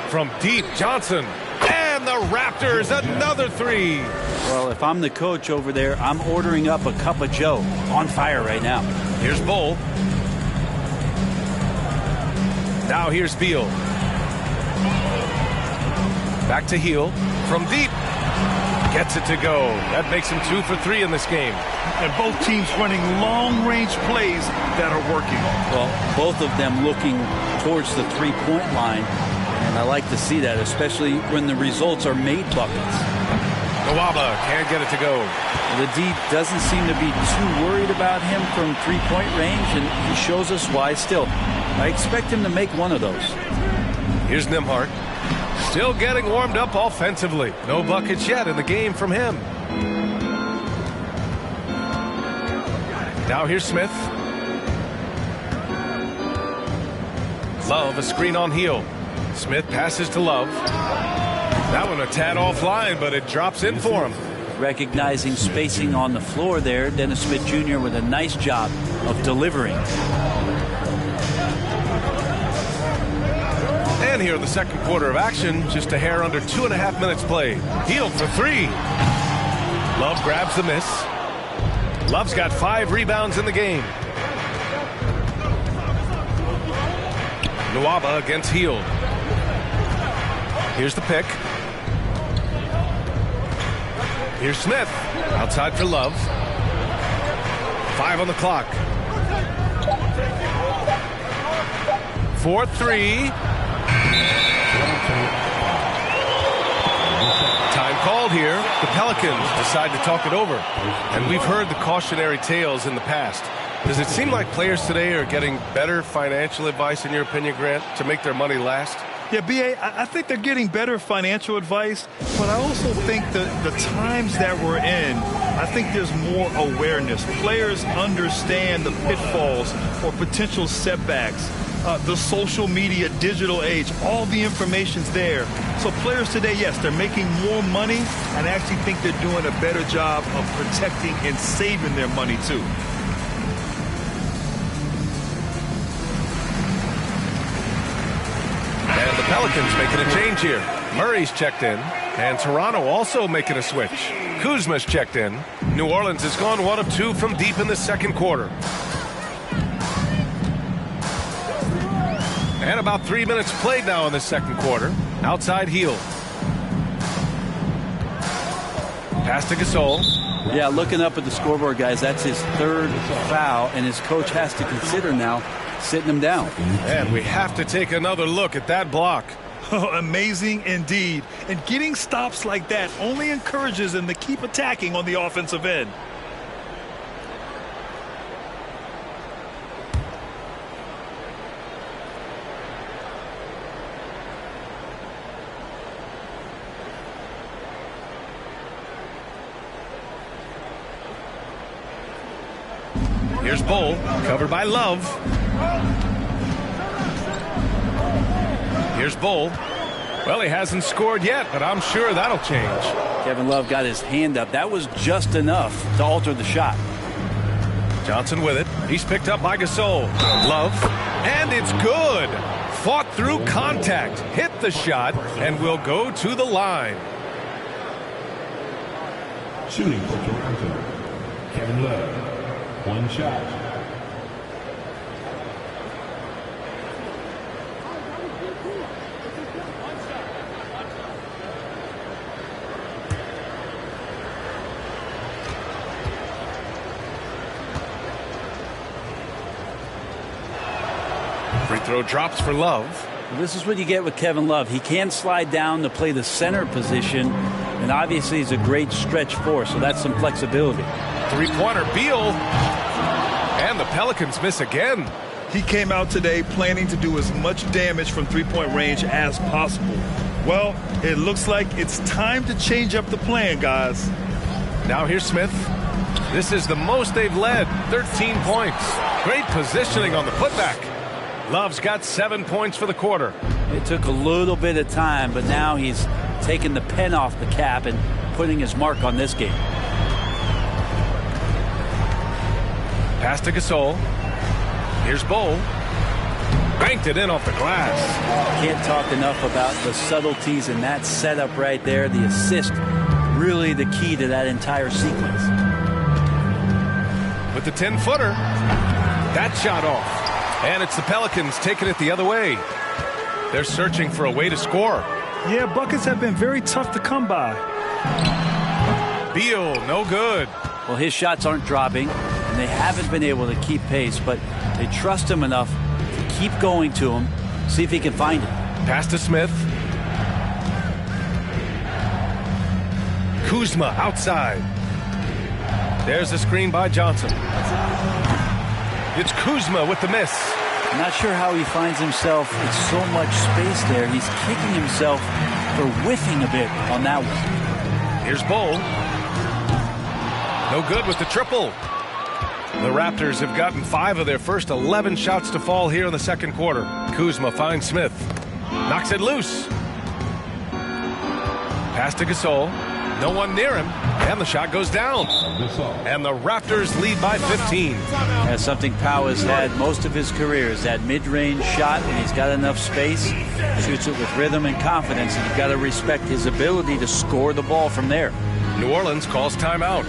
From deep, Johnson. And the Raptors, another three. Well, if I'm the coach over there, I'm ordering up a cup of Joe. On fire right now. Here's Bull. Now here's Beal. Back to Heel. From deep. Gets it to go. That makes him 2 for 3 in this game. And both teams running long-range plays that are working. Well, both of them looking towards the three-point line. And I like to see that, especially when the results are made buckets. Nwaba can't get it to go. The D doesn't seem to be too worried about him from three-point range, and he shows us why still. I expect him to make one of those. Here's Nembhard. Still getting warmed up offensively. No buckets yet in the game from him. Now here's Smith. Love, a screen on Heel. Smith passes to Love. That one a tad offline, but it drops in for him. Recognizing spacing on the floor there, Dennis Smith Jr. with a nice job of delivering. And here in the second quarter of action, just a hair under 2.5 minutes played. Heel for three. Love grabs the miss. Love's got 5 rebounds in the game. Nwaba against Hield. Here's the pick. Here's Smith. Outside for Love. 5 on the clock. 4-3. Time called here. The Pelicans decide to talk it over. And we've heard the cautionary tales in the past. Does it seem like players today are getting better financial advice, in your opinion, Grant, to make their money last? Yeah, B.A., I think they're getting better financial advice, but I also think that the times that we're in, I think there's more awareness. Players understand the pitfalls or potential setbacks. The social media, digital age, all the information's there. So players today, yes, they're making more money, and I actually think they're doing a better job of protecting and saving their money, too. And the Pelicans making a change here. Murray's checked in, and Toronto also making a switch. Kuzma's checked in. New Orleans has gone 1 of 2 from deep in the second quarter. And about 3 minutes played now in the second quarter. Outside Hield. Pass to Gasol. Yeah, looking up at the scoreboard, guys, that's his 3rd foul, and his coach has to consider now sitting him down. And we have to take another look at that block. Oh, amazing indeed. And getting stops like that only encourages them to keep attacking on the offensive end. Here's Bull, covered by Love. Here's Bull. Well, he hasn't scored yet, but I'm sure that'll change. Kevin Love got his hand up. That was just enough to alter the shot. Johnson with it. He's picked up by Gasol. Love. And it's good. Fought through contact. Hit the shot and will go to the line. Shooting for Toronto, Kevin Love. 1 shot. Free throw drops for Love. This is what you get with Kevin Love. He can slide down to play the center position, and obviously he's a great stretch force, so that's some flexibility. Three-pointer, Beal. And the Pelicans miss again. He came out today planning to do as much damage from three-point range as possible. Well, it looks like it's time to change up the plan, guys. Now here's Smith. This is the most they've led, 13 points. Great positioning on the putback. Love's got 7 points for the quarter. It took a little bit of time, but now he's taking the pen off the cap and putting his mark on this game. Pass to Gasol. Here's Bull. Banked it in off the glass. Can't talk enough about the subtleties in that setup right there. The assist, really the key to that entire sequence. With the 10-footer, that shot off. And it's the Pelicans taking it the other way. They're searching for a way to score. Yeah, buckets have been very tough to come by. Beal, no good. Well, his shots aren't dropping, and they haven't been able to keep pace, but they trust him enough to keep going to him, see if he can find it. Pass to Smith. Kuzma outside. There's a screen by Johnson. It's Kuzma with the miss. I'm not sure how he finds himself with so much space there. He's kicking himself for whiffing a bit on that one. Here's Bull. No good with the triple. The Raptors have gotten 5 of their first 11 shots to fall here in the second quarter. Kuzma finds Smith. Knocks it loose. Pass to Gasol. No one near him. And the shot goes down. And the Raptors lead by 15. That's something Powell has had most of his career, is that mid-range shot when he's got enough space. Shoots it with rhythm and confidence, and you've got to respect his ability to score the ball from there. New Orleans calls timeout.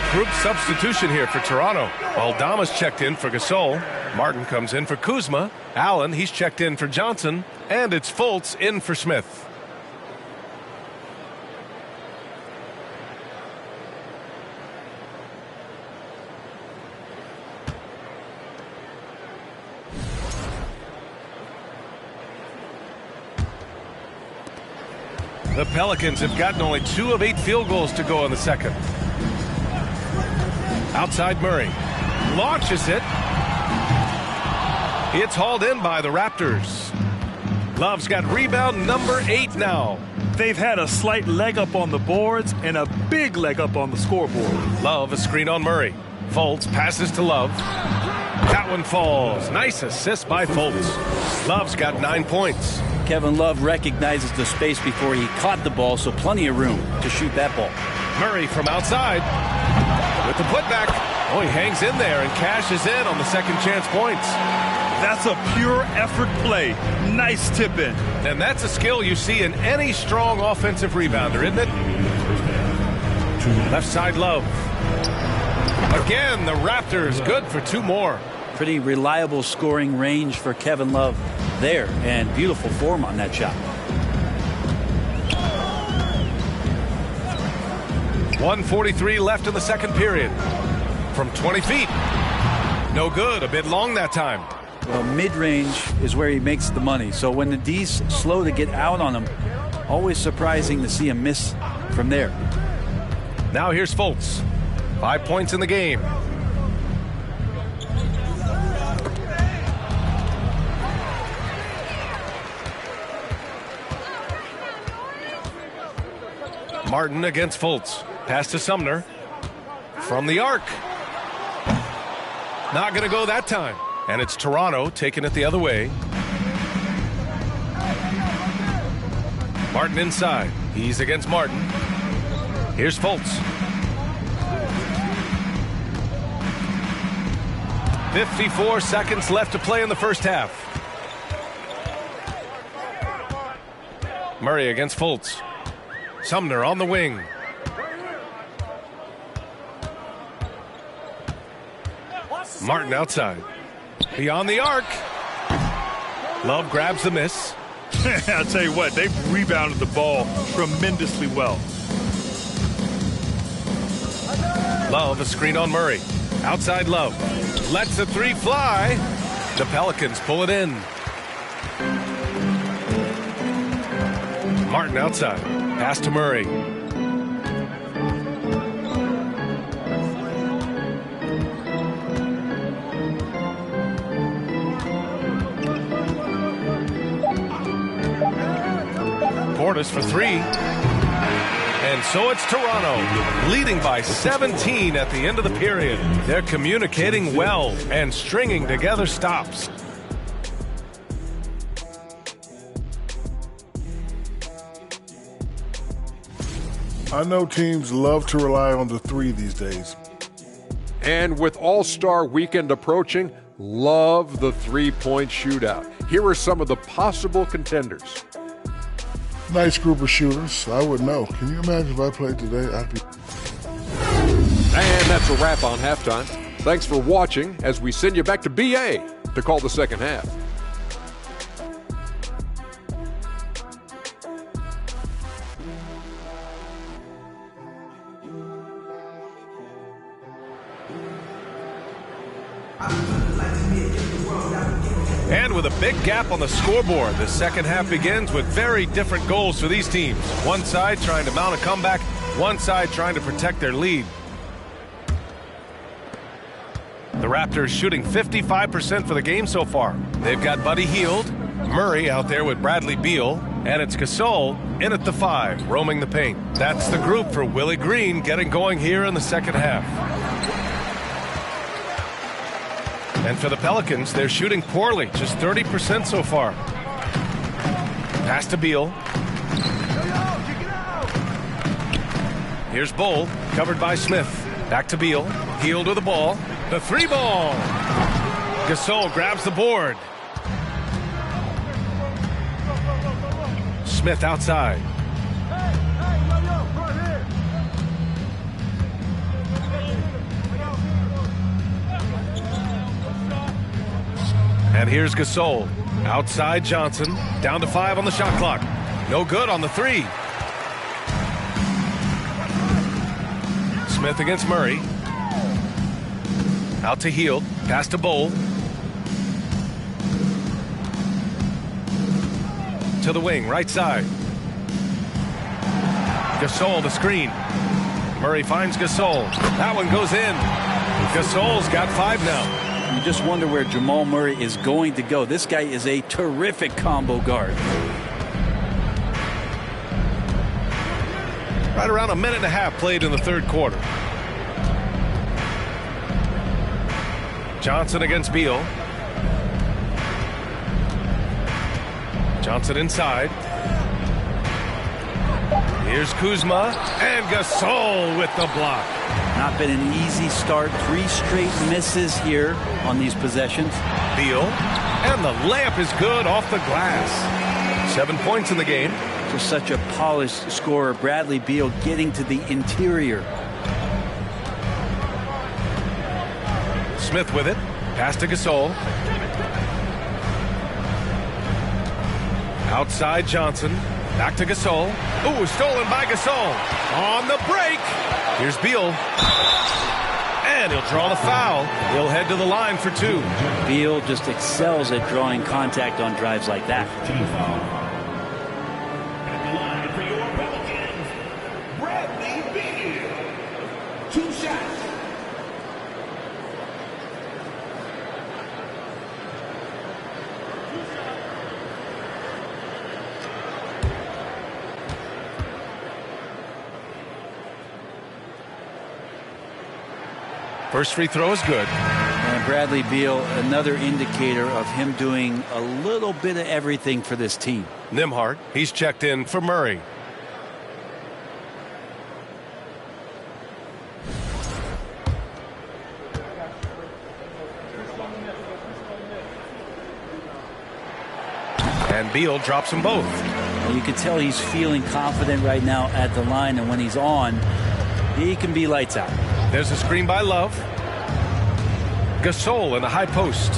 big group substitution here for Toronto. Aldama's checked in for Gasol. Martin comes in for Kuzma. Allen, he's checked in for Johnson. And it's Fultz in for Smith. The Pelicans have gotten only 2 of 8 field goals to go in the second. Outside Murray. Launches it. It's hauled in by the Raptors. Love's got rebound number 8 now. They've had a slight leg up on the boards and a big leg up on the scoreboard. Love, a screen on Murray. Fultz passes to Love. That one falls. Nice assist by Fultz. Love's got 9 points. Kevin Love recognizes the space before he caught the ball, so plenty of room to shoot that ball. Murray from outside with the putback. Oh, he hangs in there and cashes in on the second chance points. That's a pure effort play. Nice tip in. And that's a skill you see in any strong offensive rebounder, isn't it? Left side Love. Again, the Raptors good for 2 more. Pretty reliable scoring range for Kevin Love there, and beautiful form on that shot. 1:43 left in the second period. From 20 feet. No good. A bit long that time. Well, mid-range is where he makes the money. So when the D's slow to get out on him, always surprising to see him miss from there. Now here's Fultz. 5 points in the game. Martin against Fultz. Pass to Sumner. From the arc. Not going to go that time. And it's Toronto taking it the other way. Martin inside. He's against Martin. Here's Fultz. 54 seconds left to play in the first half. Murray against Fultz. Sumner on the wing. Martin outside. Beyond the arc. Love grabs the miss. I'll tell you what, they've rebounded the ball tremendously well. Love, a screen on Murray. Outside Love. Lets the 3 fly. The Pelicans pull it in. Martin outside. Pass to Murray. Portis for 3. And so it's Toronto, leading by 17 at the end of the period. They're communicating well and stringing together stops. I know teams love to rely on the 3 these days. And with All-Star Weekend approaching, love the 3-point shootout. Here are some of the possible contenders. Nice group of shooters. I would know. Can you imagine if I played today? I'd be... And that's a wrap on halftime. Thanks for watching as we send you back to BA to call the second half. And with a big gap on the scoreboard, the second half begins with very different goals for these teams. One side trying to mount a comeback, one side trying to protect their lead. The Raptors shooting 55% for the game so far. They've got Buddy Hield, Murray out there with Bradley Beal, and it's Gasol in at the 5, roaming the paint. That's the group for Willie Green getting going here in the second half. And for the Pelicans, they're shooting poorly, just 30% so far. Pass to Beal. Here's Bull, covered by Smith. Back to Beal. Hield with the ball. The 3 ball. Gasol grabs the board. Smith outside. And here's Gasol. Outside Johnson. Down to 5 on the shot clock. No good on the 3. Smith against Murray. Out to Hield. Pass to Bowl. To the wing, right side. Gasol, the screen. Murray finds Gasol. That one goes in. Gasol's got 5 now. You just wonder where Jamal Murray is going to go. This guy is a terrific combo guard. Right around a minute and a half played in the third quarter. Johnson against Beal. Johnson inside. Here's Kuzma and Gasol with the block. Not been an easy start. 3 straight misses here on these possessions. Beal, and the layup is good off the glass. 7 points in the game. Just such a polished scorer. Bradley Beal getting to the interior. Smith with it. Pass to Gasol. Outside Johnson. Back to Gasol. Ooh, stolen by Gasol. On the break. Here's Beal. And he'll draw the foul. He'll head to the line for 2. Beal just excels at drawing contact on drives like that. Bradley Beal. 2 shots. First free throw is good. And Bradley Beal, another indicator of him doing a little bit of everything for this team. Nimhart, he's checked in for Murray. And Beal drops them both. You can tell he's feeling confident right now at the line, and when he's on, he can be lights out. There's a screen by Love. Gasol in the high post.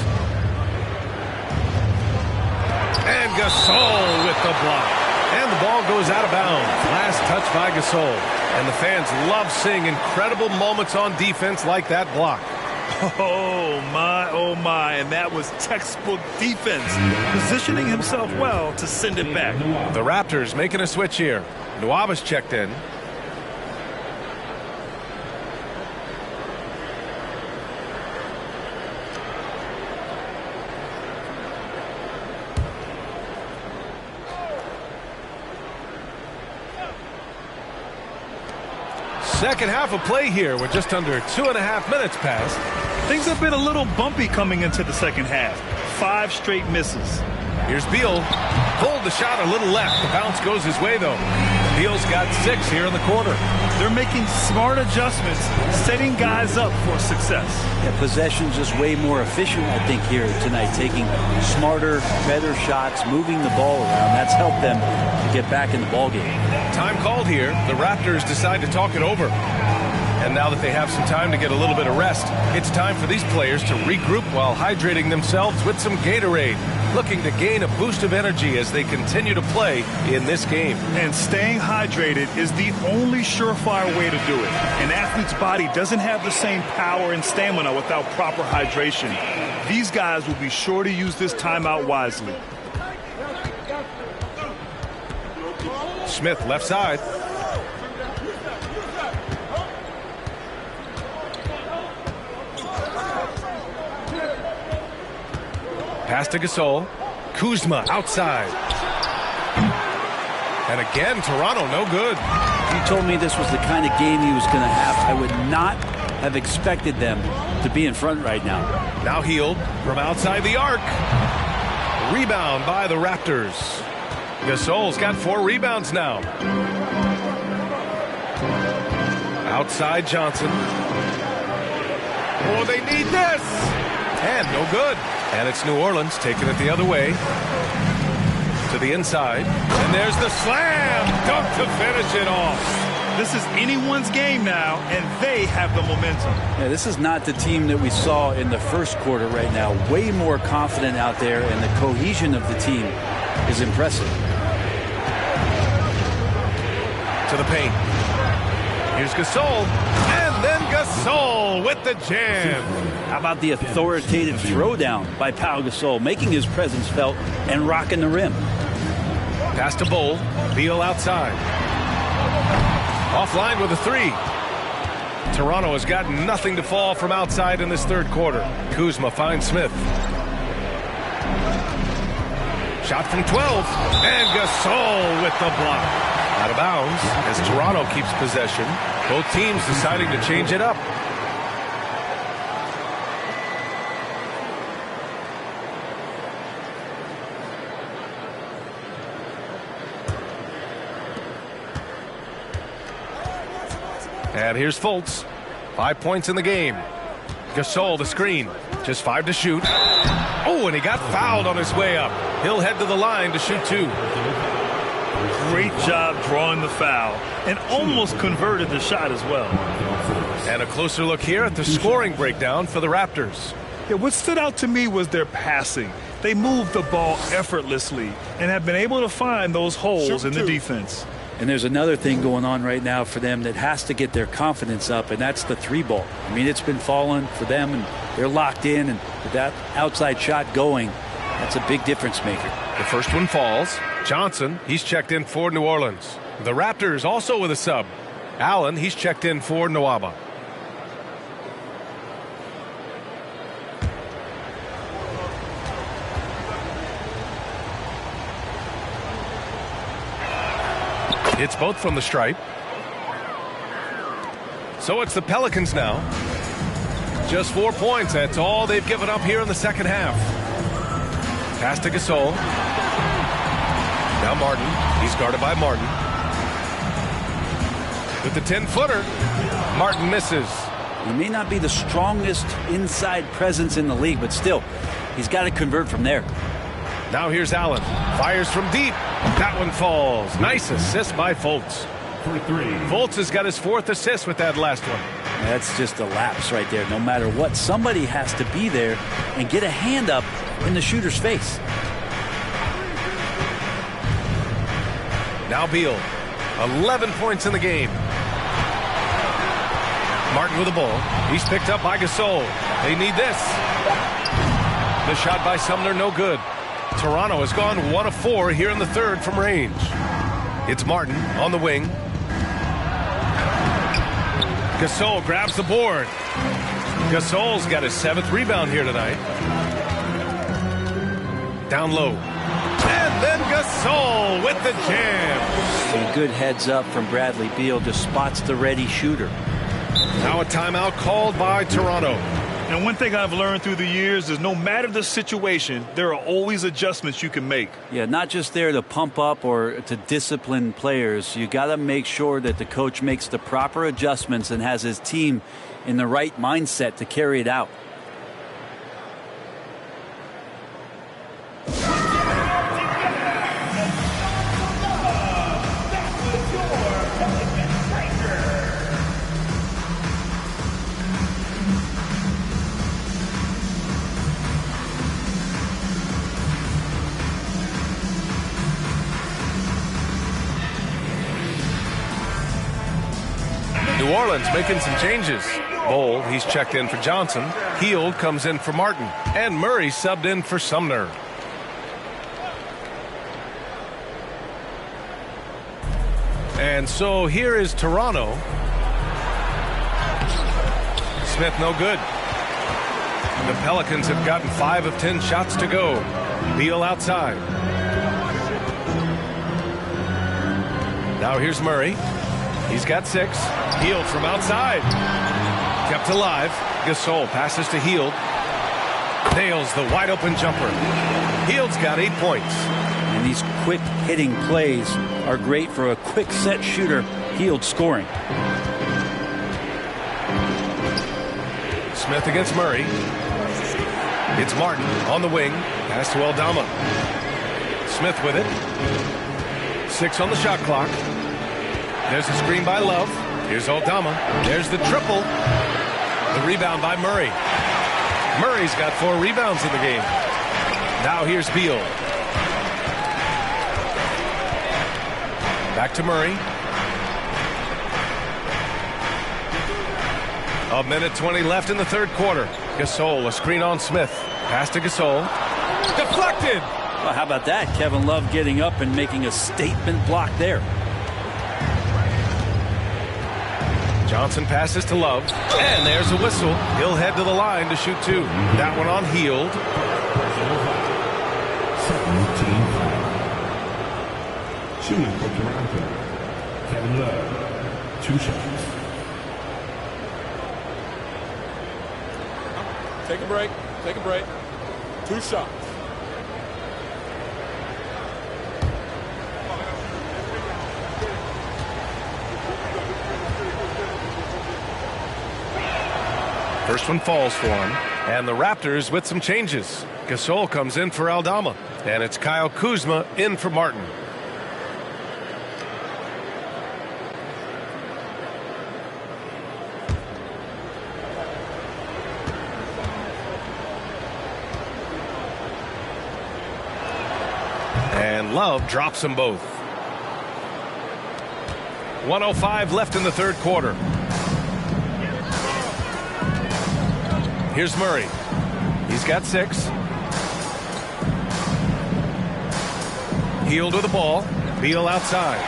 And Gasol with the block. And the ball goes out of bounds. Last touch by Gasol. And the fans love seeing incredible moments on defense like that block. Oh my, and that was textbook defense. Positioning himself well to send it back. The Raptors making a switch here. Nuaba's checked in. Second half of play here. We're just under 2.5 minutes past. Things have been a little bumpy coming into the second half. 5 straight misses. Here's Beal. Pulled the shot a little left. The bounce goes his way, though. Beal's got 6 here in the quarter. They're making smart adjustments, setting guys up for success. Yeah, possession's just way more efficient, I think, here tonight. Taking smarter, better shots, moving the ball around. That's helped them to get back in the ballgame. Time called here. The Raptors decide to talk it over. And now that they have some time to get a little bit of rest, it's time for these players to regroup while hydrating themselves with some Gatorade, looking to gain a boost of energy as they continue to play in this game. And staying hydrated is the only surefire way to do it. An athlete's body doesn't have the same power and stamina without proper hydration. These guys will be sure to use this timeout wisely. Smith left side. Pass to Gasol. Kuzma outside. And again, Toronto no good. If you told me this was the kind of game he was going to have, I would not have expected them to be in front right now. Now Hield from outside the arc. Rebound by the Raptors. Gasol's got 4 rebounds now. Outside Johnson. Oh, they need this. And no good. And it's New Orleans taking it the other way. To the inside. And there's the slam dunk to finish it off. This is anyone's game now, and they have the momentum. Yeah, this is not the team that we saw in the first quarter right now. Way more confident out there, and the cohesion of the team is impressive. To the paint. Here's Gasol, and then Gasol with the jam. How about the authoritative throwdown by Pau Gasol, making his presence felt and rocking the rim. Pass to Bull. Beal outside. Offline with a three. Toronto has got nothing to fall from outside in this third quarter. Kuzma finds Smith. Shot from 12. And Gasol with the block. Out of bounds as Toronto keeps possession. Both teams deciding to change it up. And here's Fultz. 5 points in the game. Gasol the screen. Just 5 to shoot. Oh, and he got fouled on his way up. He'll head to the line to shoot 2. Great job drawing the foul and almost converted the shot as well. And a closer look here at the scoring breakdown for the Raptors. Yeah, what stood out to me was their passing. They moved the ball effortlessly and have been able to find those holes in the defense. And there's another thing going on right now for them that has to get their confidence up, and that's the three ball. I mean, it's been falling for them, and they're locked in, and with that outside shot going, that's a big difference maker. The first one falls. Johnson, he's checked in for New Orleans. The Raptors also with a sub. Allen, he's checked in for Nwaba. It's both from the stripe. So it's the Pelicans now. Just 4 points. That's all they've given up here in the second half. Pass to Gasol. Now Martin. He's guarded by Martin. With the 10-footer, Martin misses. He may not be the strongest inside presence in the league, but still, he's got to convert from there. Now here's Allen. Fires from deep. That one falls. Nice assist by Fultz. For 3. Fultz has got his 4th assist with that last one. That's just a lapse right there. No matter what, somebody has to be there and get a hand up in the shooter's face. Now Beal. 11 points in the game. Martin with the ball. He's picked up by Gasol. They need this. The shot by Sumner, no good. Toronto has gone 1 of 4 here in the third from range. It's Martin on the wing. Gasol grabs the board. Gasol's got his 7th rebound here tonight. Down low. And then Gasol with the jam. A good heads up from Bradley Beal, just spots the ready shooter. Now a timeout called by Toronto. And one thing I've learned through the years is no matter the situation, there are always adjustments you can make. Yeah, not just there to pump up or to discipline players. You got to make sure that the coach makes the proper adjustments and has his team in the right mindset to carry it out. New Orleans making some changes. Bowl, he's checked in for Johnson. Hield comes in for Martin. And Murray subbed in for Sumner. And so here is Toronto. Smith no good. The Pelicans have gotten 5 of 10 shots to go. Beal outside. Now here's Murray. He's got 6. Hield from outside. Kept alive. Gasol passes to Hield. Nails the wide open jumper. Hield's got 8 points. And these quick hitting plays are great for a quick set shooter. Hield scoring. Smith against Murray. It's Martin on the wing. Pass to Aldama. Smith with it. 6 on the shot clock. There's a screen by Love. Here's Aldama. There's the triple. The rebound by Murray. Murray's got 4 rebounds in the game. Now here's Beal. Back to Murray. A minute 20 left in the third quarter. Gasol, a screen on Smith. Pass to Gasol. Deflected! Well, how about that? Kevin Love getting up and making a statement block there. Johnson passes to Love. And there's a whistle. He'll head to the line to shoot 2. That one on Hield. Shooting for Toronto, Kevin Love, 2 shots. Take a break. Take a break. 2 shots. First one falls for him. And the Raptors with some changes. Gasol comes in for Aldama. And it's Kyle Kuzma in for Martin. And Love drops them both. 1:05 left in the third quarter. Here's Murray. He's got 6. Hield with the ball. Beal outside.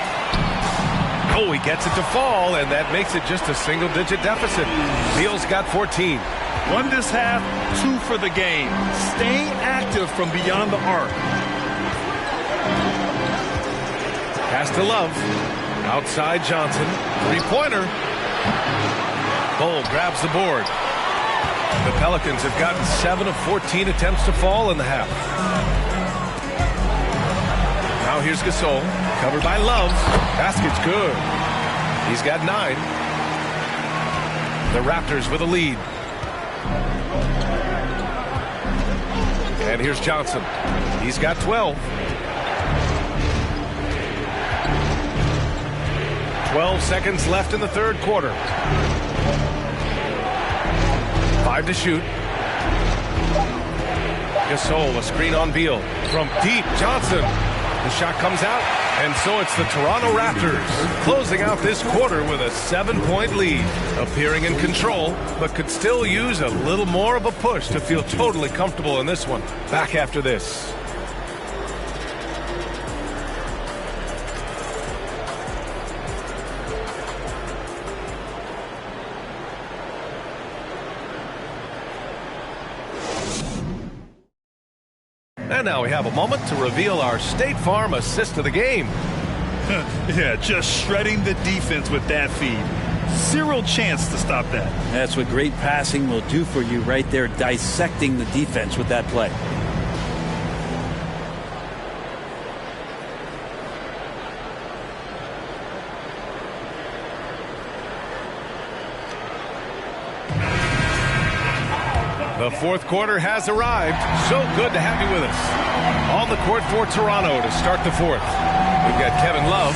Oh, he gets it to fall, and that makes it just a single-digit deficit. Beal's got 14. 1 this half, 2 for the game. Staying active from beyond the arc. Pass to Love. Outside Johnson. 3-pointer. Bull grabs the board. The Pelicans have gotten 7 of 14 attempts to fall in the half. Now here's Gasol. Covered by Love. Basket's good. He's got 9. The Raptors with a lead. And here's Johnson. He's got 12. 12 seconds left in the third quarter. 5 to shoot. Gasol, a screen on Beal. From deep, Johnson. The shot comes out, and so it's the Toronto Raptors closing out this quarter with a 7-point lead. Appearing in control, but could still use a little more of a push to feel totally comfortable in this one. Back after this. And now we have a moment to reveal our State Farm assist of the game. Yeah, just shredding the defense with that feed. Zero chance to stop that. That's what great passing will do for you right there, dissecting the defense with that play. The fourth quarter has arrived. So good to have you with us. On the court for Toronto to start the fourth. We've got Kevin Love.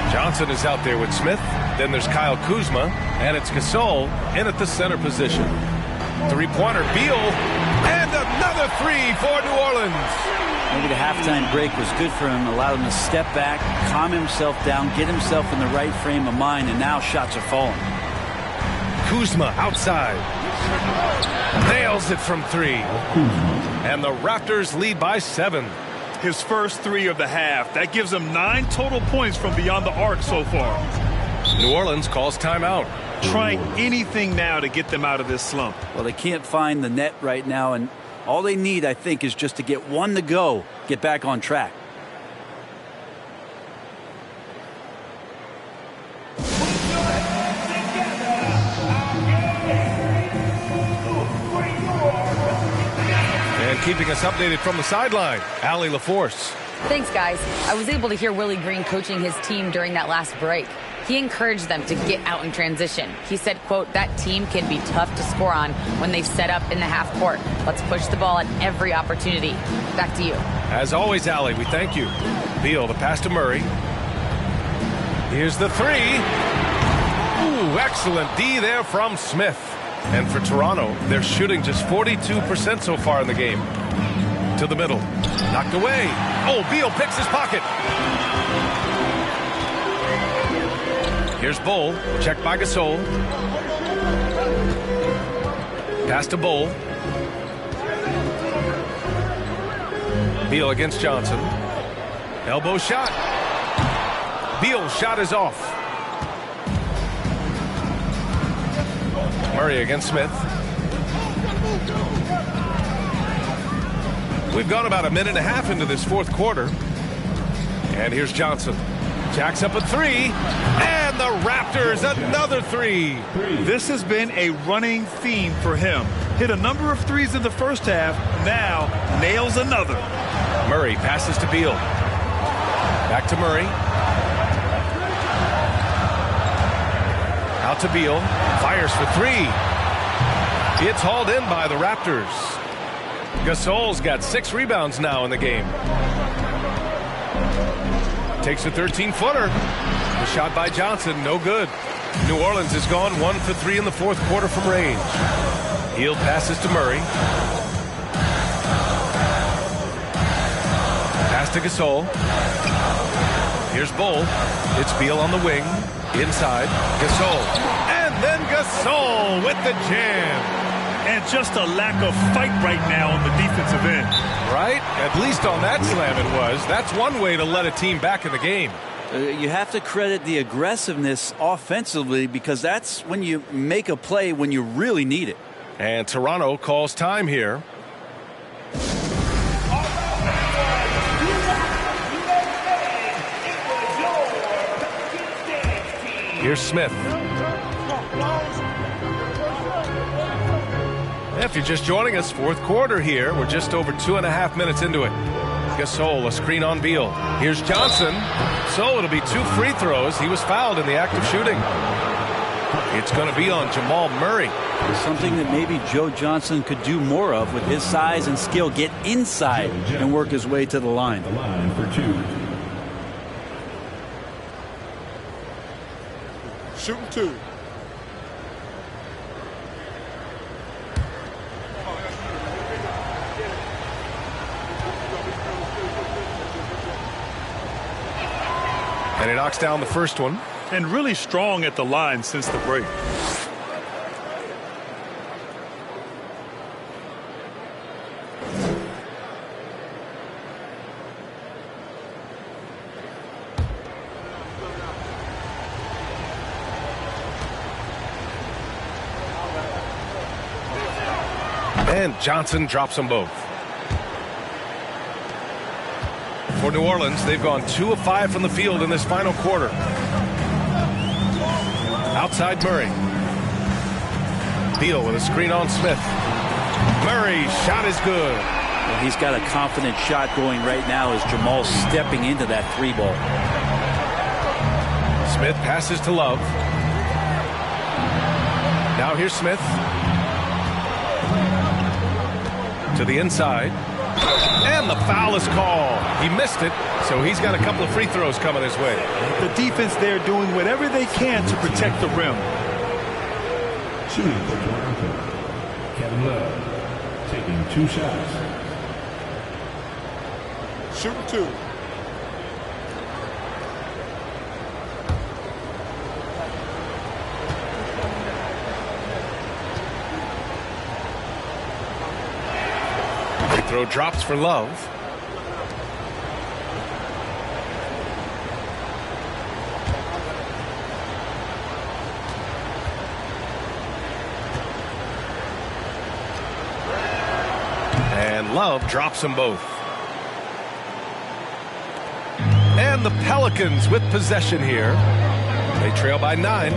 Johnson is out there with Smith. Then there's Kyle Kuzma. And it's Gasol in at the center position. 3-pointer, Beal. And another 3 for New Orleans. Maybe the halftime break was good for him. Allowed him to step back, calm himself down, get himself in the right frame of mind, and now shots are falling. Kuzma outside. Nails it from 3. And the Raptors lead by 7. His first 3 of the half. That gives him 9 total points from beyond the arc so far. New Orleans calls timeout. Trying anything now to get them out of this slump. Well, they can't find the net right now, and all they need, I think, is just to get 1 to go, get back on track. Keeping us updated from the sideline, Allie LaForce. Thanks, guys. I was able to hear Willie Green coaching his team during that last break. He encouraged them to get out in transition. He said, quote, that team can be tough to score on when they set up in the half court. Let's push the ball at every opportunity. Back to you. As always, Allie, we thank you. Beal, the pass to Murray. Here's the three. Ooh, excellent D there from Smith. And for Toronto, they're shooting just 42% so far in the game. To the middle. Knocked away. Oh, Beal picks his pocket. Here's Bull. Checked by Gasol. Pass to Bull. Beal against Johnson. Elbow shot. Beal's shot is off. Murray against Smith. We've gone about a minute and a half into this fourth quarter. And here's Johnson. Jacks up a three. And the Raptors another three. This has been a running theme for him. Hit a number of threes in the first half. Now nails another. Murray passes to Beal. Back to Murray. Out to Beal. Fires for three. It's hauled in by the Raptors. Gasol's got 6 rebounds now in the game. Takes a 13-footer. The shot by Johnson, no good. New Orleans has gone 1 for 3 in the fourth quarter from range. Hield passes to Murray. Pass to Gasol. Here's Bull. It's Beal on the wing. Inside. Gasol. And then Gasol with the jam. And just a lack of fight right now on the defensive end. Right? At least on that slam it was. That's one way to let a team back in the game. You have to credit the aggressiveness offensively because that's when you make a play when you really need it. And Toronto calls time here. Here's Smith. If you're just joining us, fourth quarter here. We're just over 2.5 minutes into it. Gasol, a screen on Beal. Here's Johnson. So it'll be 2 free throws. He was fouled in the act of shooting. It's going to be on Jamal Murray. Something that maybe Joe Johnson could do more of with his size and skill. Get inside and work his way to the line. The line for 2. Shooting 2. And he knocks down the first one. And really strong at the line since the break. And Johnson drops them both. For New Orleans, they've gone 2 of 5 from the field in this final quarter. Outside Murray. Beal with a screen on Smith. Murray's shot is good. Well, he's got a confident shot going right now as Jamal's stepping into that 3-ball. Smith passes to Love. Now here's Smith. To the inside. And the foul is called. He missed it, so he's got a couple of free throws coming his way. The defense there doing whatever they can to protect the rim. Shooting for Toronto. Kevin Love taking 2 shots. Shooting 2. Free throw drops for Love. And Love drops them both. And the Pelicans with possession here. They trail by 9.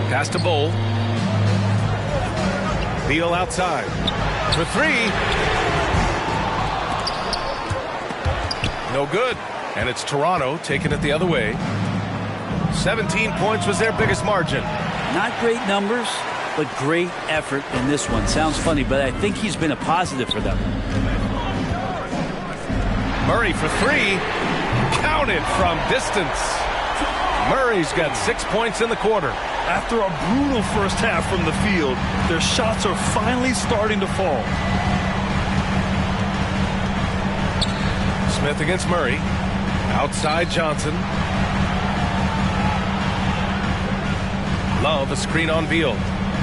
Pass to Bull. Beal outside. For 3. No good. And it's Toronto taking it the other way. 17 points was their biggest margin. Not great numbers, but great effort in this one. Sounds funny, but I think he's been a positive for them. Murray for three. Counted from distance. Murray's got 6 points in the quarter. After a brutal first half from the field, their shots are finally starting to fall. Smith against Murray. Outside Johnson. Love a screen on Beal.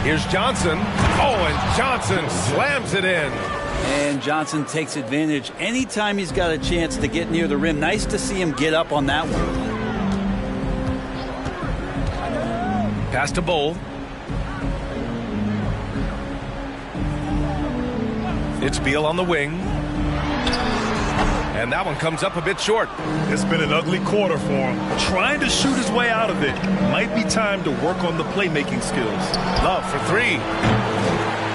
Here's Johnson. Oh, and Johnson slams it in. And Johnson takes advantage anytime he's got a chance to get near the rim. Nice to see him get up on that one. Pass to Bowl. It's Beal on the wing. And that one comes up a bit short. It's been an ugly quarter for him. Trying to shoot his way out of it. Might be time to work on the playmaking skills. Love for three.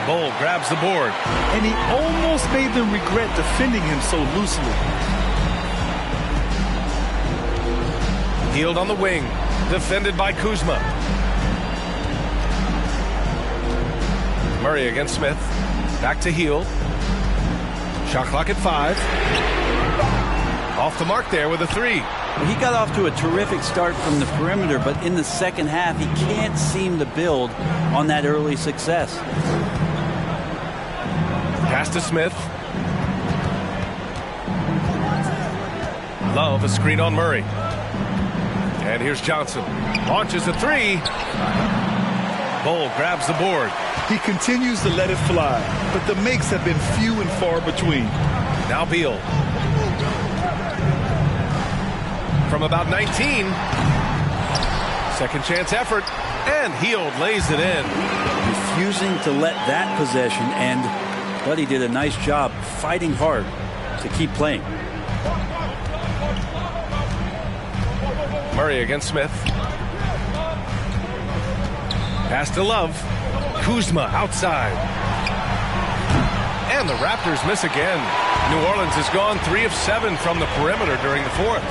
Bowl grabs the board. And he almost made them regret defending him so loosely. Hield on the wing. Defended by Kuzma. Murray against Smith. Back to Hield. Shot clock at 5. Off the mark there with a three. He got off to a terrific start from the perimeter, but in the second half, he can't seem to build on that early success. Pass to Smith. Love a screen on Murray. And here's Johnson. Launches a three. Bowl grabs the board. He continues to let it fly, but the makes have been few and far between. Now Beal. From about 19. Second chance effort. And Hield lays it in. Refusing to let that possession end, but he did a nice job fighting hard to keep playing. Murray against Smith. Pass to Love. Kuzma outside. And the Raptors miss again. New Orleans has gone 3 of 7 from the perimeter during the fourth.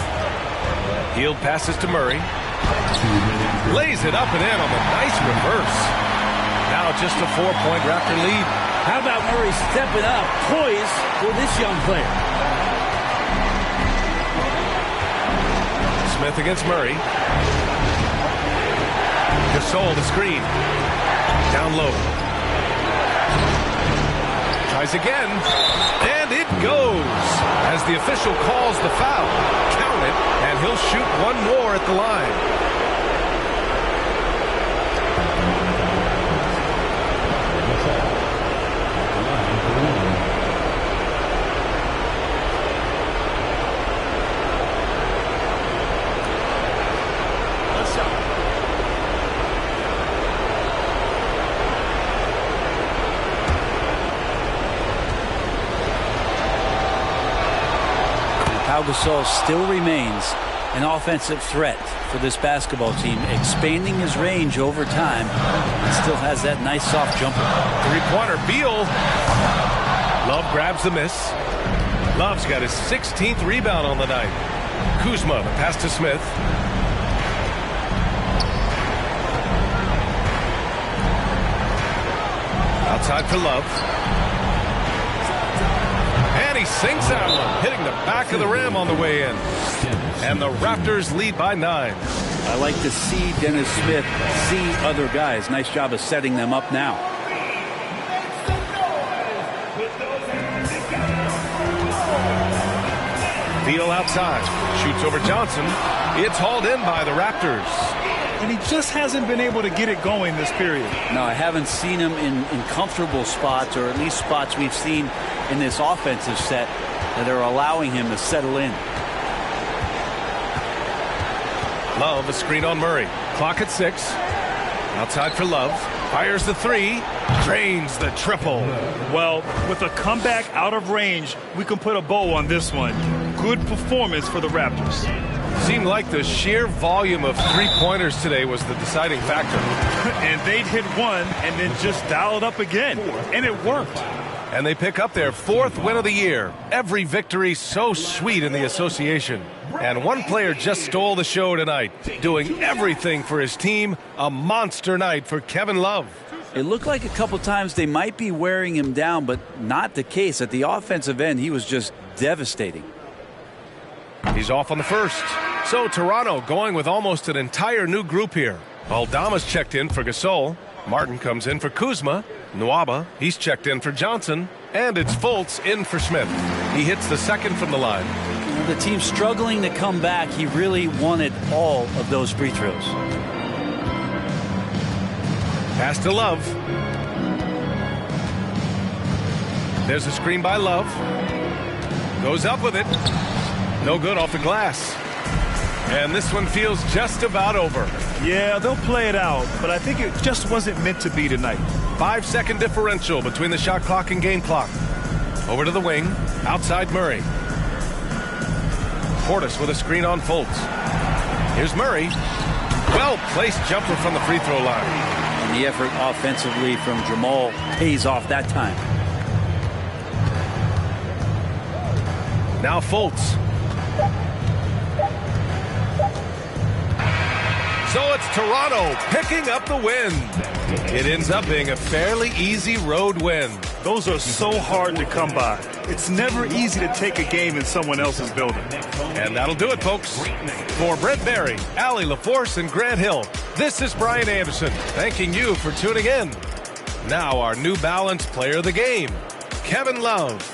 Hield passes to Murray. Lays it up and in on the nice reverse. Now just a 4-point Raptor lead. How about Murray stepping up, poised for this young player? Smith against Murray. Gasol the screen. Down low. Tries again. And it goes. As the official calls the foul. Count it. And he'll shoot one more at the line. Gasol still remains an offensive threat for this basketball team, expanding his range over time and still has that nice soft jumper. Three-pointer, Beal. Love grabs the miss. Love's got his 16th rebound on the night. Kuzma, the pass to Smith. Outside for Love. And he sinks that one, hitting the back of the rim on the way in. And the Raptors lead by 9. I like to see Dennis Smith see other guys. Nice job of setting them up now. Beal outside. Shoots over Johnson. It's hauled in by the Raptors. And he just hasn't been able to get it going this period. No, I haven't seen him in comfortable spots, or at least spots we've seen in this offensive set that are allowing him to settle in. Love, a screen on Murray. Clock at 6. Outside for Love. Fires the three. Drains the triple. Well, with a comeback out of range, we can put a bow on this one. Good performance for the Raptors. Seemed like the sheer volume of three-pointers today was the deciding factor. And they'd hit one and then just dial it up again. And it worked. And they pick up their 4th win of the year. Every victory so sweet in the association. And one player just stole the show tonight, doing everything for his team. A monster night for Kevin Love. It looked like a couple times they might be wearing him down, but not the case. At the offensive end, he was just devastating. He's off on the first. So Toronto going with almost an entire new group here. Aldama's checked in for Gasol. Martin comes in for Kuzma. Nwaba, he's checked in for Johnson. And it's Fultz in for Smith. He hits the second from the line. The team's struggling to come back. He really wanted all of those free throws. Pass to Love. There's a screen by Love. Goes up with it. No good off the glass. And this one feels just about over. Yeah, they'll play it out, but I think it just wasn't meant to be tonight. 5-second differential between the shot clock and game clock. Over to the wing. Outside Murray. Portis with a screen on Fultz. Here's Murray. Well-placed jumper from the free throw line. And the effort offensively from Jamal pays off that time. Now Fultz. So it's Toronto picking up the win. It ends up being a fairly easy road win. Those are so hard to come by. It's never easy to take a game in someone else's building. And that'll do it, folks. For Brent Barry, Allie LaForce, and Grant Hill, this is Brian Anderson thanking you for tuning in. Now our New Balance player of the game, Kevin Love.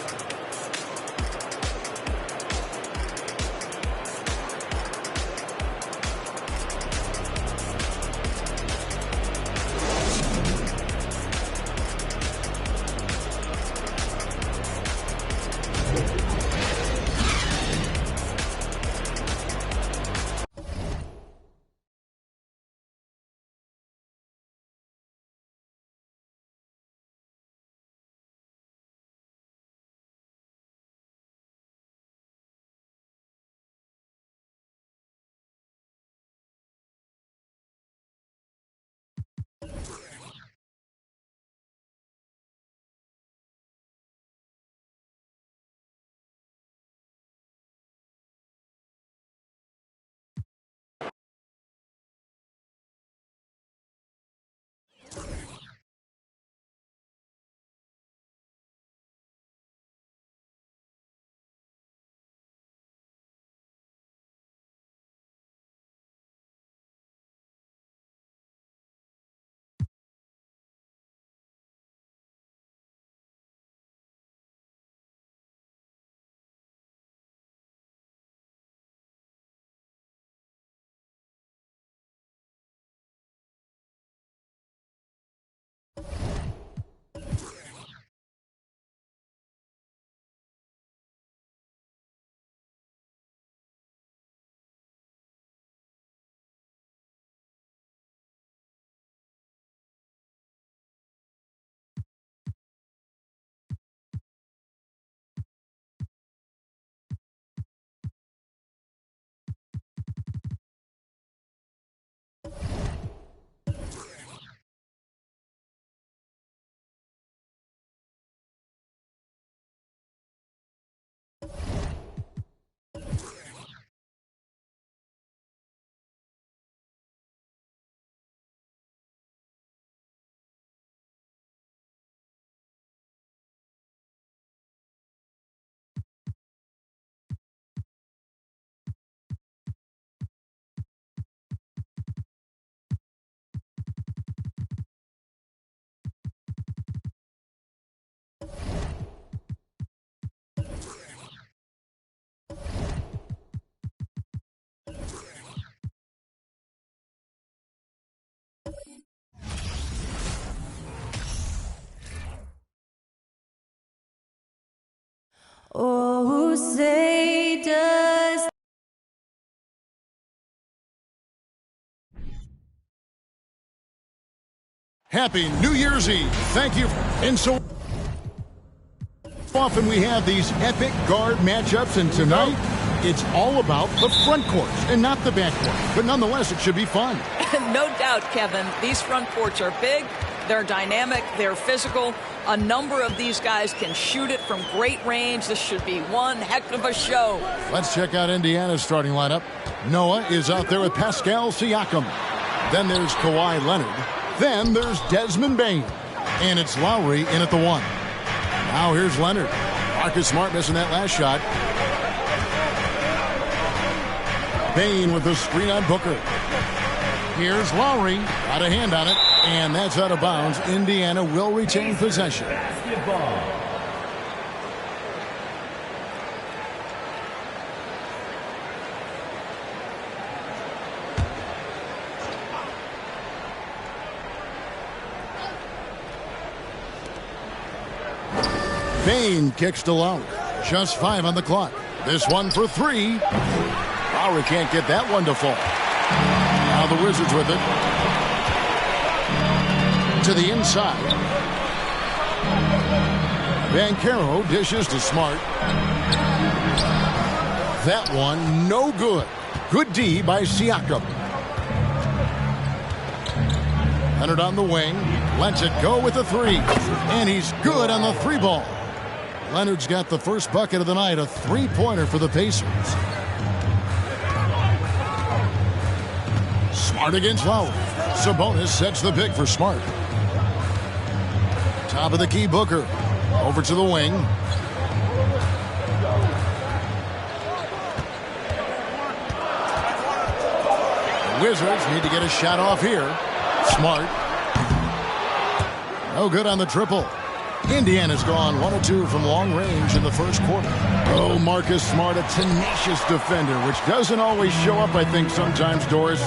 Oh, say does Happy New Year's Eve. Thank you. And so often we have these epic guard matchups, and tonight it's all about the front court and not the back court. But nonetheless, it should be fun. No doubt, Kevin. These front courts are big, they're dynamic, they're physical. A number of these guys can shoot it from great range. This should be one heck of a show. Let's check out Indiana's starting lineup. Noah is out there with Pascal Siakam. Then there's Kawhi Leonard. Then there's Desmond Bane. And it's Lowry in at the one. Now here's Leonard. Marcus Smart missing that last shot. Bain with the screen on Booker. Here's Lowry. Got a hand on it, and that's out of bounds. Indiana will retain possession. Bain kicks to Lowry. Just 5 on the clock. This one for 3. Lowry can't get that one to fall. Now the Wizards with it. To the inside. Banchero dishes to Smart. That one no good. Good D by Siakam. Leonard on the wing. Lets it go with the 3. And he's good on the 3 ball. Leonard's got the first bucket of the night, a 3-pointer for the Pacers. Smart against Lowry. Sabonis sets the pick for Smart. Top of the key, Booker. Over to the wing. The Wizards need to get a shot off here. Smart. No good on the triple. Indiana's gone 1 of 2 from long range in the first quarter. Oh, Marcus Smart, a tenacious defender, which doesn't always show up, I think, sometimes, Doris,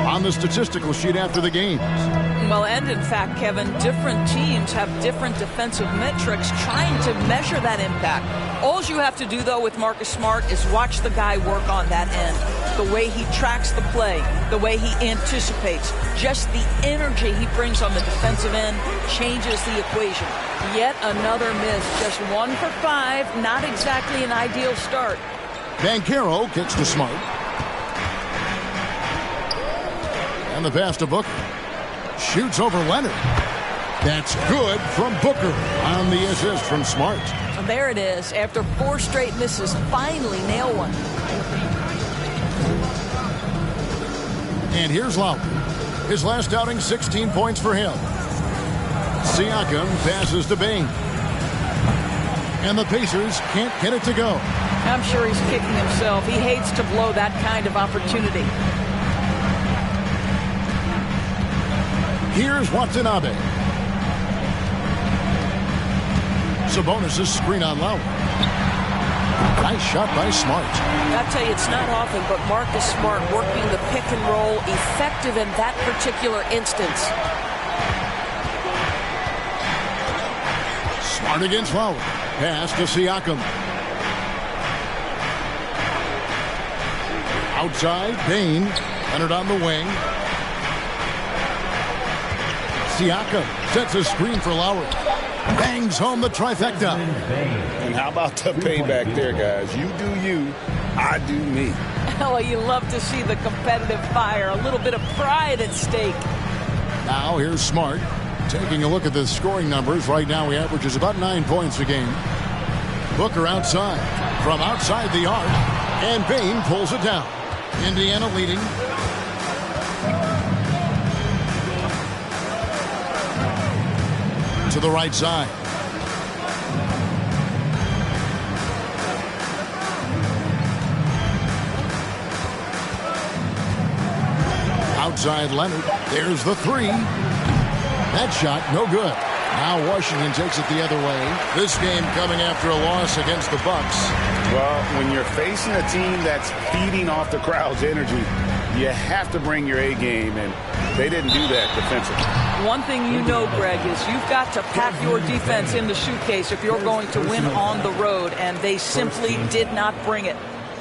on the statistical sheet after the games. Well, and in fact, Kevin, different teams have different defensive metrics trying to measure that impact. All you have to do, though, with Marcus Smart is watch the guy work on that end. The way he tracks the play, the way he anticipates, just the energy he brings on the defensive end changes the equation. Yet another miss, just 1 for 5, not exactly an ideal start. Banchero kicks to Smart. And the pass to Booker. Shoots over Leonard. That's good from Booker on the assist from Smart. And there it is. After 4 straight misses, finally nail one. And here's Lowry. His last outing, 16 points for him. Siakam passes to Bain. And the Pacers can't get it to go. I'm sure he's kicking himself. He hates to blow that kind of opportunity. Here's Watanabe. Sabonis' screen on Lowry. Nice shot by Smart. I'll tell you, it's not often, but Marcus Smart working the pick and roll, effective in that particular instance. Smart against Lowry. Pass to Siakam. Outside, Bain. Leonard on the wing. Siakam sets a screen for Lowry. Bangs home the trifecta. And how about the payback there, guys? You do you, I do me. Oh, you love to see the competitive fire. A little bit of pride at stake. Now here's Smart. Taking a look at the scoring numbers. Right now he averages about 9 points a game. Booker outside. From outside the arc. And Bain pulls it down. Indiana leading. To the right side. Outside Leonard. There's the 3. That shot, no good. Now Washington takes it the other way. This game coming after a loss against the Bucks. Well, when you're facing a team that's feeding off the crowd's energy, you have to bring your A game, and they didn't do that defensively. One thing you know, Greg, is you've got to pack your defense in the suitcase if you're going to win on the road, and they simply did not bring it.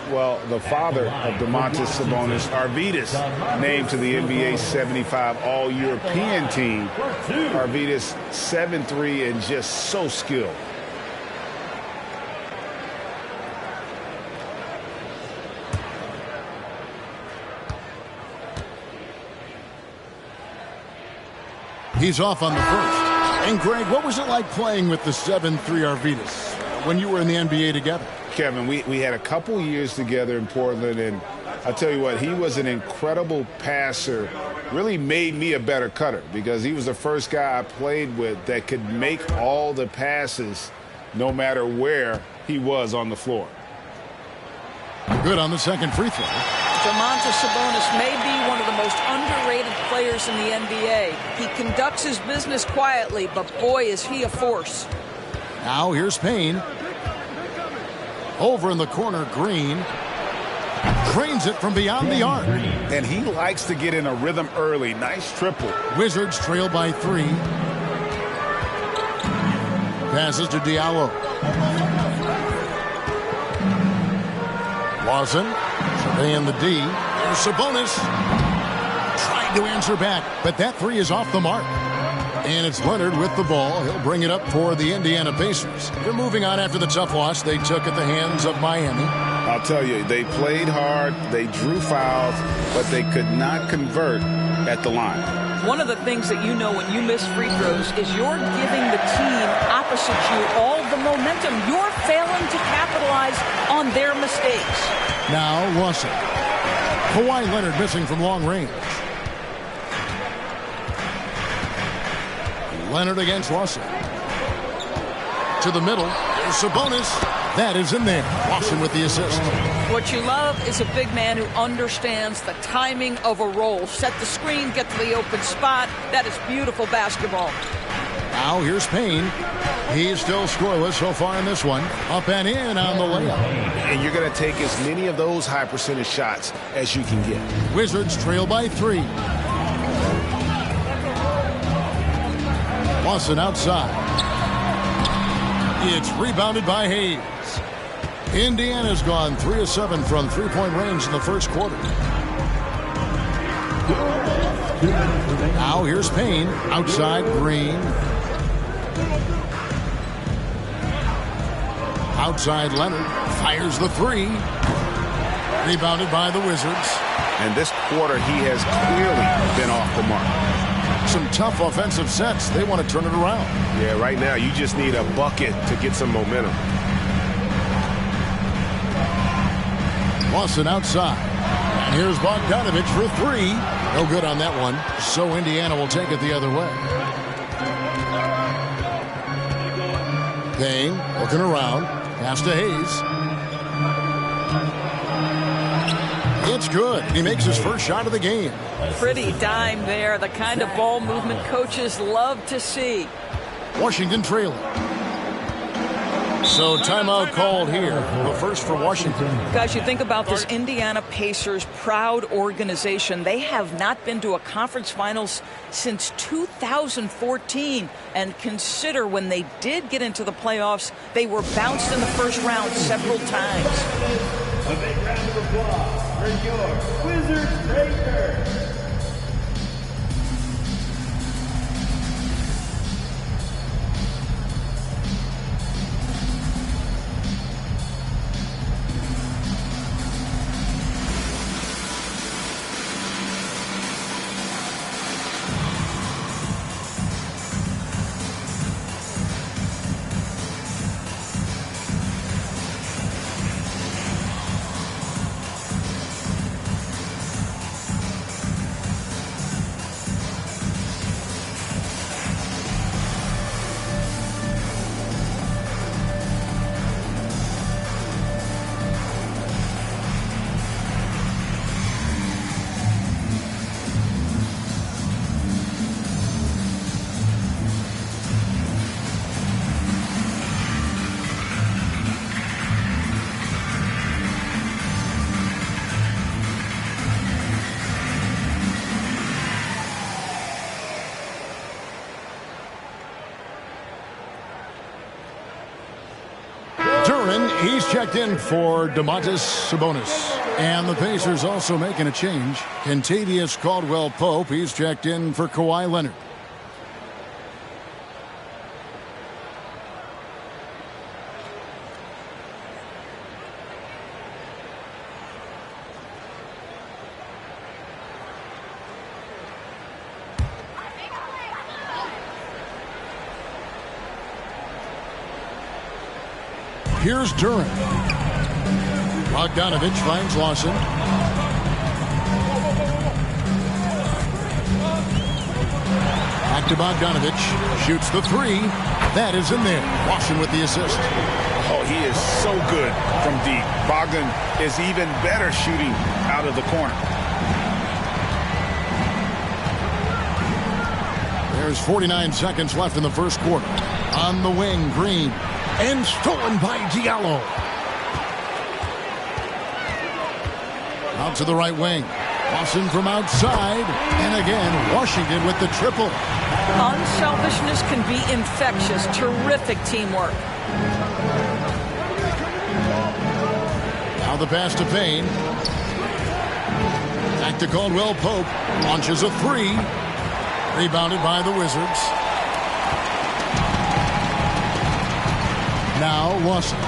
Well, the father of Domantas Sabonis, Arvydas, named to the NBA 75 All-European team. Arvydas 7'3" and just so skilled. He's off on the first. And Greg, what was it like playing with the 7'3" Arvydas when you were in the NBA together? Kevin, we had a couple years together in Portland, and I'll tell you what, he was an incredible passer. Really made me a better cutter because he was the first guy I played with that could make all the passes no matter where he was on the floor. Good on the second free throw. Domantas Sabonis may be one of the most underrated players in the NBA. He conducts his business quietly, but boy, is he a force. Now here's Payne. Over in the corner, Green. Drains it from beyond the arc. And he likes to get in a rhythm early. Nice triple. Wizards trail by 3. Passes to Diallo. Lawson surveying the D. There's Sabonis. Trying to answer back, but that 3 is off the mark. And it's Leonard with the ball. He'll bring it up for the Indiana Pacers. They're moving on after the tough loss they took at the hands of Miami. I'll tell you, they played hard, they drew fouls, but they could not convert at the line. One of the things that you know when you miss free throws is you're giving the team opposite you all the momentum. You're failing to capitalize on their mistakes. Now Lawson. Kawhi Leonard missing from long range. Leonard against Lawson. To the middle. There's Sabonis. That is in there. Lawson with the assist. What you love is a big man who understands the timing of a roll. Set the screen, get to the open spot. That is beautiful basketball. Now here's Payne. He's still scoreless so far in this one. Up and in on the layup. And you're going to take as many of those high percentage shots as you can get. Wizards trail by 3. Lawson outside. It's rebounded by Hayes. Indiana's gone 3 of 7 from three-point range in the first quarter. Now here's Payne. Outside, Green. Outside, Leonard. Fires the 3. Rebounded by the Wizards. And this quarter, he has clearly been off the mark. Some tough offensive sets. They want to turn it around. Yeah, right now you just need a bucket to get some momentum. Lawson outside. And here's Bogdanovich for 3. No good on that one. So Indiana will take it the other way. Payne looking around. Pass to Hayes. It's good. He makes his first shot of the game. Pretty dime there. The kind of ball movement coaches love to see. Washington trailing. So timeout called here. The first for Washington. Guys, you think about this Indiana Pacers proud organization. They have not been to a conference finals since 2014. And consider when they did get into the playoffs, they were bounced in the first round several times. A big round of applause for your Wizards Breakers. He's checked in for Domantas Sabonis. And the Pacers also making a change. Kentavious Caldwell-Pope, he's checked in for Kawhi Leonard. Here's Duran. Bogdanovich finds Lawson. Back to Bogdanovich. Shoots the 3. That is in there. Lawson with the assist. Oh, he is so good from deep. Bogdan is even better shooting out of the corner. There's 49 seconds left in the first quarter. On the wing, Green. And stolen by Diallo. Out to the right wing. Lawson from outside. And again, Washington with the triple. Unselfishness can be infectious. Terrific teamwork. Now the pass to Payne. Back to Caldwell Pope. Launches a three. Rebounded by the Wizards. Now Lawson.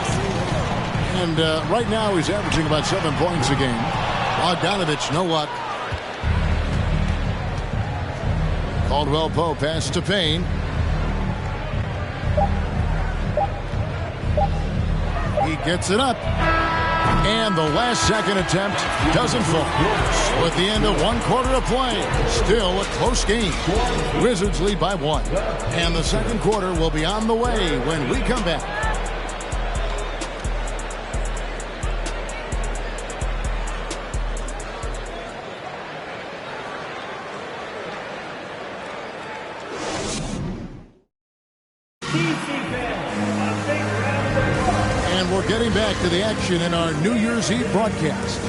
And right now he's averaging about 7 points a game. Bogdanovich, no luck. Caldwell Pope pass to Payne. He gets it up. And the last second attempt doesn't fall. So at the end of 1 quarter of play, still a close game. Wizards lead by 1. And the second quarter will be on the way when we come back. We're getting back to the action in our New Year's Eve broadcast.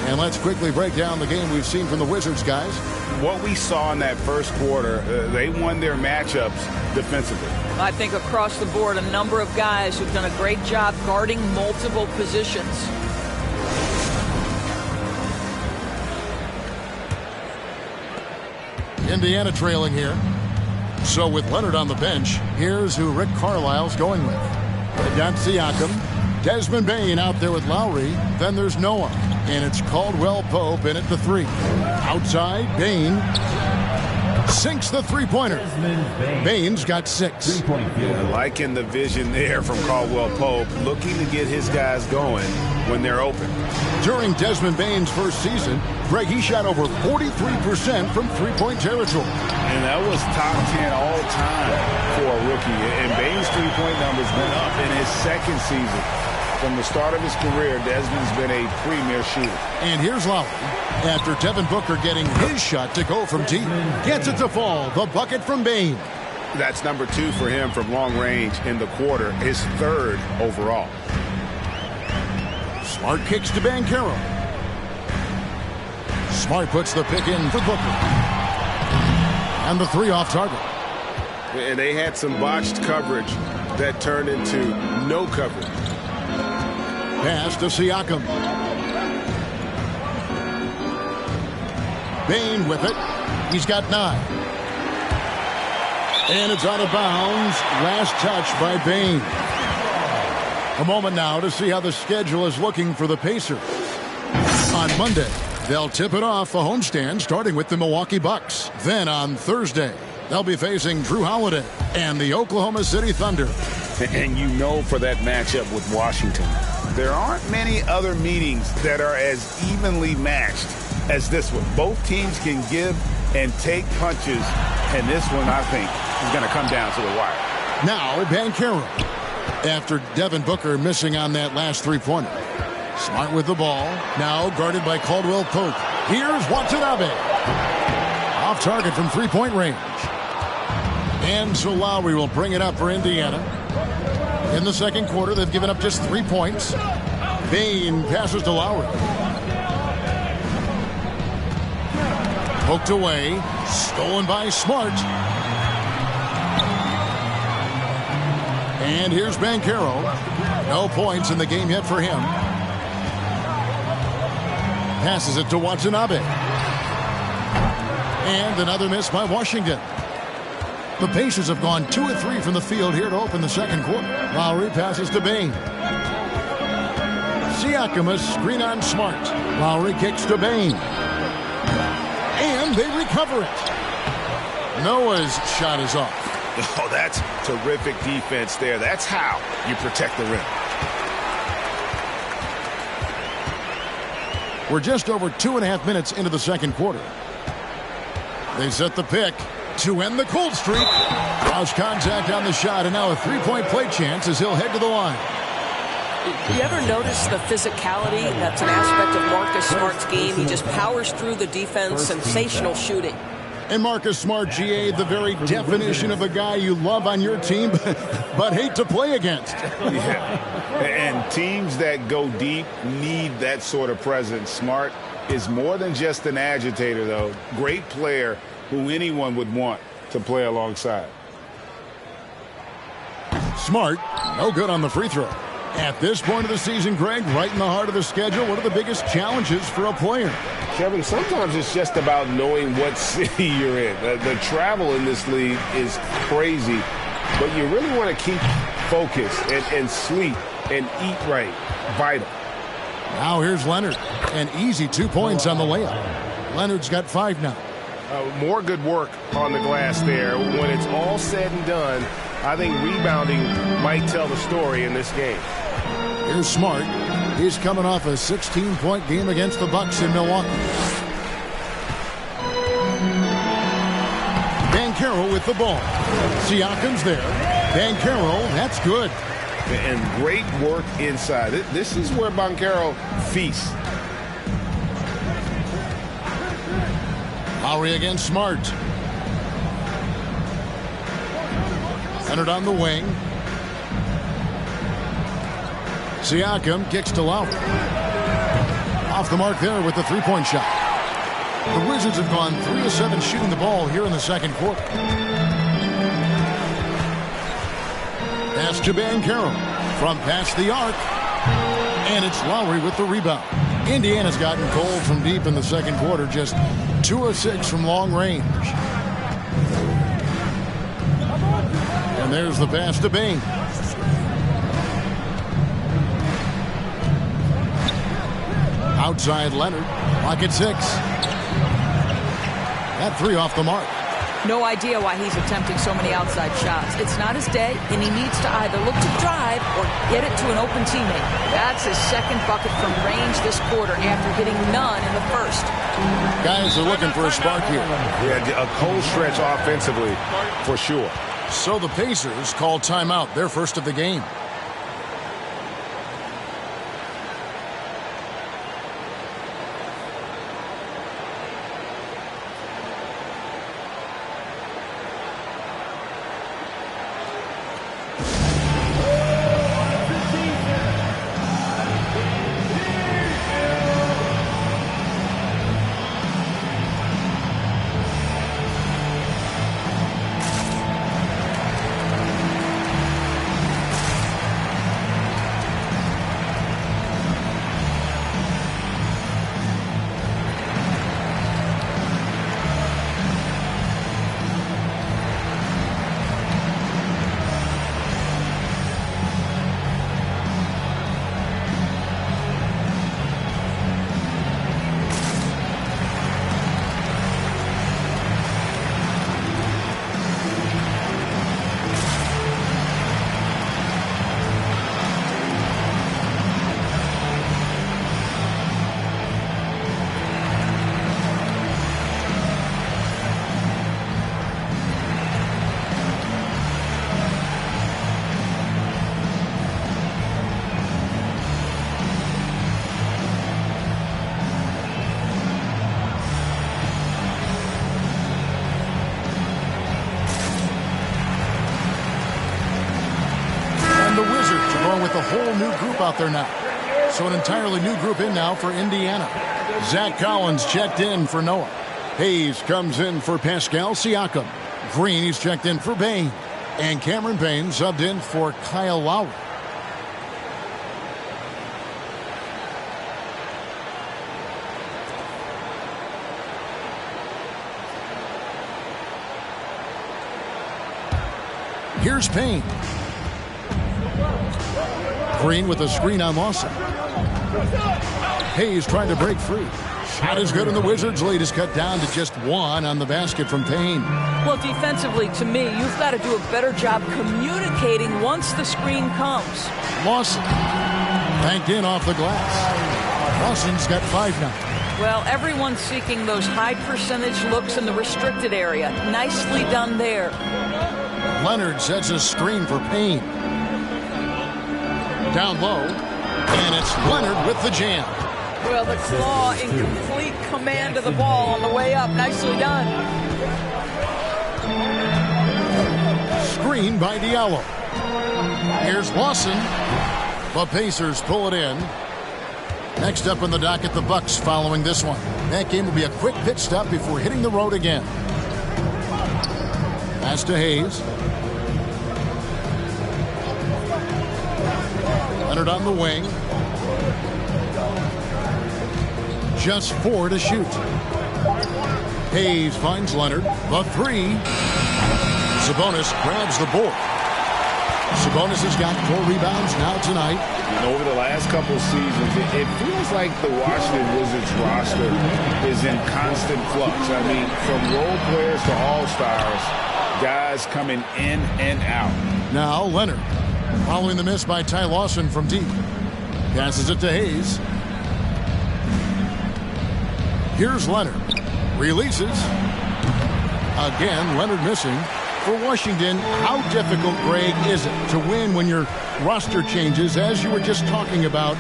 And let's quickly break down the game we've seen from the Wizards, guys. What we saw in that first quarter, they won their matchups defensively. I think across the board, a number of guys who've done a great job guarding multiple positions. Indiana trailing here. So with Leonard on the bench, here's who Rick Carlisle's going with. They got Siakam. Desmond Bane out there with Lowry. Then there's Noah. And it's Caldwell Pope in at the 3. Outside, Bane sinks the three-pointer. Bane's got 6. Yeah, liking the vision there from Caldwell Pope, looking to get his guys going when they're open. During Desmond Bane's first season, Greg, he shot over 43% from three-point territory. And that was top 10 all time for a rookie. And Bane's three-point numbers went up in his second season. From the start of his career, Desmond's been a premier shooter. And here's Lowry. After Devin Booker getting his shot to go from deep, gets it to fall. The bucket from Bane. That's number 2 for him from long range in the quarter. His 3rd overall. Smart kicks to Banchero. Smart puts the pick in for Booker. And the 3 off target. And they had some botched coverage that turned into no coverage. Pass to Siakam. Bane with it. He's got 9. And it's out of bounds. Last touch by Bane. A moment now to see how the schedule is looking for the Pacers. On Monday, they'll tip it off a homestand starting with the Milwaukee Bucks. Then on Thursday, they'll be facing Drew Holiday and the Oklahoma City Thunder. And you know for that matchup with Washington, there aren't many other meetings that are as evenly matched as this one. Both teams can give and take punches, and this one, I think, is going to come down to the wire. Now, Banchero. After Devin Booker missing on that last three-pointer. Smart with the ball. Now guarded by Caldwell Pope. Here's Watanabe. Off target from three-point range. And so Lowry will bring it up for Indiana. In the second quarter, they've given up just 3 points. Bane passes to Lowry. Poked away. Stolen by Smart. And here's Banchero. No points in the game yet for him. Passes it to Watanabe. And another miss by Washington. The Pacers have gone 2 of 3 from the field here to open the second quarter. Lowry passes to Bane. Siakam, a screen on Smart. Lowry kicks to Bane. And they recover it. Noah's shot is off. Oh, that's terrific defense there. That's how you protect the rim. We're just over 2.5 minutes into the second quarter. They set the pick to end the cold streak. Draws contact on the shot, and now a three-point play chance as he'll head to the line. You ever notice the physicality? That's an aspect of Marcus Smart's game. He just powers through the defense. Sensational shooting. And Marcus Smart, GA, the very definition of a guy you love on your team, but hate to play against. Yeah. And teams that go deep need that sort of presence. Smart is more than just an agitator, though. Great player who anyone would want to play alongside. Smart, no good on the free throw. At this point of the season, Greg, right in the heart of the schedule, what are the biggest challenges for a player? Kevin, sometimes it's just about knowing what city you're in. The travel in this league is crazy, but you really want to keep focused and sleep and eat right. Vital. Now here's Leonard. An easy 2 points on the layup. Leonard's got 5 now. More good work on the glass there. When it's all said and done, I think rebounding might tell the story in this game. Here's Smart. He's coming off a 16-point game against the Bucks in Milwaukee. Banchero with the ball. Siakam's there. Banchero, that's good. And great work inside. This is where Banchero feasts. Lowry against Smart. Leonard on the wing. Siakam kicks to Lowry. Off the mark there with the three-point shot. The Wizards have gone 3 of 7 shooting the ball here in the second quarter. Pass to Banchero from past the arc. And it's Lowry with the rebound. Indiana's gotten cold from deep in the second quarter, just 2 of 6 from long range. And there's the pass to Bain. Outside Leonard. Lock at 6. That 3 off the mark. No idea why he's attempting so many outside shots. It's not his day, and he needs to either look to drive or get it to an open teammate. That's his second bucket from range this quarter after hitting none in the first. Guys are looking for a spark here. Yeah, a cold stretch offensively, for sure. So the Pacers call timeout, their first of the game. With a whole new group out there now. So an entirely new group in now for Indiana. Zach Collins checked in for Noah. Hayes comes in for Pascal Siakam. Green, he's checked in for Bain. And Cameron Payne subbed in for Kyle Lowry. Here's Payne. Green with a screen on Lawson. Hayes trying to break free. Shot is good, and the Wizards' lead is cut down to just 1 on the basket from Payne. Well, defensively, to me, you've got to do a better job communicating once the screen comes. Lawson banked in off the glass. Lawson's got 5 now. Well, everyone's seeking those high percentage looks in the restricted area. Nicely done there. Leonard sets a screen for Payne. Down low, And it's Leonard with the jam. Well, the claw in complete command of the ball on the way up. Nicely done. Screen by Diallo. Here's Lawson. The Pacers pull it in. Next up on the docket, the Bucks following this one. That game will be a quick pit stop before hitting the road again. Pass to Hayes. Leonard on the wing. Just 4 to shoot. Hayes finds Leonard. The 3. Sabonis grabs the board. Sabonis has got 4 rebounds now tonight. And over the last couple of seasons, it feels like the Washington Wizards roster is in constant flux. I mean, from role players to all-stars, guys coming in and out. Now Leonard, following the miss by Ty Lawson from deep. Passes it to Hayes. Here's Leonard. Releases. Again, Leonard missing. For Washington, how difficult, Greg, is it to win when your roster changes, as you were just talking about?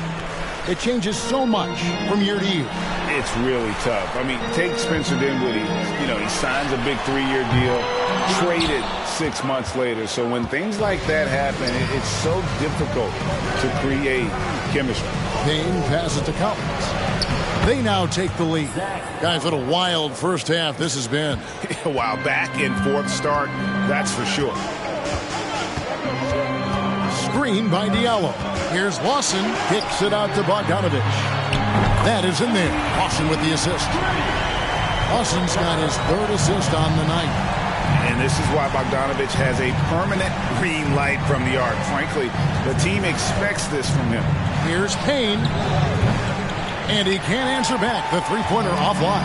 It changes so much from year to year. It's really tough. I mean, take Spencer Dinwiddie. You know, he signs a big 3-year deal, traded 6 months later. So when things like that happen, it's so difficult to create chemistry. Payne passes to Collins. They now take the lead. Guys, what a wild first half this has been. Wow, back and forth start, that's for sure. Screen by Diallo. Here's Lawson, kicks it out to Bogdanovich. That is in there. Lawson with the assist. Lawson's got his 3rd assist on the night. And this is why Bogdanovich has a permanent green light from the arc. Frankly, the team expects this from him. Here's Payne. And he can't answer back. The 3-pointer offline.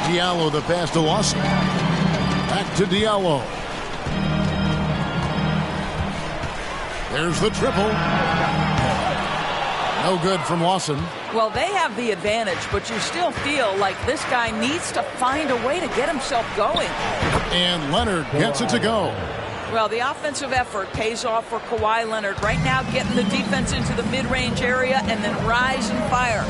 Diallo the pass to Lawson. Back to Diallo. There's the triple. No good from Lawson. Well, they have the advantage, but you still feel like this guy needs to find a way to get himself going. And Leonard gets it to go. Well, the offensive effort pays off for Kawhi Leonard. Right now, getting the defense into the mid-range area and then rise and fire.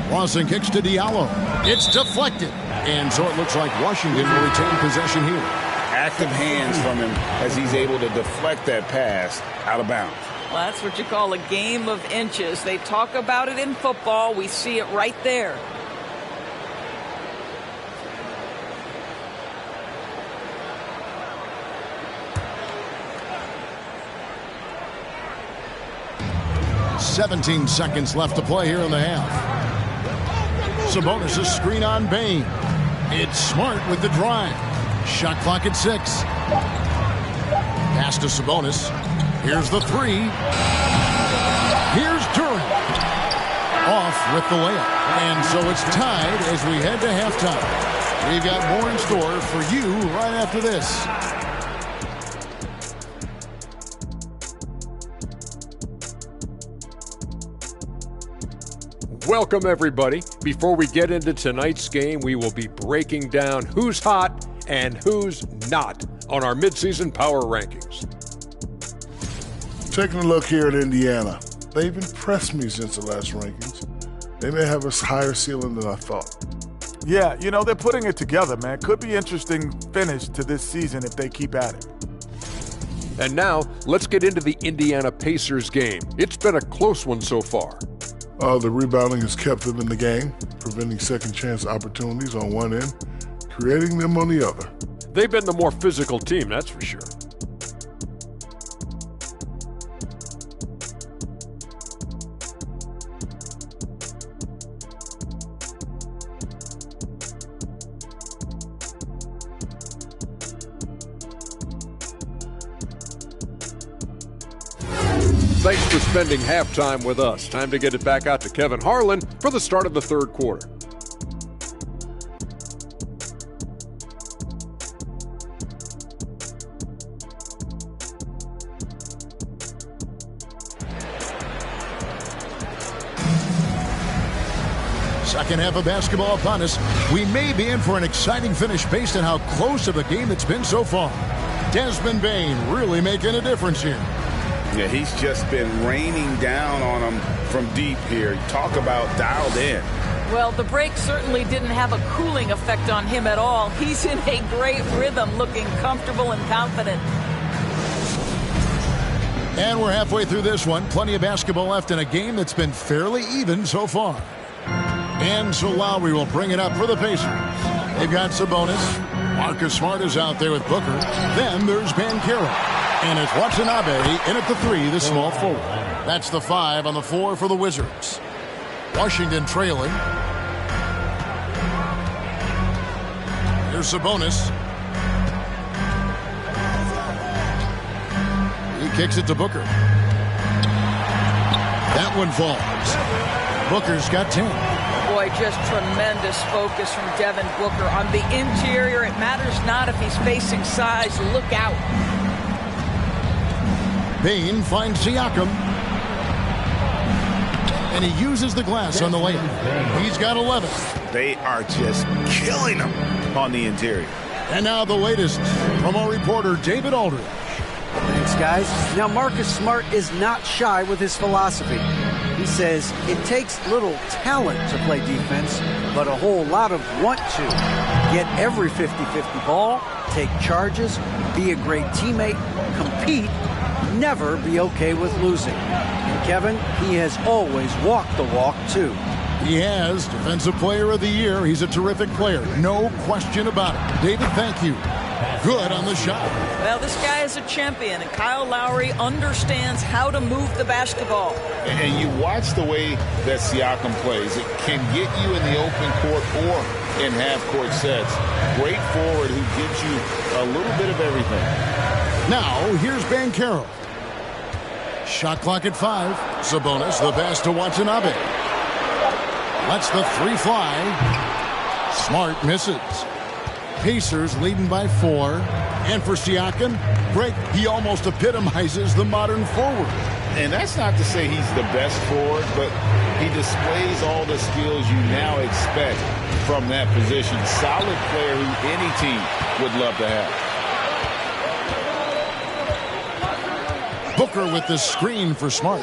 Lawson kicks to Diallo. It's deflected. And so it looks like Washington will retain possession here. Active hands from him as he's able to deflect that pass out of bounds. Well, that's what you call a game of inches. They talk about it in football. We see it right there. "17 seconds left to play here in the half. Sabonis' screen on Bane. It's Smart with the drive. Shot clock at 6. Pass to Sabonis. Here's the 3. Here's Durant. Off with the layup. And so it's tied as we head to halftime. We've got more in store for you right after this. Welcome, everybody. Before we get into tonight's game, we will be breaking down who's hot and who's not on our midseason power rankings. Taking a look here at Indiana, they've impressed me since the last rankings. They may have a higher ceiling than I thought. Yeah, you know, they're putting it together, man. Could be interesting finish to this season if they keep at it. And now, let's get into the Indiana Pacers game. It's been a close one so far. The rebounding has kept them in the game, preventing second chance opportunities on one end, creating them on the other. They've been the more physical team, that's for sure. Thanks for spending halftime with us. Time to get it back out to Kevin Harlan for the start of the third quarter. Second half of basketball upon us. We may be in for an exciting finish based on how close of a game it's been so far. Desmond Bane really making a difference here. Yeah, he's just been raining down on them from deep here. Talk about dialed in. Well, the break certainly didn't have a cooling effect on him at all. He's in a great rhythm, looking comfortable and confident. And we're halfway through this one. Plenty of basketball left in a game that's been fairly even so far. And so Lowry will bring it up for the Pacers. They've got Sabonis. Marcus Smart is out there with Booker. Then there's Banchero. And it's Watanabe in at the 3, the small forward. That's the 5 on the floor for the Wizards. Washington trailing. Here's Sabonis. He kicks it to Booker. That one falls. Booker's got 10. Boy, just tremendous focus from Devin Booker. On the interior, it matters not if he's facing size. Look out. Bain finds Siakam. And he uses the glass on the layup. He's got 11. They are just killing him on the interior. And now the latest from our reporter, David Aldridge. Thanks, guys. Now, Marcus Smart is not shy with his philosophy. He says it takes little talent to play defense, but a whole lot of want to. Get every 50-50 ball, take charges, be a great teammate, compete, never be okay with losing. And Kevin, he has always walked the walk, too. He has. Defensive Player of the Year. He's a terrific player. No question about it. David, thank you. Good on the shot. Well, this guy is a champion, and Kyle Lowry understands how to move the basketball. And you watch the way that Siakam plays. It can get you in the open court or in half-court sets. Great forward who gives you a little bit of everything. Now, here's Banchero. Shot clock at 5. Sabonis, the pass to Watanabe. Lets the 3 fly. Smart misses. Pacers leading by 4. And for Siakam, Greg, he almost epitomizes the modern forward. And that's not to say he's the best forward, but he displays all the skills you now expect from that position. Solid player who any team would love to have. Booker with the screen for Smart.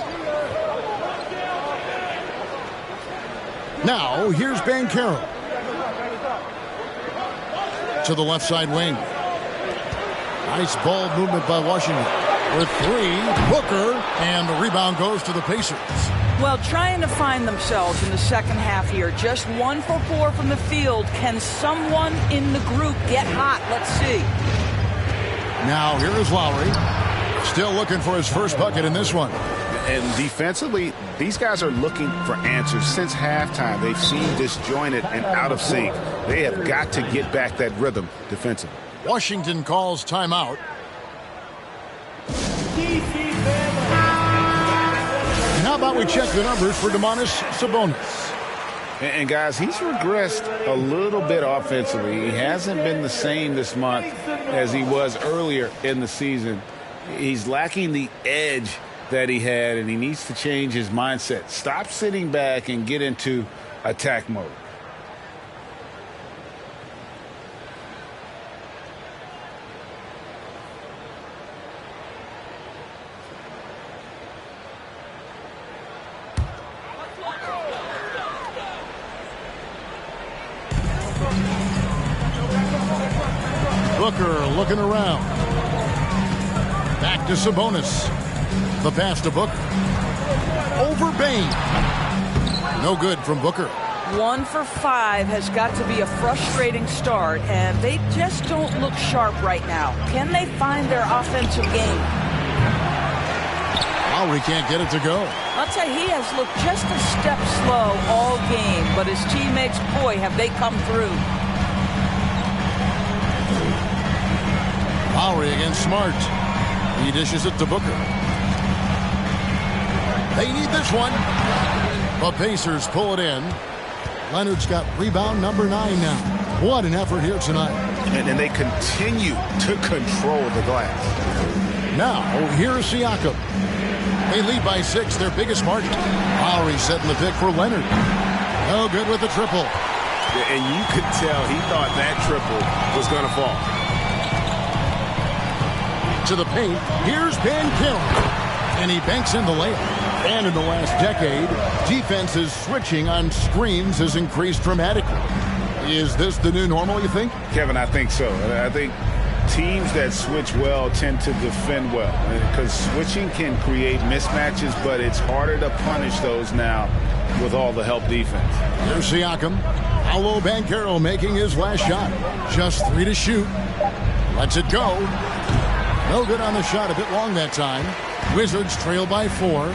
Now, here's Banchero. To the left side wing. Nice ball movement by Washington. With 3, Booker, and the rebound goes to the Pacers. Well, trying to find themselves in the second half here. Just 1 for 4 from the field. Can someone in the group get hot? Let's see. Now, here is Lowry. Still looking for his first bucket in this one. And defensively, these guys are looking for answers since halftime. They've seemed disjointed and out of sync. They have got to get back that rhythm defensively. Washington calls timeout. And how about we check the numbers for Domantas Sabonis? And guys, he's regressed a little bit offensively. He hasn't been the same this month as he was earlier in the season. He's lacking the edge that he had, and he needs to change his mindset. Stop sitting back and get into attack mode. Booker looking around. Back to Sabonis. The pass to Booker. Over Bain. No good from Booker. 1 for 5 has got to be a frustrating start, and they just don't look sharp right now. Can they find their offensive game? Lowry can't get it to go. I'll tell you, he has looked just a step slow all game, but his teammates, boy, have they come through. Lowry against Smart. He dishes it to Booker. They need this one. The Pacers pull it in. Leonard's got rebound number 9 now. What an effort here tonight. And they continue to control the glass. Now, here's Siakam. They lead by 6, their biggest margin. Lowry setting the pick for Leonard. No good with the triple. And you could tell he thought that triple was going to fall. To the paint. Here's Banchero. And he banks in the layup. And in the last decade, defenses switching on screens has increased dramatically. Is this the new normal, you think? Kevin, I think so. I think teams that switch well tend to defend well, because switching can create mismatches, but it's harder to punish those now with all the help defense. Here's Siakam. Paolo Banchero making his last shot. Just 3 to shoot. Lets it go. No good on the shot. A bit long that time. Wizards trail by 4.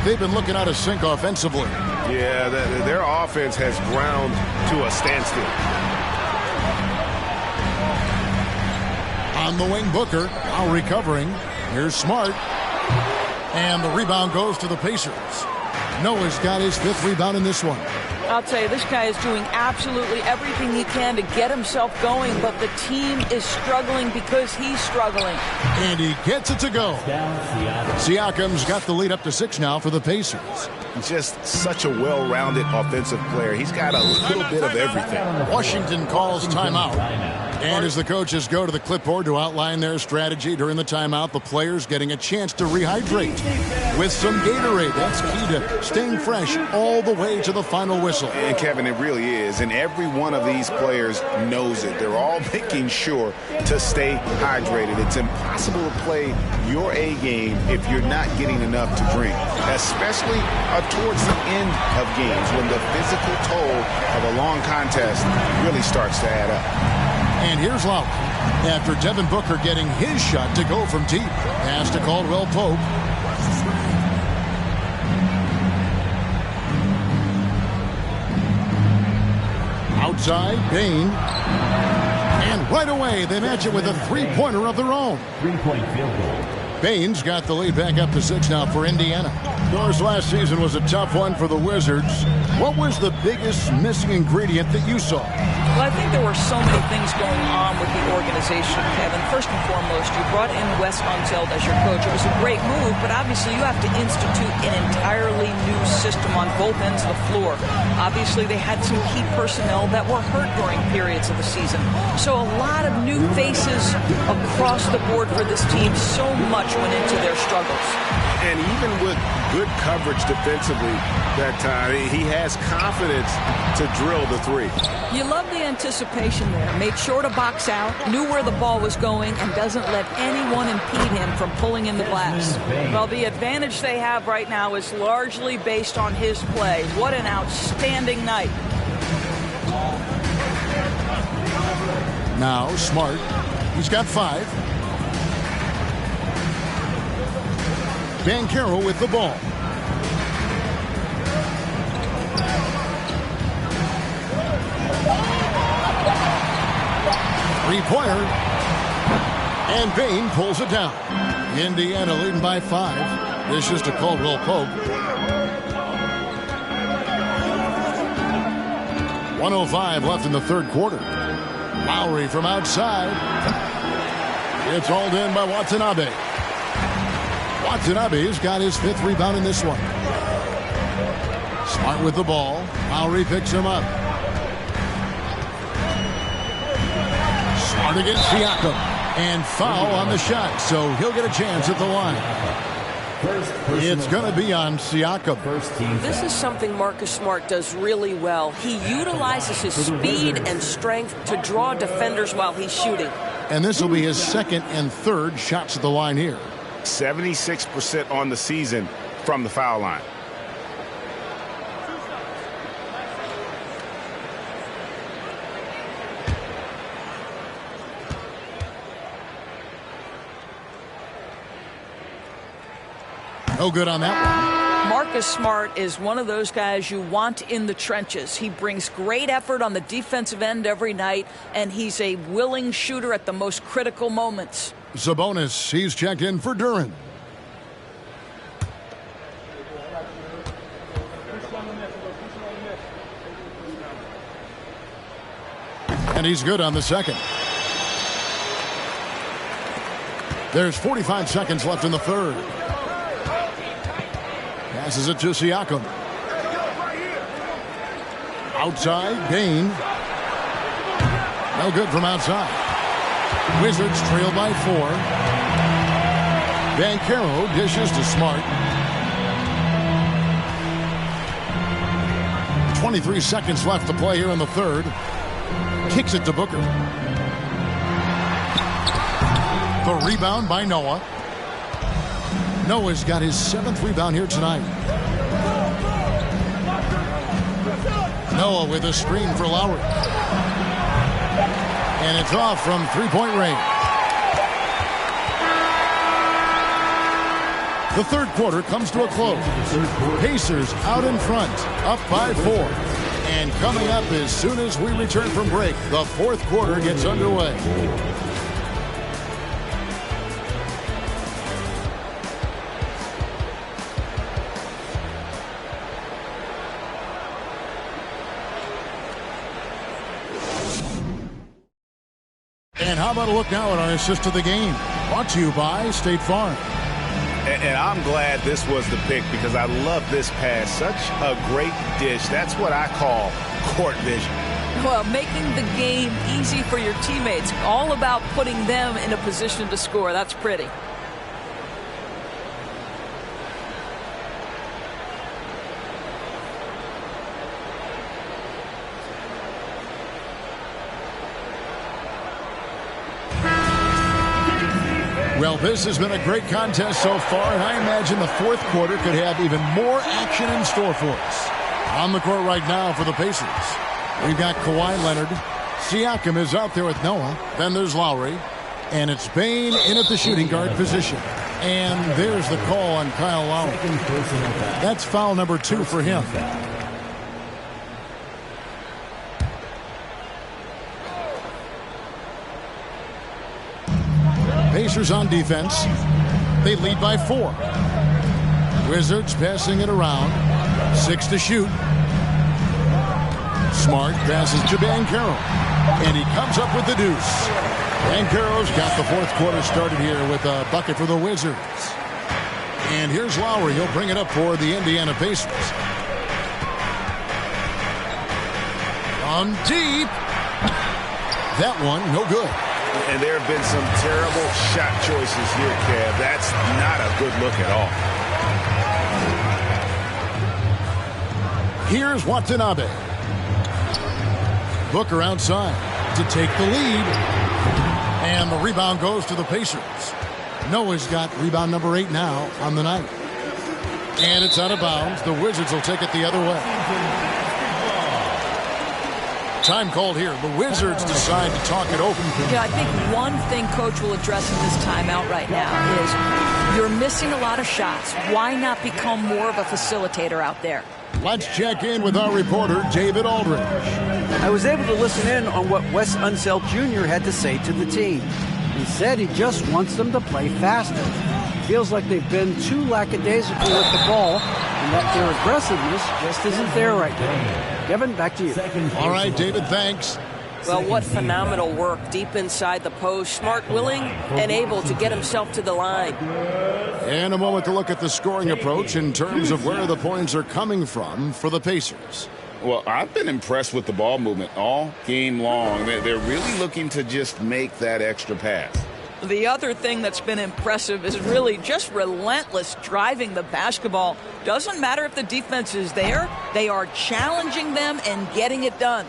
They've been looking out of sync offensively. Yeah, their offense has ground to a standstill. On the wing, Booker. Now recovering. Here's Smart. And the rebound goes to the Pacers. Noah's got his 5th rebound in this one. I'll tell you, this guy is doing absolutely everything he can to get himself going, but the team is struggling because he's struggling. And he gets it to go. Siakam's got the lead up to 6 now for the Pacers. Just such a well-rounded offensive player. He's got a little bit of everything. Washington calls timeout. And as the coaches go to the clipboard to outline their strategy during the timeout, the players getting a chance to rehydrate with some Gatorade. That's key to staying fresh all the way to the final whistle. And Kevin, it really is. And every one of these players knows it. They're all making sure to stay hydrated. It's impossible to play your A game if you're not getting enough to drink, especially towards the end of games when the physical toll of a long contest really starts to add up. And here's Lowry. After Devin Booker getting his shot to go from deep. Pass to Caldwell Pope. Outside, Bain. And right away, they match it with a three-pointer of their own. 3-point field goal. Bain's got the lead back up to 6 now for Indiana. Norris, last season was a tough one for the Wizards. What was the biggest missing ingredient that you saw? Well, I think there were so many things going on with the organization, Kevin. First and foremost, you brought in Wes Unseld as your coach. It was a great move, but obviously you have to institute an entirely new system on both ends of the floor. Obviously, they had some key personnel that were hurt during periods of the season. So a lot of new faces across the board for this team. So much went into their struggles. And even with good coverage defensively that time, he has confidence to drill the 3. You love the anticipation there. Made sure to box out, knew where the ball was going, and doesn't let anyone impede him from pulling in the glass. Well, the advantage they have right now is largely based on his play. What an outstanding night. Now, Smart. He's got 5. Banchero with the ball. Three-pointer. And Bain pulls it down. Indiana leading by 5. This is to Caldwell Pope. 1:05 left in the third quarter. Lowry from outside. It's hauled in by Watanabe. Watanabe's got his 5th rebound in this one. Smart with the ball. Lowry picks him up. Smart against Siakam. And foul on the shot, so he'll get a chance at the line. It's going to be on Siakam. This is something Marcus Smart does really well. He utilizes his speed and strength to draw defenders while he's shooting. And this will be his 2nd and 3rd shots at the line here. 76% on the season from the foul line. No good on that one. Marcus Smart is one of those guys you want in the trenches. He brings great effort on the defensive end every night, and he's a willing shooter at the most critical moments. Sabonis, he's checked in for Duren. And he's good on the second. There's 45 seconds left in the third. Passes it to Siakam. Outside, Bain. No good from outside. Wizards trail by 4. Banchero dishes to Smart. 23 seconds left to play here in the third. Kicks it to Booker. The rebound by Noah. Noah's got his 7th rebound here tonight. Noah with a screen for Lowry. And it's off from three-point range. The third quarter comes to a close. Pacers out in front, up by 4. And coming up as soon as we return from break, the fourth quarter gets underway. And how about a look now at our assist to the game? Brought to you by State Farm. And I'm glad this was the pick because I love this pass. Such a great dish. That's what I call court vision. Well, making the game easy for your teammates. All about putting them in a position to score. That's pretty. Well, this has been a great contest so far, and I imagine the fourth quarter could have even more action in store for us. On the court right now for the Pacers, we've got Kawhi Leonard. Siakam is out there with Noah. Then there's Lowry. And it's Bane in at the shooting guard position. And there's the call on Kyle Lowry. That's foul number 2 for him. Pacers on defense. They lead by 4. Wizards passing it around. 6 to shoot. Smart passes to Banchero. And he comes up with the deuce. Banchero's got the fourth quarter started here with a bucket for the Wizards. And here's Lowry. He'll bring it up for the Indiana Pacers. On deep. That one, no good. And there have been some terrible shot choices here, Kev. That's not a good look at all. Here's Watanabe. Booker outside to take the lead. And the rebound goes to the Pacers. Noah's got rebound number 8 now on the night. And it's out of bounds. The Wizards will take it the other way. Time called here. The Wizards decide to talk it over. Yeah, I think one thing Coach will address in this timeout right now is you're missing a lot of shots. Why not become more of a facilitator out there? Let's check in with our reporter, David Aldridge. I was able to listen in on what Wes Unseld Jr. had to say to the team. He said he just wants them to play faster. Feels like they've been too lackadaisical with the ball, and that their aggressiveness just isn't there right now. Kevin, back to you. All right, David, thanks. Well, what phenomenal work deep inside the post. Smart, willing, and able to get himself to the line. And a moment to look at the scoring approach in terms of where the points are coming from for the Pacers. Well, I've been impressed with the ball movement all game long. They're really looking to just make that extra pass. The other thing that's been impressive is really just relentless driving the basketball. Doesn't matter if the defense is there. They are challenging them and getting it done.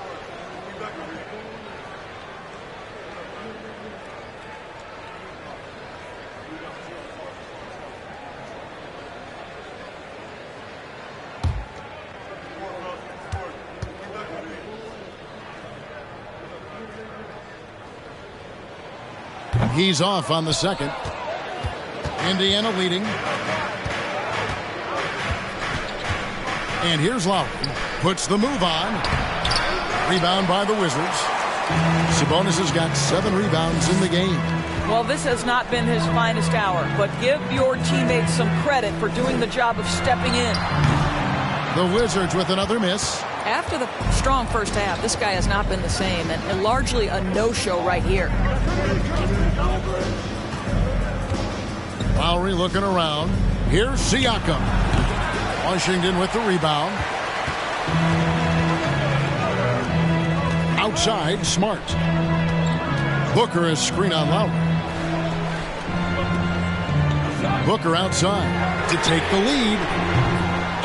He's off on the second. Indiana leading. And here's Lowry. Puts the move on. Rebound by the Wizards. Sabonis has got 7 rebounds in the game. Well, this has not been his finest hour, but give your teammates some credit for doing the job of stepping in. The Wizards with another miss. After the strong first half, this guy has not been the same, and largely a no-show right here. Lowry looking around. Here's Siakam. Washington with the rebound. Outside, Smart. Booker is screen on Lowry. Booker outside to take the lead.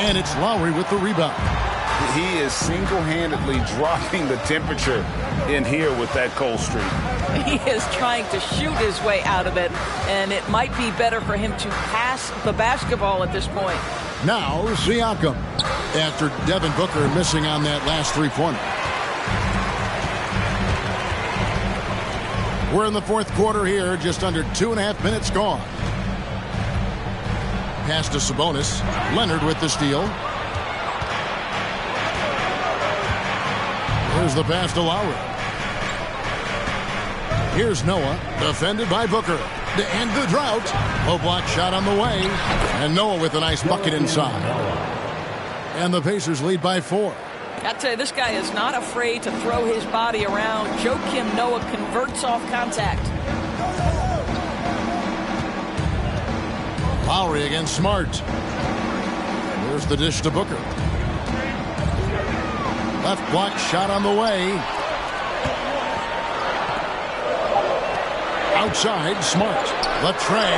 And it's Lowry with the rebound. He is single-handedly dropping the temperature in here with that cold streak. He is trying to shoot his way out of it, and it might be better for him to pass the basketball at this point. Now Siakam, after Devin Booker missing on that last three-pointer. We're in the fourth quarter here, just under 2.5 minutes gone. Pass to Sabonis. Leonard with the steal. Here's the pass to Lowry. Here's Noah, defended by Booker. To end the drought. Low block shot on the way. And Noah with a nice bucket inside. And the Pacers lead by 4. I tell you, this guy is not afraid to throw his body around. Joakim Noah converts off contact. Lowry against Smart. There's the dish to Booker. Left block shot on the way. Outside, Smart. Latrey.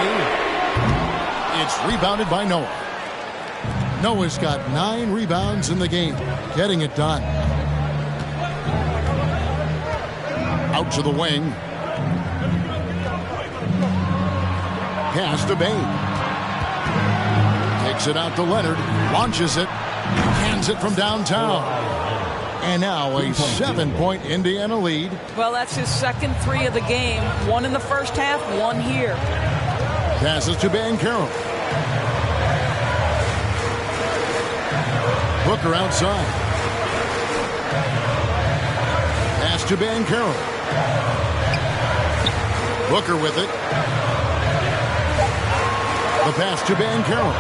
It's rebounded by Noah. Noah's got 9 rebounds in the game. Getting it done. Out to the wing. Pass to Bain. Takes it out to Leonard. Launches it. Hands it from downtown. And now a 7-point Indiana lead. Well, that's his second 3 of the game. 1 in the first half, 1 here. Passes to Banchero. Booker outside. Pass to Banchero. Booker with it. The pass to Banchero.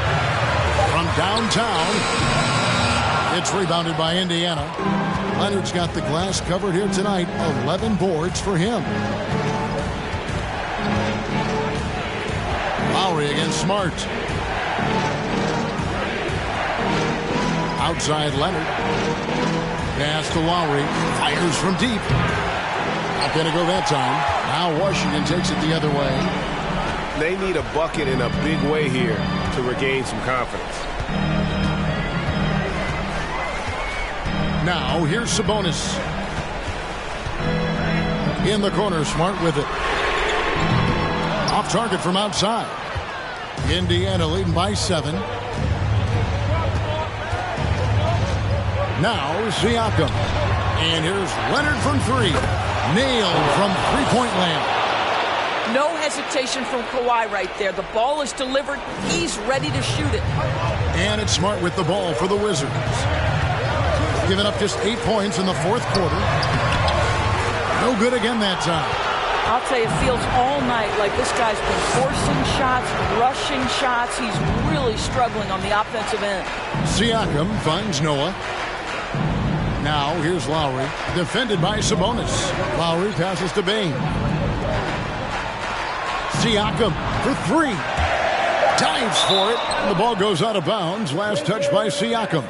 From downtown. It's rebounded by Indiana. Leonard's got the glass covered here tonight. 11 boards for him. Lowry against Smart. Outside Leonard. Pass to Lowry. Fires from deep. Not going to go that time. Now Washington takes it the other way. They need a bucket in a big way here to regain some confidence. Now here's Sabonis. In the corner, Smart with it. Off target from outside. Indiana leading by 7. Now Siakam. And here's Leonard from 3. Nailed from three-point land. No hesitation from Kawhi right there. The ball is delivered. He's ready to shoot it. And it's Smart with the ball for the Wizards. Giving up just 8 points in the fourth quarter. No good again that time. I'll tell you, it feels all night like this guy's been forcing shots, rushing shots. He's really struggling on the offensive end. Siakam finds Noah. Now here's Lowry, defended by Sabonis. Lowry passes to Bain. Siakam for 3. Dives for it. And the ball goes out of bounds. Last touch by Siakam.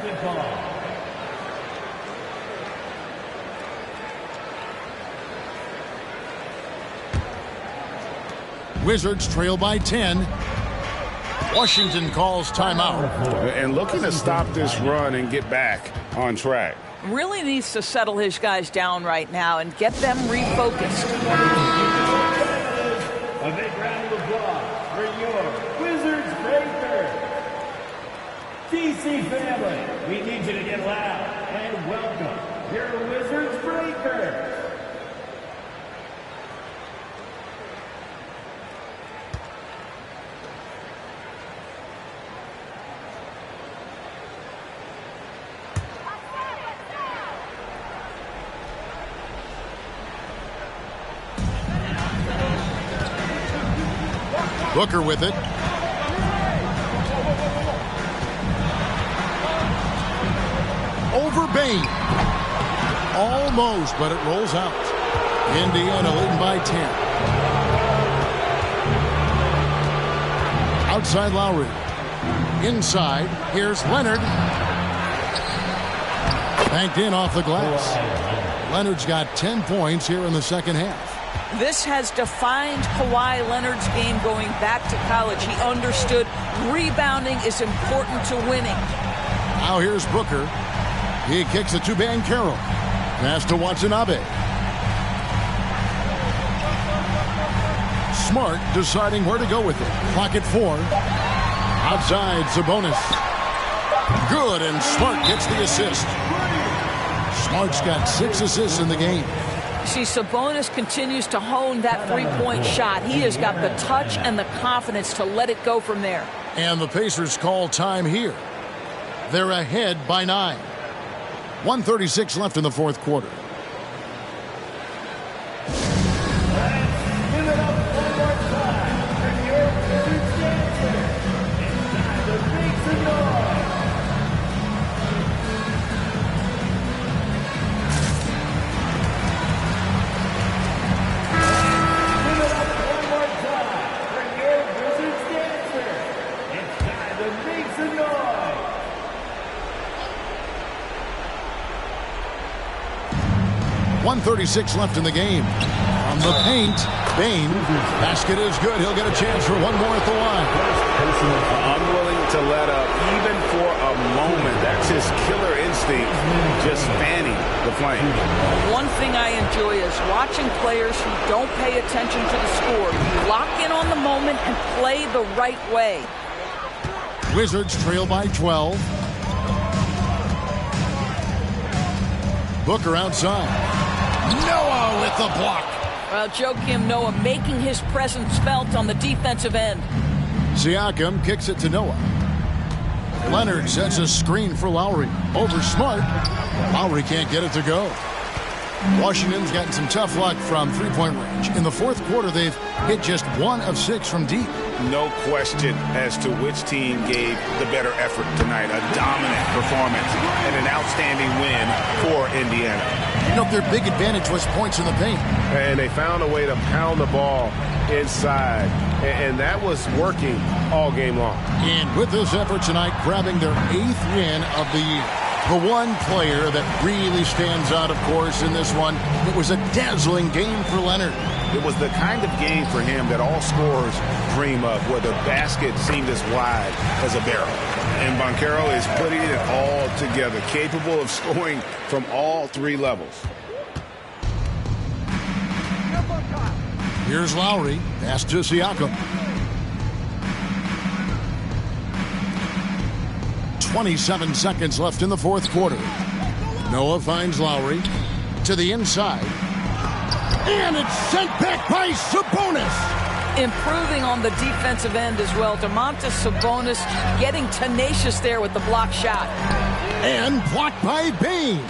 Wizards trail by 10. Washington calls timeout. And looking to stop this run and get back on track. Really needs to settle his guys down right now and get them refocused. A big round of applause for your Wizards Breaker. DC family, we need you to get loud and welcome your Wizards Breaker. Booker with it. Over Bain. Almost, but it rolls out. Indiana leading by 10. Outside Lowry. Inside, here's Leonard. Banked in off the glass. Leonard's got 10 points here in the second half. This has defined Kawhi Leonard's game going back to college. He understood rebounding is important to winning. Now here's Booker. He kicks it to Banchero. Pass to Watanabe. Smart deciding where to go with it. Clock at 4. Outside, Sabonis. Good, and Smart gets the assist. Smart's got 6 assists in the game. See, Sabonis continues to hone that three-point shot. He has got the touch and the confidence to let it go from there. And the Pacers call time here. They're ahead by 9. 1:36 left in the fourth quarter. Give it up one more time for your Wizards dancer. It's time to make some noise. Give it up one more time for your Wizards dancer. It's time to make some noise. 1:36 left in the game. From the paint, Bane. Basket is good. He'll get a chance for one more at the line. Unwilling to let up even for a moment. That's his killer instinct, just fanning the flame. One thing I enjoy is watching players who don't pay attention to the score. Lock in on the moment and play the right way. Wizards trail by 12. Booker outside. Noah with the block. Well, Joakim Noah making his presence felt on the defensive end. Siakam kicks it to Noah. Leonard sets a screen for Lowry. Over Smart. Lowry can't get it to go. Washington's gotten some tough luck from three-point range. In the fourth quarter, they've hit just 1 of 6 from deep. No question as to which team gave the better effort tonight. A dominant performance and an outstanding win for Indiana. You know, their big advantage was points in the paint. And they found a way to pound the ball inside. And that was working all game long. And with this effort tonight, grabbing their 8th win of the year. The one player that really stands out, of course, in this one, it was a dazzling game for Leonard. It was the kind of game for him that all scorers dream of, where the basket seemed as wide as a barrel. And Banchero is putting it all together, capable of scoring from all 3 levels. Here's Lowry. Pass to Siakam. 27 seconds left in the fourth quarter. Noah finds Lowry to the inside. And it's sent back by Sabonis. Improving on the defensive end as well. Domantas Sabonis getting tenacious there with the block shot. And blocked by Bane.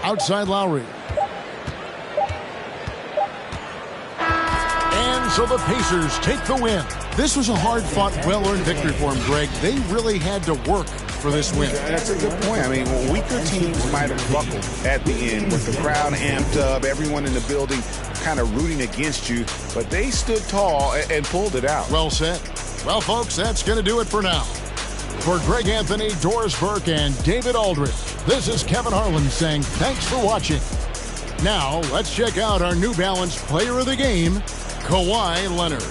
Outside Lowry. And so the Pacers take the win. This was a hard-fought, well-earned victory for them, Greg. They really had to work for this win. That's a good point. I mean, weaker teams might have buckled at the end with the crowd amped up, everyone in the building kind of rooting against you, but they stood tall and pulled it out. Well said. Well, folks, that's going to do it for now. For Greg Anthony, Doris Burke, and David Aldridge, this is Kevin Harlan saying thanks for watching. Now, let's check out our New Balance player of the game, Kawhi Leonard.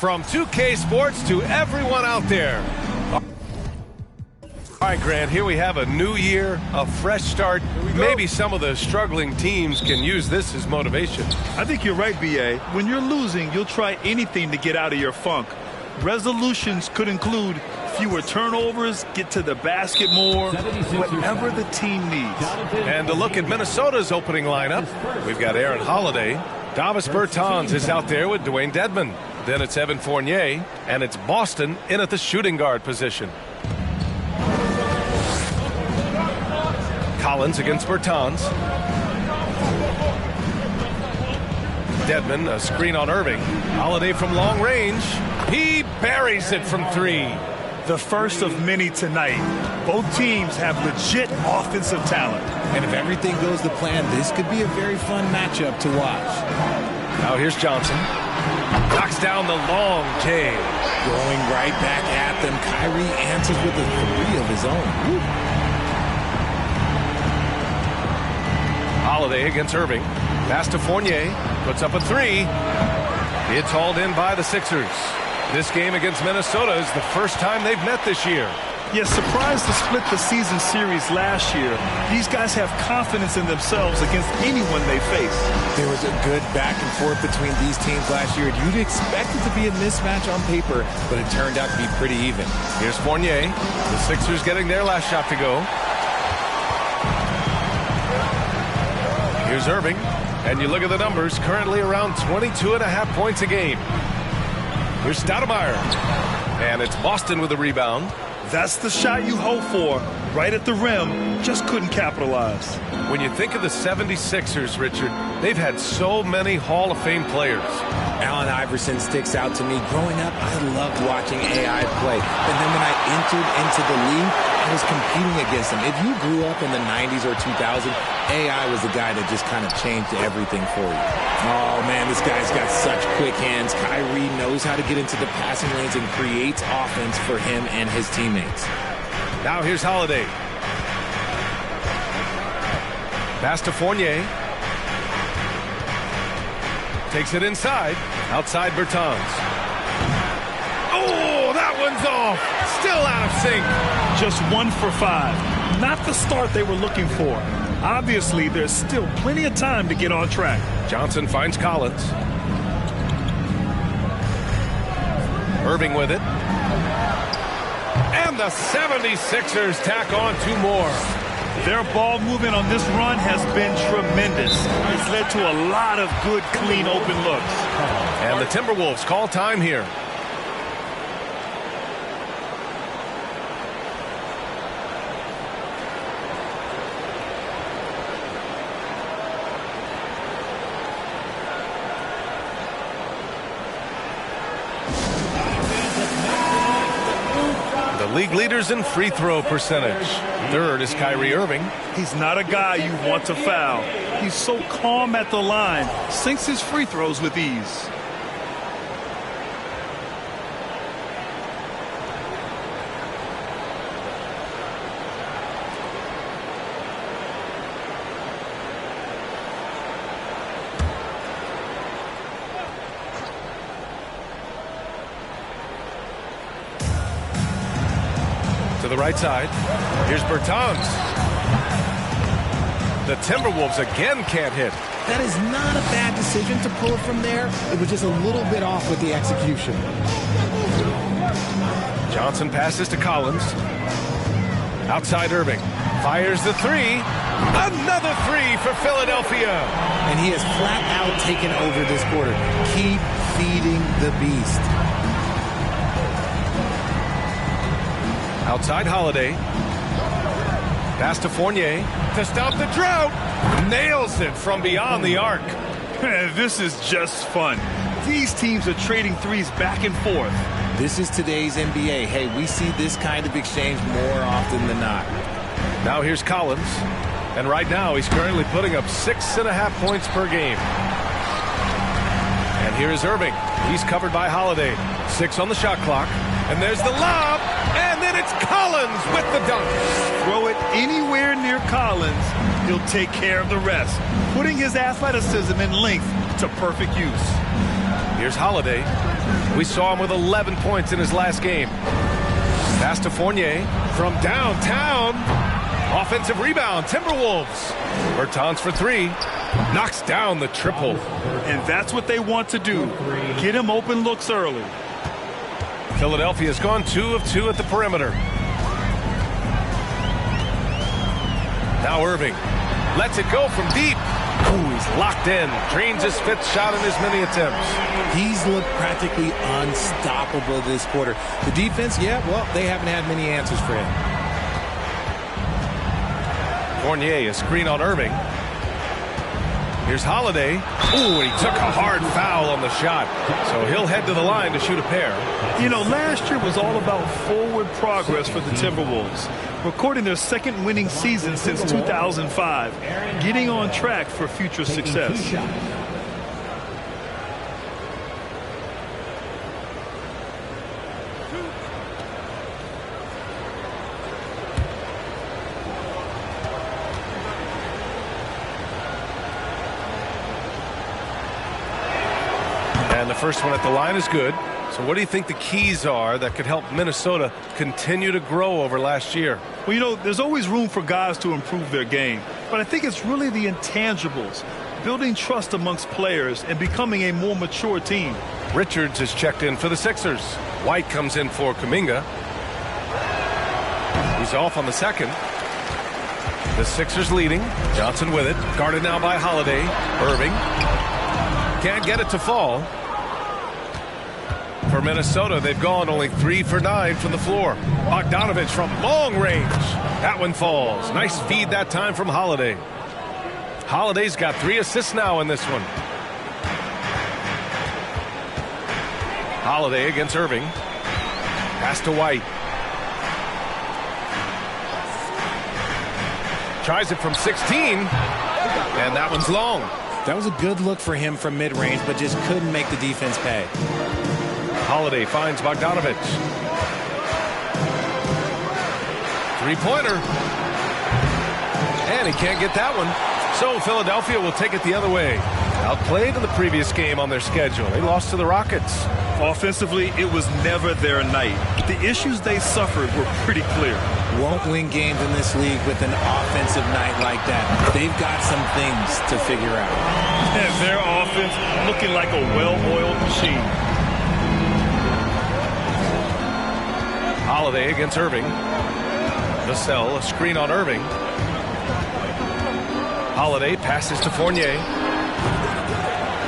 From 2K Sports to everyone out there. All right, Grant, here we have a new year, a fresh start. Maybe some of the struggling teams can use this as motivation. I think you're right, B.A. When you're losing, you'll try anything to get out of your funk. Resolutions could include fewer turnovers, get to the basket more, whatever the team needs. And to look at Minnesota's opening lineup, we've got Aaron Holiday. Davis Bertans is out there with Dwayne Dedmon. Then it's Evan Fournier, and it's Boston in at the shooting guard position. Collins against Bertans. Dedmon, a screen on Irving. Holiday from long range. He buries it from three. The first of many tonight. Both teams have legit offensive talent. And if everything goes to plan, this could be a very fun matchup to watch. Now here's Johnson. Knocks down the long J. Going right back at them. Kyrie answers with a three of his own. Woo. Holiday against Irving. Pass to Fournier. Puts up a three. It's hauled in by the Sixers. This game against Minnesota is the first time they've met this year. Yes, surprised to split the season series last year. These guys have confidence in themselves against anyone they face. There was a good back and forth between these teams last year. You'd expect it to be a mismatch on paper, but it turned out to be pretty even. Here's Fournier. The Sixers getting their last shot to go. Here's Irving. And you look at the numbers, currently around 22.5 points a game. Here's Stoudemire. And it's Boston with the rebound. That's the shot you hope for. Right at the rim, just couldn't capitalize. When you think of the 76ers, Richard, they've had so many Hall of Fame players. Allen Iverson sticks out to me. Growing up, I loved watching AI play. And then when I entered into the league, I was competing against him. If you grew up in the 90s or 2000, AI was the guy that just kind of changed everything for you. Oh, man, this guy's got such quick hands. Kyrie knows how to get into the passing lanes and creates offense for him and his teammates. Now here's Holiday. Pass to Fournier. Takes it inside. Outside Bertans. Oh, that one's off. Still out of sync. Just 1 for 5. Not the start they were looking for. Obviously, there's still plenty of time to get on track. Johnson finds Collins. Irving with it. And the 76ers tack on 2 more. Their ball movement on this run has been tremendous. It's led to a lot of good, clean, open looks. And the Timberwolves call time here. League leaders in free throw percentage. Third is Kyrie Irving. He's not a guy you want to foul. He's so calm at the line, sinks his free throws with ease. The right side. Here's Bertans. The Timberwolves again can't hit. That is not a bad decision to pull it from there. It was just a little bit off with the execution. Johnson passes to Collins. Outside Irving. Fires the 3. Another 3 for Philadelphia. And he has flat out taken over this quarter. Keep feeding the beast. Outside Holiday. Pass to Fournier to stop the drought. Nails it from beyond the arc. This is just fun. These teams are trading threes back and forth. This is today's NBA. Hey, we see this kind of exchange more often than not. Now here's Collins. And right now he's currently putting up 6.5 points per game. And here is Irving. He's covered by Holiday. 6 on the shot clock. And there's the lob. And then it's Collins with the dunk. Throw it anywhere near Collins. He'll take care of the rest, putting his athleticism and length to perfect use. Here's Holiday. We saw him with 11 points in his last game. Pass to Fournier from downtown. Offensive rebound, Timberwolves. Bertans for 3. Knocks down the triple. And that's what they want to do. Get him open looks early. Philadelphia's gone 2 of 2 at the perimeter. Now Irving lets it go from deep. Ooh, he's locked in. Drains his 5th shot in as many attempts. He's looked practically unstoppable this quarter. The defense, yeah, well, they haven't had many answers for him. Fournier, a screen on Irving. Here's Holiday. Ooh, and he took a hard foul on the shot. So he'll head to the line to shoot a pair. You know, last year was all about forward progress for the Timberwolves. Recording their 2nd winning season since 2005. Getting on track for future success. And the first one at the line is good. So what do you think the keys are that could help Minnesota continue to grow over last year? Well, you know, there's always room for guys to improve their game. But I think it's really the intangibles. Building trust amongst players and becoming a more mature team. Richards is checked in for the Sixers. White comes in for Kuminga. He's off on the 2nd. The Sixers leading. Johnson with it. Guarded now by Holiday. Irving. Can't get it to fall. For Minnesota, they've gone only 3 for 9 from the floor. Bogdanovich from long range. That one falls. Nice feed that time from Holiday. Holiday's got 3 assists now in this one. Holiday against Irving. Pass to White. Tries it from 16. And that one's long. That was a good look for him from mid-range, but just couldn't make the defense pay. Holiday finds Bogdanovich. 3-pointer. And he can't get that one. So Philadelphia will take it the other way. Outplayed in the previous game on their schedule. They lost to the Rockets. Offensively, it was never their night. The issues they suffered were pretty clear. Won't win games in this league with an offensive night like that. They've got some things to figure out. And their offense looking like a well-oiled machine. Holiday against Irving. Vassell, a screen on Irving. Holiday passes to Fournier.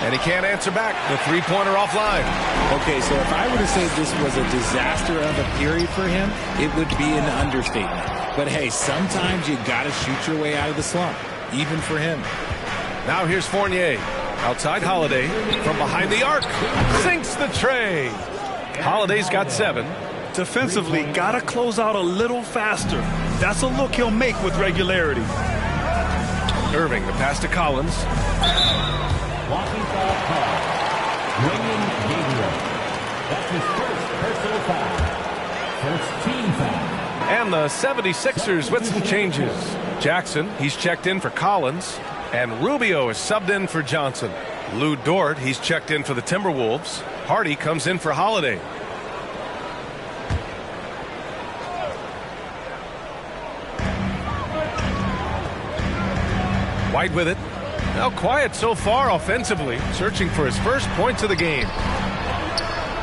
And he can't answer back. The three-pointer offline. Okay, so if I were to say this was a disaster of a period for him, it would be an understatement. But hey, sometimes you got to shoot your way out of the slump, even for him. Now here's Fournier. Outside Holiday. From behind the arc. Sinks the tray. Holiday's got 7. Defensively, got to close out a little faster. That's a look he'll make with regularity. Irving, the pass to Collins. Walking foul call. William Gabriel. That's his first personal foul. First team foul. And the 76ers with some changes. Jackson, he's checked in for Collins. And Rubio is subbed in for Johnson. Lou Dort, he's checked in for the Timberwolves. Hardy comes in for Holiday. White with it. Now quiet so far offensively, searching for his first points of the game.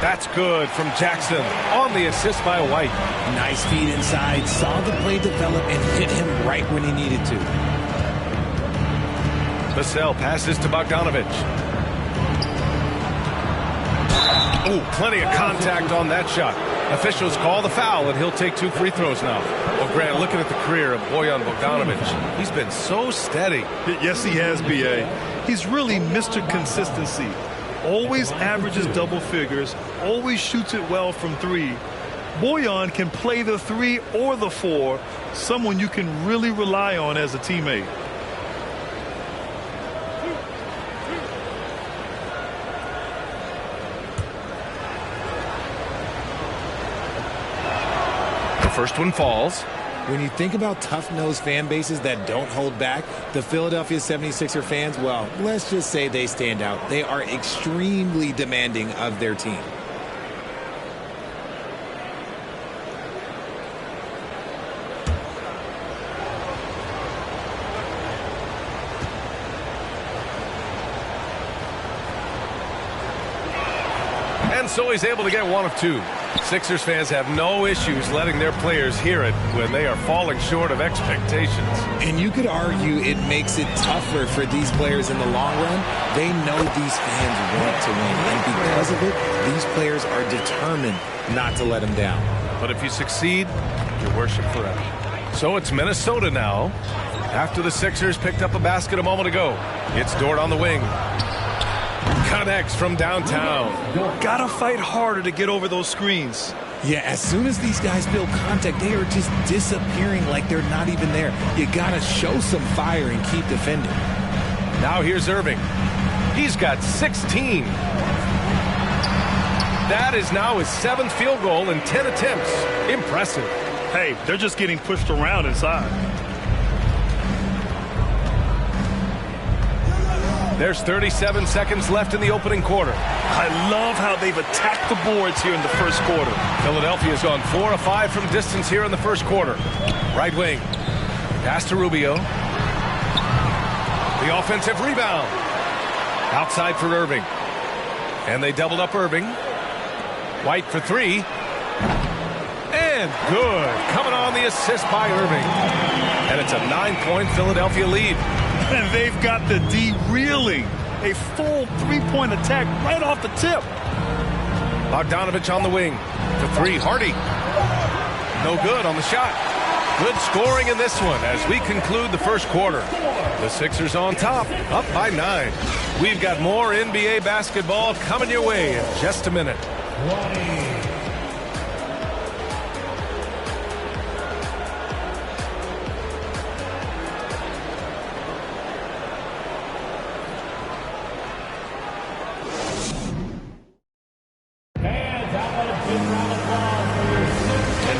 That's good from Jackson on the assist by White. Nice feed inside, saw the play develop and hit him right when he needed to. Vassell passes to Bogdanovich. Ooh, plenty of contact on that shot. Officials call the foul, and he'll take 2 free throws now. Well, Grant, looking at the career of Bojan Bogdanovich, he's been so steady. Yes, he has, B.A. He's really Mr. Consistency. Always averages double figures, always shoots it well from 3. Bojan can play the 3 or the 4, someone you can really rely on as a teammate. First one falls. When you think about tough-nosed fan bases that don't hold back, the Philadelphia 76er fans, well, let's just say they stand out. They are extremely demanding of their team. And so he's able to get 1 of 2. Sixers fans have no issues letting their players hear it when they are falling short of expectations. And you could argue it makes it tougher for these players in the long run. They know these fans want to win, and because of it, these players are determined not to let them down. But if you succeed, you're worshipped forever. So it's Minnesota now. After the Sixers picked up a basket a moment ago, it's Dort on the wing. Connects from downtown. Gotta fight harder to get over those screens. Yeah, as soon as these guys build contact, they are just disappearing like they're not even there. You gotta show some fire and keep defending. Now here's Irving. He's got 16. That is now his 7th field goal in 10 attempts. Impressive. Hey, they're just getting pushed around inside. There's 37 seconds left in the opening quarter. I love how they've attacked the boards here in the first quarter. Philadelphia's gone 4 of 5 from distance here in the first quarter. Right wing. Pass to Rubio. The offensive rebound. Outside for Irving. And they doubled up Irving. White for 3. And good. Coming on the assist by Irving. And it's a 9-point Philadelphia lead. And they've got the D reeling. A full 3-point attack right off the tip. Bogdanovich on the wing. For 3, Hardy. No good on the shot. Good scoring in this one as we conclude the first quarter. The Sixers on top, up by 9. We've got more NBA basketball coming your way in just a minute.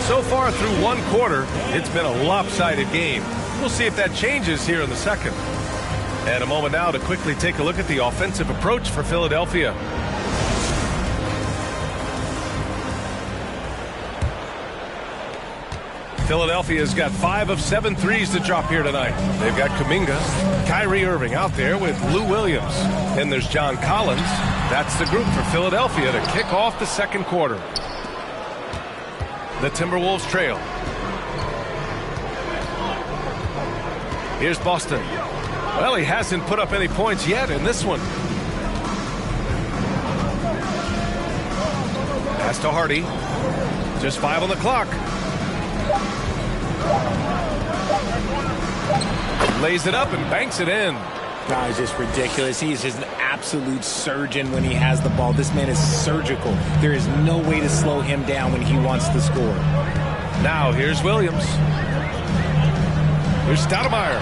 So far through 1 quarter, it's been a lopsided game. We'll see if that changes here in the second. And a moment now to quickly take a look at the offensive approach for Philadelphia. Philadelphia's got 5 of 7 threes to drop here tonight. They've got Kuminga, Kyrie Irving out there with Lou Williams. Then there's John Collins. That's the group for Philadelphia to kick off the second quarter. The Timberwolves trail. Here's Boston. Well, he hasn't put up any points yet in this one. Pass to Hardy. Just 5 on the clock. Lays it up and banks it in. Guys, just ridiculous. He is just an absolute surgeon when he has the ball. This man is surgical. There is no way to slow him down when he wants to score. Now here's Williams. Here's Stoudemire.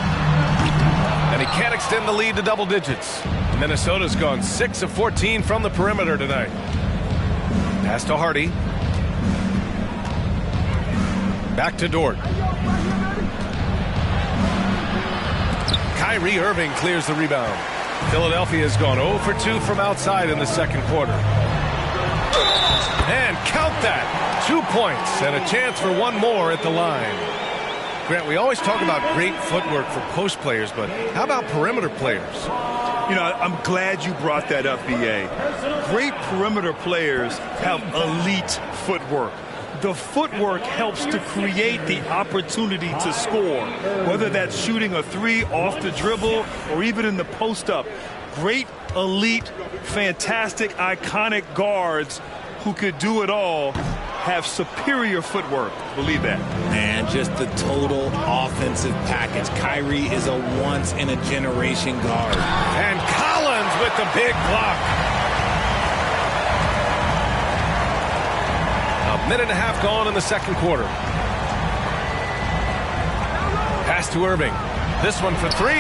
And he can't extend the lead to double digits. Minnesota's gone 6 of 14 from the perimeter tonight. Pass to Hardy. Back to Dort. Kyrie Irving clears the rebound. Philadelphia has gone 0 for 2 from outside in the second quarter. And count that. 2 points and a chance for one more at the line. Grant, we always talk about great footwork for post players, but how about perimeter players? You know, I'm glad you brought that up, B.A. Great perimeter players have elite footwork. The footwork helps to create the opportunity to score, whether that's shooting a 3 off the dribble or even in the post-up. Great, elite, fantastic, iconic guards who could do it all have superior footwork. Believe that. Man, just the total offensive package. Kyrie is a once-in-a-generation guard. And Collins with the big block. A minute and a half gone in the second quarter. Pass to Irving. This one for 3.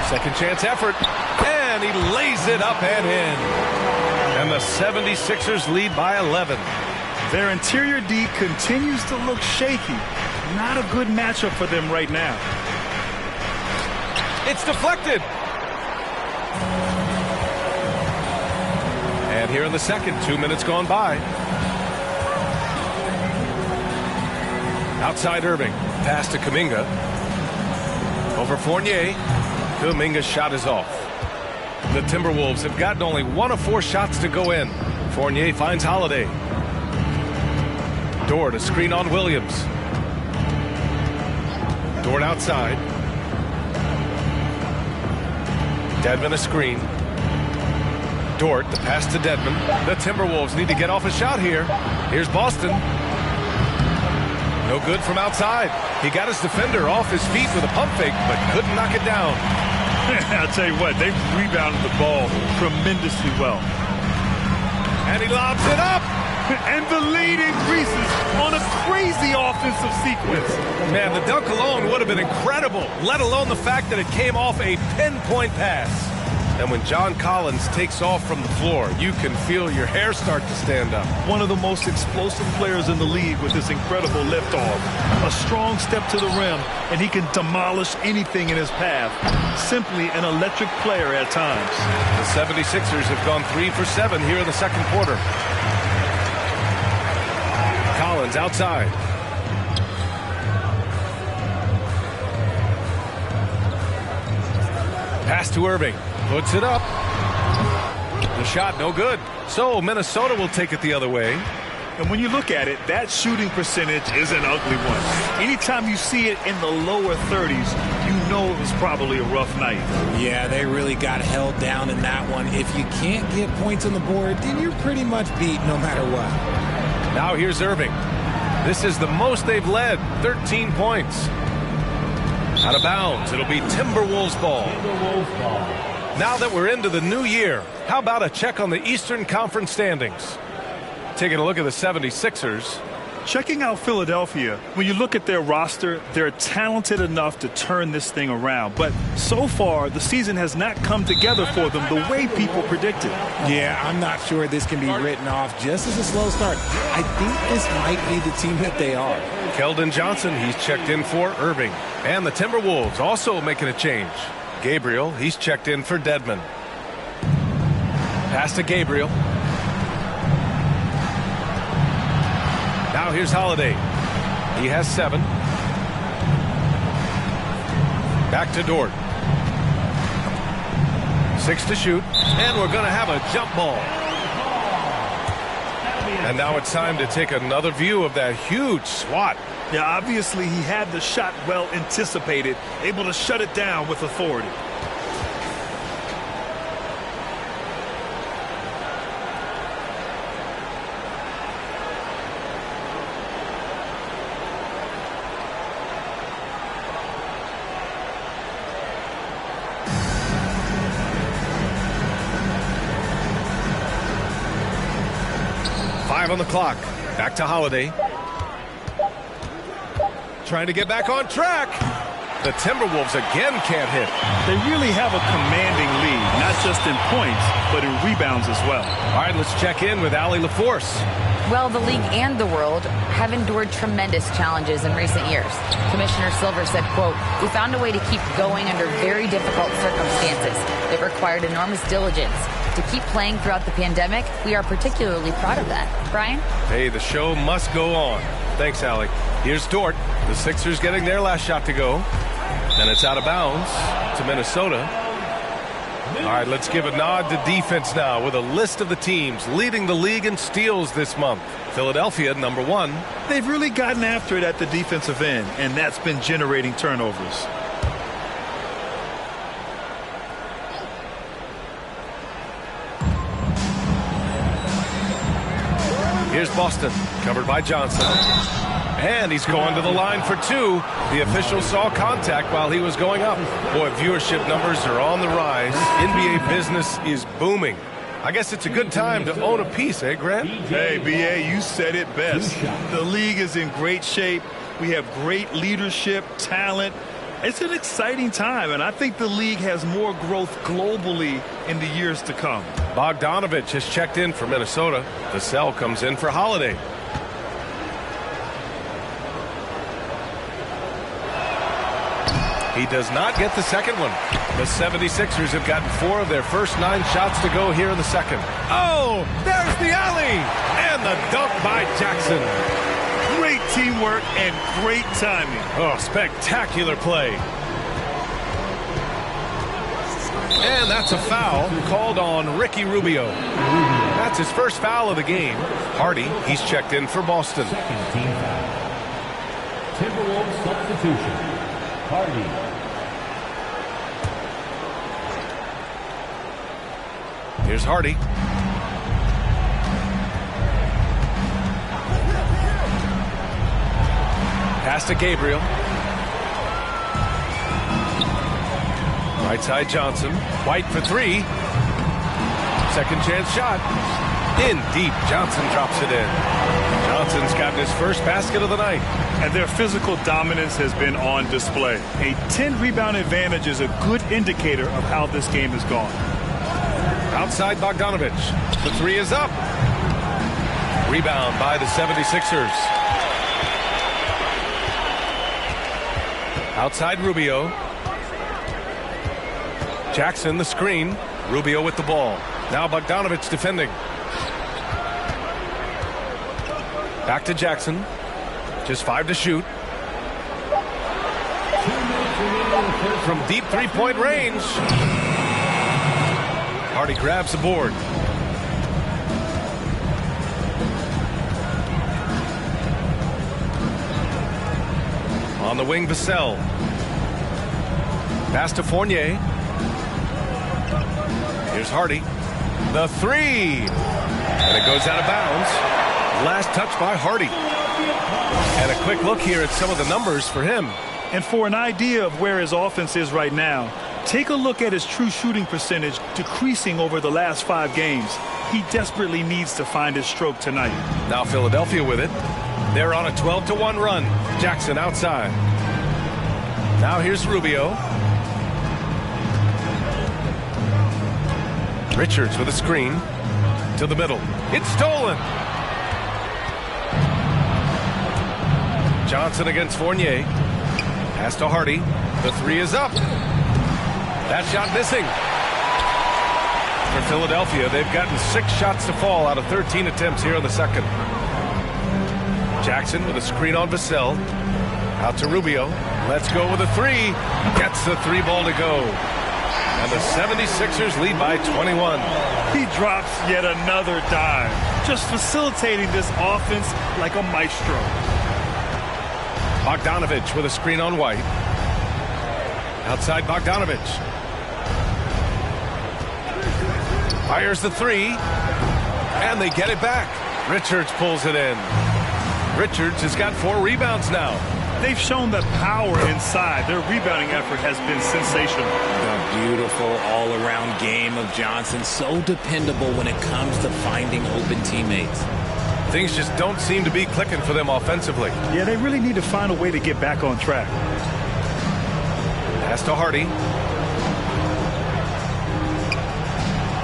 Second chance effort. And he lays it up and in. And the 76ers lead by 11. Their interior D continues to look shaky. Not a good matchup for them right now. It's deflected. And here in the second, 2 minutes gone by. Outside Irving. Pass to Kuminga. Over Fournier. Kuminga's shot is off. The Timberwolves have gotten only 1 of 4 shots to go in. Fournier finds Holiday. Dort a screen on Williams. Dort outside. Dedmon a screen. Dort, the pass to Dedmon. The Timberwolves need to get off a shot here. Here's Boston. No good from outside. He got his defender off his feet with a pump fake, but couldn't knock it down. I'll tell you what, they've rebounded the ball tremendously well. And he lobs it up. And the lead increases on a crazy offensive sequence. Man, the dunk alone would have been incredible, let alone the fact that it came off a pinpoint pass. And when John Collins takes off from the floor, you can feel your hair start to stand up. One of the most explosive players in the league with this incredible liftoff. A strong step to the rim, and he can demolish anything in his path. Simply an electric player at times. The 76ers have gone 3 for 7 here in the second quarter. Collins outside. Pass to Irving. Puts it up. The shot no good. So Minnesota will take it the other way. And when you look at it, that shooting percentage is an ugly one. Anytime you see it in the lower 30s, you know it was probably a rough night. Yeah, they really got held down in that one. If you can't get points on the board, then you're pretty much beat no matter what. Now here's Irving. This is the most they've led, 13 points. Out of bounds, it'll be Timberwolves ball. Now that we're into the new year, how about a check on the Eastern Conference standings? Taking a look at the 76ers. Checking out Philadelphia, when you look at their roster, they're talented enough to turn this thing around. But so far, the season has not come together for them the way people predicted. Yeah, I'm not sure this can be written off just as a slow start. I think this might be the team that they are. Keldon Johnson, he's checked in for Irving. And the Timberwolves also making a change. Gabriel, he's checked in for Dedmon. Pass to Gabriel. Now here's Holiday. He has 7. Back to Dort. 6 to shoot. And we're going to have a jump ball. And now it's time to take another view of that huge swat. Yeah, obviously he had the shot well anticipated, able to shut it down with authority. On the clock. Back to Holiday. Trying to get back on track. The Timberwolves again can't hit. They really have a commanding lead, not just in points, but in rebounds as well. All right, let's check in with Allie LaForce. Well, the league and the world have endured tremendous challenges in recent years. Commissioner Silver said, quote, "We found a way to keep going under very difficult circumstances. It required enormous diligence. To keep playing throughout the pandemic, we are particularly proud of that." Brian? Hey, the show must go on. Thanks, Allie. Here's Dort. The Sixers getting their last shot to go. Then it's out of bounds to Minnesota. All right, let's give a nod to defense now with a list of the teams leading the league in steals this month. Philadelphia, number 1. They've really gotten after it at the defensive end, and that's been generating turnovers. Here's Boston, covered by Johnson. And he's going to the line for 2. The official saw contact while he was going up. Boy, viewership numbers are on the rise. NBA business is booming. I guess it's a good time to own a piece, eh, Grant? Hey, B.A., you said it best. The league is in great shape. We have great leadership, talent. It's an exciting time, and I think the league has more growth globally in the years to come. Bogdanovich has checked in for Minnesota. Vassell comes in for Holiday. He does not get the second one. The 76ers have gotten 4 of their first 9 shots to go here in the second. Oh, there's the alley! And the dunk by Jackson. Great teamwork and great timing. Oh, spectacular play. And that's a foul called on Ricky Rubio. That's his first foul of the game. Hardy, he's checked in for Boston. Second team foul. Timberwolves substitution. Hardy. Here's Hardy. Pass to Gabriel. Right side Johnson. White for 3. Second chance shot. In deep. Johnson drops it in. Johnson's gotten his first basket of the night. And their physical dominance has been on display. A 10-rebound advantage is a good indicator of how this game has gone. Outside Bogdanovich. The 3 is up. Rebound by the 76ers. Outside Rubio. Jackson the screen. Rubio with the ball. Now Bogdanovich defending. Back to Jackson. Just 5 to shoot. From deep 3-point range. Hardy grabs the board. On the wing, Vassell. Pass to Fournier. Here's Hardy. The 3. And it goes out of bounds. Last touch by Hardy. And a quick look here at some of the numbers for him. And for an idea of where his offense is right now, take a look at his true shooting percentage decreasing over the last 5 games. He desperately needs to find his stroke tonight. Now Philadelphia with it. They're on a 12-1 run. Jackson outside. Now here's Rubio. Richards with a screen. To the middle. It's stolen. Johnson against Fournier. Pass to Hardy. The three is up. That shot missing. For Philadelphia, they've gotten 6 shots to fall out of 13 attempts here in the second. Jackson with a screen on Vassell. Out to Rubio. Let's go with a three. Gets the 3 ball to go. And the 76ers lead by 21. He drops yet another dime, just facilitating this offense like a maestro. Bogdanovich with a screen on White. Outside Bogdanovich. Fires the three. And they get it back. Richards pulls it in. Richards has got 4 rebounds now. They've shown that power inside. Their rebounding effort has been sensational. A beautiful all-around game of Johnson. So dependable when it comes to finding open teammates. Things just don't seem to be clicking for them offensively. Yeah, they really need to find a way to get back on track. Pass to Hardy.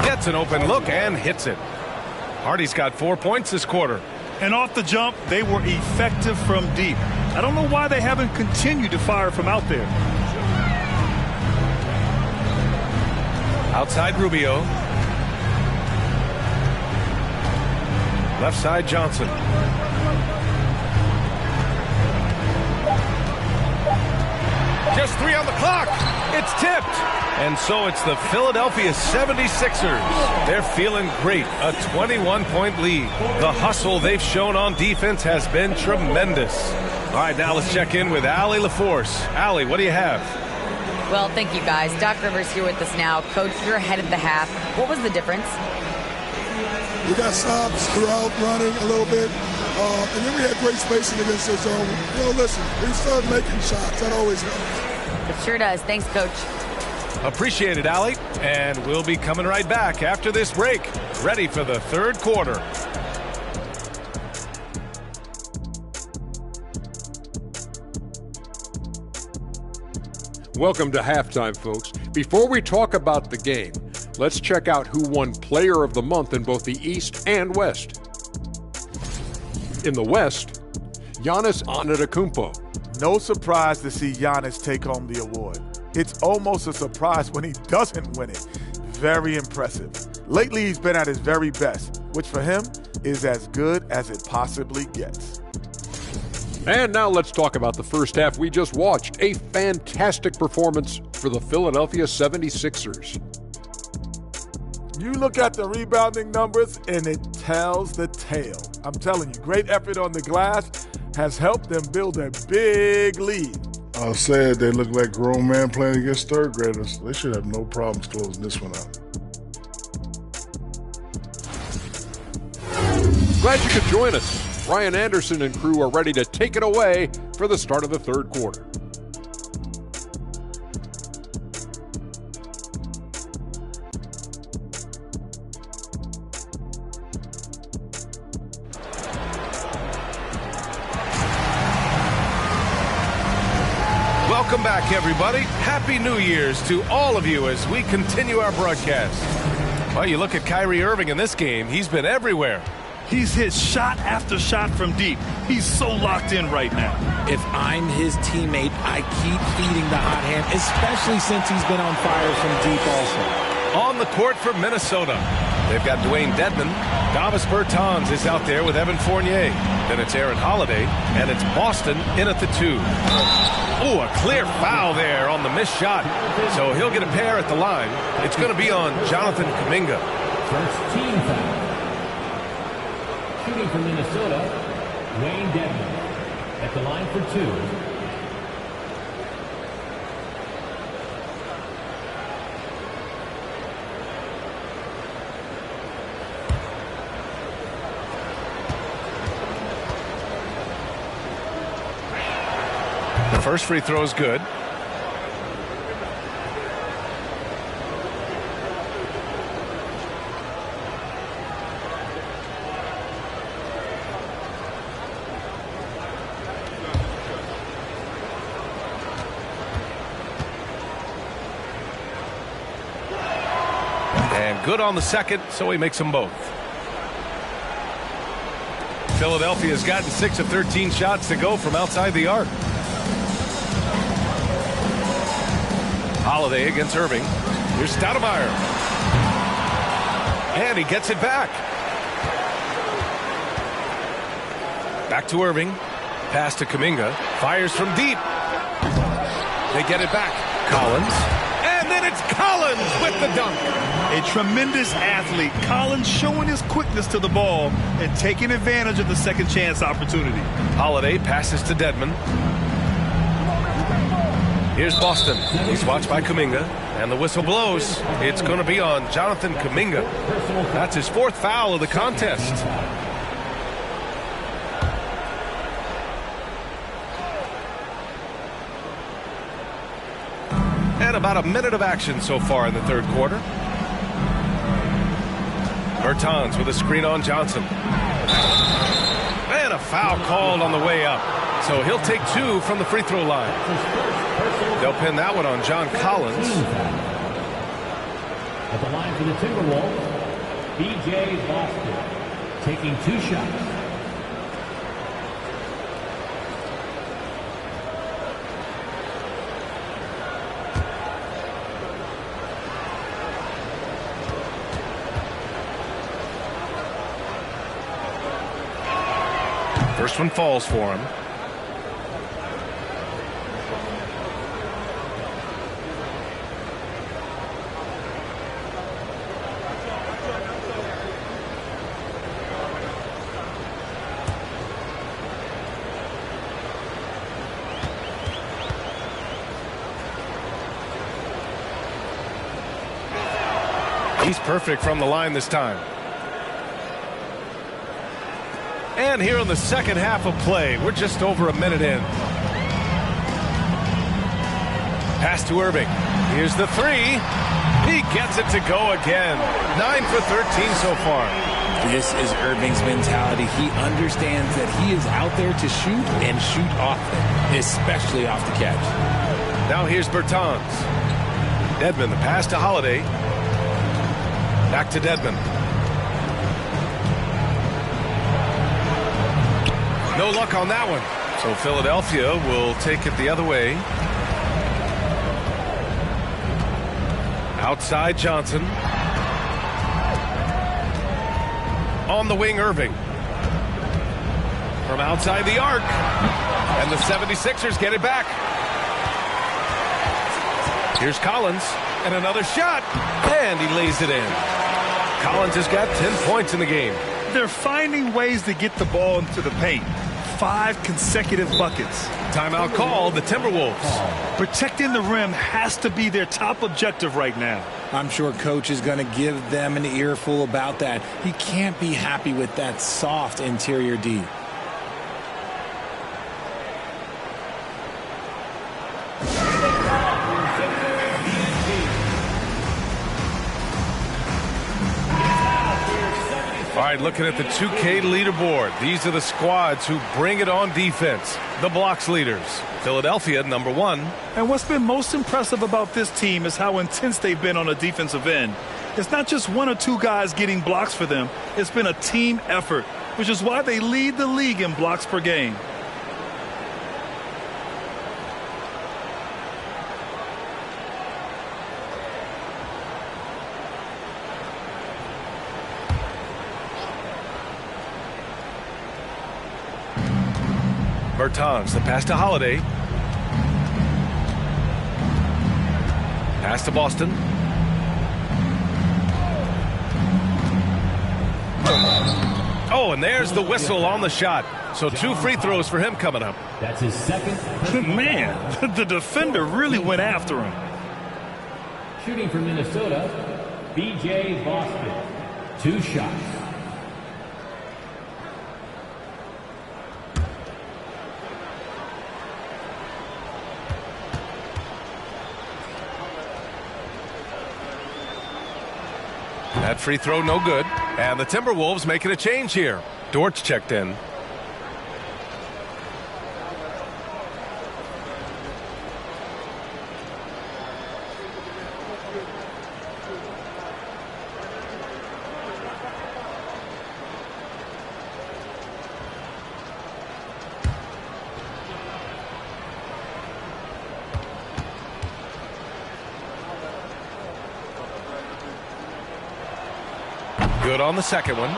Gets an open look and hits it. Hardy's got 4 points this quarter. And off the jump, they were effective from deep. I don't know why they haven't continued to fire from out there. Outside Rubio. Left side Johnson. Just 3 on the clock. It's tipped. And so it's the Philadelphia 76ers. They're feeling great. A 21-point lead. The hustle they've shown on defense has been tremendous. All right, now let's check in with Allie LaForce. Allie, what do you have? Well, thank you, guys. Doc Rivers here with us now. Coach, you're ahead of the half. What was the difference? We got stops throughout, running a little bit. And then we had great spacing against their zone. Listen, we started making shots. That always helps. It sure does. Thanks, Coach. Appreciate it, Allie. And we'll be coming right back after this break. Ready for the third quarter. Welcome to halftime, folks. Before we talk about the game, let's check out who won Player of the Month in both the East and West. In the West, Giannis Antetokounmpo. No surprise to see Giannis take home the award. It's almost a surprise when he doesn't win it. Very impressive. Lately, he's been at his very best, which for him is as good as it possibly gets. And now let's talk about the first half we just watched. A fantastic performance for the Philadelphia 76ers. You look at the rebounding numbers and it tells the tale. I'm telling you, great effort on the glass has helped them build a big lead. I said they look like grown men playing against third graders. They should have no problems closing this one out. Glad you could join us. Ryan Anderson and crew are ready to take it away for the start of the third quarter. Welcome back, everybody. Happy New Year's to all of you as we continue our broadcast. Well, you look at Kyrie Irving in this game. He's been everywhere. He's hit shot after shot from deep. He's so locked in right now. If I'm his teammate, I keep feeding the hot hand, especially since he's been on fire from deep also. On the court for Minnesota, they've got Dwayne Dedmon. Davis Bertans is out there with Evan Fournier. Then it's Aaron Holiday, and it's Boston in at the 2. Oh, a clear foul there on the missed shot. So he'll get a pair at the line. It's going to be on Jonathan Kuminga. First team foul. Shooting for Minnesota, Dwayne Dedmon at the line for 2. The first free throw is good. And good on the second, so he makes them both. Philadelphia has gotten 6 of 13 shots to go from outside the arc. Holiday against Irving. Here's Stoudemire. And he gets it back. Back to Irving. Pass to Kuminga. Fires from deep. They get it back. Collins. And then it's Collins with the dunk. A tremendous athlete. Collins showing his quickness to the ball and taking advantage of the second chance opportunity. Holiday passes to Dedmon. Here's Boston. He's watched by Kuminga. And the whistle blows. It's going to be on Jonathan Kuminga. That's his 4th foul of the contest. And about a minute of action so far in the third quarter. Bertans with a screen on Johnson. And a foul called on the way up. So he'll take 2 from the free throw line. They'll pin that one on John Collins. At the line for the Timberwolves, B.J. Boston taking 2 shots. First one falls for him. He's perfect from the line this time. And here in the second half of play, we're just over a minute in. Pass to Irving. Here's the 3. He gets it to go again. 9 for 13 so far. This is Irving's mentality. He understands that he is out there to shoot and shoot often, especially off the catch. Now here's Bertans. Dedmon, the pass to Holiday. Back to Dedmon. No luck on that one. So Philadelphia will take it the other way. Outside Johnson. On the wing, Irving. From outside the arc. And the 76ers get it back. Here's Collins. And another shot. And he lays it in. Collins has got 10 points in the game. They're finding ways to get the ball into the paint. 5 consecutive buckets. Timeout called, the Timberwolves. Protecting the rim has to be their top objective right now. I'm sure coach is going to give them an earful about that. He can't be happy with that soft interior D. All right, looking at the 2K leaderboard. These are the squads who bring it on defense. The blocks leaders. Philadelphia, number 1. And what's been most impressive about this team is how intense they've been on the defensive end. It's not just 1 or 2 guys getting blocks for them. It's been a team effort, which is why they lead the league in blocks per game. Bertans, the pass to Holiday. Pass to Boston. Oh, and there's the whistle on the shot. So 2 free throws for him coming up. That's his second. Man, the defender really went after him. Shooting for Minnesota, B.J. Boston. 2 shots. That free throw no good. And the Timberwolves making a change here. Dortch checked in. Good on the second one.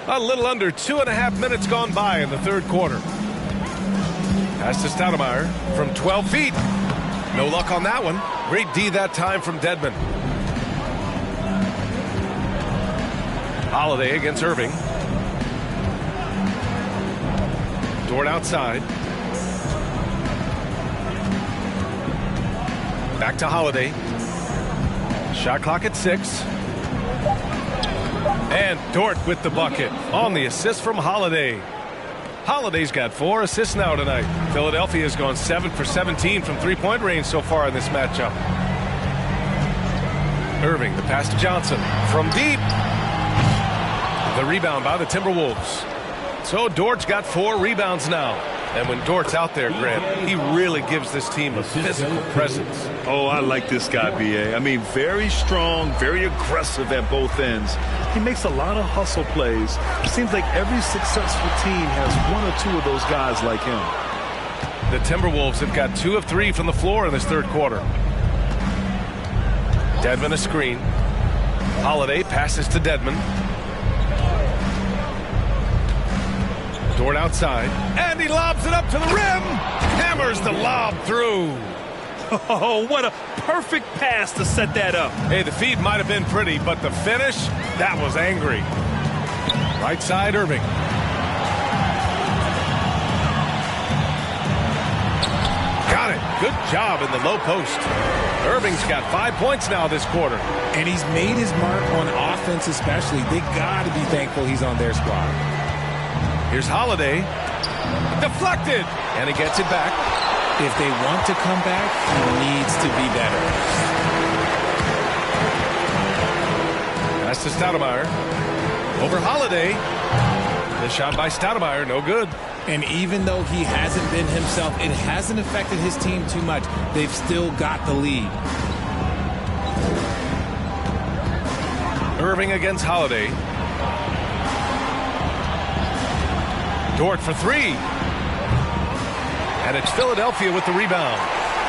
A little under 2.5 minutes gone by in the third quarter. Pass to Stoudemire from 12 feet. No luck on that one. Great D that time from Dedmon. Holiday against Irving. Dort outside. Back to Holiday. Shot clock at 6. And Dort with the bucket on the assist from Holiday. Holiday's got 4 assists now tonight. Philadelphia's gone 7 for 17 from three-point range so far in this matchup. Irving, the pass to Johnson from deep. The rebound by the Timberwolves. So Dort's got 4 rebounds now. And when Dort's out there, Grant, he really gives this team a physical presence. Oh, I like this guy, B.A. I mean, very strong, very aggressive at both ends. He makes a lot of hustle plays. It seems like every successful team has 1 or 2 of those guys like him. The Timberwolves have got 2 of 3 from the floor in this third quarter. Dedmon a screen. Holiday passes to Dedmon. Dort outside, and he lobs it up to the rim. Hammers the lob through. Oh, what a perfect pass to set that up. Hey, the feed might have been pretty, but the finish, that was angry. Right side, Irving. Got it. Good job in the low post. Irving's got 5 points now this quarter. And he's made his mark on offense especially. They got to be thankful he's on their squad. Here's Holiday. Deflected. And he gets it back. If they want to come back, he needs to be better. Pass to Stoudemire. Over Holiday. The shot by Stoudemire, no good. And even though he hasn't been himself, it hasn't affected his team too much. They've still got the lead. Irving against Holiday. Dort for 3. And it's Philadelphia with the rebound.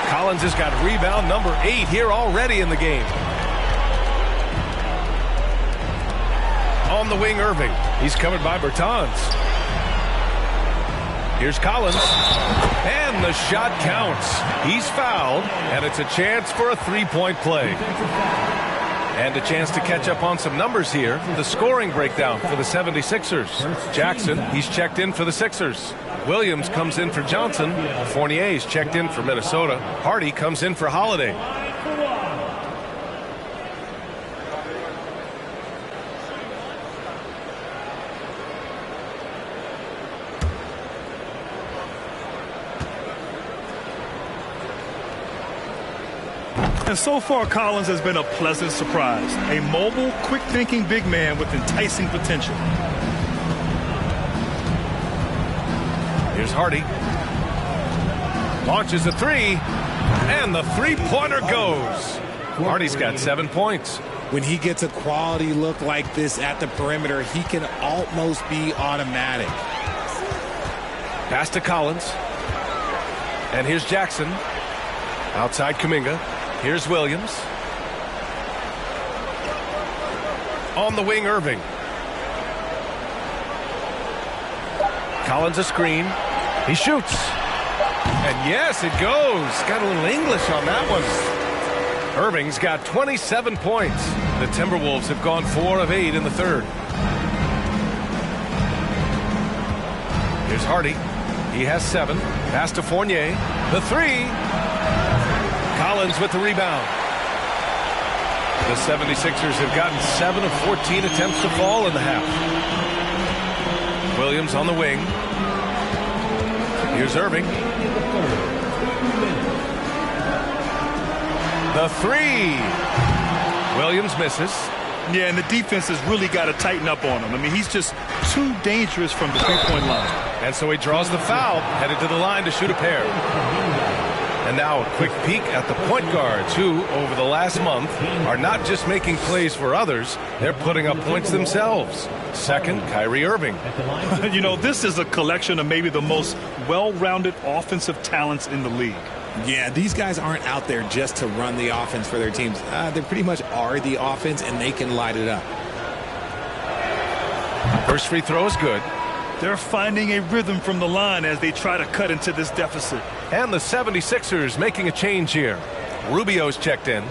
Collins has got rebound number 8 here already in the game. On the wing, Irving. He's covered by Bertans. Here's Collins. And the shot counts. He's fouled, and it's a chance for a 3-point play. And a chance to catch up on some numbers here. The scoring breakdown for the 76ers. Jackson, he's checked in for the Sixers. Williams comes in for Johnson. Fournier's checked in for Minnesota. Hardy comes in for Holiday. And so far, Collins has been a pleasant surprise. A mobile, quick-thinking big man with enticing potential. Here's Hardy. Launches a 3. And the three-pointer goes. Hardy's got 7 points. When he gets a quality look like this at the perimeter, he can almost be automatic. Pass to Collins. And here's Jackson. Outside Kuminga. Here's Williams. On the wing, Irving. Collins a screen. He shoots. And yes, it goes. Got a little English on that one. Irving's got 27 points. The Timberwolves have gone 4 of 8 in the third. Here's Hardy. He has 7. Pass to Fournier. The 3. Collins with the rebound. The 76ers have gotten 7 of 14 attempts to fall in the half. Williams on the wing. Here's Irving. The 3. Williams misses. Yeah, and the defense has really got to tighten up on him. I mean, he's just too dangerous from the three-point line. And so he draws the foul, headed to the line to shoot a pair. And now a quick peek at the point guards who, over the last month, are not just making plays for others, they're putting up points themselves. Second, Kyrie Irving. You know, this is a collection of maybe the most well-rounded offensive talents in the league. Yeah, these guys aren't out there just to run the offense for their teams. They pretty much are the offense, and they can light it up. First free throw is good. They're finding a rhythm from the line as they try to cut into this deficit. And the 76ers making a change here. Rubio's checked in.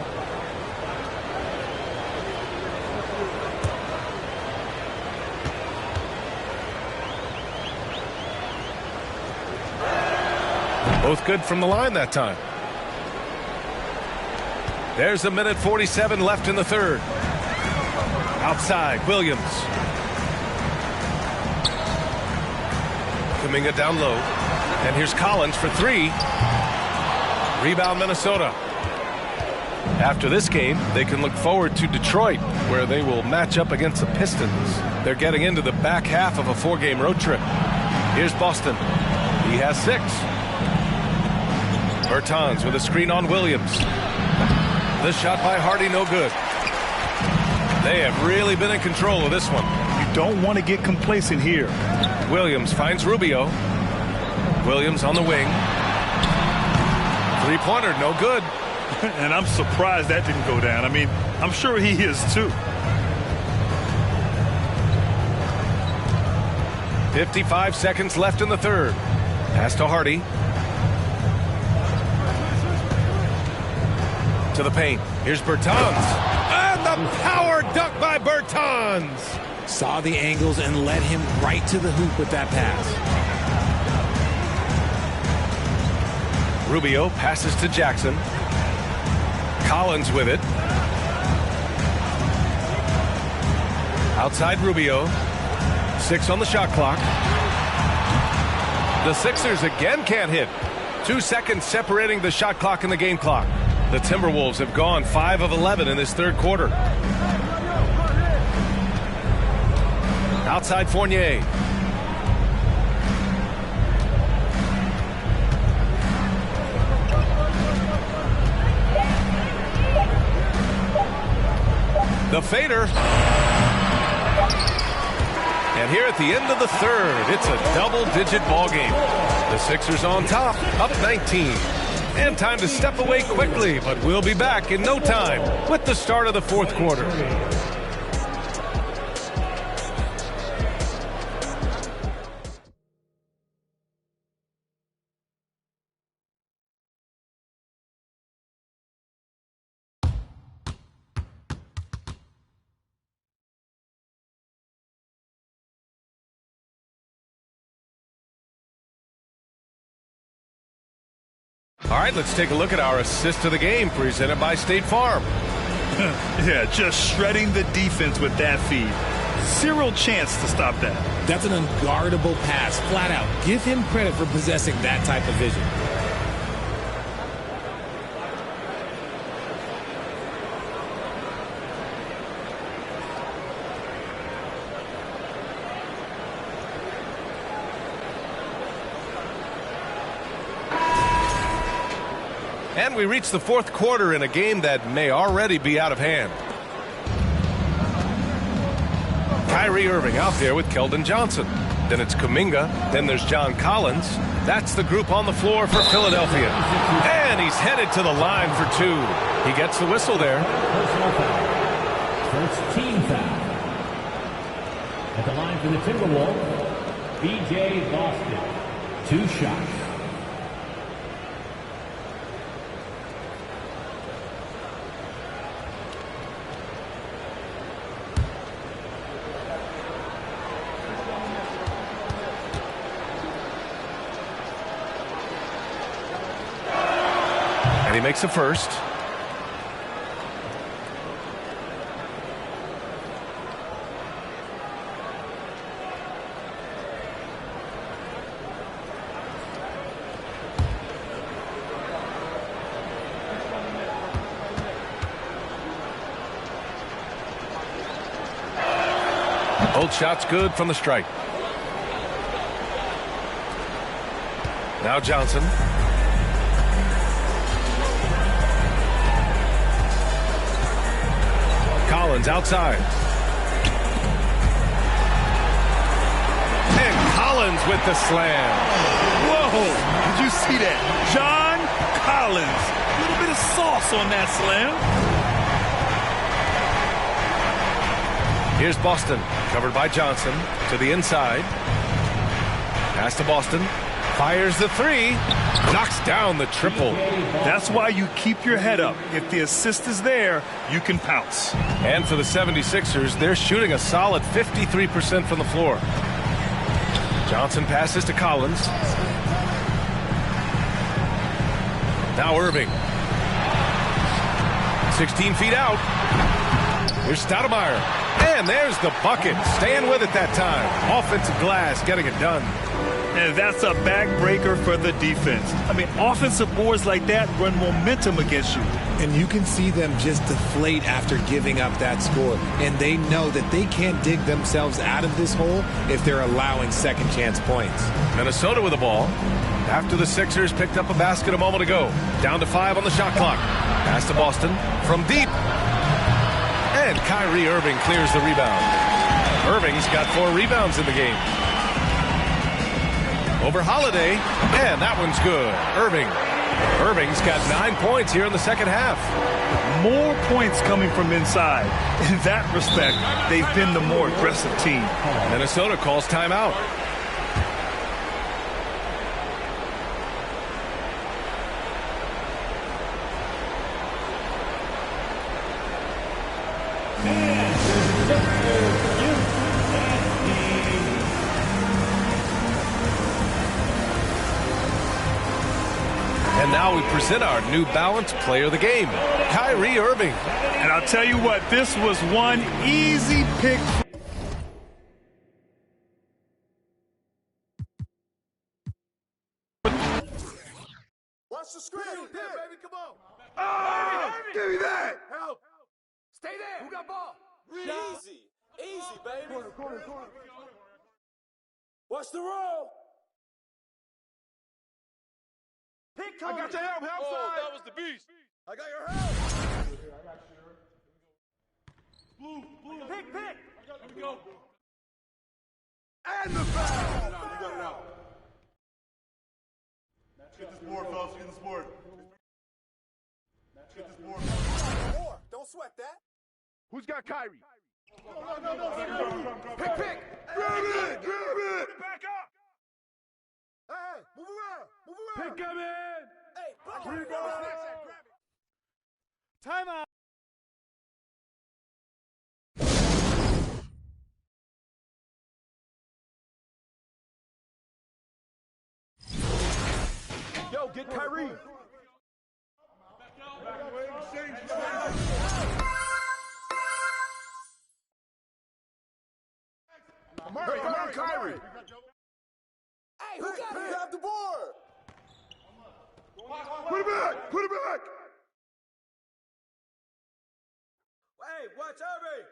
Both good from the line that time. There's a minute 47 left in the third. Outside, Williams. Kuminga down low. And here's Collins for three. Rebound, Minnesota. After this game, they can look forward to Detroit, where they will match up against the Pistons. They're getting into the back half of a 4-game road trip. Here's Boston. He has 6. Bertans with a screen on Williams. The shot by Hardy, no good. They have really been in control of this one. You don't want to get complacent here. Williams finds Rubio. Williams on the wing. Three-pointer, no good. And I'm surprised that didn't go down. I mean, I'm sure he is too. 55 seconds left in the third. Pass to Hardy. To the paint. Here's Bertans. And the power dunk by Bertans. Saw the angles and led him right to the hoop with that pass. Rubio passes to Jackson. Collins with it. Outside Rubio. 6 on the shot clock. The Sixers again can't hit. 2 seconds separating the shot clock and the game clock. The Timberwolves have gone 5 of 11 in this third quarter. Outside Fournier. The fader. And here at the end of the third, it's a double-digit ball game. The Sixers on top, up 19. And time to step away quickly, but we'll be back in no time with the start of the fourth quarter. All right, let's take a look at our assist of the game presented by State Farm. Yeah, just shredding the defense with that feed. Zero chance to stop that. That's an unguardable pass, flat out. Give him credit for possessing that type of vision. And we reach the fourth quarter in a game that may already be out of hand. Kyrie Irving out there with Keldon Johnson. Then it's Kuminga. Then there's John Collins. That's the group on the floor for Philadelphia. And he's headed to the line for 2. He gets the whistle there. Personal foul. First team foul. At the line for the Timberwolves, B.J. Boston. 2 shots. And he makes the first. Both shots good from the strike. Now Johnson. Collins outside. And Collins with the slam. Whoa! Did you see that? John Collins. A little bit of sauce on that slam. Here's Boston, covered by Johnson, to the inside. Pass to Boston. Fires the three. Knocks down the triple. That's why you keep your head up. If the assist is there, you can pounce. And for the 76ers, they're shooting a solid 53% from the floor. Johnson passes to Collins. Now Irving. 16 feet out. Here's Stoudemire. And there's the bucket. Staying with it that time. Offensive glass, getting it done. And that's a backbreaker for the defense. I mean, offensive boards like that run momentum against you. And you can see them just deflate after giving up that score. And they know that they can't dig themselves out of this hole if they're allowing second chance points. Minnesota with the ball. After the Sixers picked up a basket a moment ago. Down to 5 on the shot clock. Pass to Boston from deep. And Kyrie Irving clears the rebound. Irving's got 4 rebounds in the game. Over Holiday, and that one's good. Irving's got 9 points here in the second half. More points coming from inside. In that respect, they've been the more aggressive team. Minnesota calls timeout. And now we present our New Balance Player of the Game, Kyrie Irving. And I'll tell you what, this was one easy pick. Watch the screen. Here, baby, come on. Oh, give me that. Help. Stay there. Who got ball? Easy. Easy, baby. Corner. Watch the roll. I got your help, side. That was the beast. I got your help. Blue. Pick. Here we go. And the foul. You got it out. Get this board, fellas. Get this board. Get this board. Don't sweat that. Who's got Kyrie? No. Pick. Grab it. Put it back up. Hey, move around. Pick him in. Hey, rebound. Timeout. Yo, get Kyrie. Come on, Kyrie. Hey, who got it? Grab the board. Put it back. Hey, watch Irving.